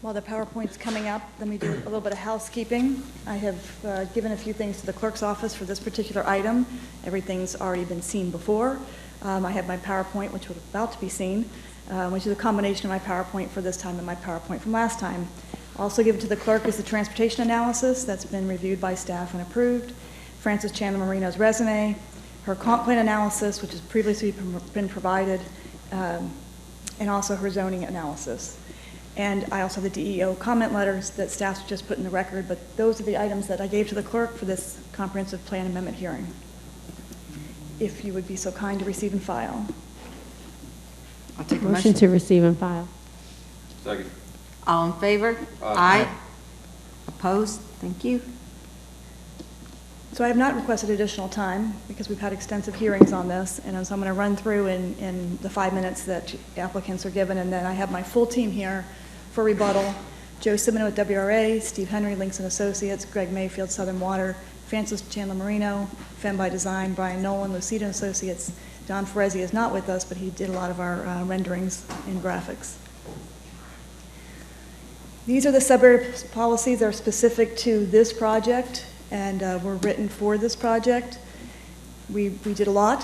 While the PowerPoint's coming up, let me do a little bit of housekeeping. I have given a few things to the clerk's office for this particular item. Everything's already been seen before. I have my PowerPoint, which was about to be seen, which is a combination of my PowerPoint for this time and my PowerPoint from last time. Also given to the clerk is the transportation analysis that's been reviewed by staff and approved. Frances Chandler Marino's resume, her comp plan analysis, which has previously been provided, and also her zoning analysis. And I also have the DEO comment letters that staff just put in the record, but those are the items that I gave to the clerk for this comprehensive plan amendment hearing. If you would be so kind to receive and file. I'll take a Motion to receive and file. Second. All in favor? Aye. Opposed? Thank you. So I have not requested additional time because we've had extensive hearings on this, and so I'm going to run through in the 5 minutes that applicants are given, and then I have my full team here for rebuttal. Joe Simon with WRA, Steve Henry, Links and Associates, Greg Mayfield, Southern Water, Francis Chandler Marino, Fem by Design, Brian Nolan, Lucida and Associates. Don Ferezzi is not with us, but he did a lot of our renderings and graphics. These are the sub-area policies that are specific to this project and were written for this project. We did a lot,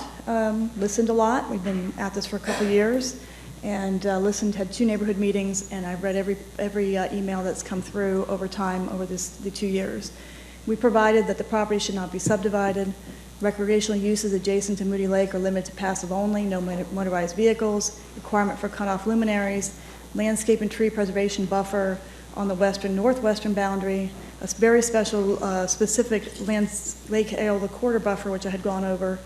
listened a lot. We've been at this for a couple of years and listened, had 2 neighborhood meetings, and I've read every email that's come through over time over the 2 years. We provided that the property should not be subdivided. Recreational uses adjacent to Moody Lake are limited to passive only, no motorized vehicles, requirement for cutoff luminaries, landscape and tree preservation buffer on the western-northwestern boundary, a very special, specific Lake Eola corridor buffer, which I had gone over,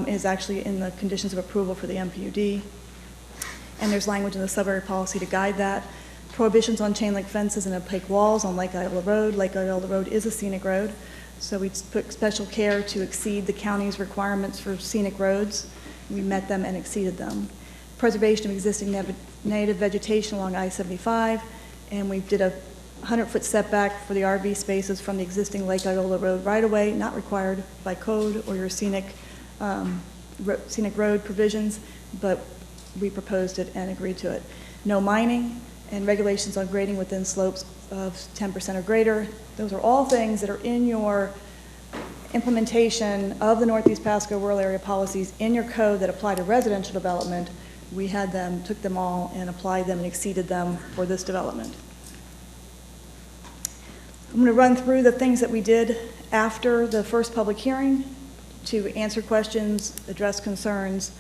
is actually in the conditions of approval for the MPUD. And there's language in the sub-area policy to guide that. Prohibitions on chain link fences and opaque walls on Lake Eola Road. Lake Eola Road is a scenic road, so we took special care to exceed the county's requirements for scenic roads. We met them and exceeded them. Preservation of existing native vegetation along I-75, and we did a 100-foot setback for the RV spaces from the existing Lake Eola Road right-of-way, not required by code or your scenic road provisions, but we proposed it and agreed to it. No mining and regulations on grading within slopes of 10% or greater. Those are all things that are in your implementation of the Northeast Pasco rural area policies in your code that apply to residential development. We had them, took them all and applied them and exceeded them for this development. I'm going to run through the things that we did after the first public hearing to answer questions, address concerns,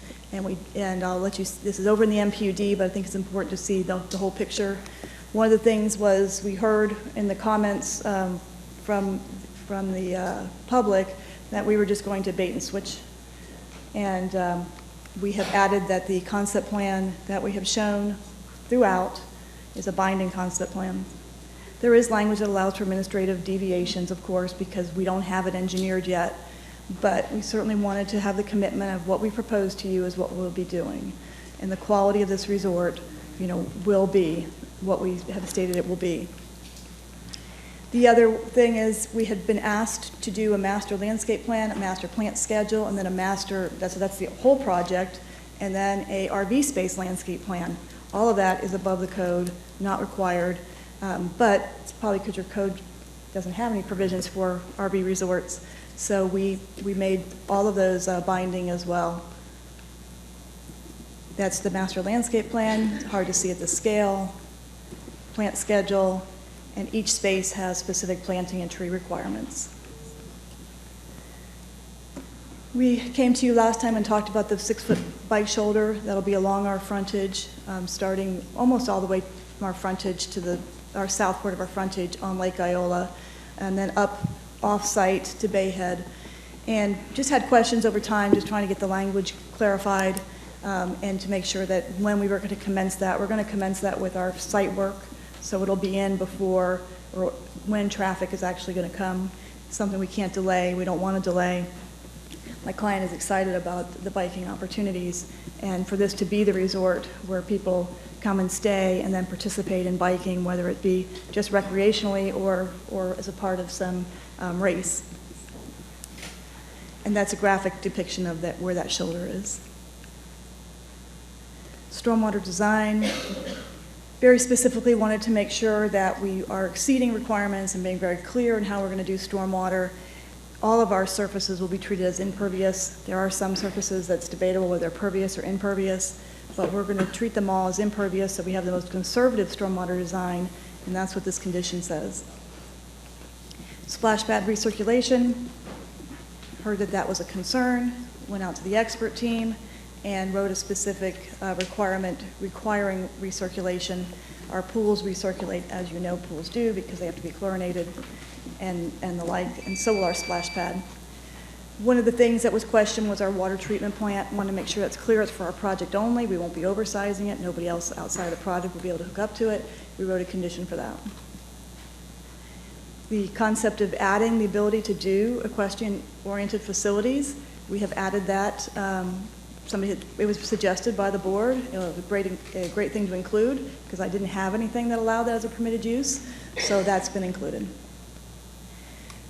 and I'll let you, this is over in the MPUD, but I think it's important to see the whole picture. One of the things was we heard in the comments from the public that we were just going to bait and switch. And we have added that the concept plan that we have shown throughout is a binding concept plan. There is language that allows for administrative deviations, of course, because we don't have it engineered yet. But we certainly wanted to have the commitment of what we propose to you is what we'll be doing. And the quality of this resort, will be what we have stated it will be. The other thing is we had been asked to do a master landscape plan, a master plant schedule, and then a master, that's the whole project, and then a RV space landscape plan. All of that is above the code, not required, but it's probably because your code doesn't have any provisions for RV resorts. So we made all of those binding as well. That's the master landscape plan. It's hard to see at the scale, plant schedule, and each space has specific planting and tree requirements. We came to you last time and talked about the 6-foot bike shoulder that'll be along our frontage, starting almost all the way from our frontage to our south part of our frontage on Lake Eola, and then up off-site to Bayhead, and just had questions over time, just trying to get the language clarified and to make sure that when we were going to commence that, we're going to commence that with our site work, so it'll be in before or when traffic is actually going to come. It's something we can't delay. We don't want to delay. My client is excited about the biking opportunities, and for this to be the resort where people come and stay and then participate in biking, whether it be just recreationally or as a part of some race. And that's a graphic depiction of where that shoulder is. Stormwater design, very specifically wanted to make sure that we are exceeding requirements and being very clear in how we're going to do stormwater. All of our surfaces will be treated as impervious. There are some surfaces that's debatable whether they're pervious or impervious, but we're going to treat them all as impervious so we have the most conservative stormwater design, and that's what this condition says. Splash pad recirculation, heard that was a concern, went out to the expert team and wrote a specific requirement requiring recirculation. Our pools recirculate, as you know pools do, because they have to be chlorinated and the like, and so will our splash pad. One of the things that was questioned was our water treatment plant. Want to make sure that's clear. It's for our project only. We won't be oversizing it. Nobody else outside of the project will be able to hook up to it. We wrote a condition for that. The concept of adding the ability to do equestrian-oriented facilities, we have added that. It was suggested by the board. It was a great thing to include because I didn't have anything that allowed that as a permitted use, so that's been included.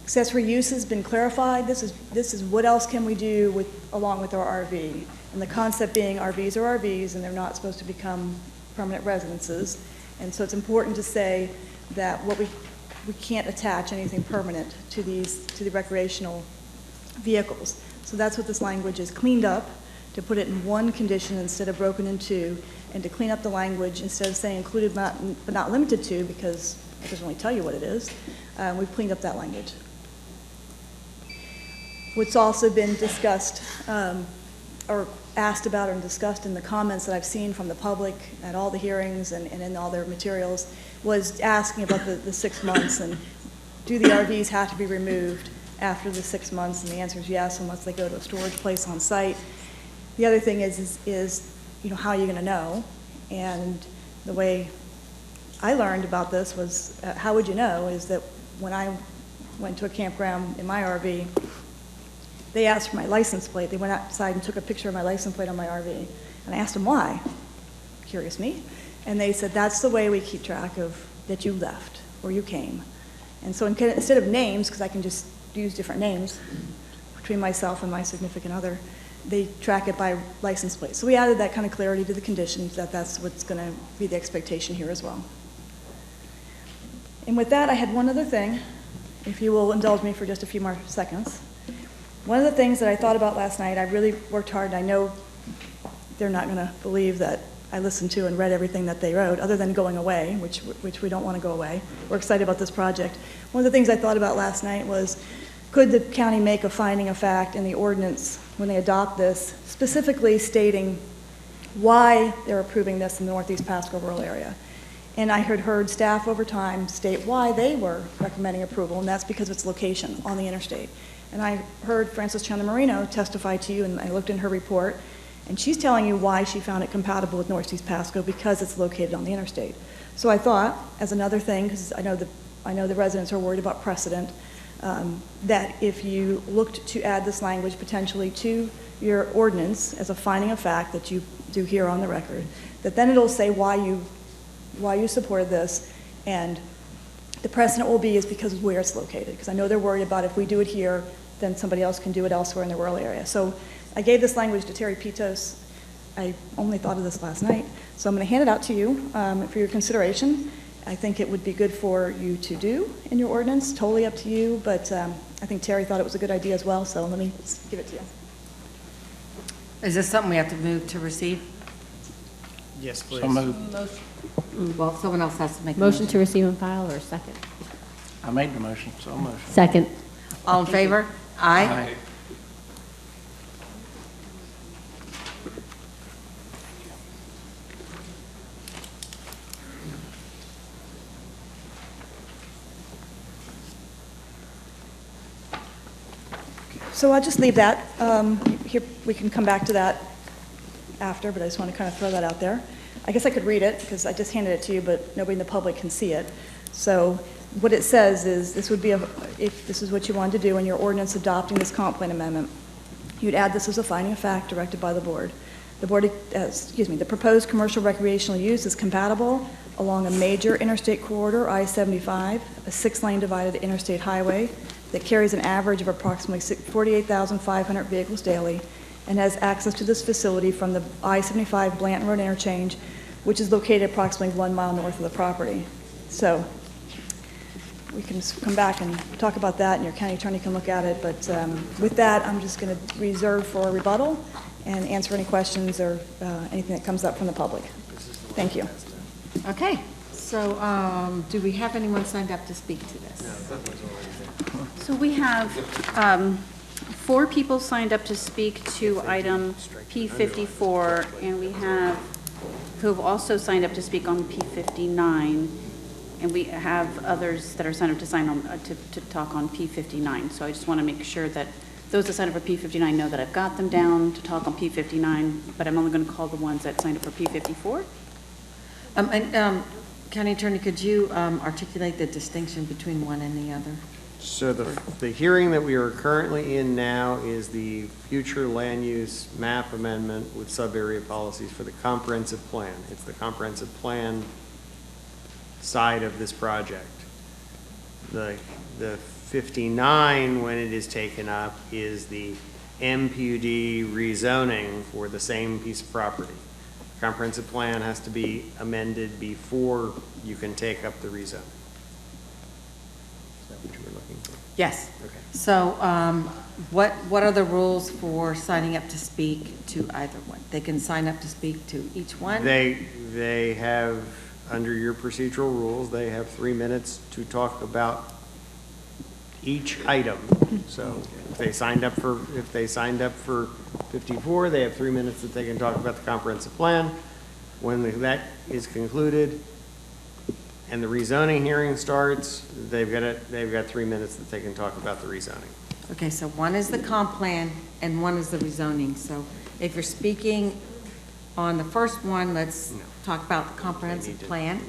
Accessory use has been clarified. This is what else can we do along with our RV? And the concept being RVs are RVs, and they're not supposed to become permanent residences. And so it's important to say that we can't attach anything permanent to the recreational vehicles. So that's what this language is cleaned up, to put it in one condition instead of broken in two, and to clean up the language instead of saying included but not limited to, because it doesn't really tell you what it is. We've cleaned up that language. What's also been discussed or asked about and discussed in the comments that I've seen from the public at all the hearings and in all their materials was asking about the 6 months, and do the RVs have to be removed after the 6 months? And the answer is yes, unless they go to a storage place on site. The other thing is how are you going to know? And the way I learned about this was, how would you know, is that when I went to a campground in my RV, they asked for my license plate. They went outside and took a picture of my license plate on my RV. And I asked them why. Curious me. And they said, that's the way we keep track of that you left or you came. And so instead of names, because I can just use different names between myself and my significant other, they track it by license plate. So we added that kind of clarity to the conditions, that's what's going to be the expectation here as well. And with that, I had one other thing, if you will indulge me for just a few more seconds. One of the things that I thought about last night, I really worked hard, and I know they're not going to believe that I listened to and read everything that they wrote, other than going away, which we don't want to go away. We're excited about this project. One of the things I thought about last night was, could the county make a finding of fact in the ordinance when they adopt this, specifically stating why they're approving this in the Northeast Pasco rural area? And I had heard staff over time state why they were recommending approval, and that's because of its location on the interstate. And I heard Frances Chandler Marino testify to you, and I looked in her report, and she's telling you why she found it compatible with Northeast Pasco, because it's located on the interstate. So I thought, as another thing, because I know the residents are worried about precedent, that if you looked to add this language potentially to your ordinance as a finding of fact that you do here on the record, that then it'll say why you supported this, and the precedent will be is because of where it's located. Because I know they're worried about if we do it here, then somebody else can do it elsewhere in the rural area. So I gave this language to Terry Pitos. I only thought of this last night. So I'm going to hand it out to you for your consideration. I think it would be good for you to do in your ordinance, totally up to you, but I think Terry thought it was a good idea as well, so let me give it to you. Is this something we have to move to receive? Yes, please. So moved. Well, someone else has to make a Motion to receive and file, or a second? I made the motion, so motion. Second. All in favor? Aye. Aye. So I'll just leave that. Here, we can come back to that after, but I just want to kind of throw that out there. I guess I could read it, because I just handed it to you, but nobody in the public can see it. So what it says is, this would be, if this is what you wanted to do in your ordinance adopting this comp plan amendment, you'd add this as a finding of fact directed by the board. The proposed commercial recreational use is compatible along a major interstate corridor, I-75, a 6-lane divided interstate highway that carries an average of approximately 48,500 vehicles daily, and has access to this facility from the I-75 Blanton Road interchange, which is located approximately 1 mile north of the property. So we can come back and talk about that, and your county attorney can look at it. But with that, I'm just going to reserve for a rebuttal and answer any questions or anything that comes up from the public. Thank you. Okay, so do we have anyone signed up to speak to this? So we have 4 people signed up to speak to item P54, and we have who have also signed up to speak on P59, and we have others that are signed up to sign on to talk on P59. So I just want to make sure that those that signed up for P59 know that I've got them down to talk on P59, but I'm only going to call the ones that signed up for P54. County Attorney, could you articulate the distinction between one and the other? So the hearing that we are currently in now is the future land use map amendment with sub-area policies for the comprehensive plan. It's the comprehensive plan side of this project. The 59, when it is taken up, is the MPUD rezoning for the same piece of property. Comprehensive plan has to be amended before you can take up the rezoning. Is that what you were looking for? Yes. Okay. So what are the rules for signing up to speak to either one? They can sign up to speak to each one? They have, under your procedural rules, they have 3 minutes to talk about each item. So if they signed up for 54, they have 3 minutes that they can talk about the comprehensive plan. When that is concluded and the rezoning hearing starts, they've got 3 minutes that they can talk about the rezoning. Okay, so one is the comp plan and one is the rezoning. So if you're speaking on the first one, let's talk about the comprehensive plan.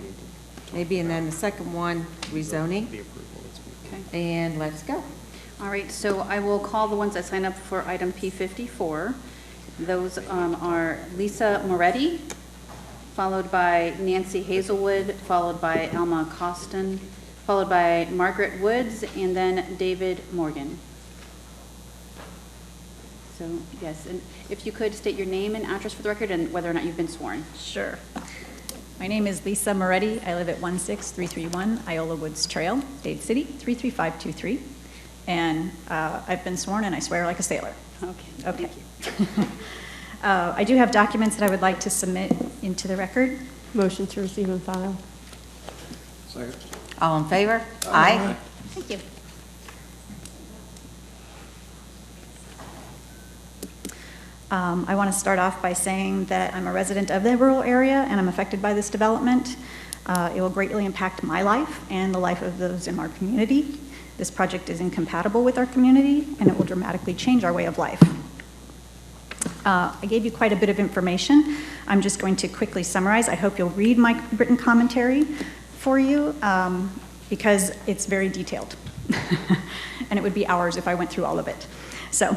Maybe, and then the second one, rezoning. Okay. And let's go. All right, so I will call the ones that signed up for item P54. Those are Lisa Moretti, followed by Nancy Hazelwood, followed by Elma Costin, followed by Margaret Woods, and then David Morgan. So, yes, and if you could state your name and address for the record and whether or not you've been sworn. Sure. My name is Lisa Moretti. I live at 16331 Iola Woods Trail, Dade City, 33523. And I've been sworn and I swear like a sailor. Okay. Okay. I do have documents that I would like to submit into the record. Motion to receive and file. Second. All in favor? Aye. Thank you. I want to start off by saying that I'm a resident of the rural area and I'm affected by this development. It will greatly impact my life and the life of those in our community. This project is incompatible with our community and it will dramatically change our way of life. I gave you quite a bit of information. I'm just going to quickly summarize. I hope you'll read my written commentary for you because it's very detailed. And it would be hours if I went through all of it. So.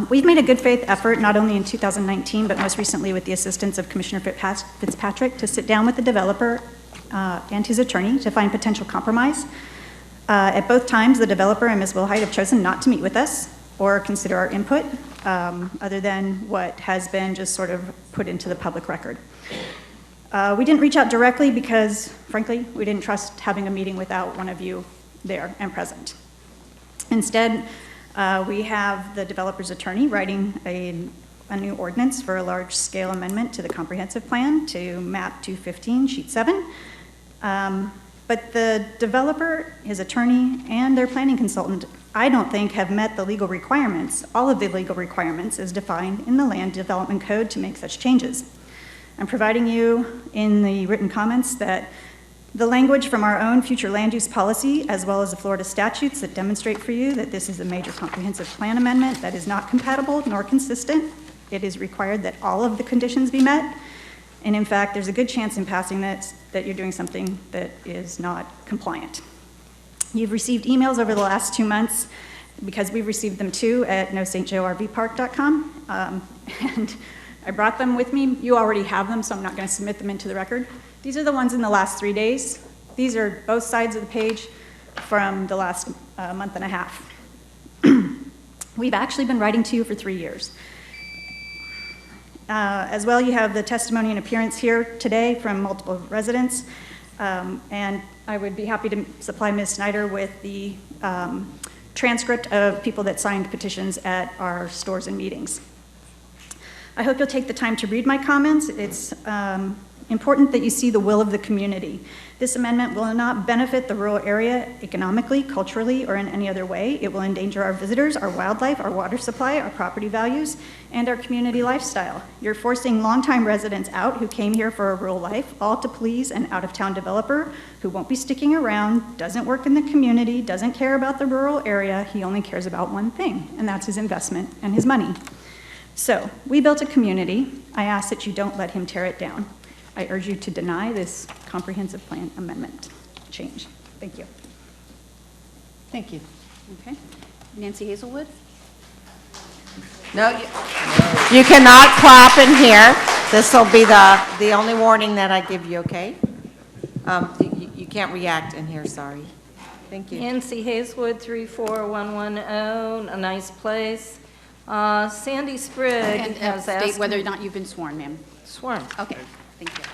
We've made a good faith effort, not only in 2019, but most recently with the assistance of Commissioner Fitzpatrick, to sit down with the developer and his attorney to find potential compromise. At both times, the developer and Ms. Wilhite have chosen not to meet with us or consider our input, other than what has been just sort of put into the public record. We didn't reach out directly because, frankly, we didn't trust having a meeting without one of you there and present. Instead, we have the developer's attorney writing a new ordinance for a large-scale amendment to the comprehensive plan to map 215, sheet 7. But the developer, his attorney, and their planning consultant, I don't think have met the legal requirements, all of the legal requirements as defined in the Land Development Code to make such changes. I'm providing you in the written comments that the language from our own future land use policy, as well as the Florida statutes that demonstrate for you that this is a major comprehensive plan amendment that is not compatible nor consistent. It is required that all of the conditions be met. And in fact, there's a good chance in passing that you're doing something that is not compliant. You've received emails over the last 2 months, because we've received them too, at nostjoervpark.com. And I brought them with me. You already have them, so I'm not going to submit them into the record. These are the ones in the last 3 days. These are both sides of the page from the last month and a half. We've actually been writing to you for 3 years. As well, you have the testimony and appearance here today from multiple residents. And I would be happy to supply Ms. Snyder with the transcript of people that signed petitions at our stores and meetings. I hope you'll take the time to read my comments. It's important that you see the will of the community. This amendment will not benefit the rural area economically, culturally, or in any other way. It will endanger our visitors, our wildlife, our water supply, our property values, and our community lifestyle. You're forcing longtime residents out who came here for a rural life, all to please an out-of-town developer who won't be sticking around, doesn't work in the community, doesn't care about the rural area. He only cares about one thing, and that's his investment and his money. So, we built a community. I ask that you don't let him tear it down. I urge you to deny this comprehensive plan amendment change. Thank you. Thank you. Okay. Nancy Hazelwood? No, you cannot clap in here. This will be the only warning that I give you, okay? You can't react in here, sorry. Thank you. Nancy Hazelwood, 34110, a nice place. Sandy Sprigg And has state asked whether or me- not you've been sworn, ma'am. Sworn. Okay, thank you.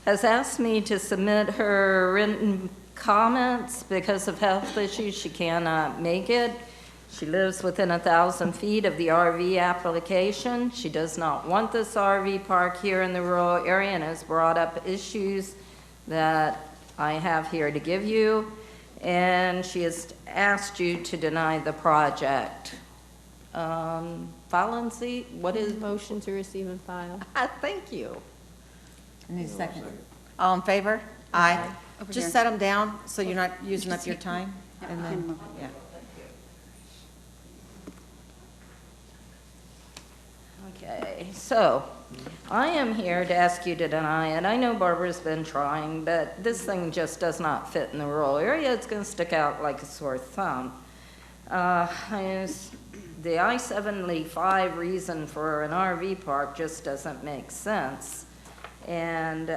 Has asked me to submit her written comments because of health issues. She cannot make it. She lives within 1,000 feet of the RV application. She does not want this RV park here in the rural area and has brought up issues that I have here to give you. And she has asked you to deny the project. File and see, what is? Motion to receive and file. Thank you. I need a second. All in favor? Aye. Over Just here. set them down so you're not using up your time. Yeah, And hand them then, over. yeah. Okay, so I am here to ask you to deny it. I know Barbara's been trying, but this thing just does not fit in the rural area. It's going to stick out like a sore thumb. The I-75 reason for an RV park just doesn't make sense. And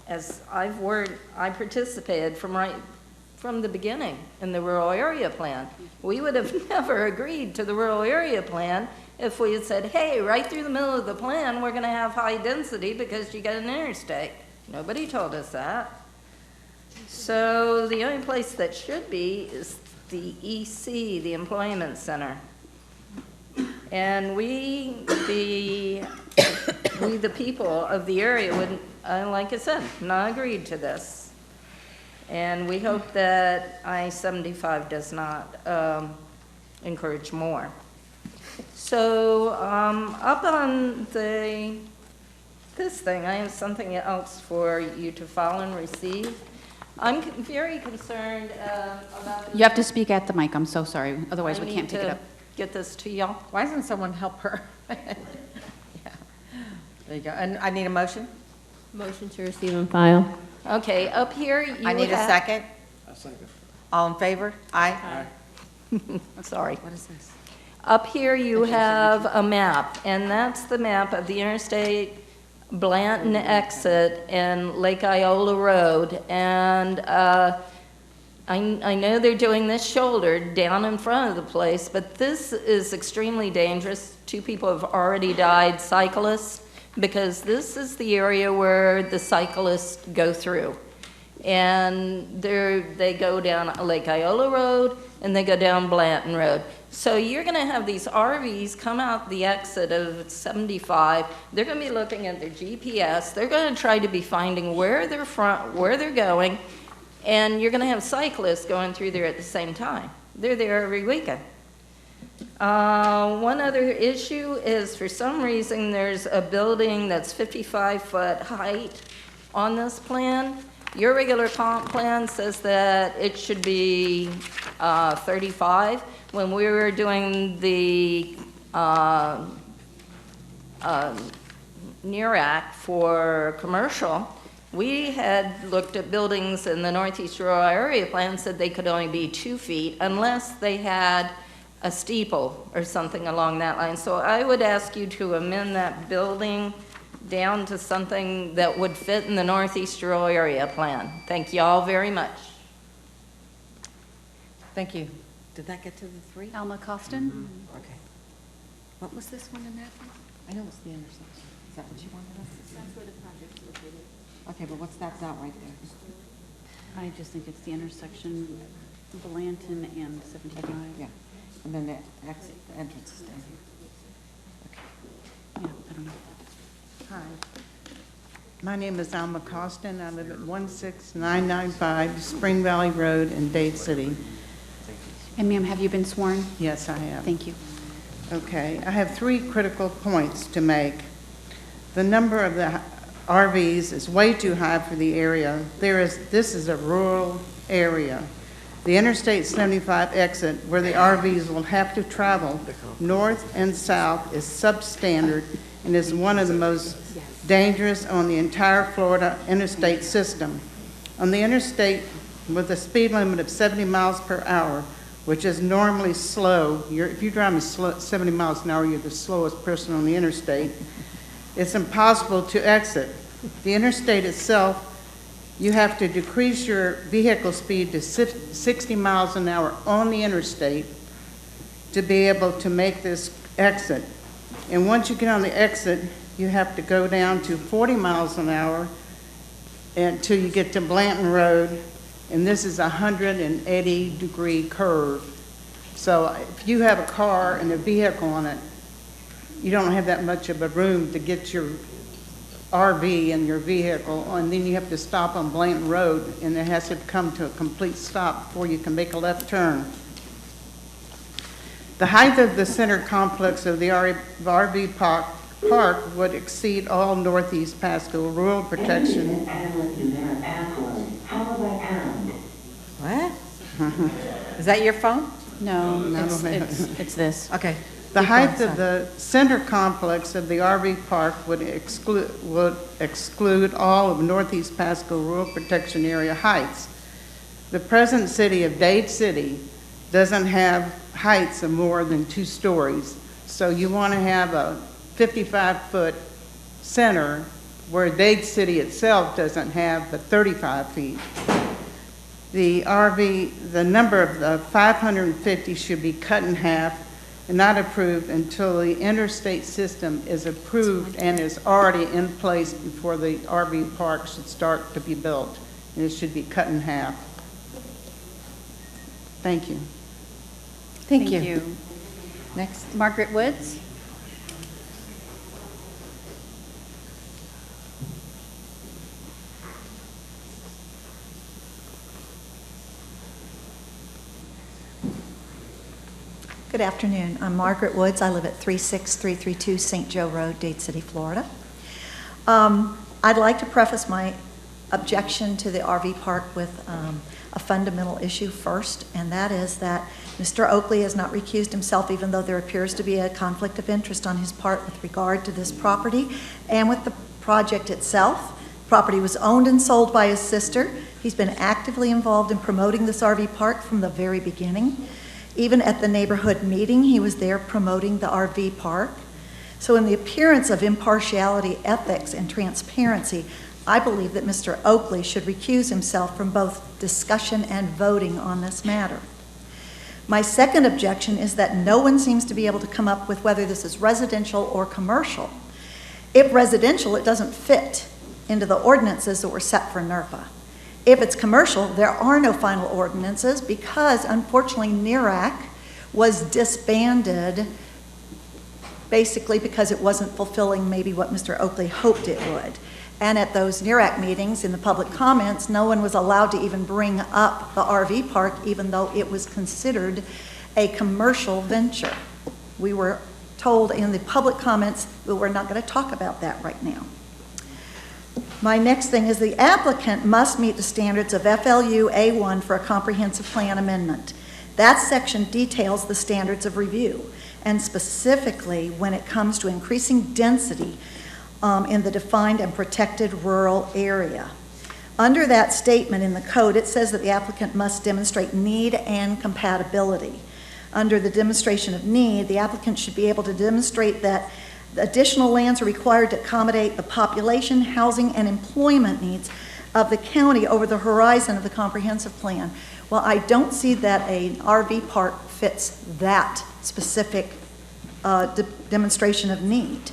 as I've worked, I participated from the beginning in the rural area plan. We would have never agreed to the rural area plan if we had said, hey, right through the middle of the plan, we're going to have high density because you got an interstate. Nobody told us that. So the only place that should be is the EC, the Employment Center. And we, the people of the area would, like I said, not agreed to this. And we hope that I-75 does not encourage more. So up on this thing, I have something else for you to file and receive. I'm very concerned about... You have to speak at the mic, I'm so sorry, otherwise we can't take it up. Get this to y'all. Why doesn't someone help her? Yeah. There you go. And I need a motion? Motion to receive and file. Okay, up here you I need a have- second. A second. All in favor? Aye. Sorry. What is this? Up here you have a map, and that's the map of the Interstate Blanton exit and Lake Iola Road. And I know they're doing this shoulder down in front of the place, but this is extremely dangerous. 2 people have already died, cyclists, because this is the area where the cyclists go through. And they go down Lake Iola Road and they go down Blanton Road. So you're going to have these RVs come out the exit of 75. They're going to be looking at their GPS. They're going to try to be finding where they're going, and you're going to have cyclists going through there at the same time. They're there every weekend. One other issue is, for some reason, there's a building that's 55-foot height on this plan. Your regular comp plan says that it should be 35. When we were doing the NERAC for commercial, we had looked at buildings in the Northeast Rural Area Plan, said they could only be 2 feet unless they had a steeple or something along that line. So I would ask you to amend that building down to something that would fit in the Northeast Rural Area Plan. Thank you all very much. Thank you. Did that get to the 3? Alma Costin? Okay. What was this one in that one? I know it's the intersection. Is that what you wanted us to say? That's where the project's located. Okay, but what's that dot right there? I just think it's the intersection Blanton and 75. Okay, yeah. And then the exit, the entrance is down here. Yeah, I don't know. Hi. My name is Alma Costin. I live at 16995 Spring Valley Road in Dade City. And ma'am, have you been sworn? Yes, I have. Thank you. Okay, I have 3 critical points to make. The number of the RVs is way too high for the area. This is a rural area. The Interstate 75 exit, where the RVs will have to travel north and south, is substandard and is one of the most dangerous on the entire Florida interstate system. On the interstate, with a speed limit of 70 miles per hour, which is normally slow, if you're driving 70 miles an hour, you're the slowest person on the interstate, it's impossible to exit. The interstate itself you have to decrease your vehicle speed to 60 miles an hour on the interstate to be able to make this exit. And once you get on the exit, you have to go down to 40 miles an hour until you get to Blanton Road, and this is a 180-degree curve. So if you have a car and a vehicle on it, you don't have that much of a room to get your RV and your vehicle, and then you have to stop on Blanton Road, and it has to come to a complete stop before you can make a left turn. The height of the center complex of the RV park would exceed all Northeast Pasco rural protection. What? Is that your phone? No, it's this. Okay. The height of the center complex of the RV park would exclude all of Northeast Pasco rural protection area heights. The present city of Dade City doesn't have heights of more than 2 stories. So you want to have a 55-foot center where Dade City itself doesn't have but 35 feet. The number of the 550 should be cut in half and not approved until the interstate system is approved and is already in place before the RV park should start to be built. And it should be cut in half. Thank you. Thank you. Next. Margaret Woods. Good afternoon. I'm Margaret Woods. I live at 36332 St. Joe Road, Dade City, Florida. I'd like to preface my objection to the RV park with a fundamental issue first, and that is that Mr. Oakley has not recused himself, even though there appears to be a conflict of interest on his part with regard to this property and with the project itself. The property was owned and sold by his sister. He's been actively involved in promoting this RV park from the very beginning. Even at the neighborhood meeting, he was there promoting the RV park. So in the appearance of impartiality, ethics, and transparency, I believe that Mr. Oakley should recuse himself from both discussion and voting on this matter. My second objection is that no one seems to be able to come up with whether this is residential or commercial. If residential, it doesn't fit into the ordinances that were set for NERPA. If it's commercial, there are no final ordinances because, unfortunately, NERAC was disbanded basically because it wasn't fulfilling maybe what Mr. Oakley hoped it would. And at those NERAC meetings, in the public comments, no one was allowed to even bring up the RV park, even though it was considered a commercial venture. We were told in the public comments that we're not going to talk about that right now. My next thing is the applicant must meet the standards of FLU A1 for a comprehensive plan amendment. That section details the standards of review, and specifically when it comes to increasing density in the defined and protected rural area. Under that statement in the code, it says that the applicant must demonstrate need and compatibility. Under the demonstration of need, the applicant should be able to demonstrate that additional lands are required to accommodate the population, housing, and employment needs of the county over the horizon of the comprehensive plan. Well, I don't see that an RV park fits that specific demonstration of need.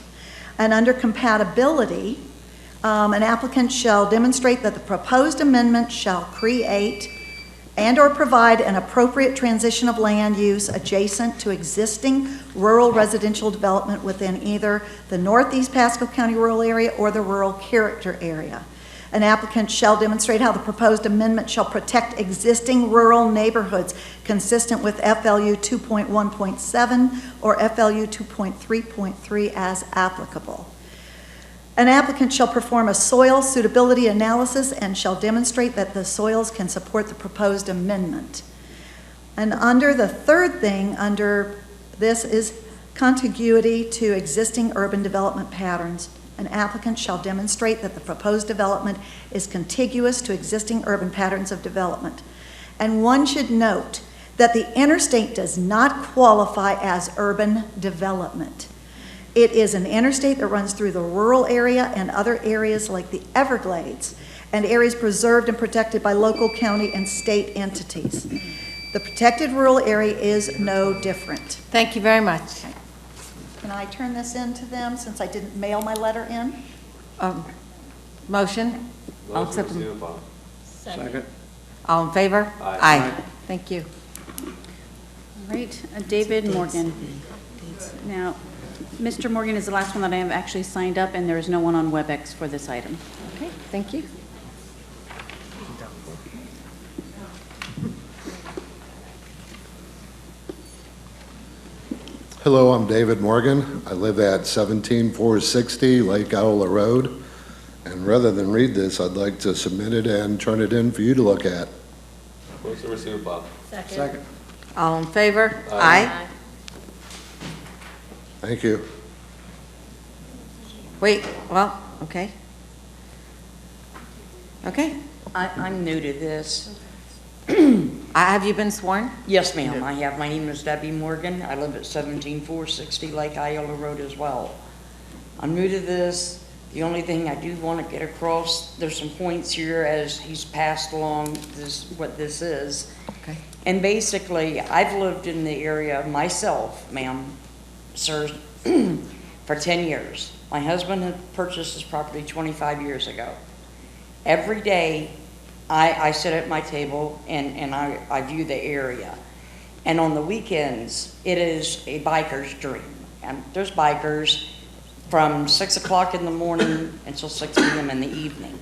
And under compatibility, an applicant shall demonstrate that the proposed amendment shall create and or provide an appropriate transition of land use adjacent to existing rural residential development within either the Northeast Pasco County rural area or the rural character area. An applicant shall demonstrate how the proposed amendment shall protect existing rural neighborhoods consistent with FLU 2.1.7 or FLU 2.3.3 as applicable. An applicant shall perform a soil suitability analysis and shall demonstrate that the soils can support the proposed amendment. And under the third thing under this is contiguity to existing urban development patterns. An applicant shall demonstrate that the proposed development is contiguous to existing urban patterns of development. And one should note that the interstate does not qualify as urban development. It is an interstate that runs through the rural area and other areas like the Everglades. and areas preserved and protected by local, county, and state entities. The protected rural area is no different. Thank you very much. Can I turn this in to them since I didn't mail my letter in? Motion? I'll accept them. Second. All in favor? Aye. Thank you. All right, David Morgan. Now, Mr. Morgan is the last one that I have actually signed up, and there is no one on WebEx for this item. Okay, thank you. Hello, I'm David Morgan. I live at 17460 Lake Iola Road. And rather than read this, I'd like to submit it and turn it in for you to look at. Motion to receive, Bob. Second. All in favor? Aye. Thank you. Wait, well, okay. Okay. I'm new to this. Have you been sworn? Yes, ma'am, I have. My name is Debbie Morgan. I live at 17460 Lake Iola Road as well. I'm new to this. The only thing I do want to get across, there's some points here as he's passed along what this is. Okay. And basically, I've lived in the area myself, ma'am, sir, for 10 years. My husband had purchased this property 25 years ago. Every day, I sit at my table and I view the area. And on the weekends, it is a biker's dream. And there's bikers from 6 o'clock in the morning until 6 p.m. in the evening.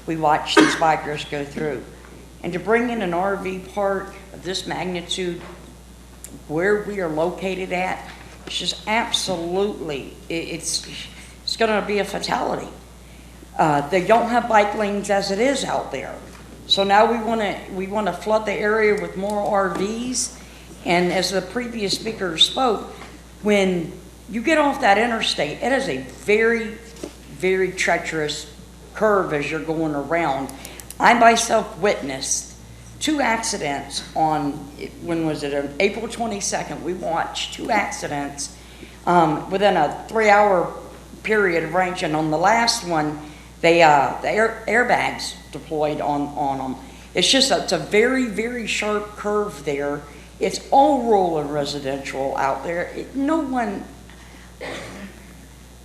We watch these bikers go through. And to bring in an RV park of this magnitude, where we are located at, it's just absolutely, it's going to be a fatality. They don't have bike lanes as it is out there. So now we want to flood the area with more RVs. And as the previous speaker spoke, when you get off that interstate, it is a very, very treacherous curve as you're going around. I myself witnessed 2 accidents on, when was it, on April 22nd, we watched 2 accidents within a 3-hour period of range, and on the last one, the airbags deployed on them. It's just, it's a very, very sharp curve there. It's all rural and residential out there.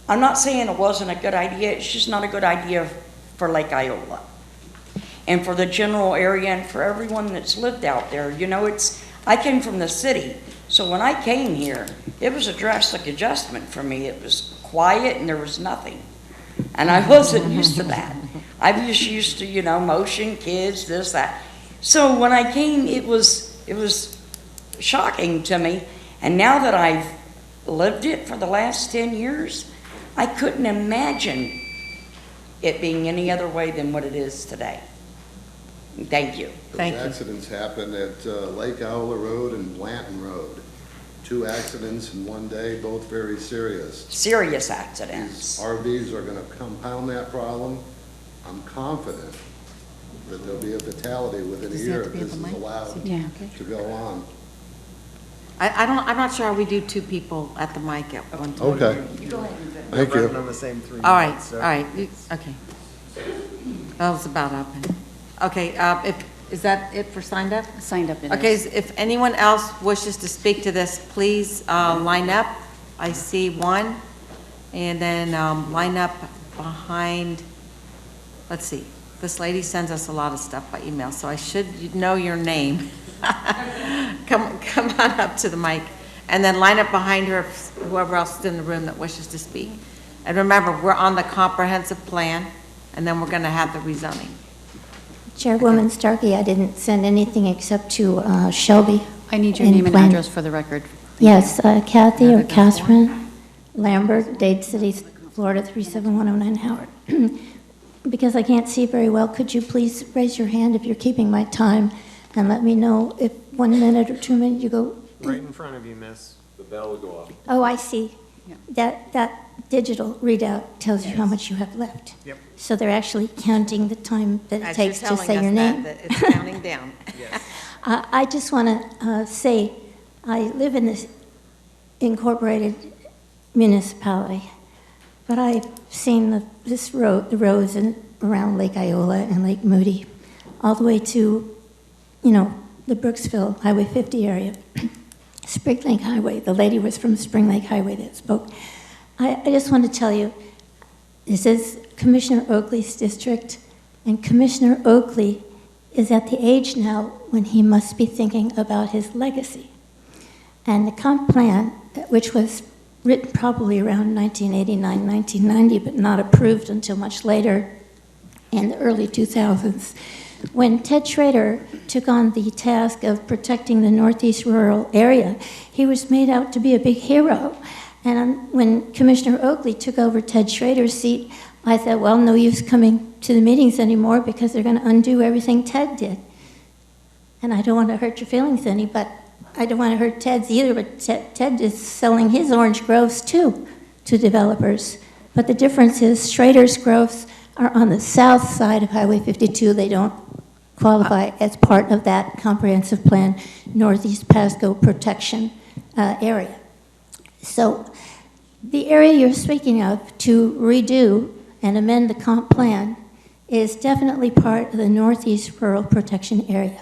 I'm not saying it wasn't a good idea, it's just not a good idea for Lake Iola. And for the general area and for everyone that's lived out there. You know, I came from the city, so when I came here, it was a drastic adjustment for me. It was quiet and there was nothing. And I wasn't used to that. I was just used to, you know, motion, kids, this, that. So when I came, it was shocking to me. And now that I've lived it for the last 10 years, I couldn't imagine it being any other way than what it is today. Thank you. Those accidents happened at Lake Iola Road and Blanton Road. 2 accidents in one day, both very serious. Serious accidents. These RVs are going to compound that problem. I'm confident that there'll be a fatality within a year if this is allowed to go on. I'm not sure how we do 2 people at the mic at one time. Okay. Thank you. On the same 3 All right, minutes, so. all right, okay. That was about up. Okay, is that it for signed up? Signed up it Okay, is. if anyone else wishes to speak to this, please line up. I see one. And then line up behind, let's see. This lady sends us a lot of stuff by email, so I should know your name. Come on up to the mic. And then line up behind her, whoever else is in the room that wishes to speak. And remember, we're on the comprehensive plan, and then we're going to have the rezoning. Chairwoman Starkey, I didn't send anything except to Shelby. I need your in name and plan. address for the record. Yes, Kathy or Catherine Lambert, Dade City, Florida 37109 Howard. Because I can't see very well, could you please raise your hand if you're keeping my time and let me know if 1 minute or 2 minutes you go? Right in front of you, miss. The bell will go off. Oh, I see. That digital readout tells you how much you have left. Yep. So they're actually counting the time that it As takes you're to telling say us your name. that it's counting down. Yes. I just want to say, I live in this incorporated municipality, but I've seen the roads, and around Lake Iola and Lake Moody, all the way to, the Brooksville Highway 50 area, Spring Lake Highway. The lady was from Spring Lake Highway that spoke. I just want to tell you, this is Commissioner Oakley's district, and Commissioner Oakley is at the age now when he must be thinking about his legacy. And the comp plan, which was written probably around 1989, 1990, but not approved until much later in the early 2000s, when Ted Schrader took on the task of protecting the Northeast rural area, he was made out to be a big hero. And when Commissioner Oakley took over Ted Schrader's seat, I thought, well, no use coming to the meetings anymore because they're going to undo everything Ted did. And I don't want to hurt your feelings any, but I don't want to hurt Ted's either, but Ted is selling his orange groves too to developers. But the difference is Schrader's groves are on the south side of Highway 52. They don't qualify as part of that comprehensive plan, Northeast Pasco protection area. So the area you're speaking of to redo and amend the comp plan is definitely part of the Northeast Rural Protection Area.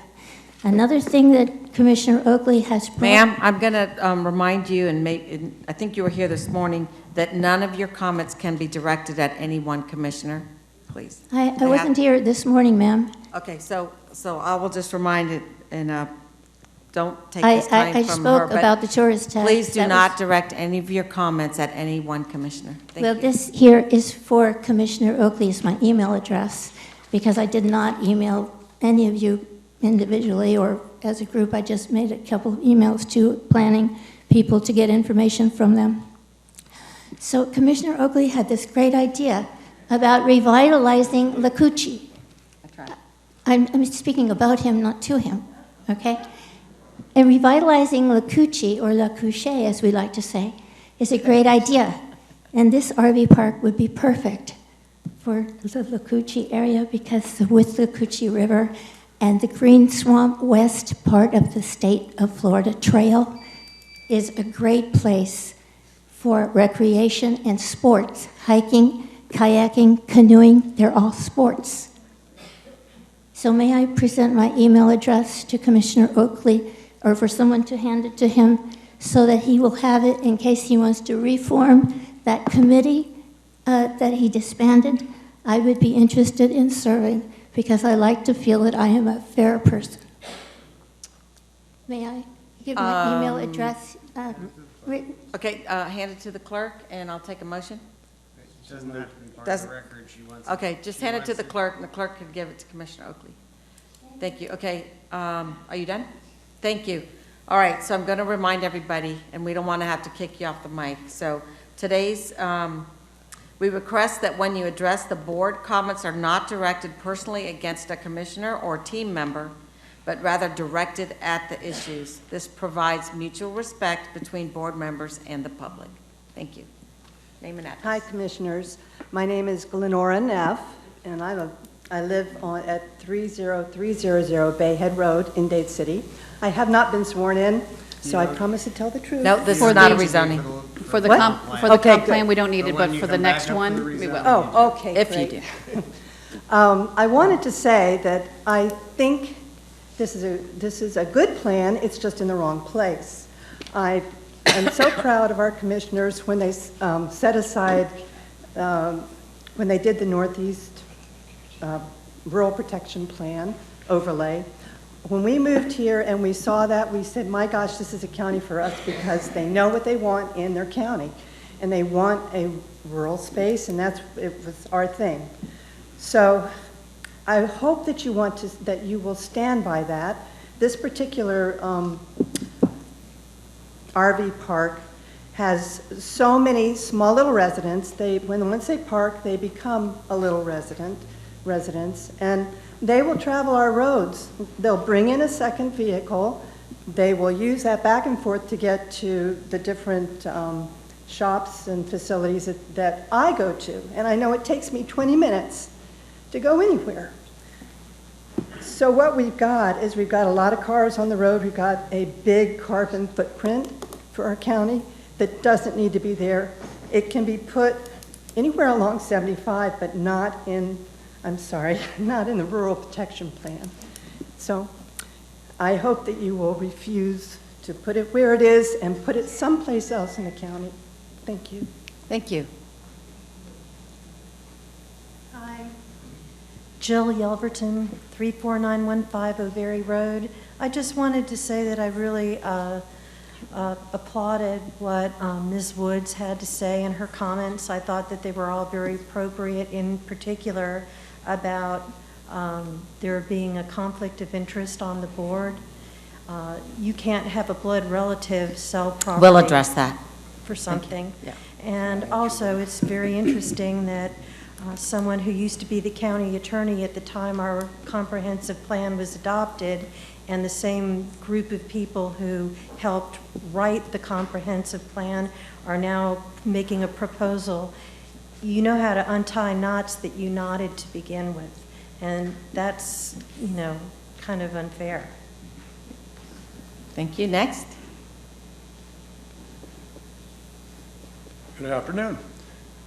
Another thing that Commissioner Oakley has brought... Ma'am, I'm going to remind you, and I think you were here this morning, that none of your comments can be directed at any one commissioner, please. I wasn't here this morning, ma'am. Okay, so I will just remind it, and don't take this time I from her. spoke about the tourist tax. Please do not direct any of your comments at any one commissioner. Thank you. This here is for Commissioner Oakley, is my email address, because I did not email any of you individually or as a group. I just made a couple of emails to planning people to get information from them. So Commissioner Oakley had this great idea about revitalizing Lakuchi. That's right. I'm speaking about him, not to him, okay? And revitalizing Lakuchi, or La Couche, as we like to say, is a great idea. And this RV park would be perfect for the Lakuchi area because with the Lakuchi River and the Green Swamp West part of the state of Florida Trail is a great place for recreation and sports. Hiking, kayaking, canoeing, they're all sports. So may I present my email address to Commissioner Oakley, or for someone to hand it to him so that he will have it in case he wants to reform that committee that he disbanded. I would be interested in serving because I like to feel that I am a fair person. May I give my email address written? Okay, hand it to the clerk, and I'll take a motion. It doesn't have to be part of the record. She wants it. Okay, just hand it to the clerk, and the clerk can give it to Commissioner Oakley. Thank you. Okay, are you done? Thank you. All right, so I'm going to remind everybody, and we don't want to have to kick you off the mic. So today's, we request that when you address the board, comments are not directed personally against a commissioner or team member, but rather directed at the issues. This provides mutual respect between board members and the public. Thank you. Name and address. Hi, Commissioners. My name is Glenora Neff, and I live at 30300 Bay Head Road in Dade City. I have not been sworn in, so I promise to tell the truth. No, this is not a rezoning. For the comp plan, we don't need it, but for the next one, we will. Oh, okay, If great. you do. I wanted to say that I think this is a good plan, it's just in the wrong place. I am so proud of our commissioners when they set aside, when they did the Northeast Rural Protection Plan overlay. When we moved here and we saw that, we said, my gosh, this is a county for us because they know what they want in their county. And they want a rural space, and it was our thing. So I hope that that you will stand by that. This particular RV park has so many small little residents. Once they park, they become a little residence, and they will travel our roads. They'll bring in a second vehicle. They will use that back and forth to get to the different shops and facilities that I go to. And I know it takes me 20 minutes to go anywhere. So what we've got is we've got a lot of cars on the road. We've got a big carbon footprint for our county that doesn't need to be there. It can be put anywhere along 75, but not in I'm sorry, not in the rural protection plan. So I hope that you will refuse to put it where it is and put it someplace else in the county. Thank you. Thank you. Hi. Jill Yelverton, 34915 O'Very Road. I just wanted to say that I really applauded what Ms. Woods had to say in her comments. I thought that they were all very appropriate, in particular about there being a conflict of interest on the board. You can't have a blood relative sell property. We'll address that. For something. Yeah. And also, it's very interesting that someone who used to be the county attorney at the time our comprehensive plan was adopted, and the same group of people who helped write the comprehensive plan are now making a proposal. You know how to untie knots that you knotted to begin with, and that's, you know, kind of unfair. Thank you. Next. Good afternoon.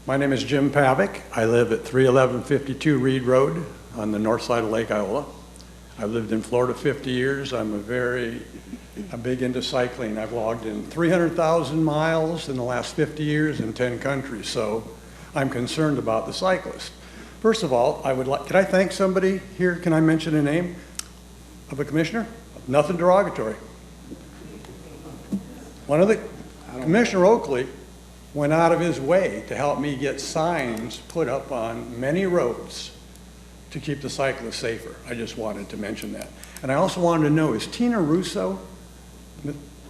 My name is Jim Pavick. I live at 31152 Reed Road on the north side of Lake Iola. I've lived in Florida 50 years. I'm big into cycling. I've logged in 300,000 miles in the last 50 years in 10 countries, so I'm concerned about the cyclist. First of all, could I thank somebody here? Can I mention a name of a commissioner? Nothing derogatory. Commissioner Oakley went out of his way to help me get signs put up on many roads to keep the cyclists safer. I just wanted to mention that. And I also wanted to know, is Tina Russo,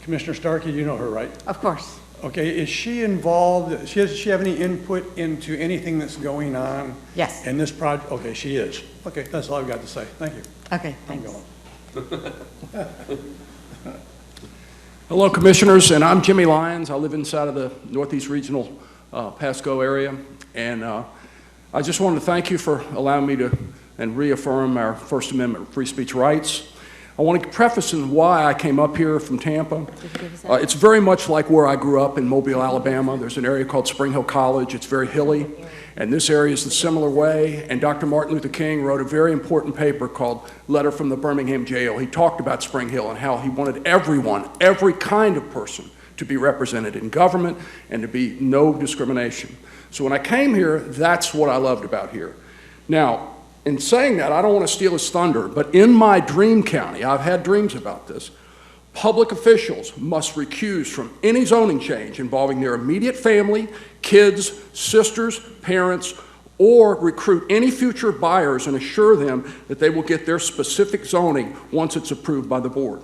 Commissioner Starkey, you know her, right? Of course. Okay, is she involved, does she have any input into anything that's going on? Yes. In this project? Okay, she is. Okay, that's all I've got to say. Thank you. Okay, thanks. Hello, Commissioners, and I'm Jimmy Lyons. I live inside of the Northeast Regional Pasco area, and I just wanted to thank you for allowing me to and reaffirm our First Amendment free speech rights. I want to preface in why I came up here from Tampa. It's very much like where I grew up in Mobile, Alabama. There's an area called Spring Hill College. It's very hilly, and this area is the similar way. And Dr. Martin Luther King wrote a very important paper called Letter from the Birmingham Jail. He talked about Spring Hill and how he wanted everyone, every kind of person, to be represented in government and to be no discrimination. So when I came here, that's what I loved about here. Now, in saying that, I don't want to steal his thunder, but in my dream county, I've had dreams about this, public officials must recuse from any zoning change involving their immediate family, kids, sisters, parents, or recruit any future buyers and assure them that they will get their specific zoning once it's approved by the board.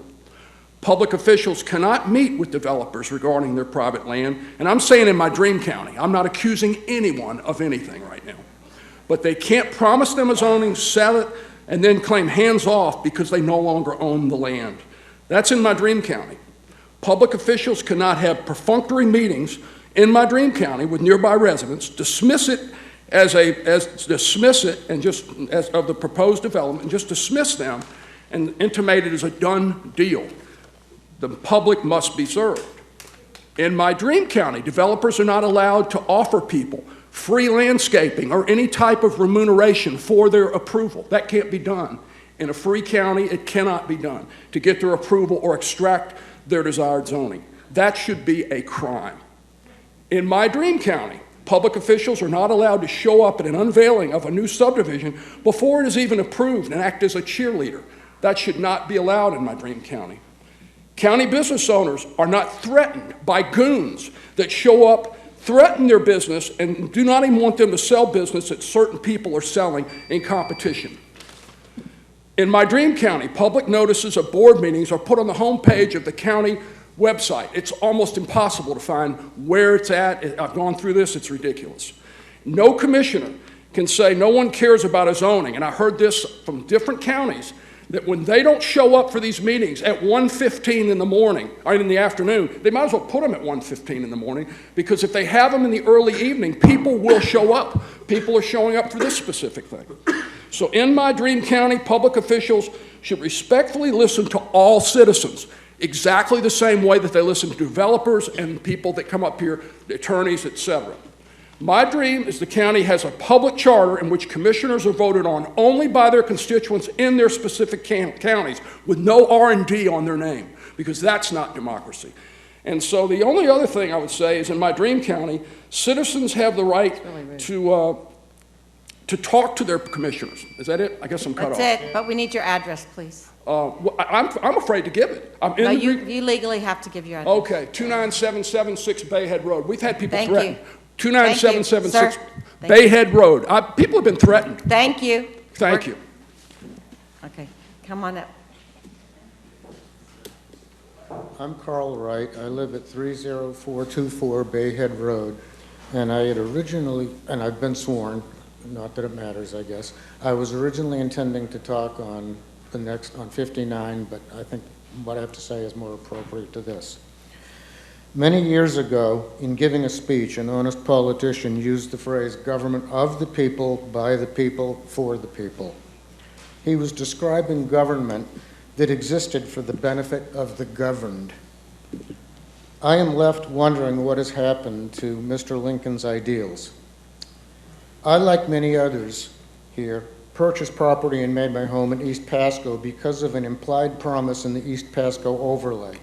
Public officials cannot meet with developers regarding their private land, and I'm saying in my dream county, I'm not accusing anyone of anything right now. But they can't promise them a zoning, sell it, and then claim hands off because they no longer own the land. That's in my dream county. Public officials cannot have perfunctory meetings in my dream county with nearby residents, dismiss it of the proposed development, and just dismiss them and intimate it as a done deal. The public must be served. In my dream county, developers are not allowed to offer people free landscaping or any type of remuneration for their approval. That can't be done. In a free county, it cannot be done to get their approval or extract their desired zoning. That should be a crime. In my dream county, public officials are not allowed to show up at an unveiling of a new subdivision before it is even approved and act as a cheerleader. That should not be allowed in my dream county. County business owners are not threatened by goons that show up, threaten their business, and do not even want them to sell business that certain people are selling in competition. In my dream county, public notices of board meetings are put on the homepage of the county website. It's almost impossible to find where it's at. I've gone through this, it's ridiculous. No commissioner can say no one cares about a zoning, and I heard this from different counties, that when they don't show up for these meetings at 1:15 in the morning, or in the afternoon, they might as well put them at 1:15 in the morning, because if they have them in the early evening, people will show up. People are showing up for this specific thing. So in my dream county, public officials should respectfully listen to all citizens, exactly the same way that they listen to developers and people that come up here, attorneys, etc. My dream is the county has a public charter in which commissioners are voted on only by their constituents in their specific counties with no R&D on their name, because that's not democracy. And so the only other thing I would say is in my dream county, citizens have the right to talk to their commissioners. Is that it? I guess I'm cut off. That's it, but we need your address, please. I'm afraid to give it. No, you legally have to give your address. Okay, 29776 Bay Head Road. We've had people Thank threatened. you. 29776 Thank you, sir. Bay Head Road. People have been threatened. Thank you. Thank you. Okay, come on up. I'm Carl Wright. I live at 30424 Bay Head Road, and I had originally, and I've been sworn, not that it matters, I guess. I was originally intending to talk on on 59, but I think what I have to say is more appropriate to this. Many years ago, in giving a speech, an honest politician used the phrase government of the people, by the people, for the people. He was describing government that existed for the benefit of the governed. I am left wondering what has happened to Mr. Lincoln's ideals. I, like many others here, purchased property and made my home in East Pasco because of an implied promise in the East Pasco overlay.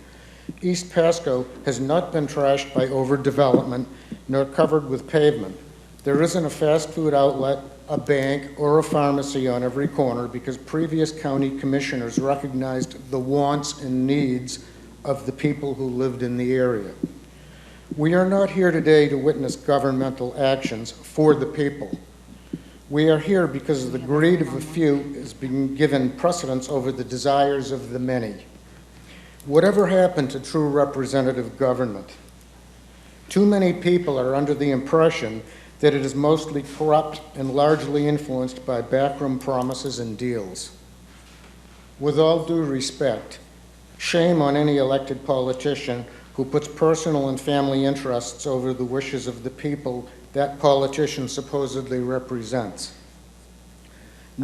East Pasco has not been trashed by overdevelopment nor covered with pavement. There isn't a fast food outlet, a bank, or a pharmacy on every corner because previous county commissioners recognized the wants and needs of the people who lived in the area. We are not here today to witness governmental actions for the people. We are here because the greed of a few is being given precedence over the desires of the many. Whatever happened to true representative government? Too many people are under the impression that it is mostly corrupt and largely influenced by backroom promises and deals. With all due respect, shame on any elected politician who puts personal and family interests over the wishes of the people that politician supposedly represents.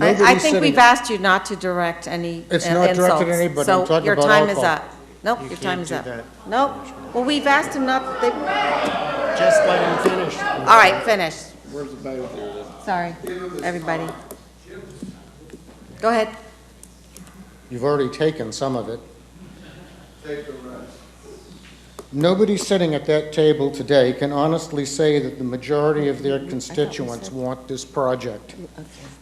I think we've asked you not to direct any It's not directed at anybody. I'm So talking your about time is alcohol. up. Nope, You your time can't is do up. that. Nope. Well, we've asked him not, Just let him finish. all right, finish. Where's the vote? Sorry, everybody. Go ahead. You've already taken some of it. Nobody sitting at that table today can honestly say that the majority of their constituents want this project.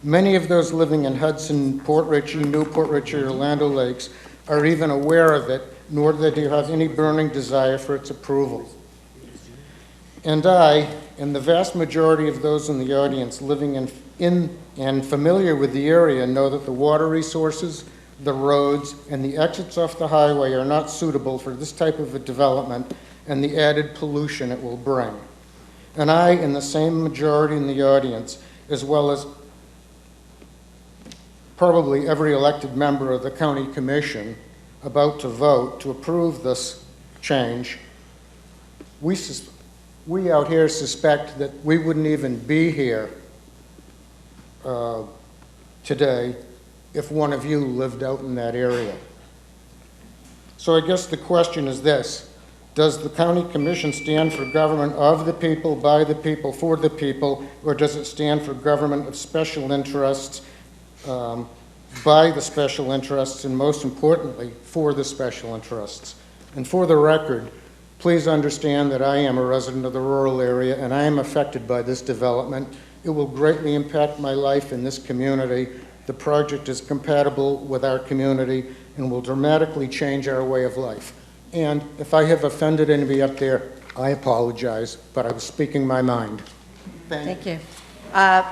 Many of those living in Hudson, Port Richey, Newport Richey, or Land O'Lakes are even aware of it, nor do they have any burning desire for its approval. And I, and the vast majority of those in the audience living in and familiar with the area, know that the water resources, the roads, and the exits off the highway are not suitable for this type of a development and the added pollution it will bring. And I, and the same majority in the audience, as well as probably every elected member of the county commission about to vote to approve this change, we out here suspect that we wouldn't even be here today if one of you lived out in that area. So I guess the question is this: does the county commission stand for government of the people, by the people, for the people, or does it stand for government of special interests, by the special interests, and most importantly, for the special interests? And for the record, please understand that I am a resident of the rural area and I am affected by this development. It will greatly impact my life in this community. The project is compatible with our community and will dramatically change our way of life. And if I have offended anybody up there, I apologize, but I was speaking my mind. Thank you.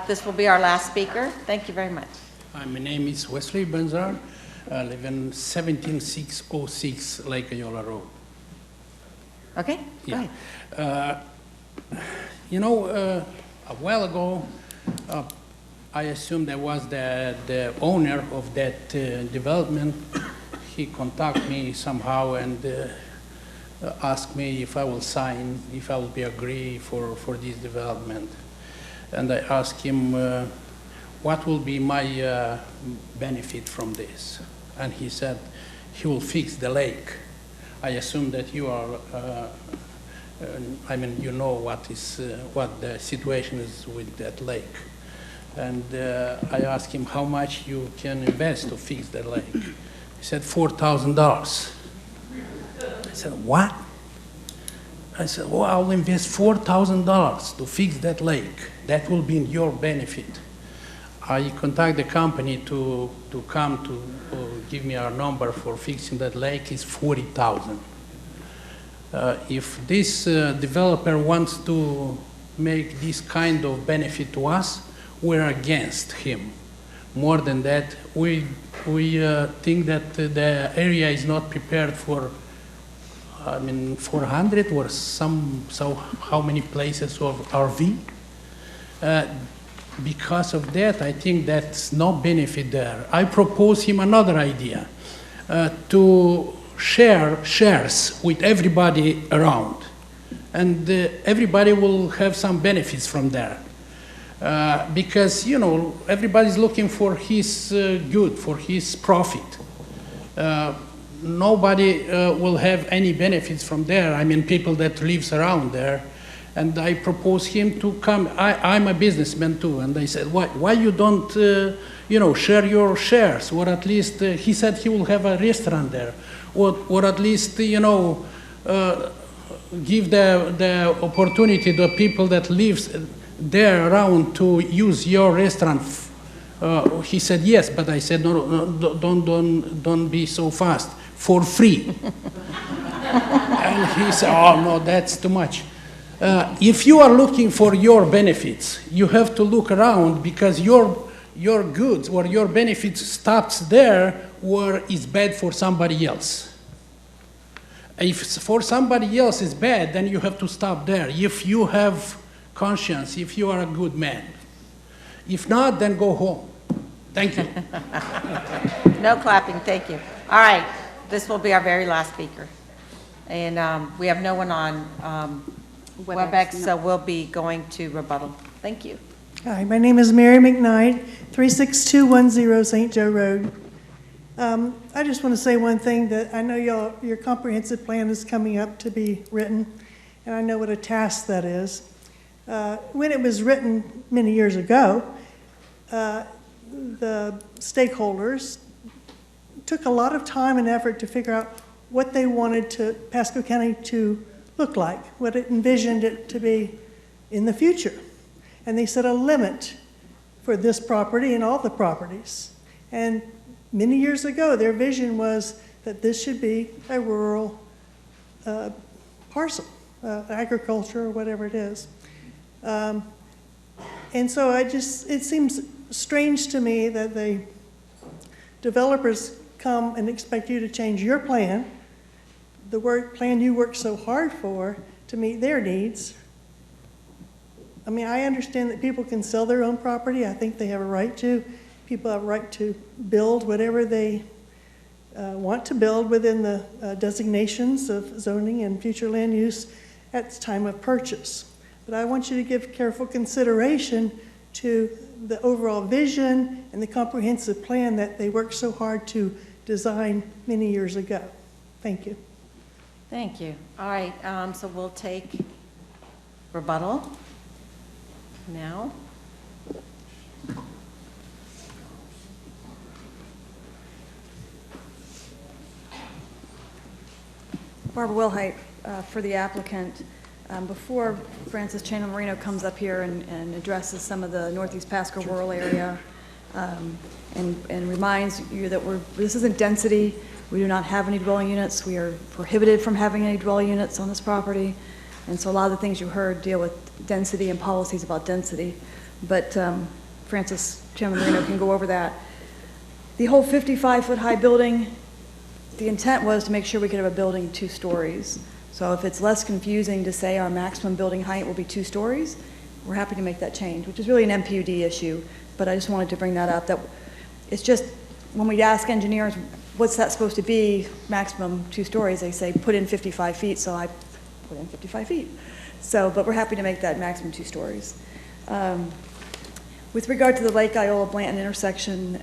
This will be our last speaker. Thank you very much. Hi, my name is Wesley Benzar. I live in 17606 Lake Ayola Road. Okay, go ahead. A while ago, I assumed that was the owner of that development. He contacted me somehow and asked me if I will sign, if I will be agree for this development. And I asked him what will be my benefit from this. And he said he will fix the lake. I assume that you are I mean, you know what the situation is with that lake. And I asked him how much you can invest to fix that lake. He said $4,000. I said, what? I said, well, I'll invest $4,000 to fix that lake. That will be in your benefit. I contact the company to come to give me our number for fixing that lake is $40,000. If this developer wants to make this kind of benefit to us, we're against him. More than that, we think that the area is not prepared for, 400 or so how many places of RV? Because of that, I think that's no benefit there. I propose him another idea, to share shares with everybody around, and everybody will have some benefits from there. Because, you know, everybody's looking for his good, for his profit. Nobody will have any benefits from there. I mean, people that lives around there. And I propose him to come. I'm a businessman too, and I said, why you don't, share your shares? Or at least, he said he will have a restaurant there. Or at least, give the opportunity to people that lives there around to use your restaurant. He said yes, but I said no, don't be so fast, for free. And he said, oh no, that's too much. If you are looking for your benefits, you have to look around, because your goods or your benefits stops there where it's bad for somebody else. If for somebody else is bad, then you have to stop there. If you have conscience, if you are a good man. If not, then go home. Thank you. No clapping, thank you. All right, this will be our very last speaker. And we have no one on WebEx, so we'll be going to rebuttal. Thank you. Hi, my name is Mary McKnight, 36210 St. Joe Road. I just want to say one thing, that I know your comprehensive plan is coming up to be written, and I know what a task that is. When it was written many years ago, the stakeholders took a lot of time and effort to figure out what they wanted Pasco County to look like, what it envisioned it to be in the future. And they set a limit for this property and all the properties. And many years ago, their vision was that this should be a rural parcel, agriculture or whatever it is. And so it seems strange to me that the developers come and expect you to change your plan, the plan you worked so hard for, to meet their needs. I mean, I understand that people can sell their own property. I think they have a right to. People have a right to build whatever they want to build within the designations of zoning and future land use at the time of purchase. But I want you to give careful consideration to the overall vision and the comprehensive plan that they worked so hard to design many years ago. Thank you. Thank you. All right, so we'll take rebuttal now. Barbara Wilhite for the applicant. Before Francis Chano Marino comes up here and addresses some of the Northeast Pasco rural area and reminds you that this isn't density. We do not have any dwelling units. We are prohibited from having any dwelling units on this property. And so a lot of the things you heard deal with density and policies about density. But Francis Chano Marino can go over that. The whole 55-foot high building, the intent was to make sure we could have a building 2 stories. So if it's less confusing to say our maximum building height will be 2 stories, we're happy to make that change, which is really an MPUD issue. But I just wanted to bring that up. That it's just, when we ask engineers, what's that supposed to be, maximum 2 stories, they say put in 55 feet, so I put in 55 feet. So, but we're happy to make that maximum 2 stories. With regard to the Lake Iola-Blanton intersection,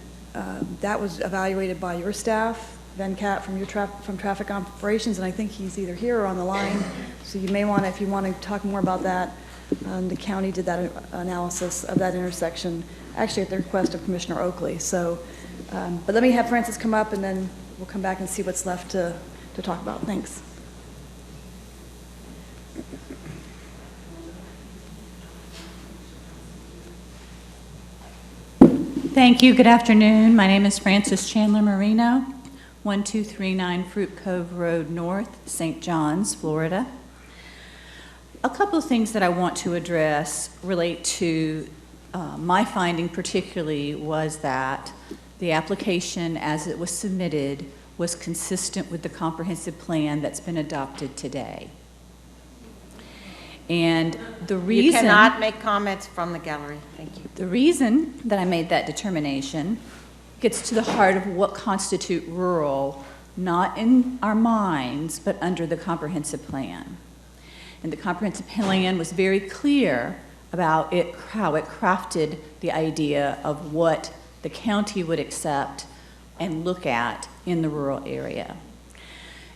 that was evaluated by your staff Venkat from Traffic Operations, and I think he's either here or on the line. So you may want to, if you want to talk more about that, the county did that analysis of that intersection, actually at the request of Commissioner Oakley. So, but let me have Francis come up, and then we'll come back and see what's left to talk about. Thanks. Thank you. Good afternoon. My name is Frances Chandler Marino, 1239 Fruit Cove Road North, St. John's, Florida. A couple of things that I want to address relate to my finding particularly was that the application as it was submitted was consistent with the comprehensive plan that's been adopted today. And the reason... You cannot make comments from the gallery. Thank you. The reason that I made that determination gets to the heart of what constitutes rural, not in our minds, but under the comprehensive plan. And the comprehensive plan was very clear about how it crafted the idea of what the county would accept and look at in the rural area.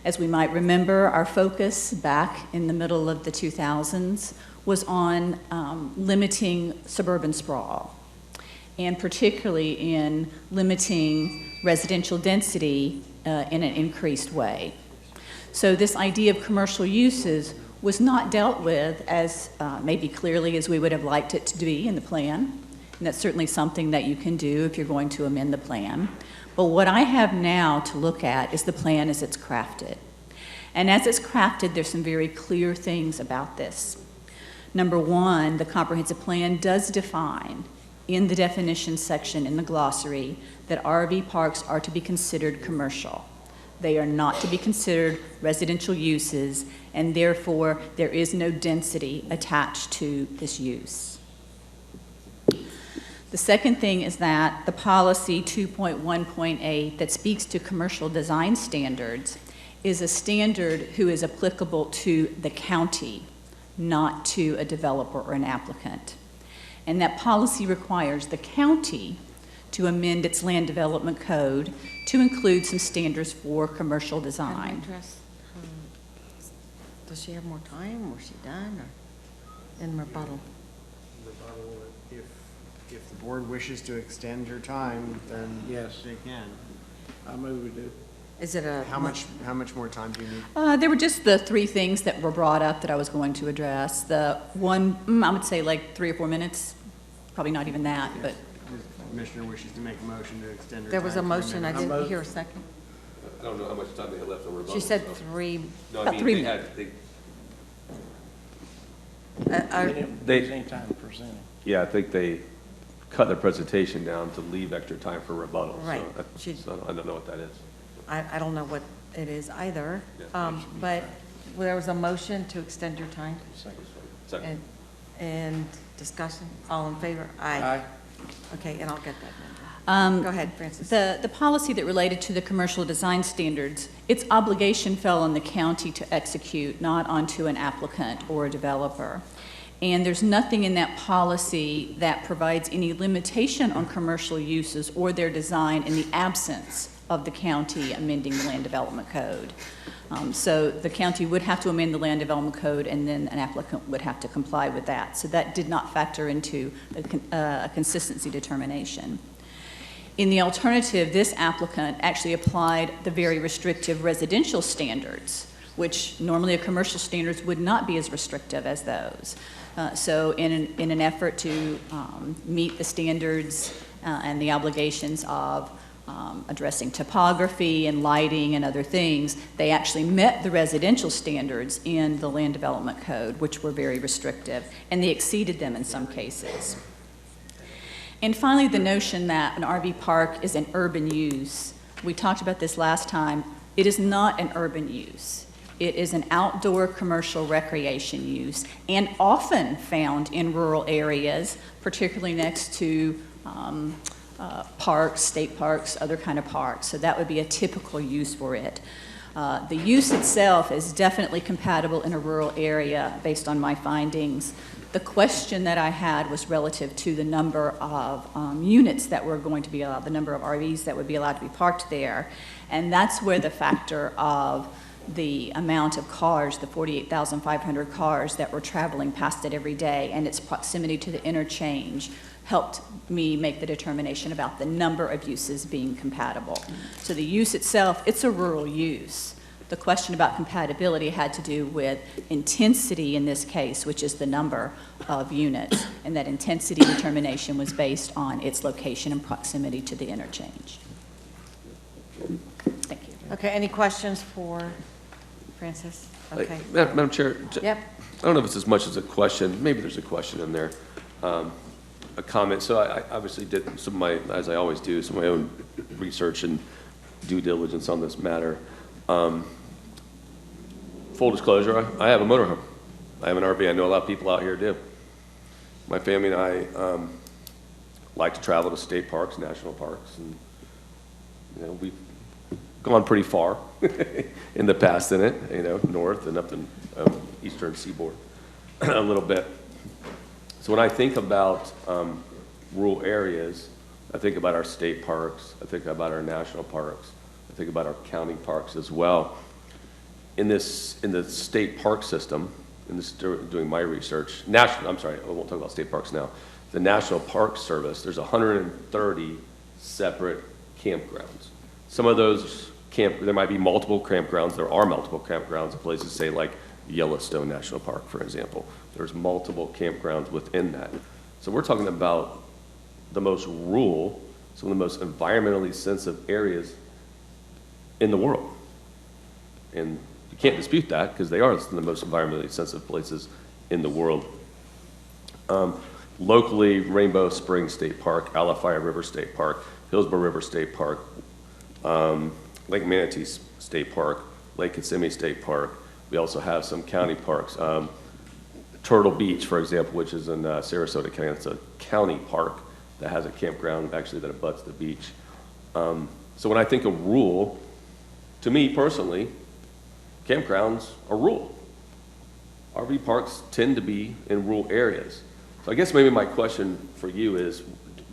As we might remember, our focus back in the middle of the 2000s was on limiting suburban sprawl, and particularly in limiting residential density in an increased way. So this idea of commercial uses was not dealt with as maybe clearly as we would have liked it to be in the plan, and that's certainly something that you can do if you're going to amend the plan. But what I have now to look at is the plan as it's crafted. And as it's crafted, there's some very clear things about this. Number one, the comprehensive plan does define in the definition section in the glossary that RV parks are to be considered commercial. They are not to be considered residential uses, and therefore there is no density attached to this use. The second thing is that the policy 2.1.8 that speaks to commercial design standards is a standard who is applicable to the county, not to a developer or an applicant. And that policy requires the county to amend its land development code to include some standards for commercial design. Does she have more time, or is she done, or in rebuttal? Rebuttal, if the board wishes to extend your time, then Yes. they can. I move we do. Is it a... How much more time do you need? There were just the three things that were brought up that I was going to address. The one, I would say like 3 or 4 minutes, probably not even that, but... The commissioner wishes to make a motion to extend her time. There was a motion, I didn't amendment. hear a second. I don't know how much time they had left on rebuttal. She said so- 3... No, I about mean, 3 they minutes. had, They didn't lose any time presenting. yeah, I think they cut their presentation down to leave extra time for rebuttal. Right. So I don't know what that is. I don't know what it is either, Yeah. but there was a motion to extend your time. Second. And discussion, all in favor? Aye. Okay, and I'll get that. Go ahead, Francis. The policy that related to the commercial design standards, its obligation fell on the county to execute, not onto an applicant or a developer. And there's nothing in that policy that provides any limitation on commercial uses or their design in the absence of the county amending the land development code. So the county would have to amend the land development code, and then an applicant would have to comply with that. So that did not factor into a consistency determination. In the alternative, this applicant actually applied the very restrictive residential standards, which normally a commercial standards would not be as restrictive as those. So in an effort to meet the standards and the obligations of addressing topography and lighting and other things, they actually met the residential standards in the land development code, which were very restrictive, and they exceeded them in some cases. And finally, the notion that an RV park is an urban use. We talked about this last time. It is not an urban use. It is an outdoor commercial recreation use, and often found in rural areas, particularly next to parks, state parks, other kind of parks. So that would be a typical use for it. The use itself is definitely compatible in a rural area based on my findings. The question that I had was relative to the number of units that were going to be allowed, the number of RVs that would be allowed to be parked there. And that's where the factor of the amount of cars, the 48,500 cars that were traveling past it every day, and its proximity to the interchange helped me make the determination about the number of uses being compatible. So the use itself, it's a rural use. The question about compatibility had to do with intensity in this case, which is the number of units, and that intensity determination was based on its location and proximity to the interchange. Thank you. Okay, any questions for Francis? Okay. Madam Chair, Yep. I don't know if it's as much as a question, maybe there's a question in there, a comment. So I obviously did some of my, as I always do, some of my own research and due diligence on this matter. Full disclosure, I have a motorhome. I have an RV. I know a lot of people out here do. My family and I like to travel to state parks, national parks, and we've gone pretty far in the past in it, north and up the eastern seaboard a little bit. So when I think about rural areas, I think about our state parks, I think about our national parks, I think about our county parks as well. In the state park system, doing my research, I won't talk about state parks now. The National Park Service, there's 130 separate campgrounds. Some of those there might be multiple campgrounds. There are multiple campgrounds in places, say like Yellowstone National Park, for example. There's multiple campgrounds within that. So we're talking about the most rural, some of the most environmentally sensitive areas in the world. And you can't dispute that because they are the most environmentally sensitive places in the world. Locally, Rainbow Springs State Park, Alafaya River State Park, Hillsborough River State Park, Lake Manatee State Park, Lake Kissimmee State Park. We also have some county parks. Turtle Beach, for example, which is in Sarasota County. It's a county park that has a campground actually that abuts the beach. So when I think of rural, to me personally, campgrounds are rural. RV parks tend to be in rural areas. So I guess maybe my question for you is,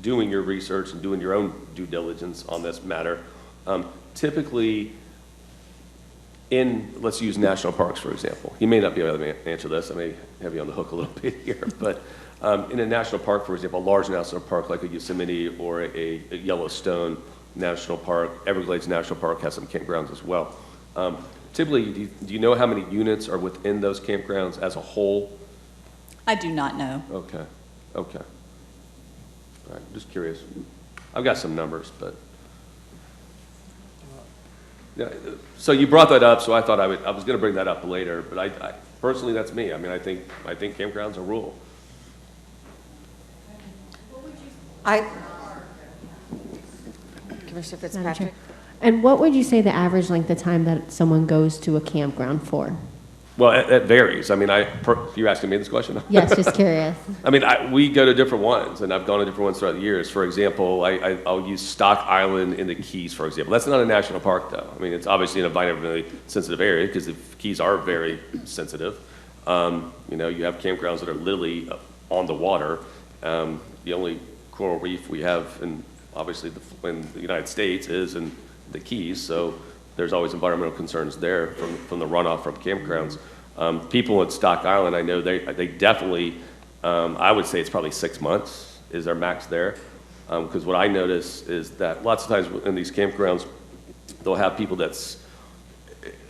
doing your research and doing your own due diligence on this matter, typically let's use national parks, for example. You may not be able to answer this. I may have you on the hook a little bit here. But in a national park, for example, a large national park like a Yosemite or a Yellowstone National Park, Everglades National Park has some campgrounds as well. Typically, do you know how many units are within those campgrounds as a whole? I do not know. Okay. All right, just curious. I've got some numbers, but. Yeah, so you brought that up, so I thought I was going to bring that up later, but I personally, that's me. I mean, I think campgrounds are rural. Commissioner Fitzpatrick. And what would you say the average length of time that someone goes to a campground for? Well, it varies. I mean, you're asking me this question? Yes, just curious. I mean, we go to different ones, and I've gone to different ones throughout the years. For example, I'll use Stock Island in the Keys, for example. That's not a national park, though. I mean, it's obviously an environmentally sensitive area because the Keys are very sensitive. You have campgrounds that are literally on the water. The only coral reef we have, obviously in the United States, is in the Keys, so there's always environmental concerns there from the runoff from campgrounds. People at Stock Island, I know they definitely, I would say it's probably 6 months is their max there. Because what I notice is that lots of times in these campgrounds, they'll have people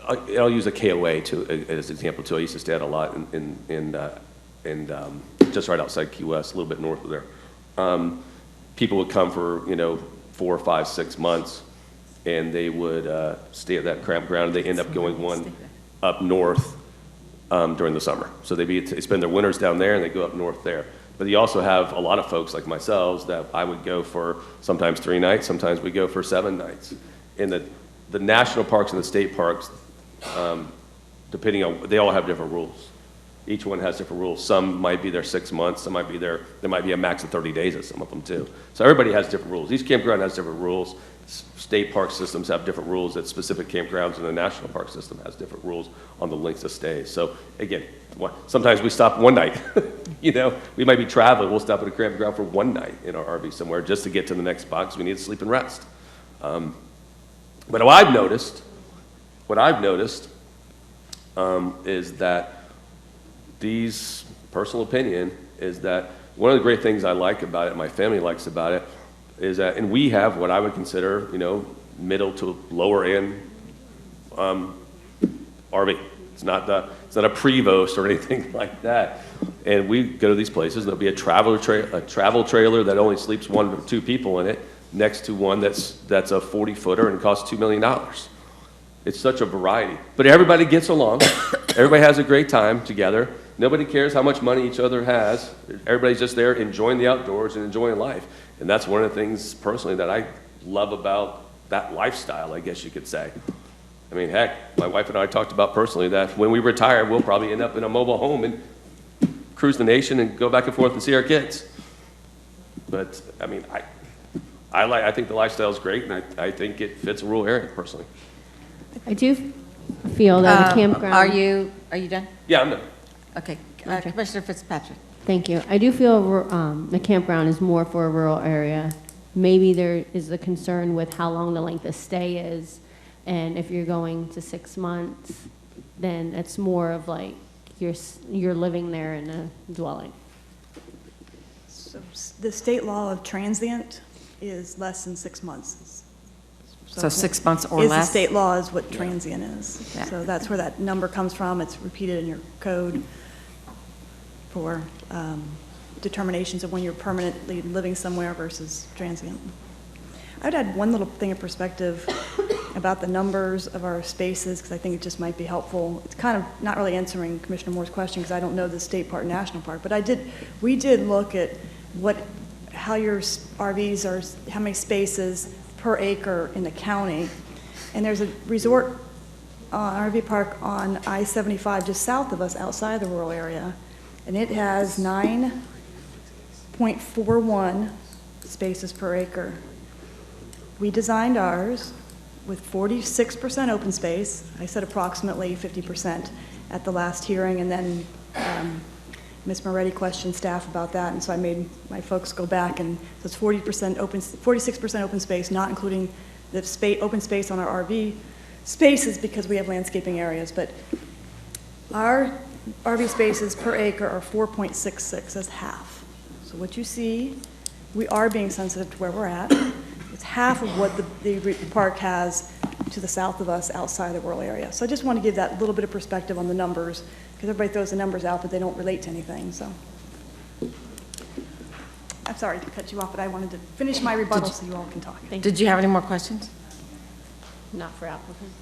I'll use a KOA as an example too. I used to stay at a lot in just right outside Key West, a little bit north of there. People would come for 4, 5, 6 months, and they would stay at that campground. They end up going one up north during the summer. So they spend their winters down there, and they go up north there. But you also have a lot of folks like myself that I would go for sometimes 3 nights, sometimes we go for 7 nights. In the national parks and the state parks, depending on, they all have different rules. Each one has different rules. Some might be there 6 months, some might be there might be a max of 30 days at some of them too. So everybody has different rules. Each campground has different rules. State park systems have different rules at specific campgrounds, and the national park system has different rules on the lengths of stays. So again, sometimes we stop one night. You know, we might be traveling, we'll stop at a campground for one night in our RV somewhere just to get to the next spot because we need to sleep and rest. But what I've noticed is that these, personal opinion, is that one of the great things I like about it, my family likes about it, is that, and we have what I would consider, you know, middle to lower end RV. It's not a Prevost or anything like that. And we go to these places, and there'll be a travel trailer that only sleeps 1 or 2 people in it, next to one that's a 40-footer and costs $2 million. It's such a variety. But everybody gets along. Everybody has a great time together. Nobody cares how much money each other has. Everybody's just there enjoying the outdoors and enjoying life. And that's one of the things, personally, that I love about that lifestyle, I guess you could say. I mean, heck, my wife and I talked about personally that when we retire, we'll probably end up in a mobile home and cruise the nation and go back and forth and see our kids. But, I mean, I think the lifestyle is great, and I think it fits a rural area, personally. I do feel that a campground. Are you done? Yeah, I'm done. Okay, Commissioner Fitzpatrick. Thank you. I do feel the campground is more for a rural area. Maybe there is a concern with how long the length of stay is, and if you're going to 6 months, then it's more of like you're living there in a dwelling. So the state law of transient is less than 6 months. So 6 months or is less? The state law is what transient is. Yeah. So that's where that number comes from. It's repeated in your code for determinations of when you're permanently living somewhere versus transient. I would add one little thing of perspective about the numbers of our spaces, because I think it just might be helpful. It's kind of not really answering Commissioner Moore's question, because I don't know the state park, national park, but we did look at how your RVs are, how many spaces per acre in the county. And there's a resort RV park on I-75 just south of us, outside the rural area, and it has 9.41 spaces per acre. We designed ours with 46% open space. I said approximately 50% at the last hearing, and then Ms. Moretti questioned staff about that, and so I made my folks go back, and so it's 46% open space, not including the open space on our RV spaces because we have landscaping areas, but our RV spaces per acre are 4.66, that's half. So what you see, we are being sensitive to where we're at. It's half of what the park has to the south of us outside the rural area. So I just want to give that little bit of perspective on the numbers, because everybody throws the numbers out, but they don't relate to anything, so. I'm sorry to cut you off, but I wanted to finish my rebuttal so you all can talk. Did you have any more questions? Not for applicants.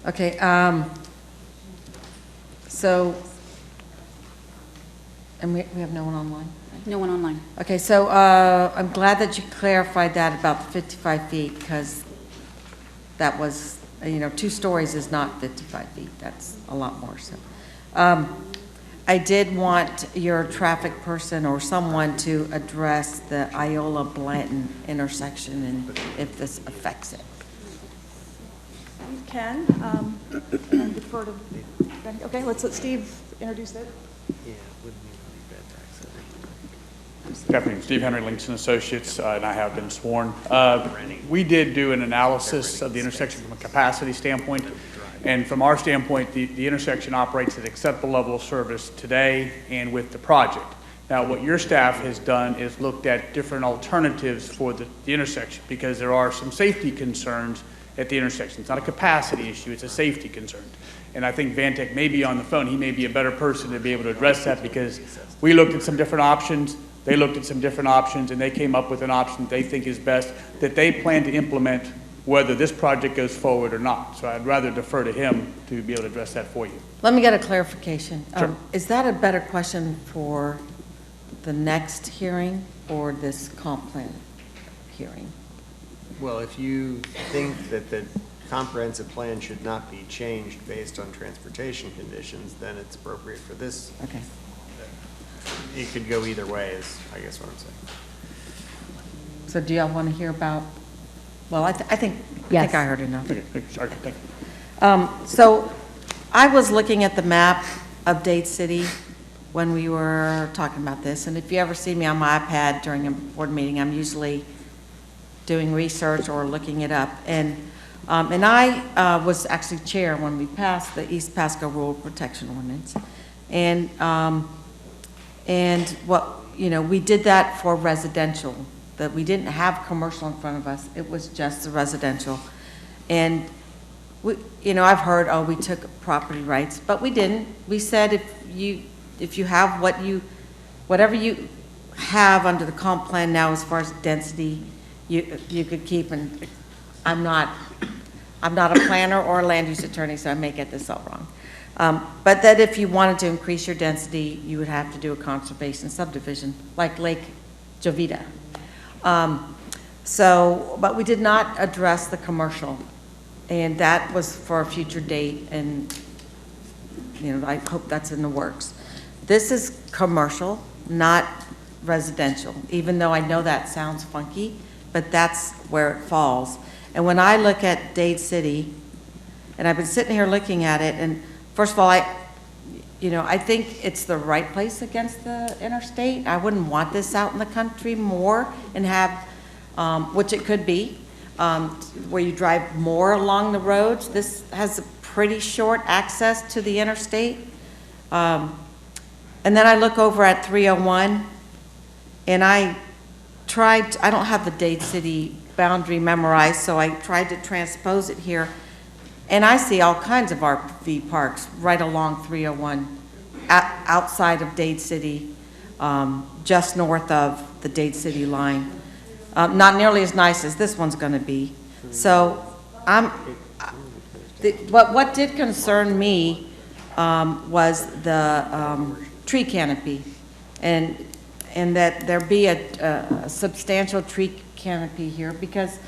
Okay, so, and we have no one online? No one online. Okay, so I'm glad that you clarified that about the 55 feet, because that was, 2 stories is not 55 feet. That's a lot more, so. I did want your traffic person or someone to address the Iola-Blanton intersection and if this affects it. You can, and defer to, okay, let's let Steve introduce it. Good afternoon, Steve Henry, Links and Associates, and I have been sworn. We did do an analysis of the intersection from a capacity standpoint, and from our standpoint, the intersection operates at acceptable level of service today and with the project. Now, what your staff has done is looked at different alternatives for the intersection, because there are some safety concerns at the intersection. It's not a capacity issue, it's a safety concern. And I think Vantech may be on the phone. He may be a better person to be able to address that, because we looked at some different options. They looked at some different options, and they came up with an option they think is best, that they plan to implement whether this project goes forward or not. So I'd rather defer to him to be able to address that for you. Let me get a clarification. Sure. Is that a better question for the next hearing or this comp plan hearing? Well, if you think that the comprehensive plan should not be changed based on transportation conditions, then it's appropriate for this. Okay. It could go either way is, I guess what I'm saying. So do y'all want to hear about, well, I think Yes. I heard enough. Okay, sorry, thank you. So I was looking at the map of Dade City when we were talking about this, and if you ever see me on my iPad during a board meeting, I'm usually doing research or looking it up. And I was actually chair when we passed the East Pasco Rural Protection Ordinance. And what, we did that for residential, that we didn't have commercial in front of us. It was just the residential. And I've heard, oh, we took property rights, but we didn't. We said if you have whatever you have under the comp plan now as far as density, you could keep. And I'm not a planner or a land use attorney, so I may get this all wrong. But that if you wanted to increase your density, you would have to do a conservation subdivision, like Lake Jovita. But we did not address the commercial, and that was for a future date, and I hope that's in the works. This is commercial, not residential, even though I know that sounds funky, but that's where it falls. And when I look at Dade City, and I've been sitting here looking at it, and first of all, I think it's the right place against the interstate. I wouldn't want this out in the country more and have, which it could be, where you drive more along the roads. This has a pretty short access to the interstate. And then I look over at 301, and I don't have the Dade City boundary memorized, so I tried to transpose it here. And I see all kinds of RV parks right along 301, outside of Dade City, just north of the Dade City line. Not nearly as nice as this one's going to be. So what did concern me was the tree canopy, and that there be a substantial tree canopy here, because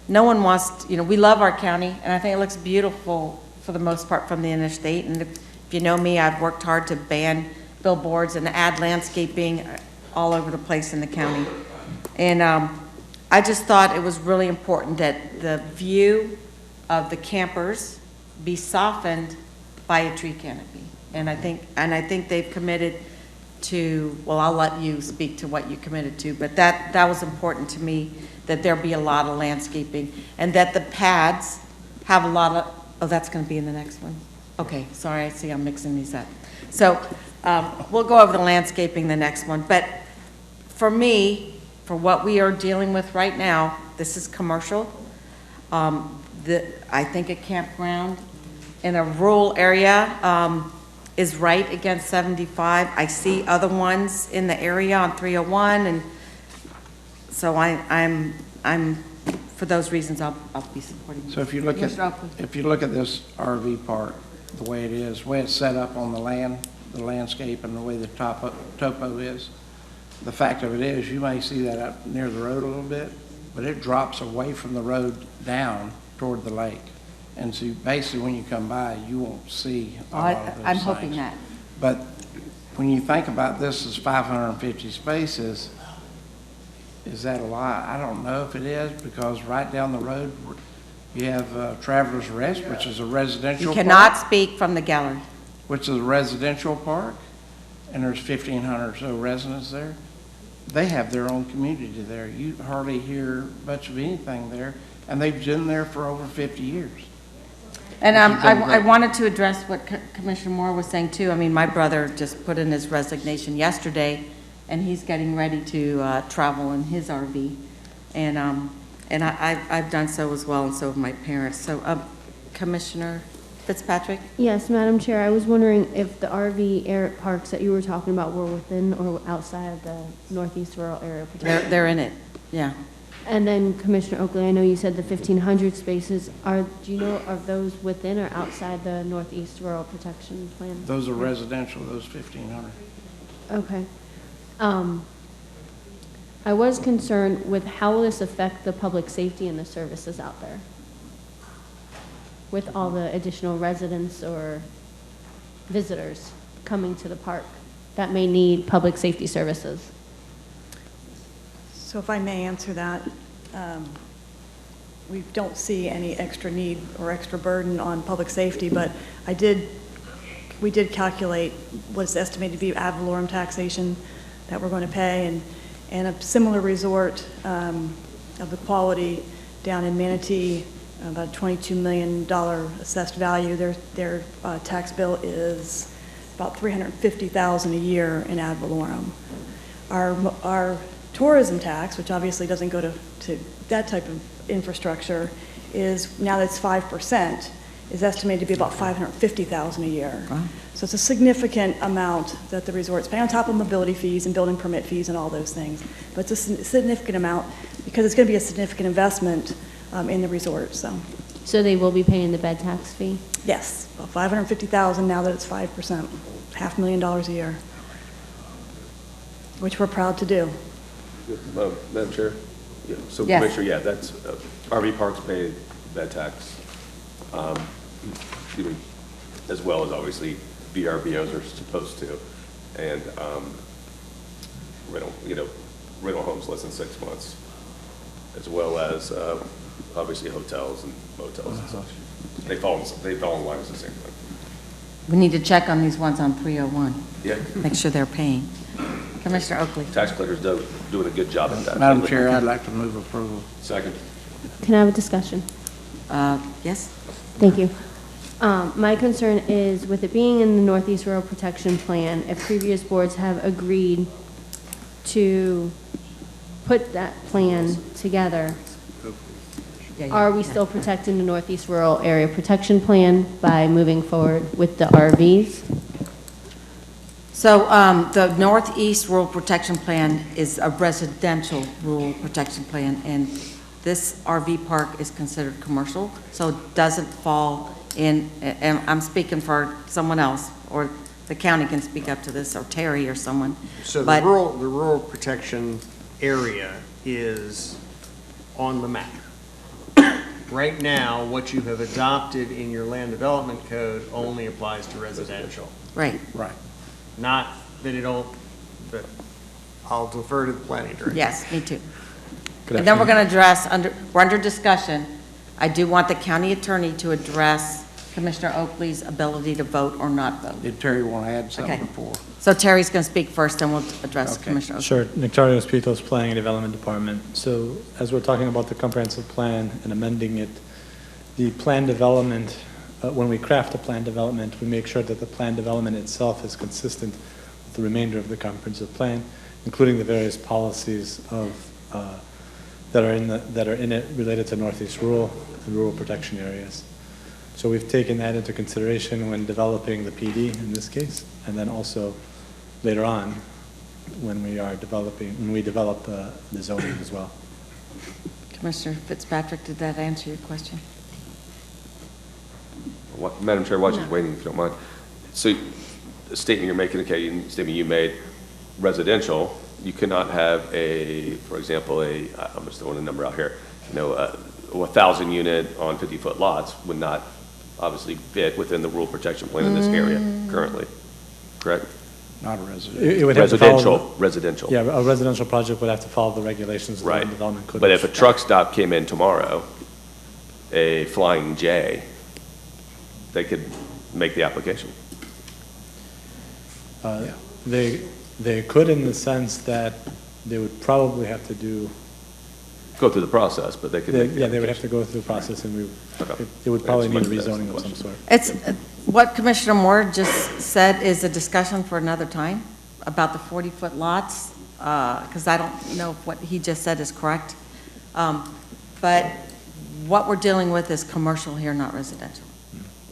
no one wants, we love our county, and I think it looks beautiful for the most part from the interstate. And if you know me, I've worked hard to ban billboards and add landscaping all over the place in the county. And I just thought it was really important that the view of the campers be softened by a tree canopy. And I think they've committed to, well, I'll let you speak to what you committed to, but that was important to me, that there be a lot of landscaping, and that the pads have a lot of, oh, that's going to be in the next one. Okay, sorry, I see I'm mixing these up. So we'll go over the landscaping the next one, but for me, for what we are dealing with right now, this is commercial. I think a campground in a rural area is right against 75. I see other ones in the area on 301, and so I'm for those reasons I'll be supporting. So if you look at this RV park, the way it is, the way it's set up on the land, the landscape, and the way the topo is, the fact of it is, you may see that up near the road a little bit, but it drops away from the road down toward the lake. And so basically when you come by, you won't see a lot of those I'm things. hoping that. But when you think about this as 550 spaces, is that a lot? I don't know if it is, because right down the road, you have Travelers Rest, which is a residential park. You cannot speak from the gallery. Which is a residential park, and there's 1,500 or so residents there. They have their own community there. You hardly hear much of anything there, and they've been there for over 50 years. And I wanted to address what Commissioner Moore was saying too. I mean, my brother just put in his resignation yesterday, and he's getting ready to travel in his RV, and I've done so as well, and so have my parents. So, Commissioner Fitzpatrick? Yes, Madam Chair, I was wondering if the RV air parks that you were talking about were within or outside of the Northeast Rural Area Protection. They're in it, yeah. And then Commissioner Oakley, I know you said the 1,500 spaces. Do you know, are those within or outside the Northeast Rural Protection Plan? Those are residential, those 1,500. Okay. I was concerned with how will this affect the public safety and the services out there? with all the additional residents or visitors coming to the park that may need public safety services? So if I may answer that, we don't see any extra need or extra burden on public safety, but we did calculate what's estimated to be ad valorem taxation that we're going to pay, and a similar resort of the quality down in Manatee, about a $22 million assessed value. Their tax bill is about $350,000 a year in ad valorem. Our tourism tax, which obviously doesn't go to that type of infrastructure, is, now that it's 5%, is estimated to be about $550,000 a year. Wow. So it's a significant amount that the resorts pay on top of mobility fees and building permit fees and all those things. But it's a significant amount because it's going to be a significant investment in the resort. So they will be paying the bed tax fee? Yes, about $550,000 now that it's 5%, $500,000 a year, which we're proud to do. Madam Chair? Yeah, so Yes. Commissioner, yeah, that's, RV parks pay bed tax, as well as obviously VRBOs are supposed to, and rental homes less than 6 months, as well as obviously hotels and motels and such. They fall in line with the same thing. We need to check on these ones on 301. Yeah. Make sure they're paying. Commissioner Oakley. Tax collectors doing a good job at that. Madam Chair, I'd like to move approval. Second. Can I have a discussion? Yes? Thank you. My concern is with it being in the Northeast Rural Protection Plan, if previous boards have agreed to put that plan together, are we still protecting the Northeast Rural Area Protection Plan by moving forward with the RVs? So the Northeast Rural Protection Plan is a residential rural protection plan, and this RV park is considered commercial, so it doesn't fall in, and I'm speaking for someone else, or the county can speak up to this, or Terry or someone. So But- the rural protection area is on the map. Right now, what you have adopted in your land development code only applies to residential. Right. Right. Not that it don't, but I'll defer to the planning director. Yes, me too. And then we're going to address, we're under discussion. I do want the county attorney to address Commissioner Oakley's ability to vote or not vote. Did Terry want to add something Okay. before? So Terry's going to speak first, and we'll address Commissioner Oakley. Sure. Nectario Pitos, Planning and Development Department. So as we're talking about the comprehensive plan and amending it, the plan development, when we craft a plan development, we make sure that the plan development itself is consistent with the remainder of the comprehensive plan, including the various policies of that are in it related to Northeast rural and rural protection areas. So we've taken that into consideration when developing the PD in this case, and then also later on when we develop the zoning as well. Commissioner Fitzpatrick, did that answer your question? Madam Chair, while she's waiting, if you don't mind. So the statement you're making, statement you made, residential, you cannot have for example, I'm just throwing a number out here, a 1,000 unit on 50-foot lots would not obviously fit within the rural protection plan in this area currently, correct? Not a residential. It would have to follow Residential. Yeah, a residential project would have to follow the regulations of the Right. development code. But if a truck stop came in tomorrow, a Flying J, they could make the application. They could, in the sense that they would probably have to Go through the process, but they could make the they would have to go through the process, and Okay. it would probably That's need my- that's rezoning the of some question. sort. It's, what Commissioner Moore just said is a discussion for another time about the 40-foot lots, because I don't know if what he just said is correct. But what we're dealing with is commercial here, not residential.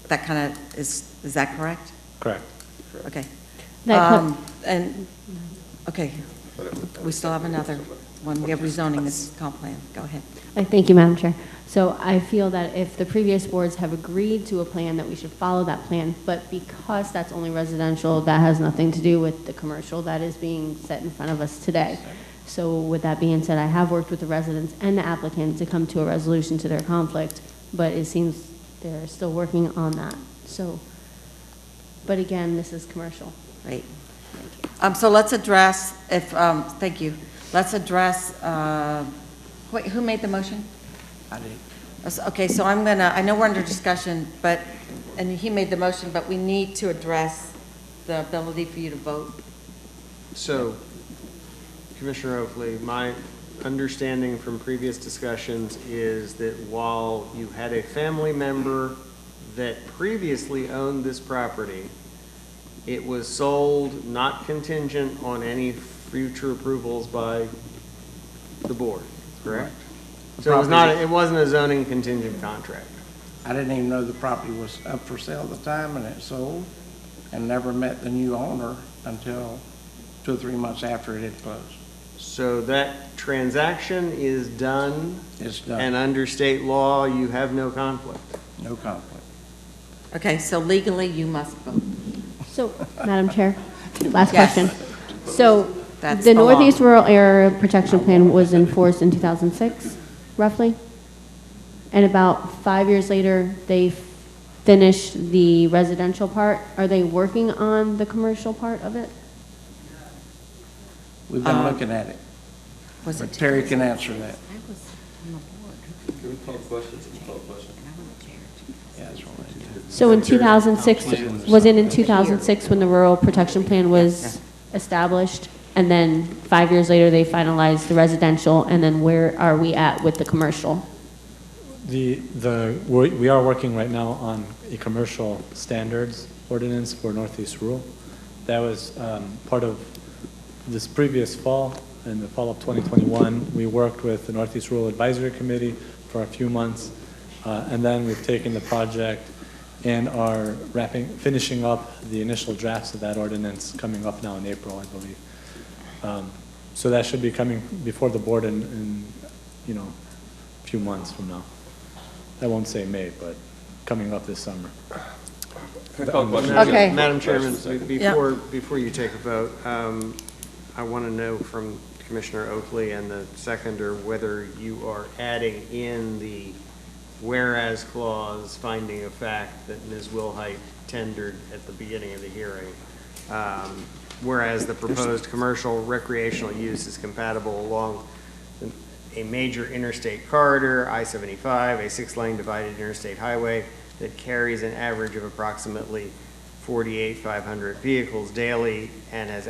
That kind of, is that correct? Correct. Okay. That Okay, we still have another one. We have rezoning this comp plan. Go ahead. Thank you, Madam Chair. So I feel that if the previous boards have agreed to a plan, that we should follow that plan, but because that's only residential, that has nothing to do with the commercial that is being set in front of us today. So with that being said, I have worked with the residents and the applicant to come to a resolution to their conflict, but it seems they're still working on that, so, but again, this is commercial. Right. So let's address, thank you. Let's address, wait, who made the motion? I did. Okay, so I know we're under discussion, and he made the motion, but we need to address the ability for you to vote. So, Commissioner Oakley, my understanding from previous discussions is that while you had a family member that previously owned this property, it was sold not contingent on any future approvals by the board, correct? So it wasn't a zoning contingent contract. I didn't even know the property was up for sale at the time, and it sold, and never met the new owner until 2 or 3 months after it had closed. So that transaction is done? It's done. And under state law, you have no conflict? No conflict. Okay, so legally you must vote. So, Madam Chair, last Yes. question. So, That's the the law. Northeast Rural Area Protection Plan was enforced in 2006, roughly? And about 5 years later, they finished the residential part. Are they working on the commercial part of it? We've been looking at it. But Terry can answer that. Can we call questions? Yeah, that's what I did. So in 2006, was it in 2006 when the Rural Protection Plan was established? And then 5 years later, they finalized the residential, and then where are we at with the commercial? We are working right now on a commercial standards ordinance for Northeast Rural. That was part of this previous fall, in the fall of 2021. We worked with the Northeast Rural Advisory Committee for a few months, and then we've taken the project and are finishing up the initial drafts of that ordinance coming up now in April, I believe. So that should be coming before the board in a few months from now. I won't say May, but coming up this summer. Okay. Madam Chairman, before you take a vote, I want to know from Commissioner Oakley and the seconder whether you are adding in the whereas clause finding of fact that Ms. Wilhite tendered at the beginning of the hearing. Whereas the proposed commercial recreational use is compatible along a major interstate corridor, I-75, a 6-lane divided interstate highway that carries an average of approximately 48,500 vehicles daily and has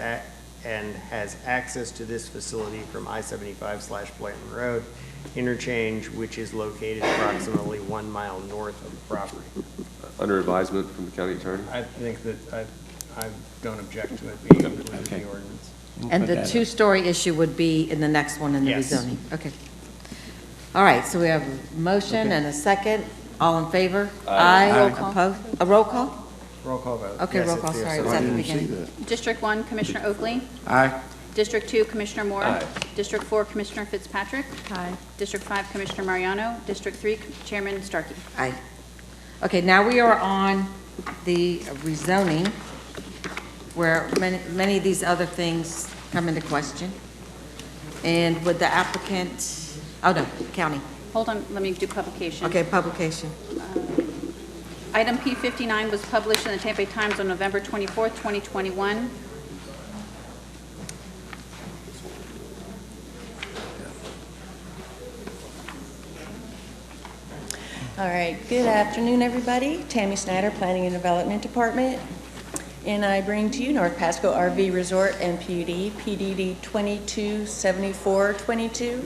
access to this facility from I-75/Blanton Road interchange, which is located approximately 1 mile north of the property. Under advisement from the county attorney? I think that I don't object to it being included in the ordinance. And the two-story issue would be in the next one in the Yes. rezoning? Okay. All right, so we have a motion and a second. All in favor? Aye. Roll call. Opposed? A roll call? Roll call vote. Okay, Yes, roll if call, there's sorry, it was some- at the beginning. District 1, Commissioner Oakley. Aye. District 2, Commissioner Moore. Aye. District 4, Commissioner Fitzpatrick. Aye. District 5, Commissioner Mariano. District 3, Chairman Starkey. Aye. Okay, now we are on the rezoning, where many of these other things come into question. And would the applicant, oh no, county. Hold on, let me do publication. Okay, publication. Item P59 was published in the Tampa Bay Times on November 24th, 2021. All right, good afternoon, everybody. Tammy Snyder, Planning and Development Department. And I bring to you North Pasco RV Resort and PUD, PDD 227422.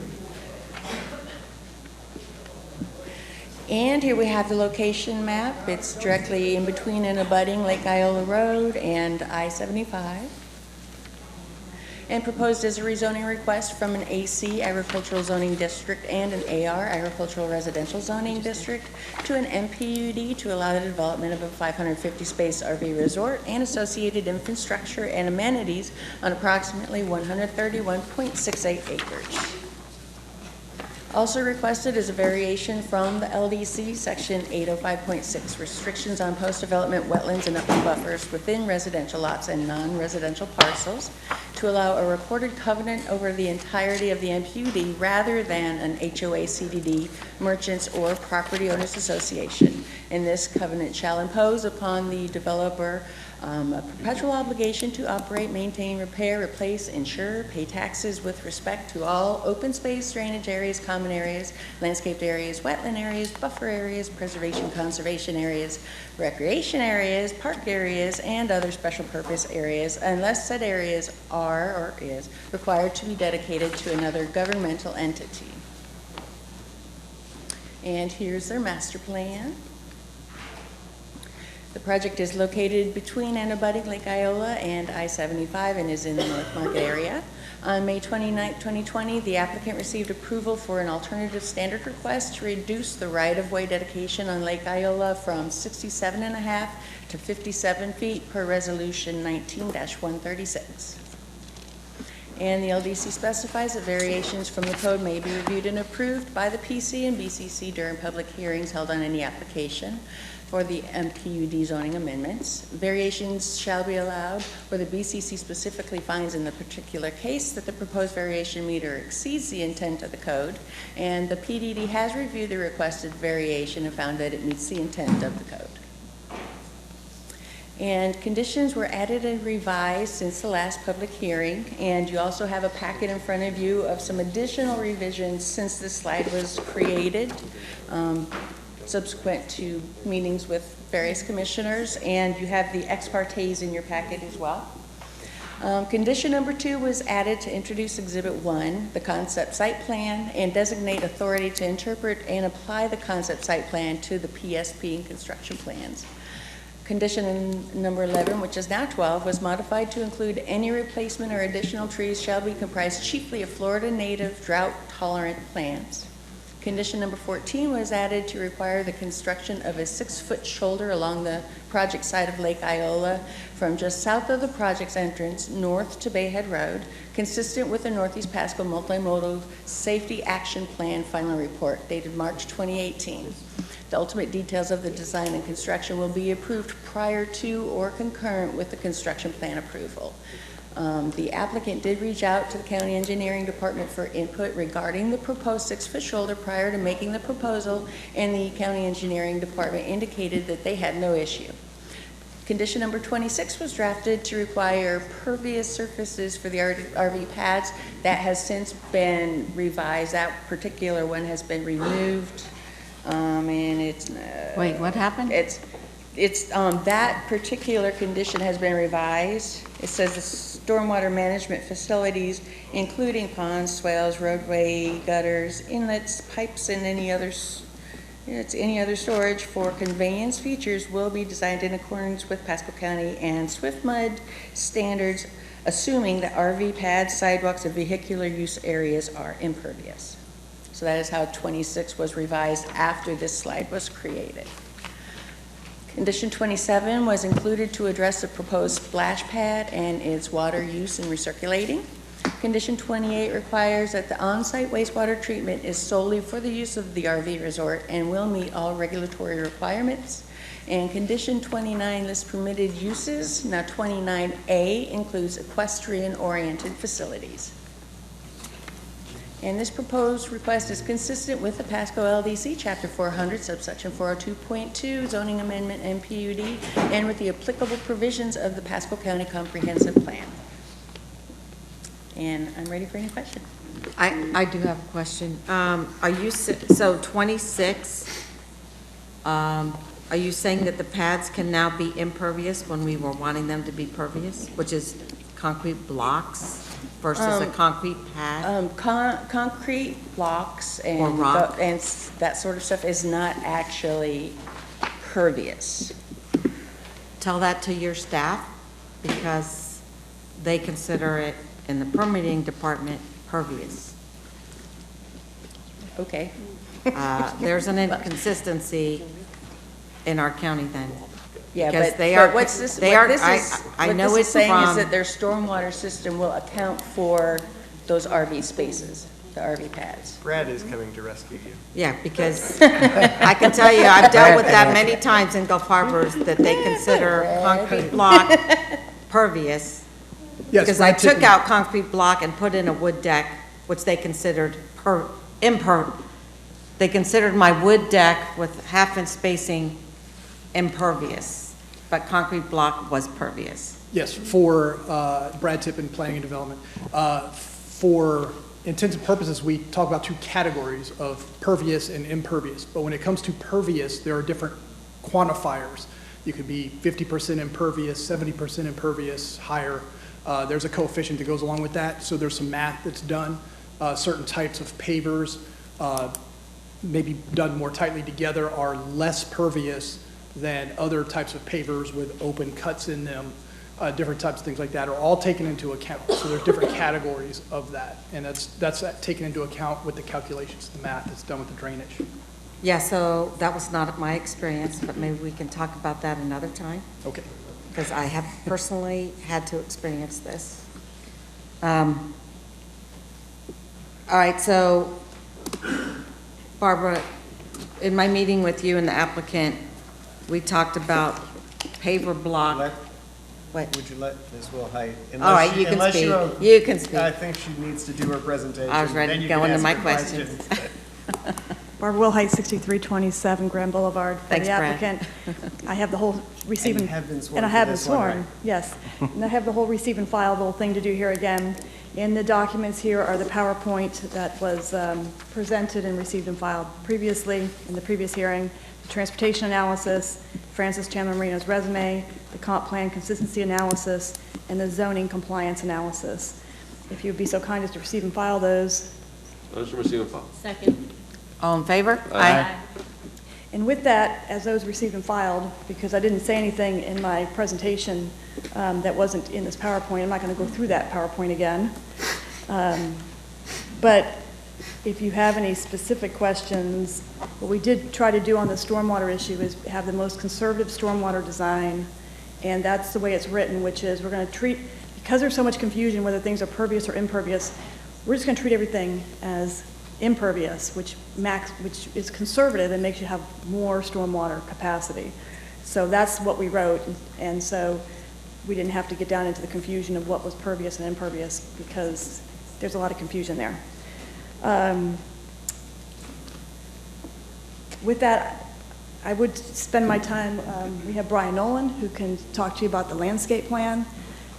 And here we have the location map. It's directly in between and abutting Lake Iola Road and I-75. And proposed as a rezoning request from an AC agricultural zoning district and an AR agricultural residential zoning district to an MPUD to allow the development of a 550-space RV resort and associated infrastructure and amenities on approximately 131.68 acres. Also requested is a variation from the LDC, Section 805.6, restrictions on post-development wetlands and upland buffers within residential lots and non-residential parcels to allow a recorded covenant over the entirety of the MPUD rather than an HOA CDD, merchants, or property owners association, and this covenant shall impose upon the developer a perpetual obligation to operate, maintain, repair, replace, insure, pay taxes with respect to all open space, drainage areas, common areas, landscaped areas, wetland areas, buffer areas, preservation, conservation areas, recreation areas, park areas, and other special purpose areas, unless said areas are or is required to be dedicated to another governmental entity. And here's their master plan. The project is located between and abutting Lake Iola and I-75 and is in the North Market area. On May 29, 2020, the applicant received approval for an alternative standard request to reduce the right-of-way dedication on Lake Iola from 67.5 to 57 feet per resolution 19-136. And the LDC specifies that variations from the code may be reviewed and approved by the PC and BCC during public hearings held on any application for the MPUD zoning amendments. Variations shall be allowed where the BCC specifically finds in the particular case that the proposed variation meets or exceeds the intent of the code, and the PDD has reviewed the requested variation and found that it meets the intent of the code. And conditions were added and revised since the last public hearing, and you also have a packet in front of you of some additional revisions since this slide was created, subsequent to meetings with various commissioners, and you have the ex partes in your packet as well. Condition number 2 was added to introduce Exhibit 1, the concept site plan, and designate authority to interpret and apply the concept site plan to the PSP and construction plans. Condition number 11, which is now 12, was modified to include any replacement or additional trees shall be comprised chiefly of Florida native drought-tolerant plants. Condition number 14 was added to require the construction of a 6-foot shoulder along the project side of Lake Iola from just south of the project's entrance north to Bayhead Road, consistent with the Northeast Pasco Multimodal Safety Action Plan final report dated March 2018. The ultimate details of the design and construction will be approved prior to or concurrent with the construction plan approval. The applicant did reach out to the County Engineering Department for input regarding the proposed 6-foot shoulder prior to making the proposal, and the County Engineering Department indicated that they had no issue. Condition number 26 was drafted to require pervious surfaces for the RV pads. That has since been revised. That particular one has been removed, and it's... Wait, what happened? It's that particular condition has been revised. It says the stormwater management facilities, including ponds, swales, roadway, gutters, inlets, pipes, and any other storage for conveyance features will be designed in accordance with Pasco County and SwiftMud standards, assuming that RV pads, sidewalks, and vehicular use areas are impervious. So that is how 26 was revised after this slide was created. Condition 27 was included to address the proposed splash pad and its water use and recirculating. Condition 28 requires that the on-site wastewater treatment is solely for the use of the RV resort and will meet all regulatory requirements. And condition 29 lists permitted uses. Now 29A includes equestrian-oriented facilities. And this proposed request is consistent with the Pasco LDC Chapter 400, subsection 402.2, zoning amendment and PUD, and with the applicable provisions of the Pasco County Comprehensive Plan. And I'm ready for any questions. I do have a question. Are you, so 26, are you saying that the pads can now be impervious when we were wanting them to be pervious, which is concrete blocks versus a concrete pad? Concrete blocks and, or rock? and that sort of stuff is not actually pervious. Tell that to your staff, because they consider it in the permitting department pervious. Okay. There's an inconsistency in our county then. Yeah, because but, they but are, what's this? they what are, this is, I what know this it's is saying from, is that their stormwater system will account for those RV spaces, the RV pads. Brad is coming to rescue you. yeah, because I can tell you, I've dealt with that many times in Gulf Harbors, that they consider concrete block pervious. Yes, Because I took out concrete block and put in a wood deck, which they considered they considered my wood deck with half-inch spacing impervious, but concrete block was pervious. Yes, for Brad Tippin, Planning and Development. For intents and purposes, we talk about two categories of pervious and impervious. But when it comes to pervious, there are different quantifiers. You could be 50% impervious, 70% impervious, higher. There's a coefficient that goes along with that. So there's some math that's done. Certain types of pavers, maybe done more tightly together, are less pervious than other types of pavers with open cuts in them. Different types of things like that are all taken into account. So there's different categories of that. And that's taken into account with the calculations, the math that's done with the drainage. Yeah, so that was not my experience, but maybe we can talk about that another time. Okay. Because I have personally had to experience this. All right, so Barbara, in my meeting with you and the applicant, we talked about paver block. Would you let Ms. Wilhite? All right, you can speak. You can speak. I think she needs to do her presentation. I was ready to go into my questions. Barbara Wilhite, 6327 Grand Boulevard. For Thanks, the Brad. applicant, I have the whole receive And you have been sworn and I for have been this one, sworn, right? yes. And I have the whole receive and file little thing to do here again. In the documents here are the PowerPoint that was presented and received and filed previously in the previous hearing, the transportation analysis, Francis Chandler Marino's resume, the comp plan consistency analysis, and the zoning compliance analysis. If you would be so kind as to receive and file those. Motion receive and file. Second. All in favor? Aye. And with that, as those received and filed, because I didn't say anything in my presentation that wasn't in this PowerPoint, I'm not going to go through that PowerPoint again. But if you have any specific questions, what we did try to do on the stormwater issue is have the most conservative stormwater design, and that's the way it's written, which is we're going to treat, because there's so much confusion whether things are pervious or impervious, we're just going to treat everything as impervious, which is conservative and makes you have more stormwater capacity. So that's what we wrote, and so we didn't have to get down into the confusion of what was pervious and impervious because there's a lot of confusion there. With that, I would spend my time, we have Brian Nolan who can talk to you about the landscape plan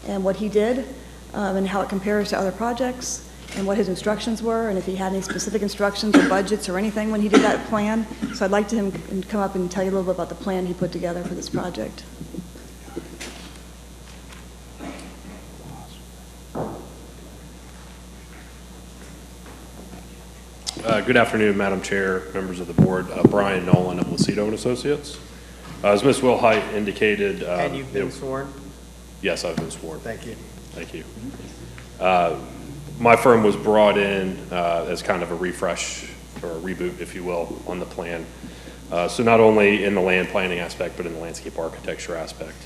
and what he did and how it compares to other projects and what his instructions were, and if he had any specific instructions or budgets or anything when he did that plan. So I'd like to him to come up and tell you a little bit about the plan he put together for this project. Good afternoon, Madam Chair, members of the board. Brian Nolan of Lucido and Associates. As Ms. Wilhite indicated, And you've been sworn? Yes, I've been sworn. Thank you. Thank you. My firm was brought in as kind of a refresh or a reboot, if you will, on the plan. So not only in the land planning aspect, but in the landscape architecture aspect.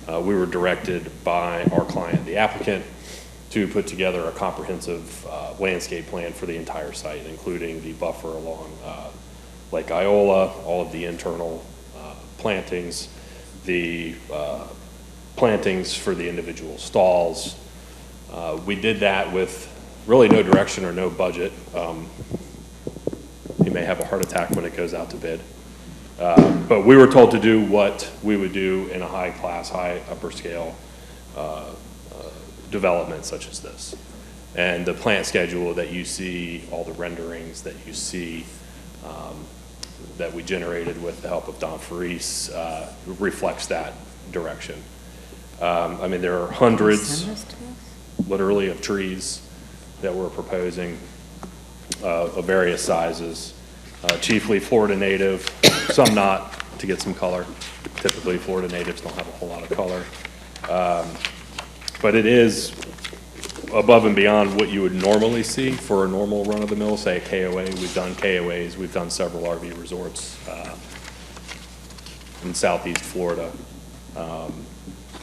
We were directed by our client, the applicant, to put together a comprehensive landscape plan for the entire site, including the buffer along Lake Iola, all of the internal plantings, the plantings for the individual stalls. We did that with really no direction or no budget. You may have a heart attack when it goes out to bid. But we were told to do what we would do in a high-class, high upper scale development such as this. And the plant schedule that you see, all the renderings that you see that we generated with the help of Don Faris reflects that direction. I mean, there are hundreds, literally, of trees that we're proposing of various sizes, chiefly Florida native, some not, to get some color. Typically, Florida natives don't have a whole lot of color. But it is above and beyond what you would normally see for a normal run-of-the-mill, say a KOA. We've done KOAs. We've done several RV resorts in southeast Florida.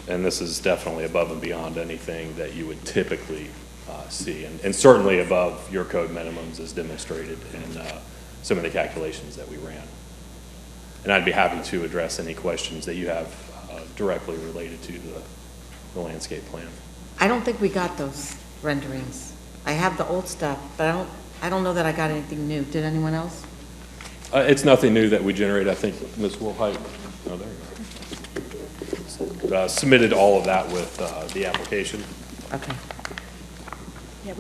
And this is definitely above and beyond anything that you would typically see, and certainly above your code minimums as demonstrated in some of the calculations that we ran. And I'd be happy to address any questions that you have directly related to the landscape plan. I don't think we got those renderings. I have the old stuff, but I don't know that I got anything new. Did anyone else? It's nothing new that we generate. I think Ms. Wilhite Oh, there you go. Submitted all of that with the application. Okay. Yeah,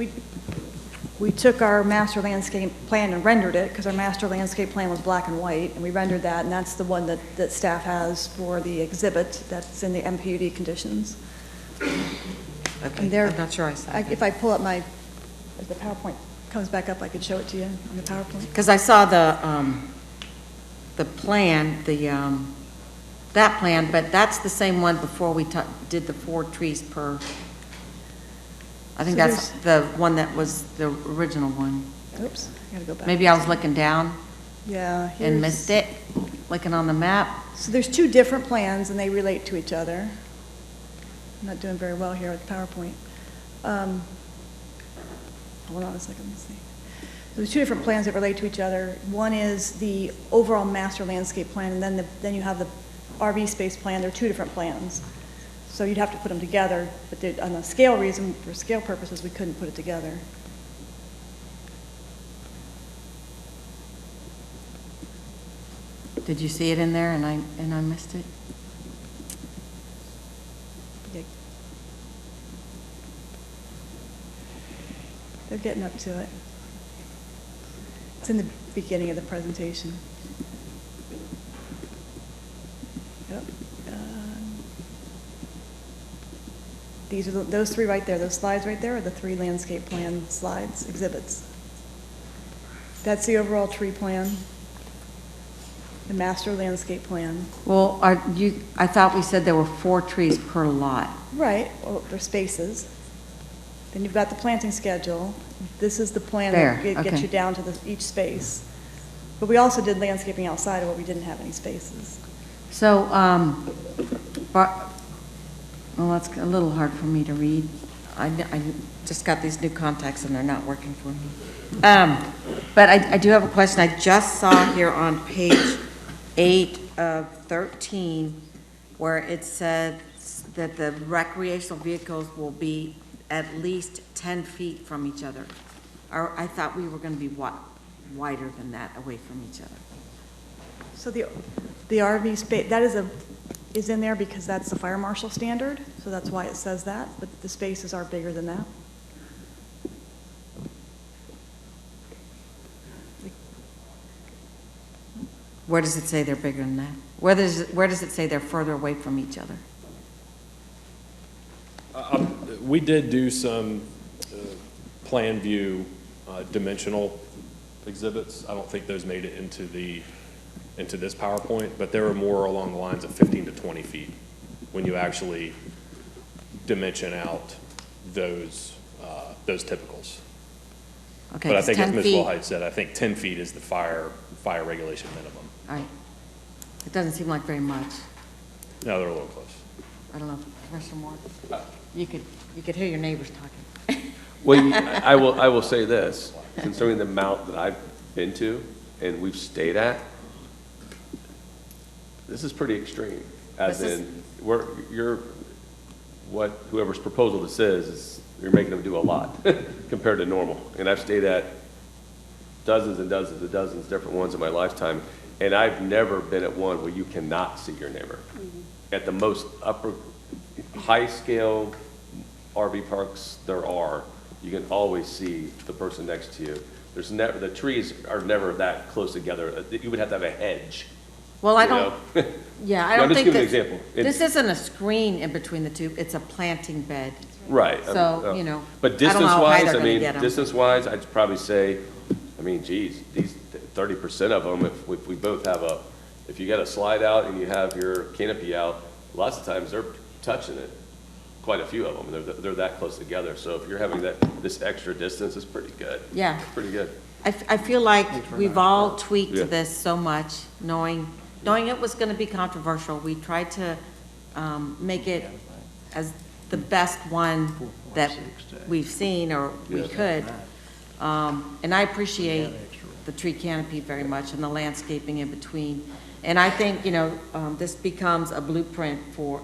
we took our master landscape plan and rendered it, because our master landscape plan was black and white, and we rendered that, and that's the one that staff has for the exhibit that's in the MPUD conditions. Okay, And there, I'm not sure I saw that. if I pull up if the PowerPoint comes back up, I could show it to you on the PowerPoint. Because I saw the plan, that plan, but that's the same one before we did the 4 trees per. I think So that's the one that was the original one. Oops, I gotta go back. Maybe I was looking down Yeah. and missed it, looking on the map. So there's 2 different plans, and they relate to each other. I'm not doing very well here with PowerPoint. Hold on a second, let's see. There's 2 different plans that relate to each other. One is the overall master landscape plan, and then you have the RV space plan. They're 2 different plans. So you'd have to put them together, but on a scale reason, for scale purposes, we couldn't put it together. Did you see it in there and I missed it? Yeah. They're getting up to it. It's in the beginning of the presentation. Yep. These are those 3 right there. Those slides right there are the 3 landscape plan slides, exhibits. That's the overall tree plan, the master landscape plan. Well, I thought we said there were 4 trees per lot. Right, well, they're spaces. Then you've got the planting schedule. This is the plan There, that gets okay. you down to each space. But we also did landscaping outside of where we didn't have any spaces. So, well, that's a little hard for me to read. I just got these new contacts and they're not working for me. But I do have a question. I just saw here on page 8 of 13 where it said that the recreational vehicles will be at least 10 feet from each other. I thought we were going to be wider than that, away from each other. So the RV space, that is in there because that's the fire marshal standard, so that's why it says that, but the spaces are bigger than that. Where does it say they're bigger than that? Where does it say they're further away from each other? We did do some plan view dimensional exhibits. I don't think those made it into this PowerPoint, but they were more along the lines of 15 to 20 feet when you actually dimension out those typicals. Okay, But I think as 10 Ms. feet. Wilhite said, I think 10 feet is the fire regulation minimum. All right. It doesn't seem like very much. No, they're a little close. I don't know, Commissioner Moore, you could hear your neighbors talking. Well, I will say this, considering the amount that I've been to and we've stayed at, this is pretty extreme. As in, whoever's proposal this is you're making them do a lot compared to normal. And I've stayed at dozens and dozens and dozens of different ones in my lifetime, and I've never been at one where you cannot see your neighbor. At the most high-scale RV parks there are, you can always see the person next to you. The trees are never that close together. You would have to have a hedge. Well, I don't, yeah, I don't think I'm just giving that, an example. this isn't a screen in between the two, it's a planting bed. Right. So, you know, But I don't know how high distance-wise, they're I gonna mean, get 'em. distance-wise, I'd probably say, I mean, geez, these 30% of them, if we both have if you got a slide out and you have your canopy out, lots of times they're touching it. Quite a few of them, they're that close together. So if you're having this extra distance, it's pretty good. Yeah. Pretty good. I feel like we've all tweaked Yeah. this so much, knowing it was gonna be controversial. We tried to make it as the best one that we've seen or we could. And I appreciate the tree canopy very much and the landscaping in between. And I think, this becomes a blueprint for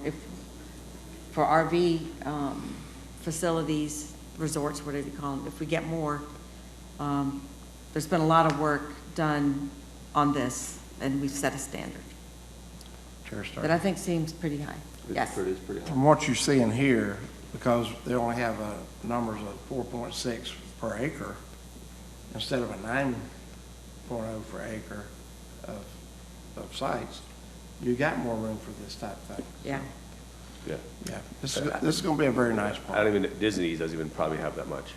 RV facilities, resorts, whatever you call them, if we get more. There's been a lot of work done on this, and we've set a standard. that I think seems pretty high. Yes. It is pretty high. From what you see in here, because they only have numbers of 4.6 per acre instead of a 9.0 per acre of sites, you got more room for this type of thing. Yeah. Yeah. Yeah, this is going to be a very nice park. I don't even, Disney doesn't even probably have that much.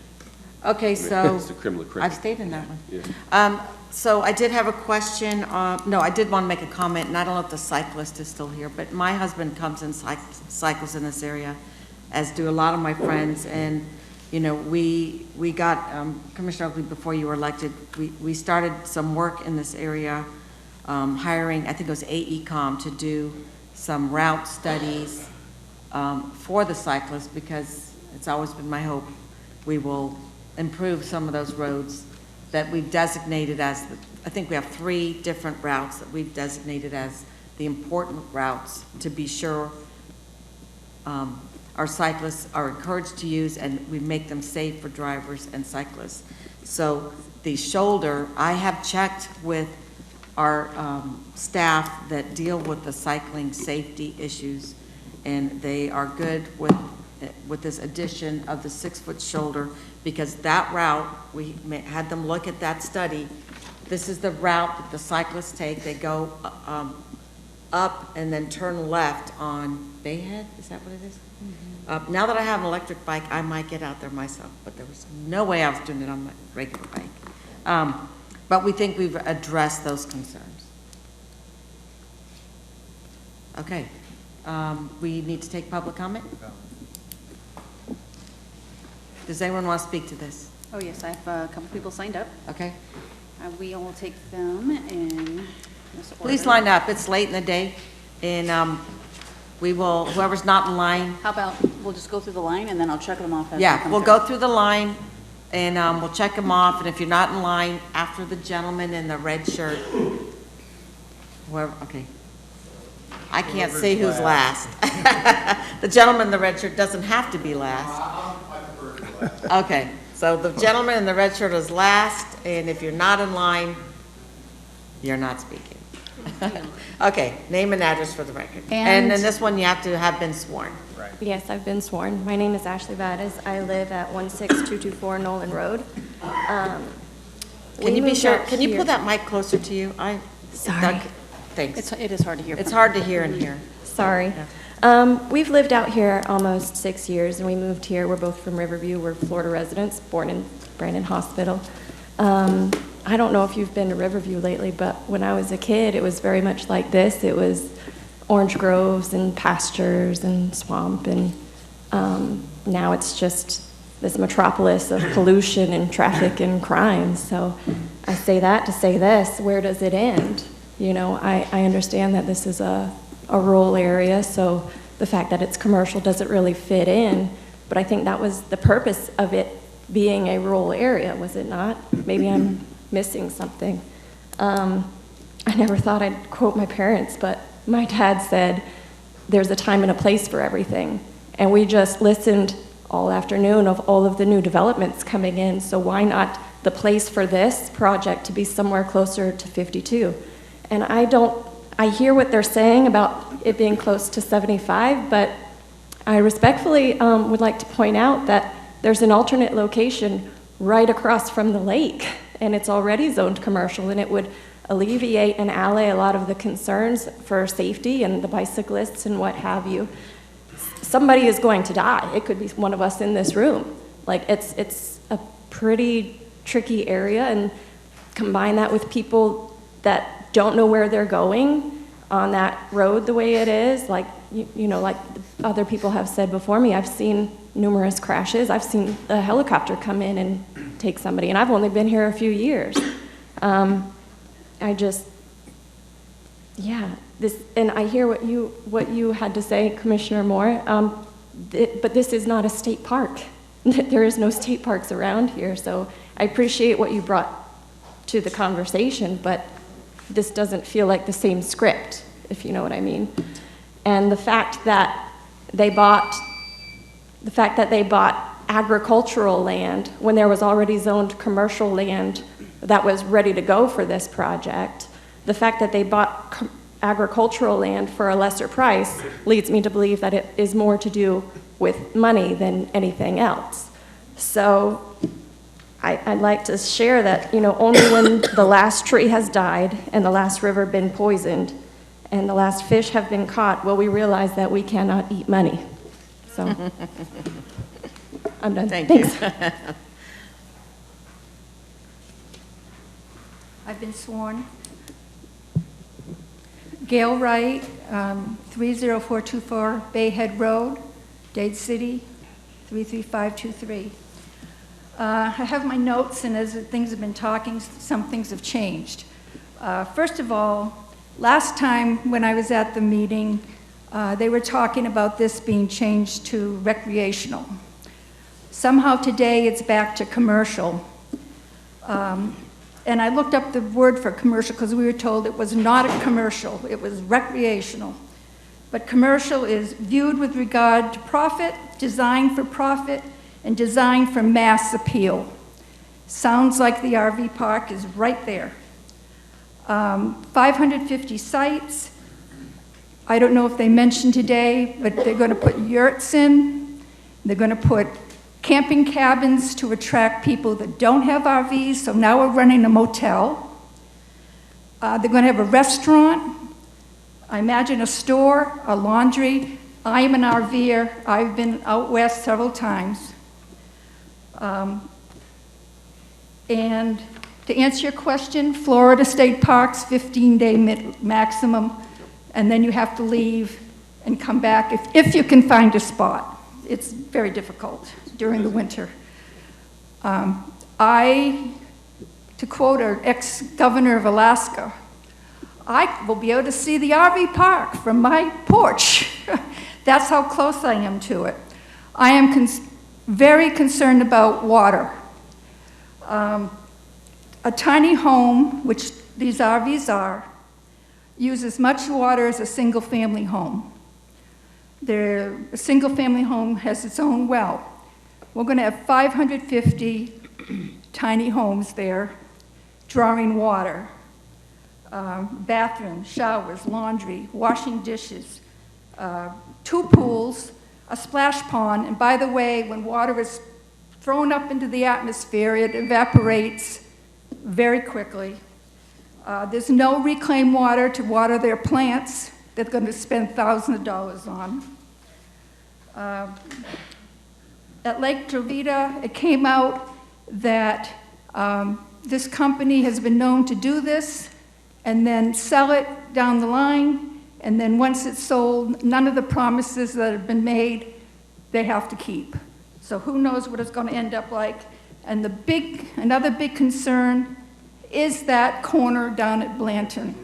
Okay, I mean, so it's the creme de la creme. I've stayed in that one. Yeah. So I did have a question, no, I did want to make a comment, and I don't know if the cyclist is still here, but my husband comes and cycles in this area, as do a lot of my friends, and, you know, we got, Commissioner Oakley, before you were elected, we started some work in this area, hiring, I think it was AECom, to do some route studies for the cyclists, because it's always been my hope we will improve some of those roads that we've designated as, I think we have 3 different routes that we've designated as the important routes to be sure our cyclists are encouraged to use, and we make them safe for drivers and cyclists. So the shoulder, I have checked with our staff that deal with the cycling safety issues, and they are good with this addition of the 6-foot shoulder, because that route, we had them look at that study. This is the route that the cyclists take. They go up and then turn left on Bayhead, is that what it is? Now that I have an electric bike, I might get out there myself, but there was no way I was doing it on my regular bike. But we think we've addressed those concerns. Okay, we need to take public comment? Does anyone want to speak to this? Oh, yes, I have a couple people signed up. Okay. We will take them in this order. Please line up. It's late in the day, and we will, whoever's not in line. How about, we'll just go through the line and then I'll check them off as they Yeah, come we'll through. go through the line, and we'll check them off, and if you're not in line, after the gentleman in the red shirt, whoever, okay. I can't see who's last. The gentleman in the red shirt doesn't have to be last. Okay, so the gentleman in the red shirt is last, and if you're not in line, you're not speaking. Okay, name and address for the record. And then this one, you have to have been sworn. Yes, I've been sworn. My name is Ashley Vadas. I live at 16224 Nolan Road. Can you be sure, can you pull that mic closer to you? Sorry. Thanks. It is hard to hear. It's hard to hear in here. Sorry. We've lived out here almost 6 years, and we moved here. We're both from Riverview. We're Florida residents, born in Brandon Hospital. I don't know if you've been to Riverview lately, but when I was a kid, it was very much like this. It was orange groves and pastures and swamp, and now it's just this metropolis of pollution and traffic and crime. So I say that to say this: where does it end? You know, I understand that this is a rural area, so the fact that it's commercial doesn't really fit in, but I think that was the purpose of it being a rural area, was it not? Maybe I'm missing something. I never thought I'd quote my parents, but my dad said, there's a time and a place for everything. And we just listened all afternoon of all of the new developments coming in, so why not the place for this project to be somewhere closer to 52? And I hear what they're saying about it being close to 75, but I respectfully would like to point out that there's an alternate location right across from the lake, and it's already zoned commercial, and it would alleviate and allay a lot of the concerns for safety and the bicyclists and what have you. Somebody is going to die. It could be one of us in this room. Like, it's a pretty tricky area, and combine that with people that don't know where they're going on that road the way it is, like, you know, like other people have said before me, I've seen numerous crashes. I've seen a helicopter come in and take somebody, and I've only been here a few years. And I hear what you had to say, Commissioner Moore, but this is not a state park. There is no state parks around here, so I appreciate what you brought to the conversation, but this doesn't feel like the same script, if you know what I mean. And the fact that they bought agricultural land when there was already zoned commercial land that was ready to go for this project, the fact that they bought agricultural land for a lesser price leads me to believe that it is more to do with money than anything else. So I'd like to share that, only when the last tree has died and the last river been poisoned and the last fish have been caught will we realize that we cannot eat money. So I'm done. Thanks. I've been sworn. Gail Wright, 30424 Bay Head Road, Dade City, 33523. I have my notes, and as things have been talking, some things have changed. First of all, last time when I was at the meeting, they were talking about this being changed to recreational. Somehow today it's back to commercial. And I looked up the word for commercial because we were told it was not a commercial, it was recreational. But commercial is viewed with regard to profit, designed for profit, and designed for mass appeal. Sounds like the RV park is right there. 550 sites. I don't know if they mentioned today, but they're going to put yurts in. They're going to put camping cabins to attract people that don't have RVs, so now we're running a motel. They're going to have a restaurant. I imagine a store, a laundry. I am an RVer. I've been out west several times. And to answer your question, Florida State Parks, 15-day maximum, and then you have to leave and come back if you can find a spot. It's very difficult during the winter. To quote an ex-governor of Alaska, I will be able to see the RV park from my porch. That's how close I am to it. I am very concerned about water. A tiny home, which these RVs are, uses much water as a single-family home. A single-family home has its own well. We're going to have 550 tiny homes there drawing water. Bathrooms, showers, laundry, washing dishes, 2 pools, a splash pond, and by the way, when water is thrown up into the atmosphere, it evaporates very quickly. There's no reclaimed water to water their plants. They're going to spend thousands of dollars on. At Lake Trovita, it came out that this company has been known to do this and then sell it down the line, and then once it's sold, none of the promises that have been made, they have to keep. So who knows what it's going to end up like. And another big concern is that corner down at Blanton.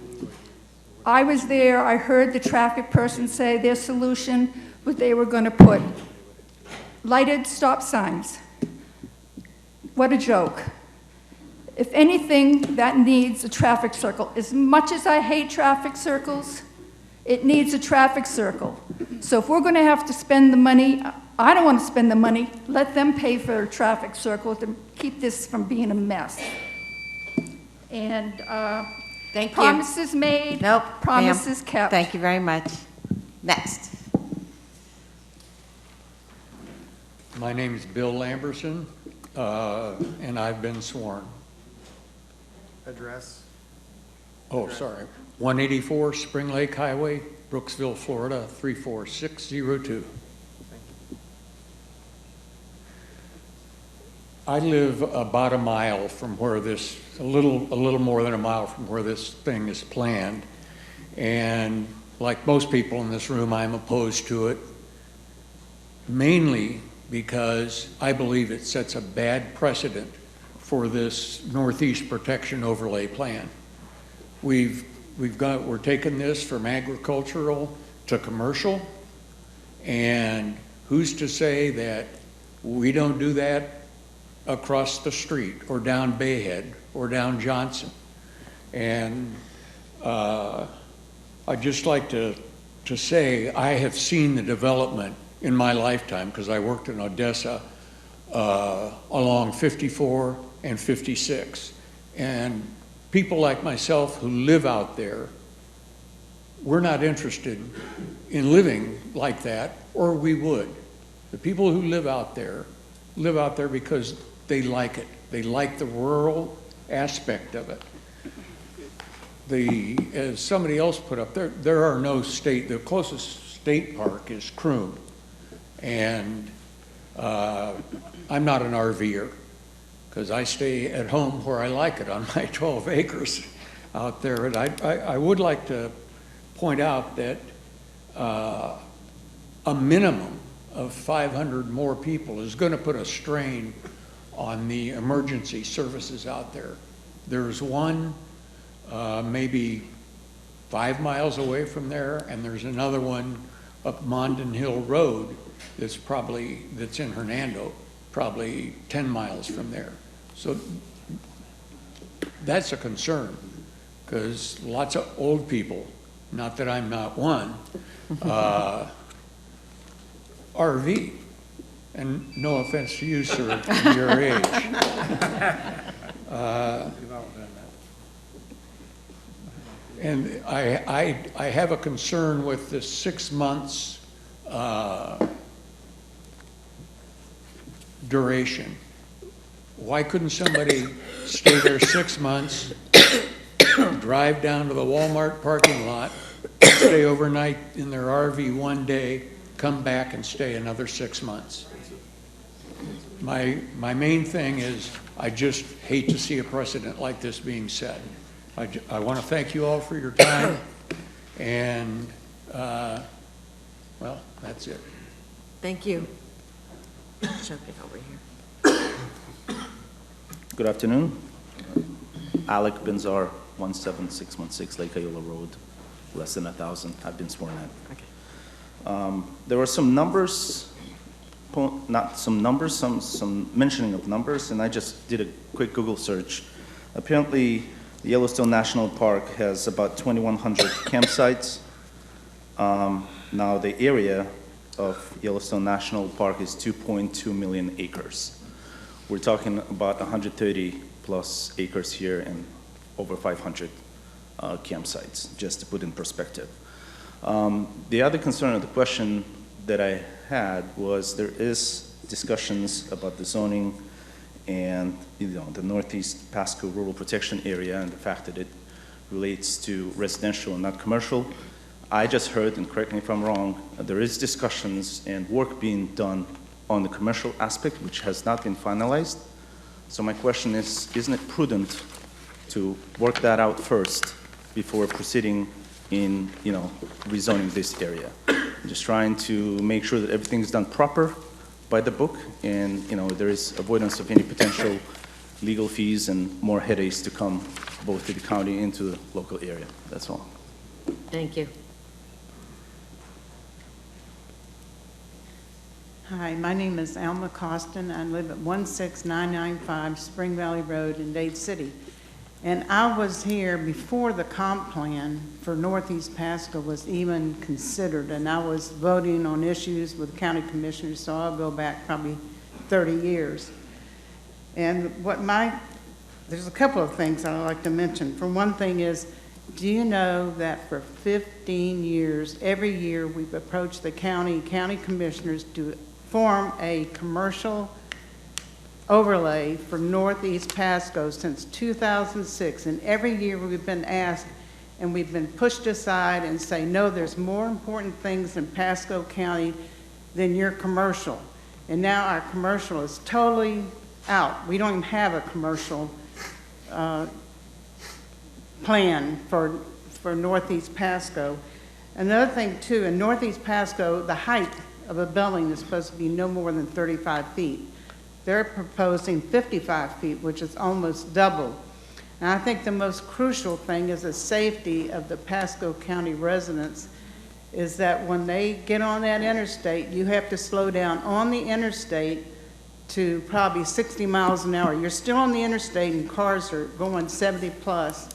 I was there, I heard the traffic person say their solution was they were going to put lighted stop signs. What a joke. If anything, that needs a traffic circle. As much as I hate traffic circles, it needs a traffic circle. So if we're going to have to spend the money, I don't want to spend the money, let them pay for a traffic circle to keep this from being a mess. And Thank you. Promises made, Nope, promises ma'am. kept. Thank you very much. Next. My name is Bill Lamberson, and I've been sworn. Address? Oh, sorry. 184 Spring Lake Highway, Brooksville, Florida, 34602. I live about a mile from where this, a little more than a mile from where this thing is planned. And like most people in this room, I'm opposed to it, mainly because I believe it sets a bad precedent for this Northeast Protection Overlay Plan. We're taking this from agricultural to commercial, and who's to say that we don't do that across the street or down Bayhead or down Johnson? And I'd just like to say I have seen the development in my lifetime because I worked in Odessa along 54 and 56. And people like myself who live out there we're not interested in living like that, or we would. The people who live out there because they like it. They like the rural aspect of it. As somebody else put up, there are no the closest state park is Croom. And I'm not an RVer because I stay at home where I like it on my 12 acres out there. And I would like to point out that a minimum of 500 more people is going to put a strain on the emergency services out there. There's one maybe 5 miles away from there, and there's another one up Mondin Hill Road that's in Hernando, probably 10 miles from there. So that's a concern, because lots of old people, not that I'm not one, RV. And no offense to you, sir, your age. And I have a concern with the 6 months duration. Why couldn't somebody stay there 6 months, drive down to the Walmart parking lot, stay overnight in their RV one day, come back and stay another 6 months? My main thing is I just hate to see a precedent like this being set. I want to thank you all for your time, and well, that's it. Thank you. Chuck it over here. Good afternoon. Alec Benzar, 17616 Lake Iola Road, less than 1,000. I've been sworn in. Okay. There were some numbers, some mentioning of numbers, and I just did a quick Google search. Apparently, the Yellowstone National Park has about 2,100 campsites. Now, the area of Yellowstone National Park is 2.2 million acres. We're talking about 130 plus acres here and over 500 campsites, just to put in perspective. The other concern of the question that I had was there is discussions about the zoning and the Northeast Pasco Rural Protection Area and the fact that it relates to residential and not commercial. I just heard, and correct me if I'm wrong, there is discussions and work being done on the commercial aspect, which has not been finalized. So my question is, isn't it prudent to work that out first before proceeding in, rezoning this area? Just trying to make sure that everything's done proper by the book, and there is avoidance of any potential legal fees and more headaches to come both to the county and to the local area. That's all. Thank you. Hi, my name is Alma Costin. I live at 16995 Spring Valley Road in Dade City. And I was here before the comp plan for Northeast Pasco was even considered, and I was voting on issues with county commissioners, so I'll go back probably 30 years. And there's a couple of things I'd like to mention. For one thing is, do you know that for 15 years, every year we've approached the county commissioners to form a commercial overlay for Northeast Pasco since 2006, and every year we've been asked and we've been pushed aside and say, no, there's more important things in Pasco County than your commercial. And now our commercial is totally out. We don't even have a commercial plan for Northeast Pasco. Another thing too, in Northeast Pasco, the height of a building is supposed to be no more than 35 feet. They're proposing 55 feet, which is almost double. And I think the most crucial thing is the safety of the Pasco County residents, is that when they get on that interstate, you have to slow down on the interstate to probably 60 miles an hour. You're still on the interstate and cars are going 70 plus.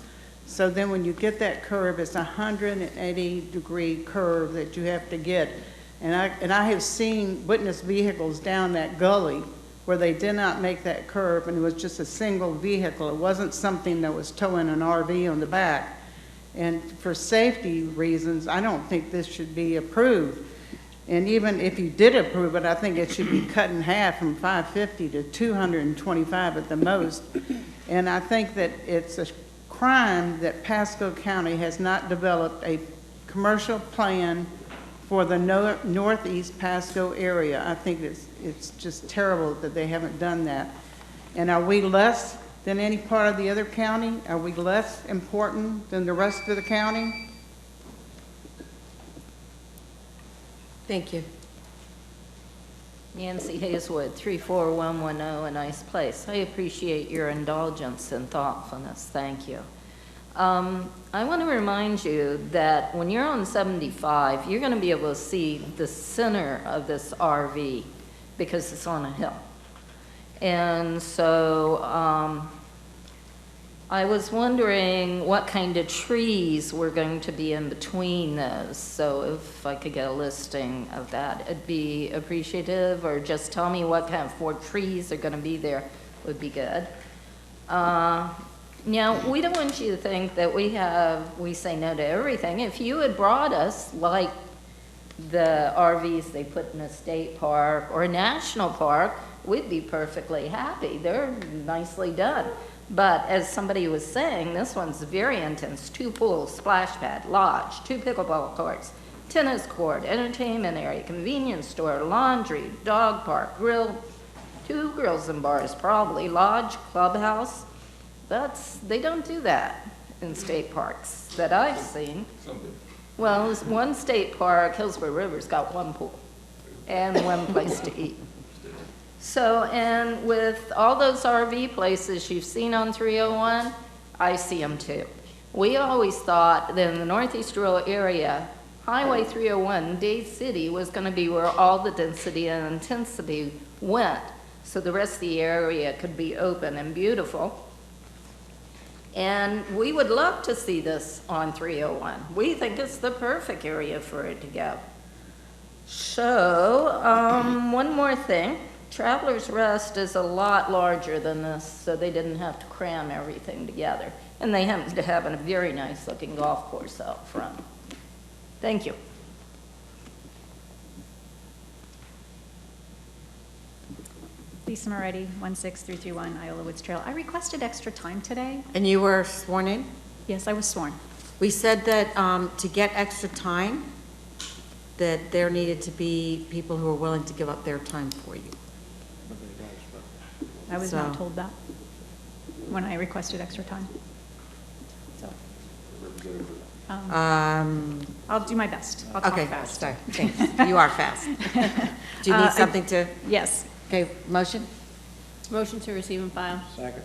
So then when you get that curve, it's a 180-degree curve that you have to get. And I have witnessed vehicles down that gully where they did not make that curve, and it was just a single vehicle. It wasn't something that was towing an RV on the back. And for safety reasons, I don't think this should be approved. And even if you did approve it, I think it should be cut in half from 550 to 225 at the most. And I think that it's a crime that Pasco County has not developed a commercial plan for the northeast Pasco area. I think it's just terrible that they haven't done that. And are we less than any part of the other county? Are we less important than the rest of the county? Thank you. Nancy Hazelwood, 34110, a nice place. I appreciate your indulgence and thoughtfulness. Thank you. I want to remind you that when you're on 75, you're going to be able to see the center of this RV because it's on a hill. And so I was wondering what kind of trees were going to be in between those. So if I could get a listing of that, it'd be appreciative, or just tell me what kind of 4 trees are going to be there would be good. Now, we don't want you to think that we say no to everything. If you had brought us, like the RVs they put in a state park or a national park, we'd be perfectly happy. They're nicely done. But as somebody was saying, this one's very intense. 2 pools, splash pad, lodge, 2 pickleball courts, tennis court, entertainment area, convenience store, laundry, dog park, grill, 2 grills and bars probably, lodge, clubhouse. They don't do that in state parks that I've seen. Well, there's one state park, Hillsborough River's got 1 pool and 1 place to eat. So, and with all those RV places you've seen on 301, I see them too. We always thought that in the northeast rural area, Highway 301, Dade City, was going to be where all the density and intensity went, so the rest of the area could be open and beautiful. And we would love to see this on 301. We think it's the perfect area for it to go. So, one more thing. Travelers Rest is a lot larger than this, so they didn't have to cram everything together. And they happen to have a very nice looking golf course out front. Thank you. Lisa Moretti, 16331 Iola Woods Trail. I requested extra time today. And you were sworn in? Yes, I was sworn. We said that to get extra time, that there needed to be people who were willing to give up their time for you. I was not told that when I requested extra time. So, I'll do my best. I'll talk fast. Sorry. Thanks. You are fast. Do you need something to? Yes. Okay, motion? Motion to receive and file. Second.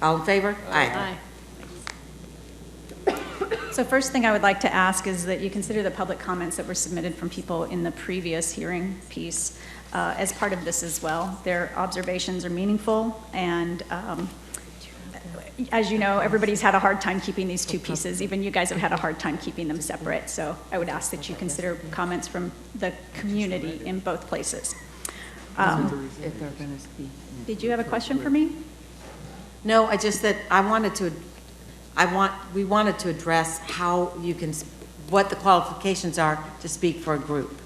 All in favor? Aye. So first thing I would like to ask is that you consider the public comments that were submitted from people in the previous hearing piece as part of this as well. Their observations are meaningful, and as you know, everybody's had a hard time keeping these 2 pieces. Even you guys have had a hard time keeping them separate. So I would ask that you consider comments from the community in both places. If they're going to speak. Did you have a question for me? No, I just that we wanted to address how you can, what the qualifications are to speak for a group.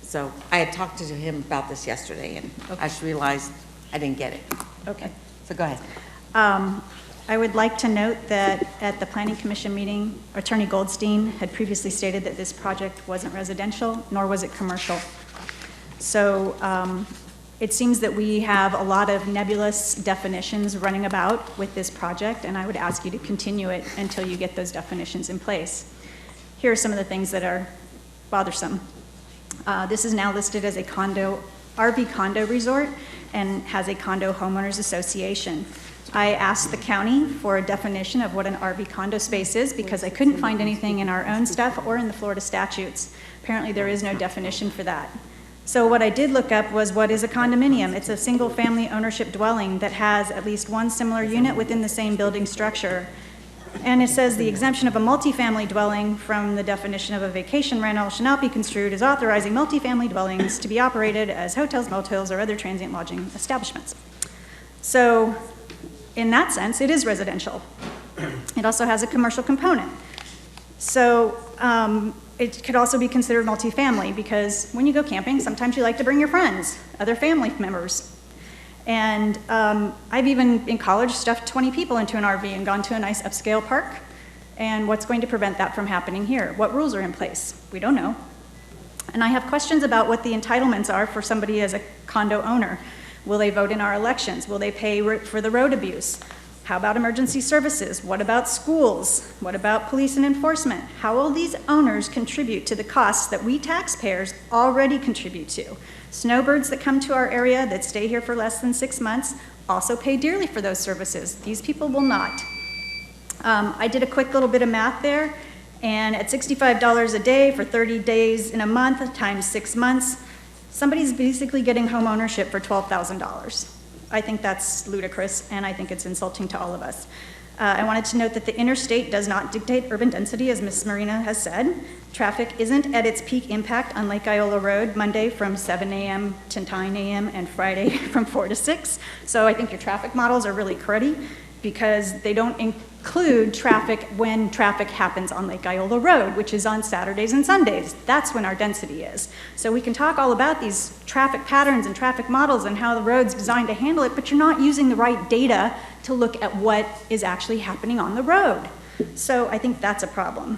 So I had talked to him about this yesterday, and I just realized I didn't get it. Okay. So go ahead. I would like to note that at the Planning Commission meeting, Attorney Goldstein had previously stated that this project wasn't residential, nor was it commercial. So it seems that we have a lot of nebulous definitions running about with this project, and I would ask you to continue it until you get those definitions in place. Here are some of the things that are bothersome. This is now listed as a RV condo resort and has a condo homeowners association. I asked the county for a definition of what an RV condo space is because I couldn't find anything in our own stuff or in the Florida statutes. Apparently there is no definition for that. So what I did look up was, what is a condominium? It's a single family ownership dwelling that has at least 1 similar unit within the same building structure. And it says the exemption of a multifamily dwelling from the definition of a vacation rental should not be construed as authorizing multifamily dwellings to be operated as hotels, motels, or other transient lodging establishments. So in that sense, it is residential. It also has a commercial component. So it could also be considered multifamily, because when you go camping, sometimes you like to bring your friends, other family members. And I've even, in college, stuffed 20 people into an RV and gone to a nice upscale park. And what's going to prevent that from happening here? What rules are in place? We don't know. And I have questions about what the entitlements are for somebody as a condo owner. Will they vote in our elections? Will they pay for the road abuse? How about emergency services? What about schools? What about police and enforcement? How will these owners contribute to the costs that we taxpayers already contribute to? Snowbirds that come to our area that stay here for less than 6 months also pay dearly for those services. These people will not. I did a quick little bit of math there, and at $65 a day for 30 days in a month times 6 months, somebody's basically getting home ownership for $12,000. I think that's ludicrous, and I think it's insulting to all of us. I wanted to note that the interstate does not dictate urban density, as Ms. Marina has said. Traffic isn't at its peak impact on Lake Iola Road Monday from 7 a.m. to 9 a.m. and Friday from 4 to 6. So I think your traffic models are really cruddy, because they don't include traffic when traffic happens on Lake Iola Road, which is on Saturdays and Sundays. That's when our density is. So we can talk all about these traffic patterns and traffic models and how the road's designed to handle it, but you're not using the right data to look at what is actually happening on the road. So I think that's a problem.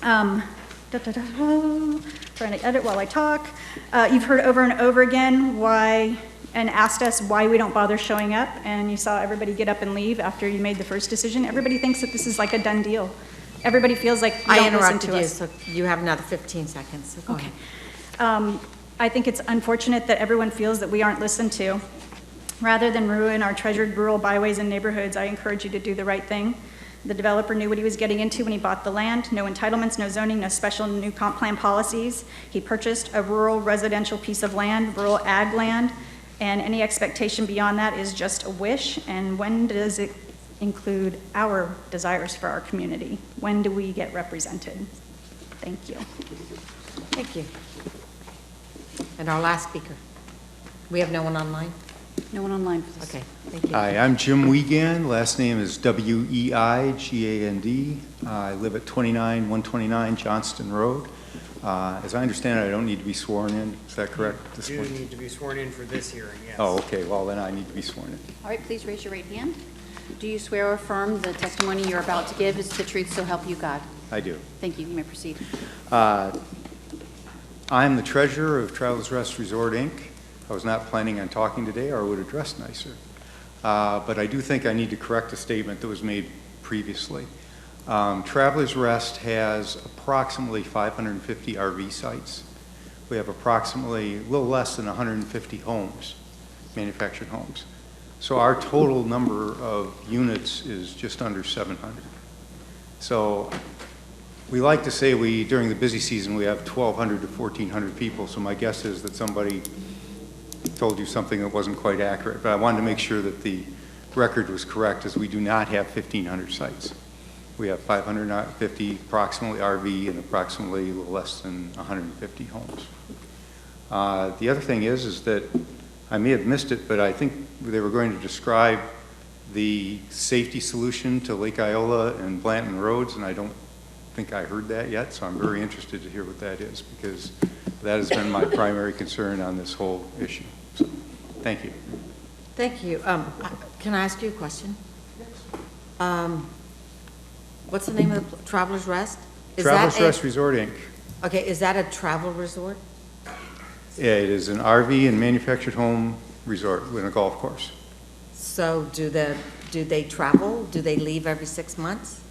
Trying to edit while I talk. You've heard over and over again and asked us why we don't bother showing up, and you saw everybody get up and leave after you made the first decision. Everybody thinks that this is like a done deal. Everybody feels like you don't listen to us. so you have another 15 seconds. So go Okay. ahead. I think it's unfortunate that everyone feels that we aren't listened to. Rather than ruin our treasured rural byways and neighborhoods, I encourage you to do the right thing. The developer knew what he was getting into when he bought the land. No entitlements, no zoning, no special new comp plan policies. He purchased a rural residential piece of land, rural ag land, and any expectation beyond that is just a wish. And when does it include our desires for our community? When do we get represented? Thank you. Thank you. And our last speaker. We have no one online? No one online for this. Okay, thank you. Hi, I'm Jim Wiegand. Last name is Weigand. I live at 129 Johnston Road. As I understand it, I don't need to be sworn in. Is that correct? At You need to be sworn in for this hearing, yes. Oh, okay. Well, then I need to be sworn in. All right, please raise your right hand. Do you swear or affirm the testimony you're about to give is the truth, so help you God? I do. Thank you. You may proceed. I'm the treasurer of Travelers Rest Resort, Inc. I was not planning on talking today, or I would have dressed nicer. But I do think I need to correct a statement that was made previously. Travelers Rest has approximately 550 RV sites. We have approximately a little less than 150 homes, manufactured homes. So our total number of units is just under 700. So we like to say during the busy season, we have 1,200 to 1,400 people. So my guess is that somebody told you something that wasn't quite accurate. But I wanted to make sure that the record was correct, as we do not have 1,500 sites. We have 550 approximately RV and approximately a little less than 150 homes. The other thing is that I may have missed it, but I think they were going to describe the safety solution to Lake Iola and Blanton roads, and I don't think I heard that yet, so I'm very interested to hear what that is, because that has been my primary concern on this whole issue. So, thank you. Thank you. Can I ask you a question? What's the name of the Travelers Rest? Travelers Rest Resort, Inc. Okay, is that a travel resort? Yeah, it is an RV and manufactured home resort with a golf course. So do they travel? Do they leave every 6 months?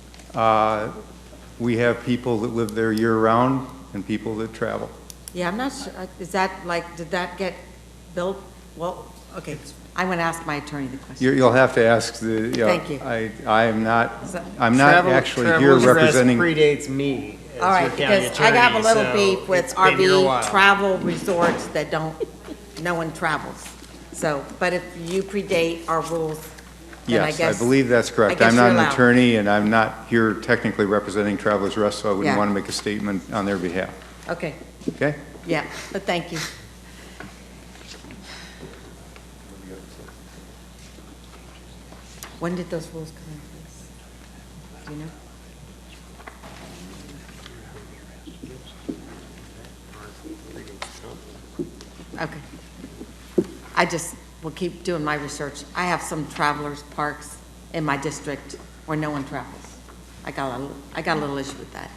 We have people that live there year-round and people that travel. Yeah, I'm not sure. Is that did that get built? Well, okay. I'm going to ask my attorney the question. You'll have to ask the. Thank you. I'm not actually here representing. Predates me. All right, because I have a little beef with RV travel resorts that no one travels. So, but if you predate our rules, then I Yes, guess. I believe that's correct. I'm not an attorney, and I'm not here technically representing Travelers Rest, so I wouldn't want to make a statement on their behalf. Okay. Okay? Yeah, but thank you. When did those rules come in place? Do you know? Okay. I just will keep doing my research. I have some travelers parks in my district where no one travels. I got a little issue with that.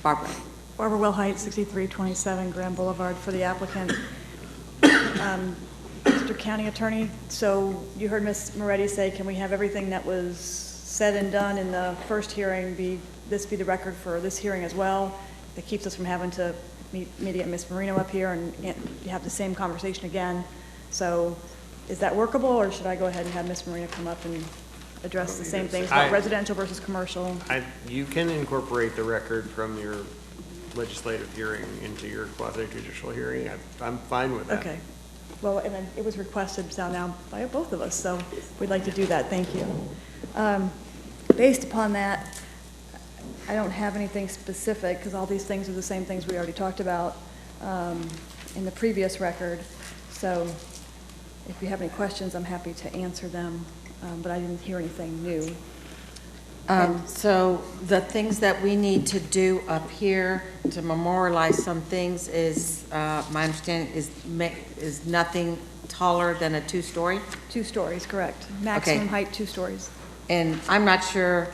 Barbara. Barbara Wilhite, 6327 Grand Boulevard, for the applicant. Mr. County Attorney, so you heard Ms. Moretti say, can we have everything that was said and done in the first hearing be the record for this hearing as well? That keeps us from having to meet Ms. Marino up here and have the same conversation again. So is that workable, or should I go ahead and have Ms. Marino come up and address the same things about residential versus commercial? You can incorporate the record from your legislative hearing into your quasi-judicial hearing. I'm fine with that. Okay. Well, and then it was requested now by both of us, so we'd like to do that. Thank you. Based upon that, I don't have anything specific because all these things are the same things we already talked about in the previous record. So if you have any questions, I'm happy to answer them, but I didn't hear anything new. So the things that we need to do up here to memorialize some things is, my understanding is nothing taller than a 2-story? 2 stories, correct. Maximum height, 2 stories. And I'm not sure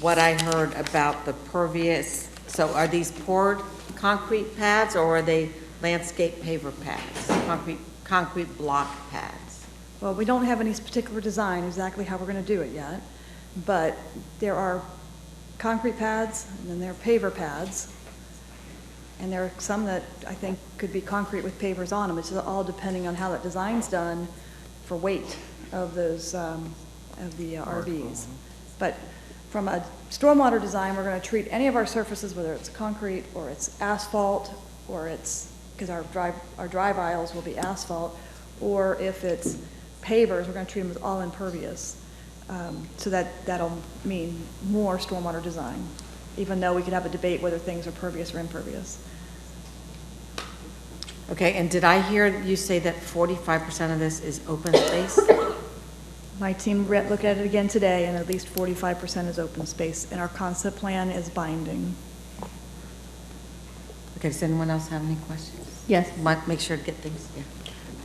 what I heard about the pervious. So are these poured concrete pads, or are they landscape paver pads, concrete block pads? Well, we don't have any particular design exactly how we're going to do it yet, but there are concrete pads, and then there are paver pads, and there are some that I think could be concrete with pavers on them. It's all depending on how that design's done for weight of those of the RVs. But from a stormwater design, we're going to treat any of our surfaces, whether it's concrete or it's asphalt, or it's, because our drive aisles will be asphalt, or if it's pavers, we're going to treat them as all impervious. So that'll mean more stormwater design, even though we could have a debate whether things are pervious or impervious. Okay, and did I hear you say that 45% of this is open space? My team looked at it again today, and at least 45% is open space, and our concept plan is binding. Okay, does anyone else have any questions? Yes. Make sure to get things, yeah.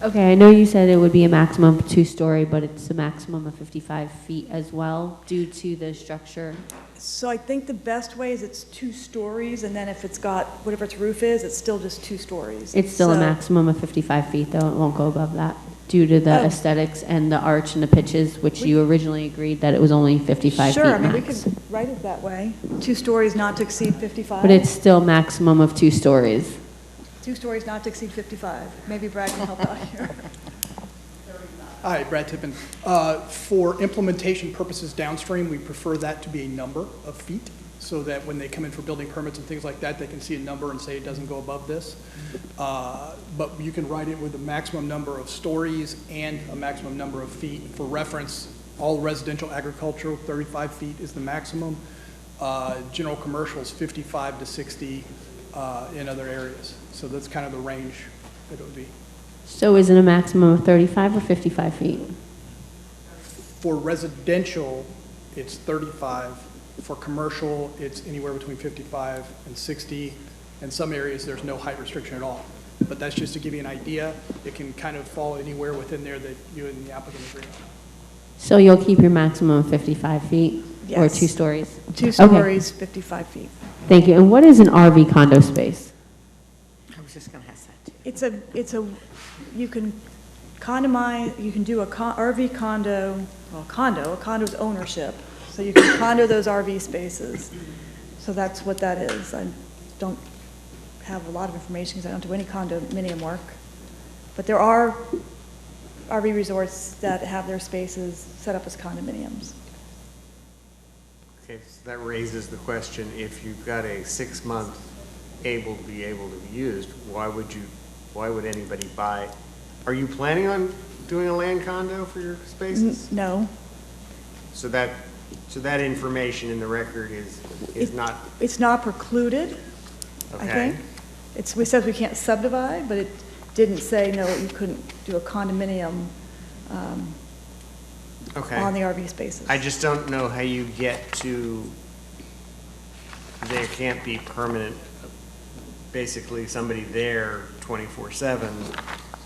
Okay, I know you said it would be a maximum of 2-story, but it's a maximum of 55 feet as well, due to the structure. So I think the best way is it's 2 stories, and then if it's got, whatever its roof is, it's still just 2 stories. It's still a maximum of 55 feet, though. It won't go above that, due to the aesthetics and the arch and the pitches, which you originally agreed that it was only 55 feet Sure, I mean, we max. could write it that way. 2 stories not to exceed 55. But it's still maximum of 2 stories. 2 stories not to exceed 55. Maybe Brad can help out here. Hi, Brad Tippin. For implementation purposes downstream, we prefer that to be a number of feet, so that when they come in for building permits and things like that, they can see a number and say it doesn't go above this. But you can write it with a maximum number of stories and a maximum number of feet. For reference, all residential agricultural, 35 feet is the maximum. General commercial is 55 to 60 in other areas. So that's kind of the range that it would be. So is it a maximum of 35 or 55 feet? For residential, it's 35. For commercial, it's anywhere between 55 and 60. In some areas, there's no height restriction at all. But that's just to give you an idea. It can kind of fall anywhere within there that you and the applicant agree on. So you'll keep your maximum of 55 feet? Yes. Or 2 stories? 2 stories, 55 feet. Thank you. And what is an RV condo space? I was just going to ask that too. You can condomize, you can do a RV condo, well, a condo's ownership. So you can condo those RV spaces. So that's what that is. I don't have a lot of information because I don't do any condominium work. But there are RV resorts that have their spaces set up as condominiums. Okay, so that raises the question, if you've got a 6-month able to be used, why would anybody buy? Are you planning on doing a land condo for your spaces? No. So that information in the record is not. It's not precluded, I Okay. think. We said we can't subdivide, but it didn't say, no, you couldn't do a condominium Okay. on the RV spaces. I just don't know how you get to, there can't be permanent, basically somebody there 24/7,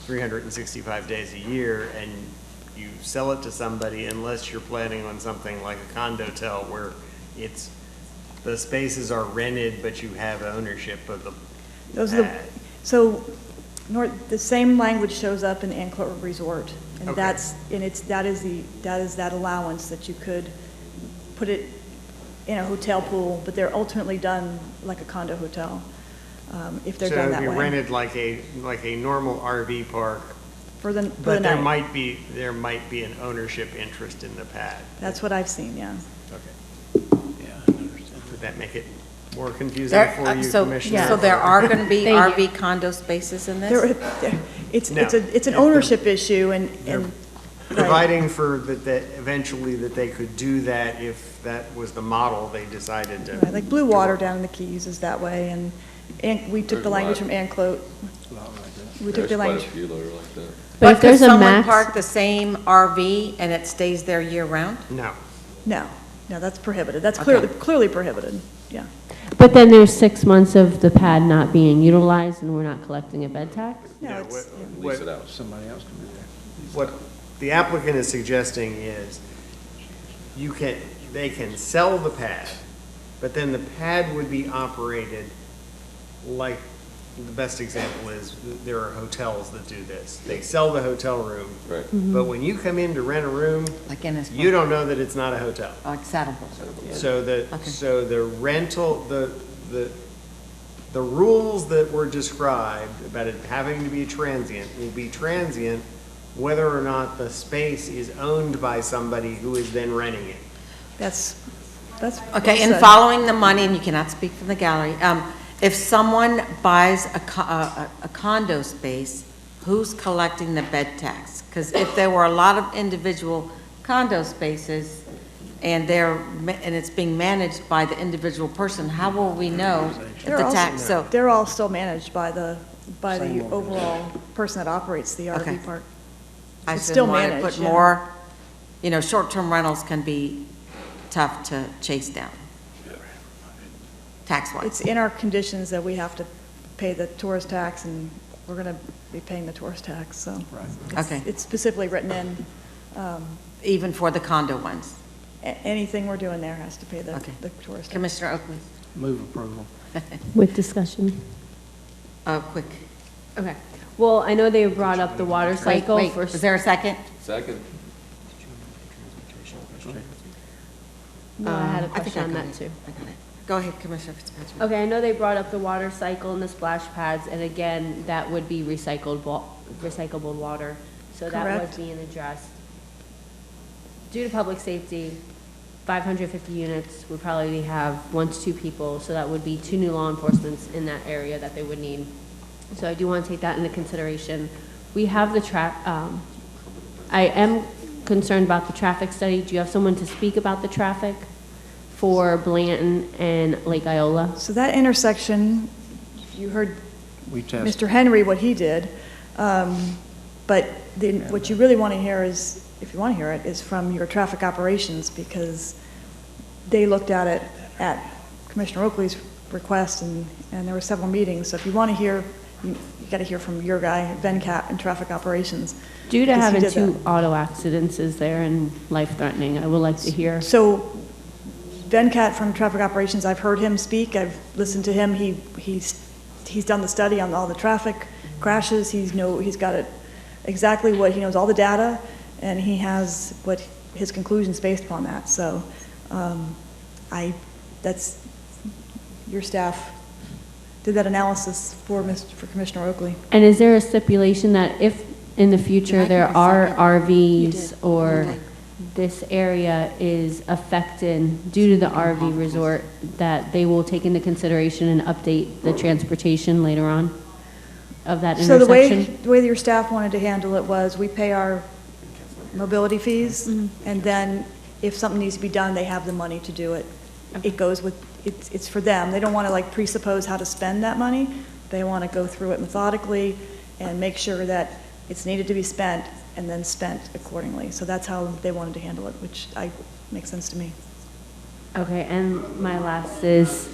365 days a year, and you sell it to somebody unless you're planning on something like a condotel where the spaces are rented, but you have ownership of the Those are pad. so, the same language shows up in Anclote Resort, and Okay. that is that allowance that you could put it in a hotel pool, but they're ultimately done like a condo hotel, if they're done that So way. it'd be rented like a normal RV park, For the but there night. might be an ownership interest in the pad. That's what I've seen, yeah. Okay. Would that make it more confusing for you, Commissioner? So there are going to be Thank you. RV condo spaces in this? It's No. it's an ownership issue, and Providing for that eventually that they could do that if that was the model they decided to. right, like Blue Water down in the Keys is that way, and we took There's the a language lot. from Anclote. We took There's the quite a language. few that are like that. But if could there's a someone max- park the same RV and it stays there year-round? No. No, that's prohibited. That's Okay. clearly prohibited, yeah. But then there's 6 months of the pad not being utilized and we're not collecting a bed tax? No, it's, yeah. Lease it out. Somebody else can do that. What the applicant is suggesting is they can sell the pad, but then the pad would be operated like, the best example is, there are hotels that do this. They sell the hotel room, Right. but when you come in to rent a room, Like in this? you don't know that it's not a hotel. Like Saddlebrook? So the rental, the rules that were described about it having to be transient will be transient whether or not the space is owned by somebody who is then renting it. That's Okay, well in said. following the money, and you cannot speak from the gallery, if someone buys a condo space, who's collecting the bed tax? Because if there were a lot of individual condo spaces and it's being managed by the individual person, how will we know if the tax, so, They're all still managed by the overall person that operates the Okay. RV park. I It's just still want to managed, put yeah. more, short-term rentals can be tough to chase down, tax-wise. It's in our conditions that we have to pay the tourist tax, and we're going to be paying the tourist tax, so. Okay. It's specifically written in, Even for the condo ones? anything we're doing there has to pay the Okay. the tourist tax. Commissioner Oakley? Move approval. With discussion. Quick. Okay. Well, I know they brought up the water cycle Wait, for. is there a second? Second. No, I had a I think question I on got that it. too. I got it. Go ahead, Commissioner Fitzpatrick. Okay, I know they brought up the water cycle and the splash pads, and again, that would be recyclable water. So that was Correct. being addressed. Due to public safety, 550 units would probably have 1 to 2 people, so that would be 2 new law enforcements in that area that they would need. So I do want to take that into consideration. We have the I am concerned about the traffic study. Do you have someone to speak about the traffic for Blanton and Lake Iola? So that intersection, you heard We test. Mr. Henry, what he did, but what you really want to hear is, if you want to hear it, is from your traffic operations, because they looked at it at Commissioner Oakley's request, and there were several meetings. So if you want to hear, you got to hear from your guy, Venkat, in traffic operations. Due to because he having did 2 that. auto accidents there and life-threatening, I would like to hear. So Venkat from traffic operations, I've heard him speak, I've listened to him, he's done the study on all the traffic crashes, he's got it exactly what, he knows all the data, and he has what his conclusions based upon that. So that's, your staff did that analysis for Commissioner Oakley. And is there a stipulation that if in the future there are RVs or this area is affected due to the RV resort, that they will take into consideration and update the transportation later on of that So intersection? the way your staff wanted to handle it was, we pay our mobility fees, and then if something needs to be done, they have the money to do it. It goes with, it's for them. They don't want to like presuppose how to spend that money. They want to go through it methodically and make sure that it's needed to be spent and then spent accordingly. So that's how they wanted to handle it, which makes sense to me. Okay, and my last is,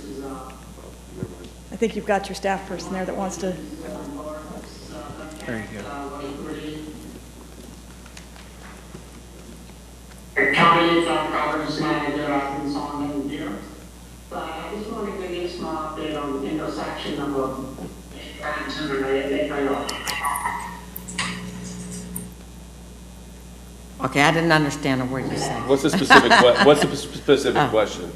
I think you've got your staff person there that wants to Very good. County Governance Manager, I've been on here. But I just wanted to give some update on the intersection of Branson and Lake Iowa. Okay, I didn't understand a word you said. What's the specific, what's the specific question?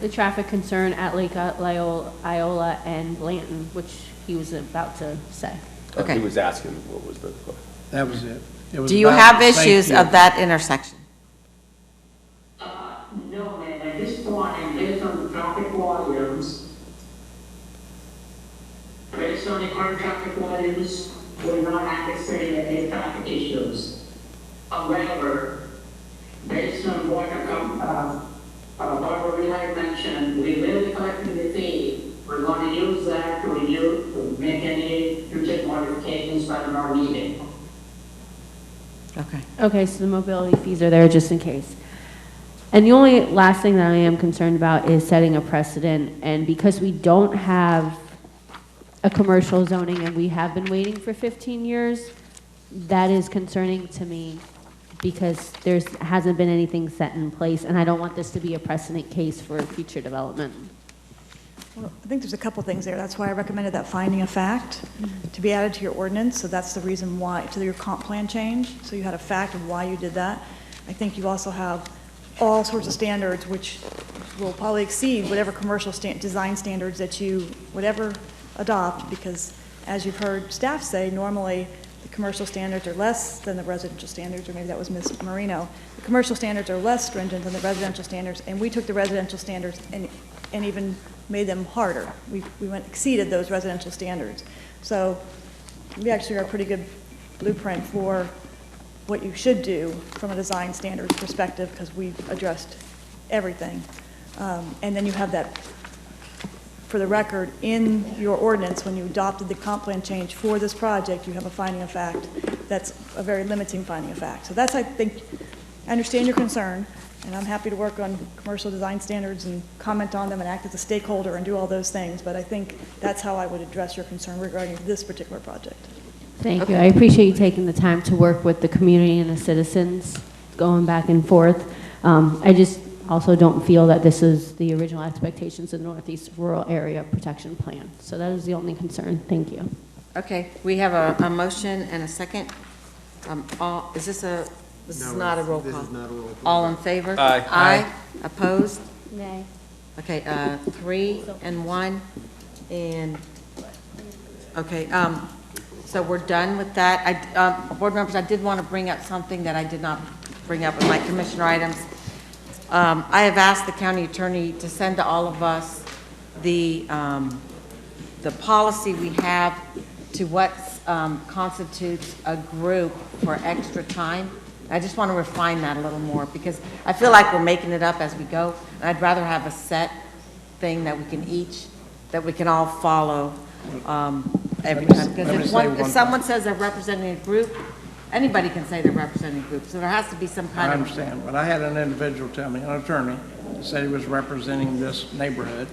The traffic concern at Lake Iola and Blanton, which he was about to say. Okay. He was asking what was the question. That was it. It was Do you about have safety issues of that intersection? No, man, at this point, and based on the traffic volumes, based on the current traffic volumes, we're not anticipating any traffic issues. However, based on what Barbara had mentioned, we will be collecting the fee. We're going to use that to make any future modifications by our meeting. Okay. Okay, so the mobility fees are there just in case. And the only last thing that I am concerned about is setting a precedent, and because we don't have a commercial zoning and we have been waiting for 15 years, that is concerning to me because there hasn't been anything set in place, and I don't want this to be a precedent case for future development. Well, I think there's a couple things there. That's why I recommended that finding of fact to be added to your ordinance. So that's the reason why, to your comp plan change. So you had a fact of why you did that. I think you also have all sorts of standards which will probably exceed whatever commercial design standards that you whatever adopt, because as you've heard staff say, normally the commercial standards are less than the residential standards, or maybe that was Ms. Marino. The commercial standards are less stringent than the residential standards, and we took the residential standards and even made them harder. We exceeded those residential standards. So we actually are a pretty good blueprint for what you should do from a design standards perspective, because we've addressed everything. And then you have that, for the record, in your ordinance, when you adopted the comp plan change for this project, you have a finding of fact that's a very limiting finding of fact. So that's, I think, I understand your concern, and I'm happy to work on commercial design standards and comment on them and act as a stakeholder and do all those things, but I think that's how I would address your concern regarding this particular project. Thank you. I appreciate you taking the time to work with the community and the citizens, going back and forth. I just also don't feel that this is the original expectations of the Northeast Rural Area Protection Plan. So that is the only concern. Thank you. Okay, we have a motion and a second. This is not a roll call. This is not a roll call. All in favor? Aye. Aye. Opposed? Nay. Okay, 3 and 1, and, okay, so we're done with that. Board members, I did want to bring up something that I did not bring up with my commissioner items. I have asked the county attorney to send to all of us the policy we have to what constitutes a group for extra time. I just want to refine that a little more, because I feel like we're making it up as we go, and I'd rather have a set thing that we can all follow every time. Because if someone says they're representing a group, anybody can say they're representing a group, so there has to be some kind of... I understand, but I had an individual tell me, an attorney, said he was representing this neighborhood.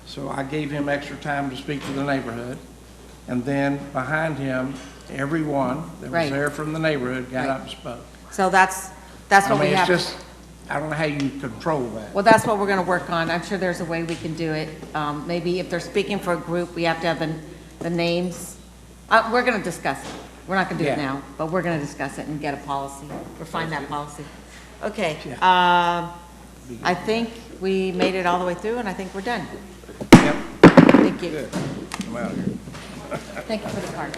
So I gave him extra time to speak to the neighborhood, and then behind him, everyone that was there from the neighborhood got up and spoke. So that's what we have. It's just, I don't know how you control that. Well, that's what we're going to work on. I'm sure there's a way we can do it. Maybe if they're speaking for a group, we have to have the names. We're going to discuss it. We're not going to do it now, but we're going to discuss it and get a policy, refine that policy. Okay. I think we made it all the way through, and I think we're done. Yep. Thank you. Good. I'm out of here. Thank you for the card.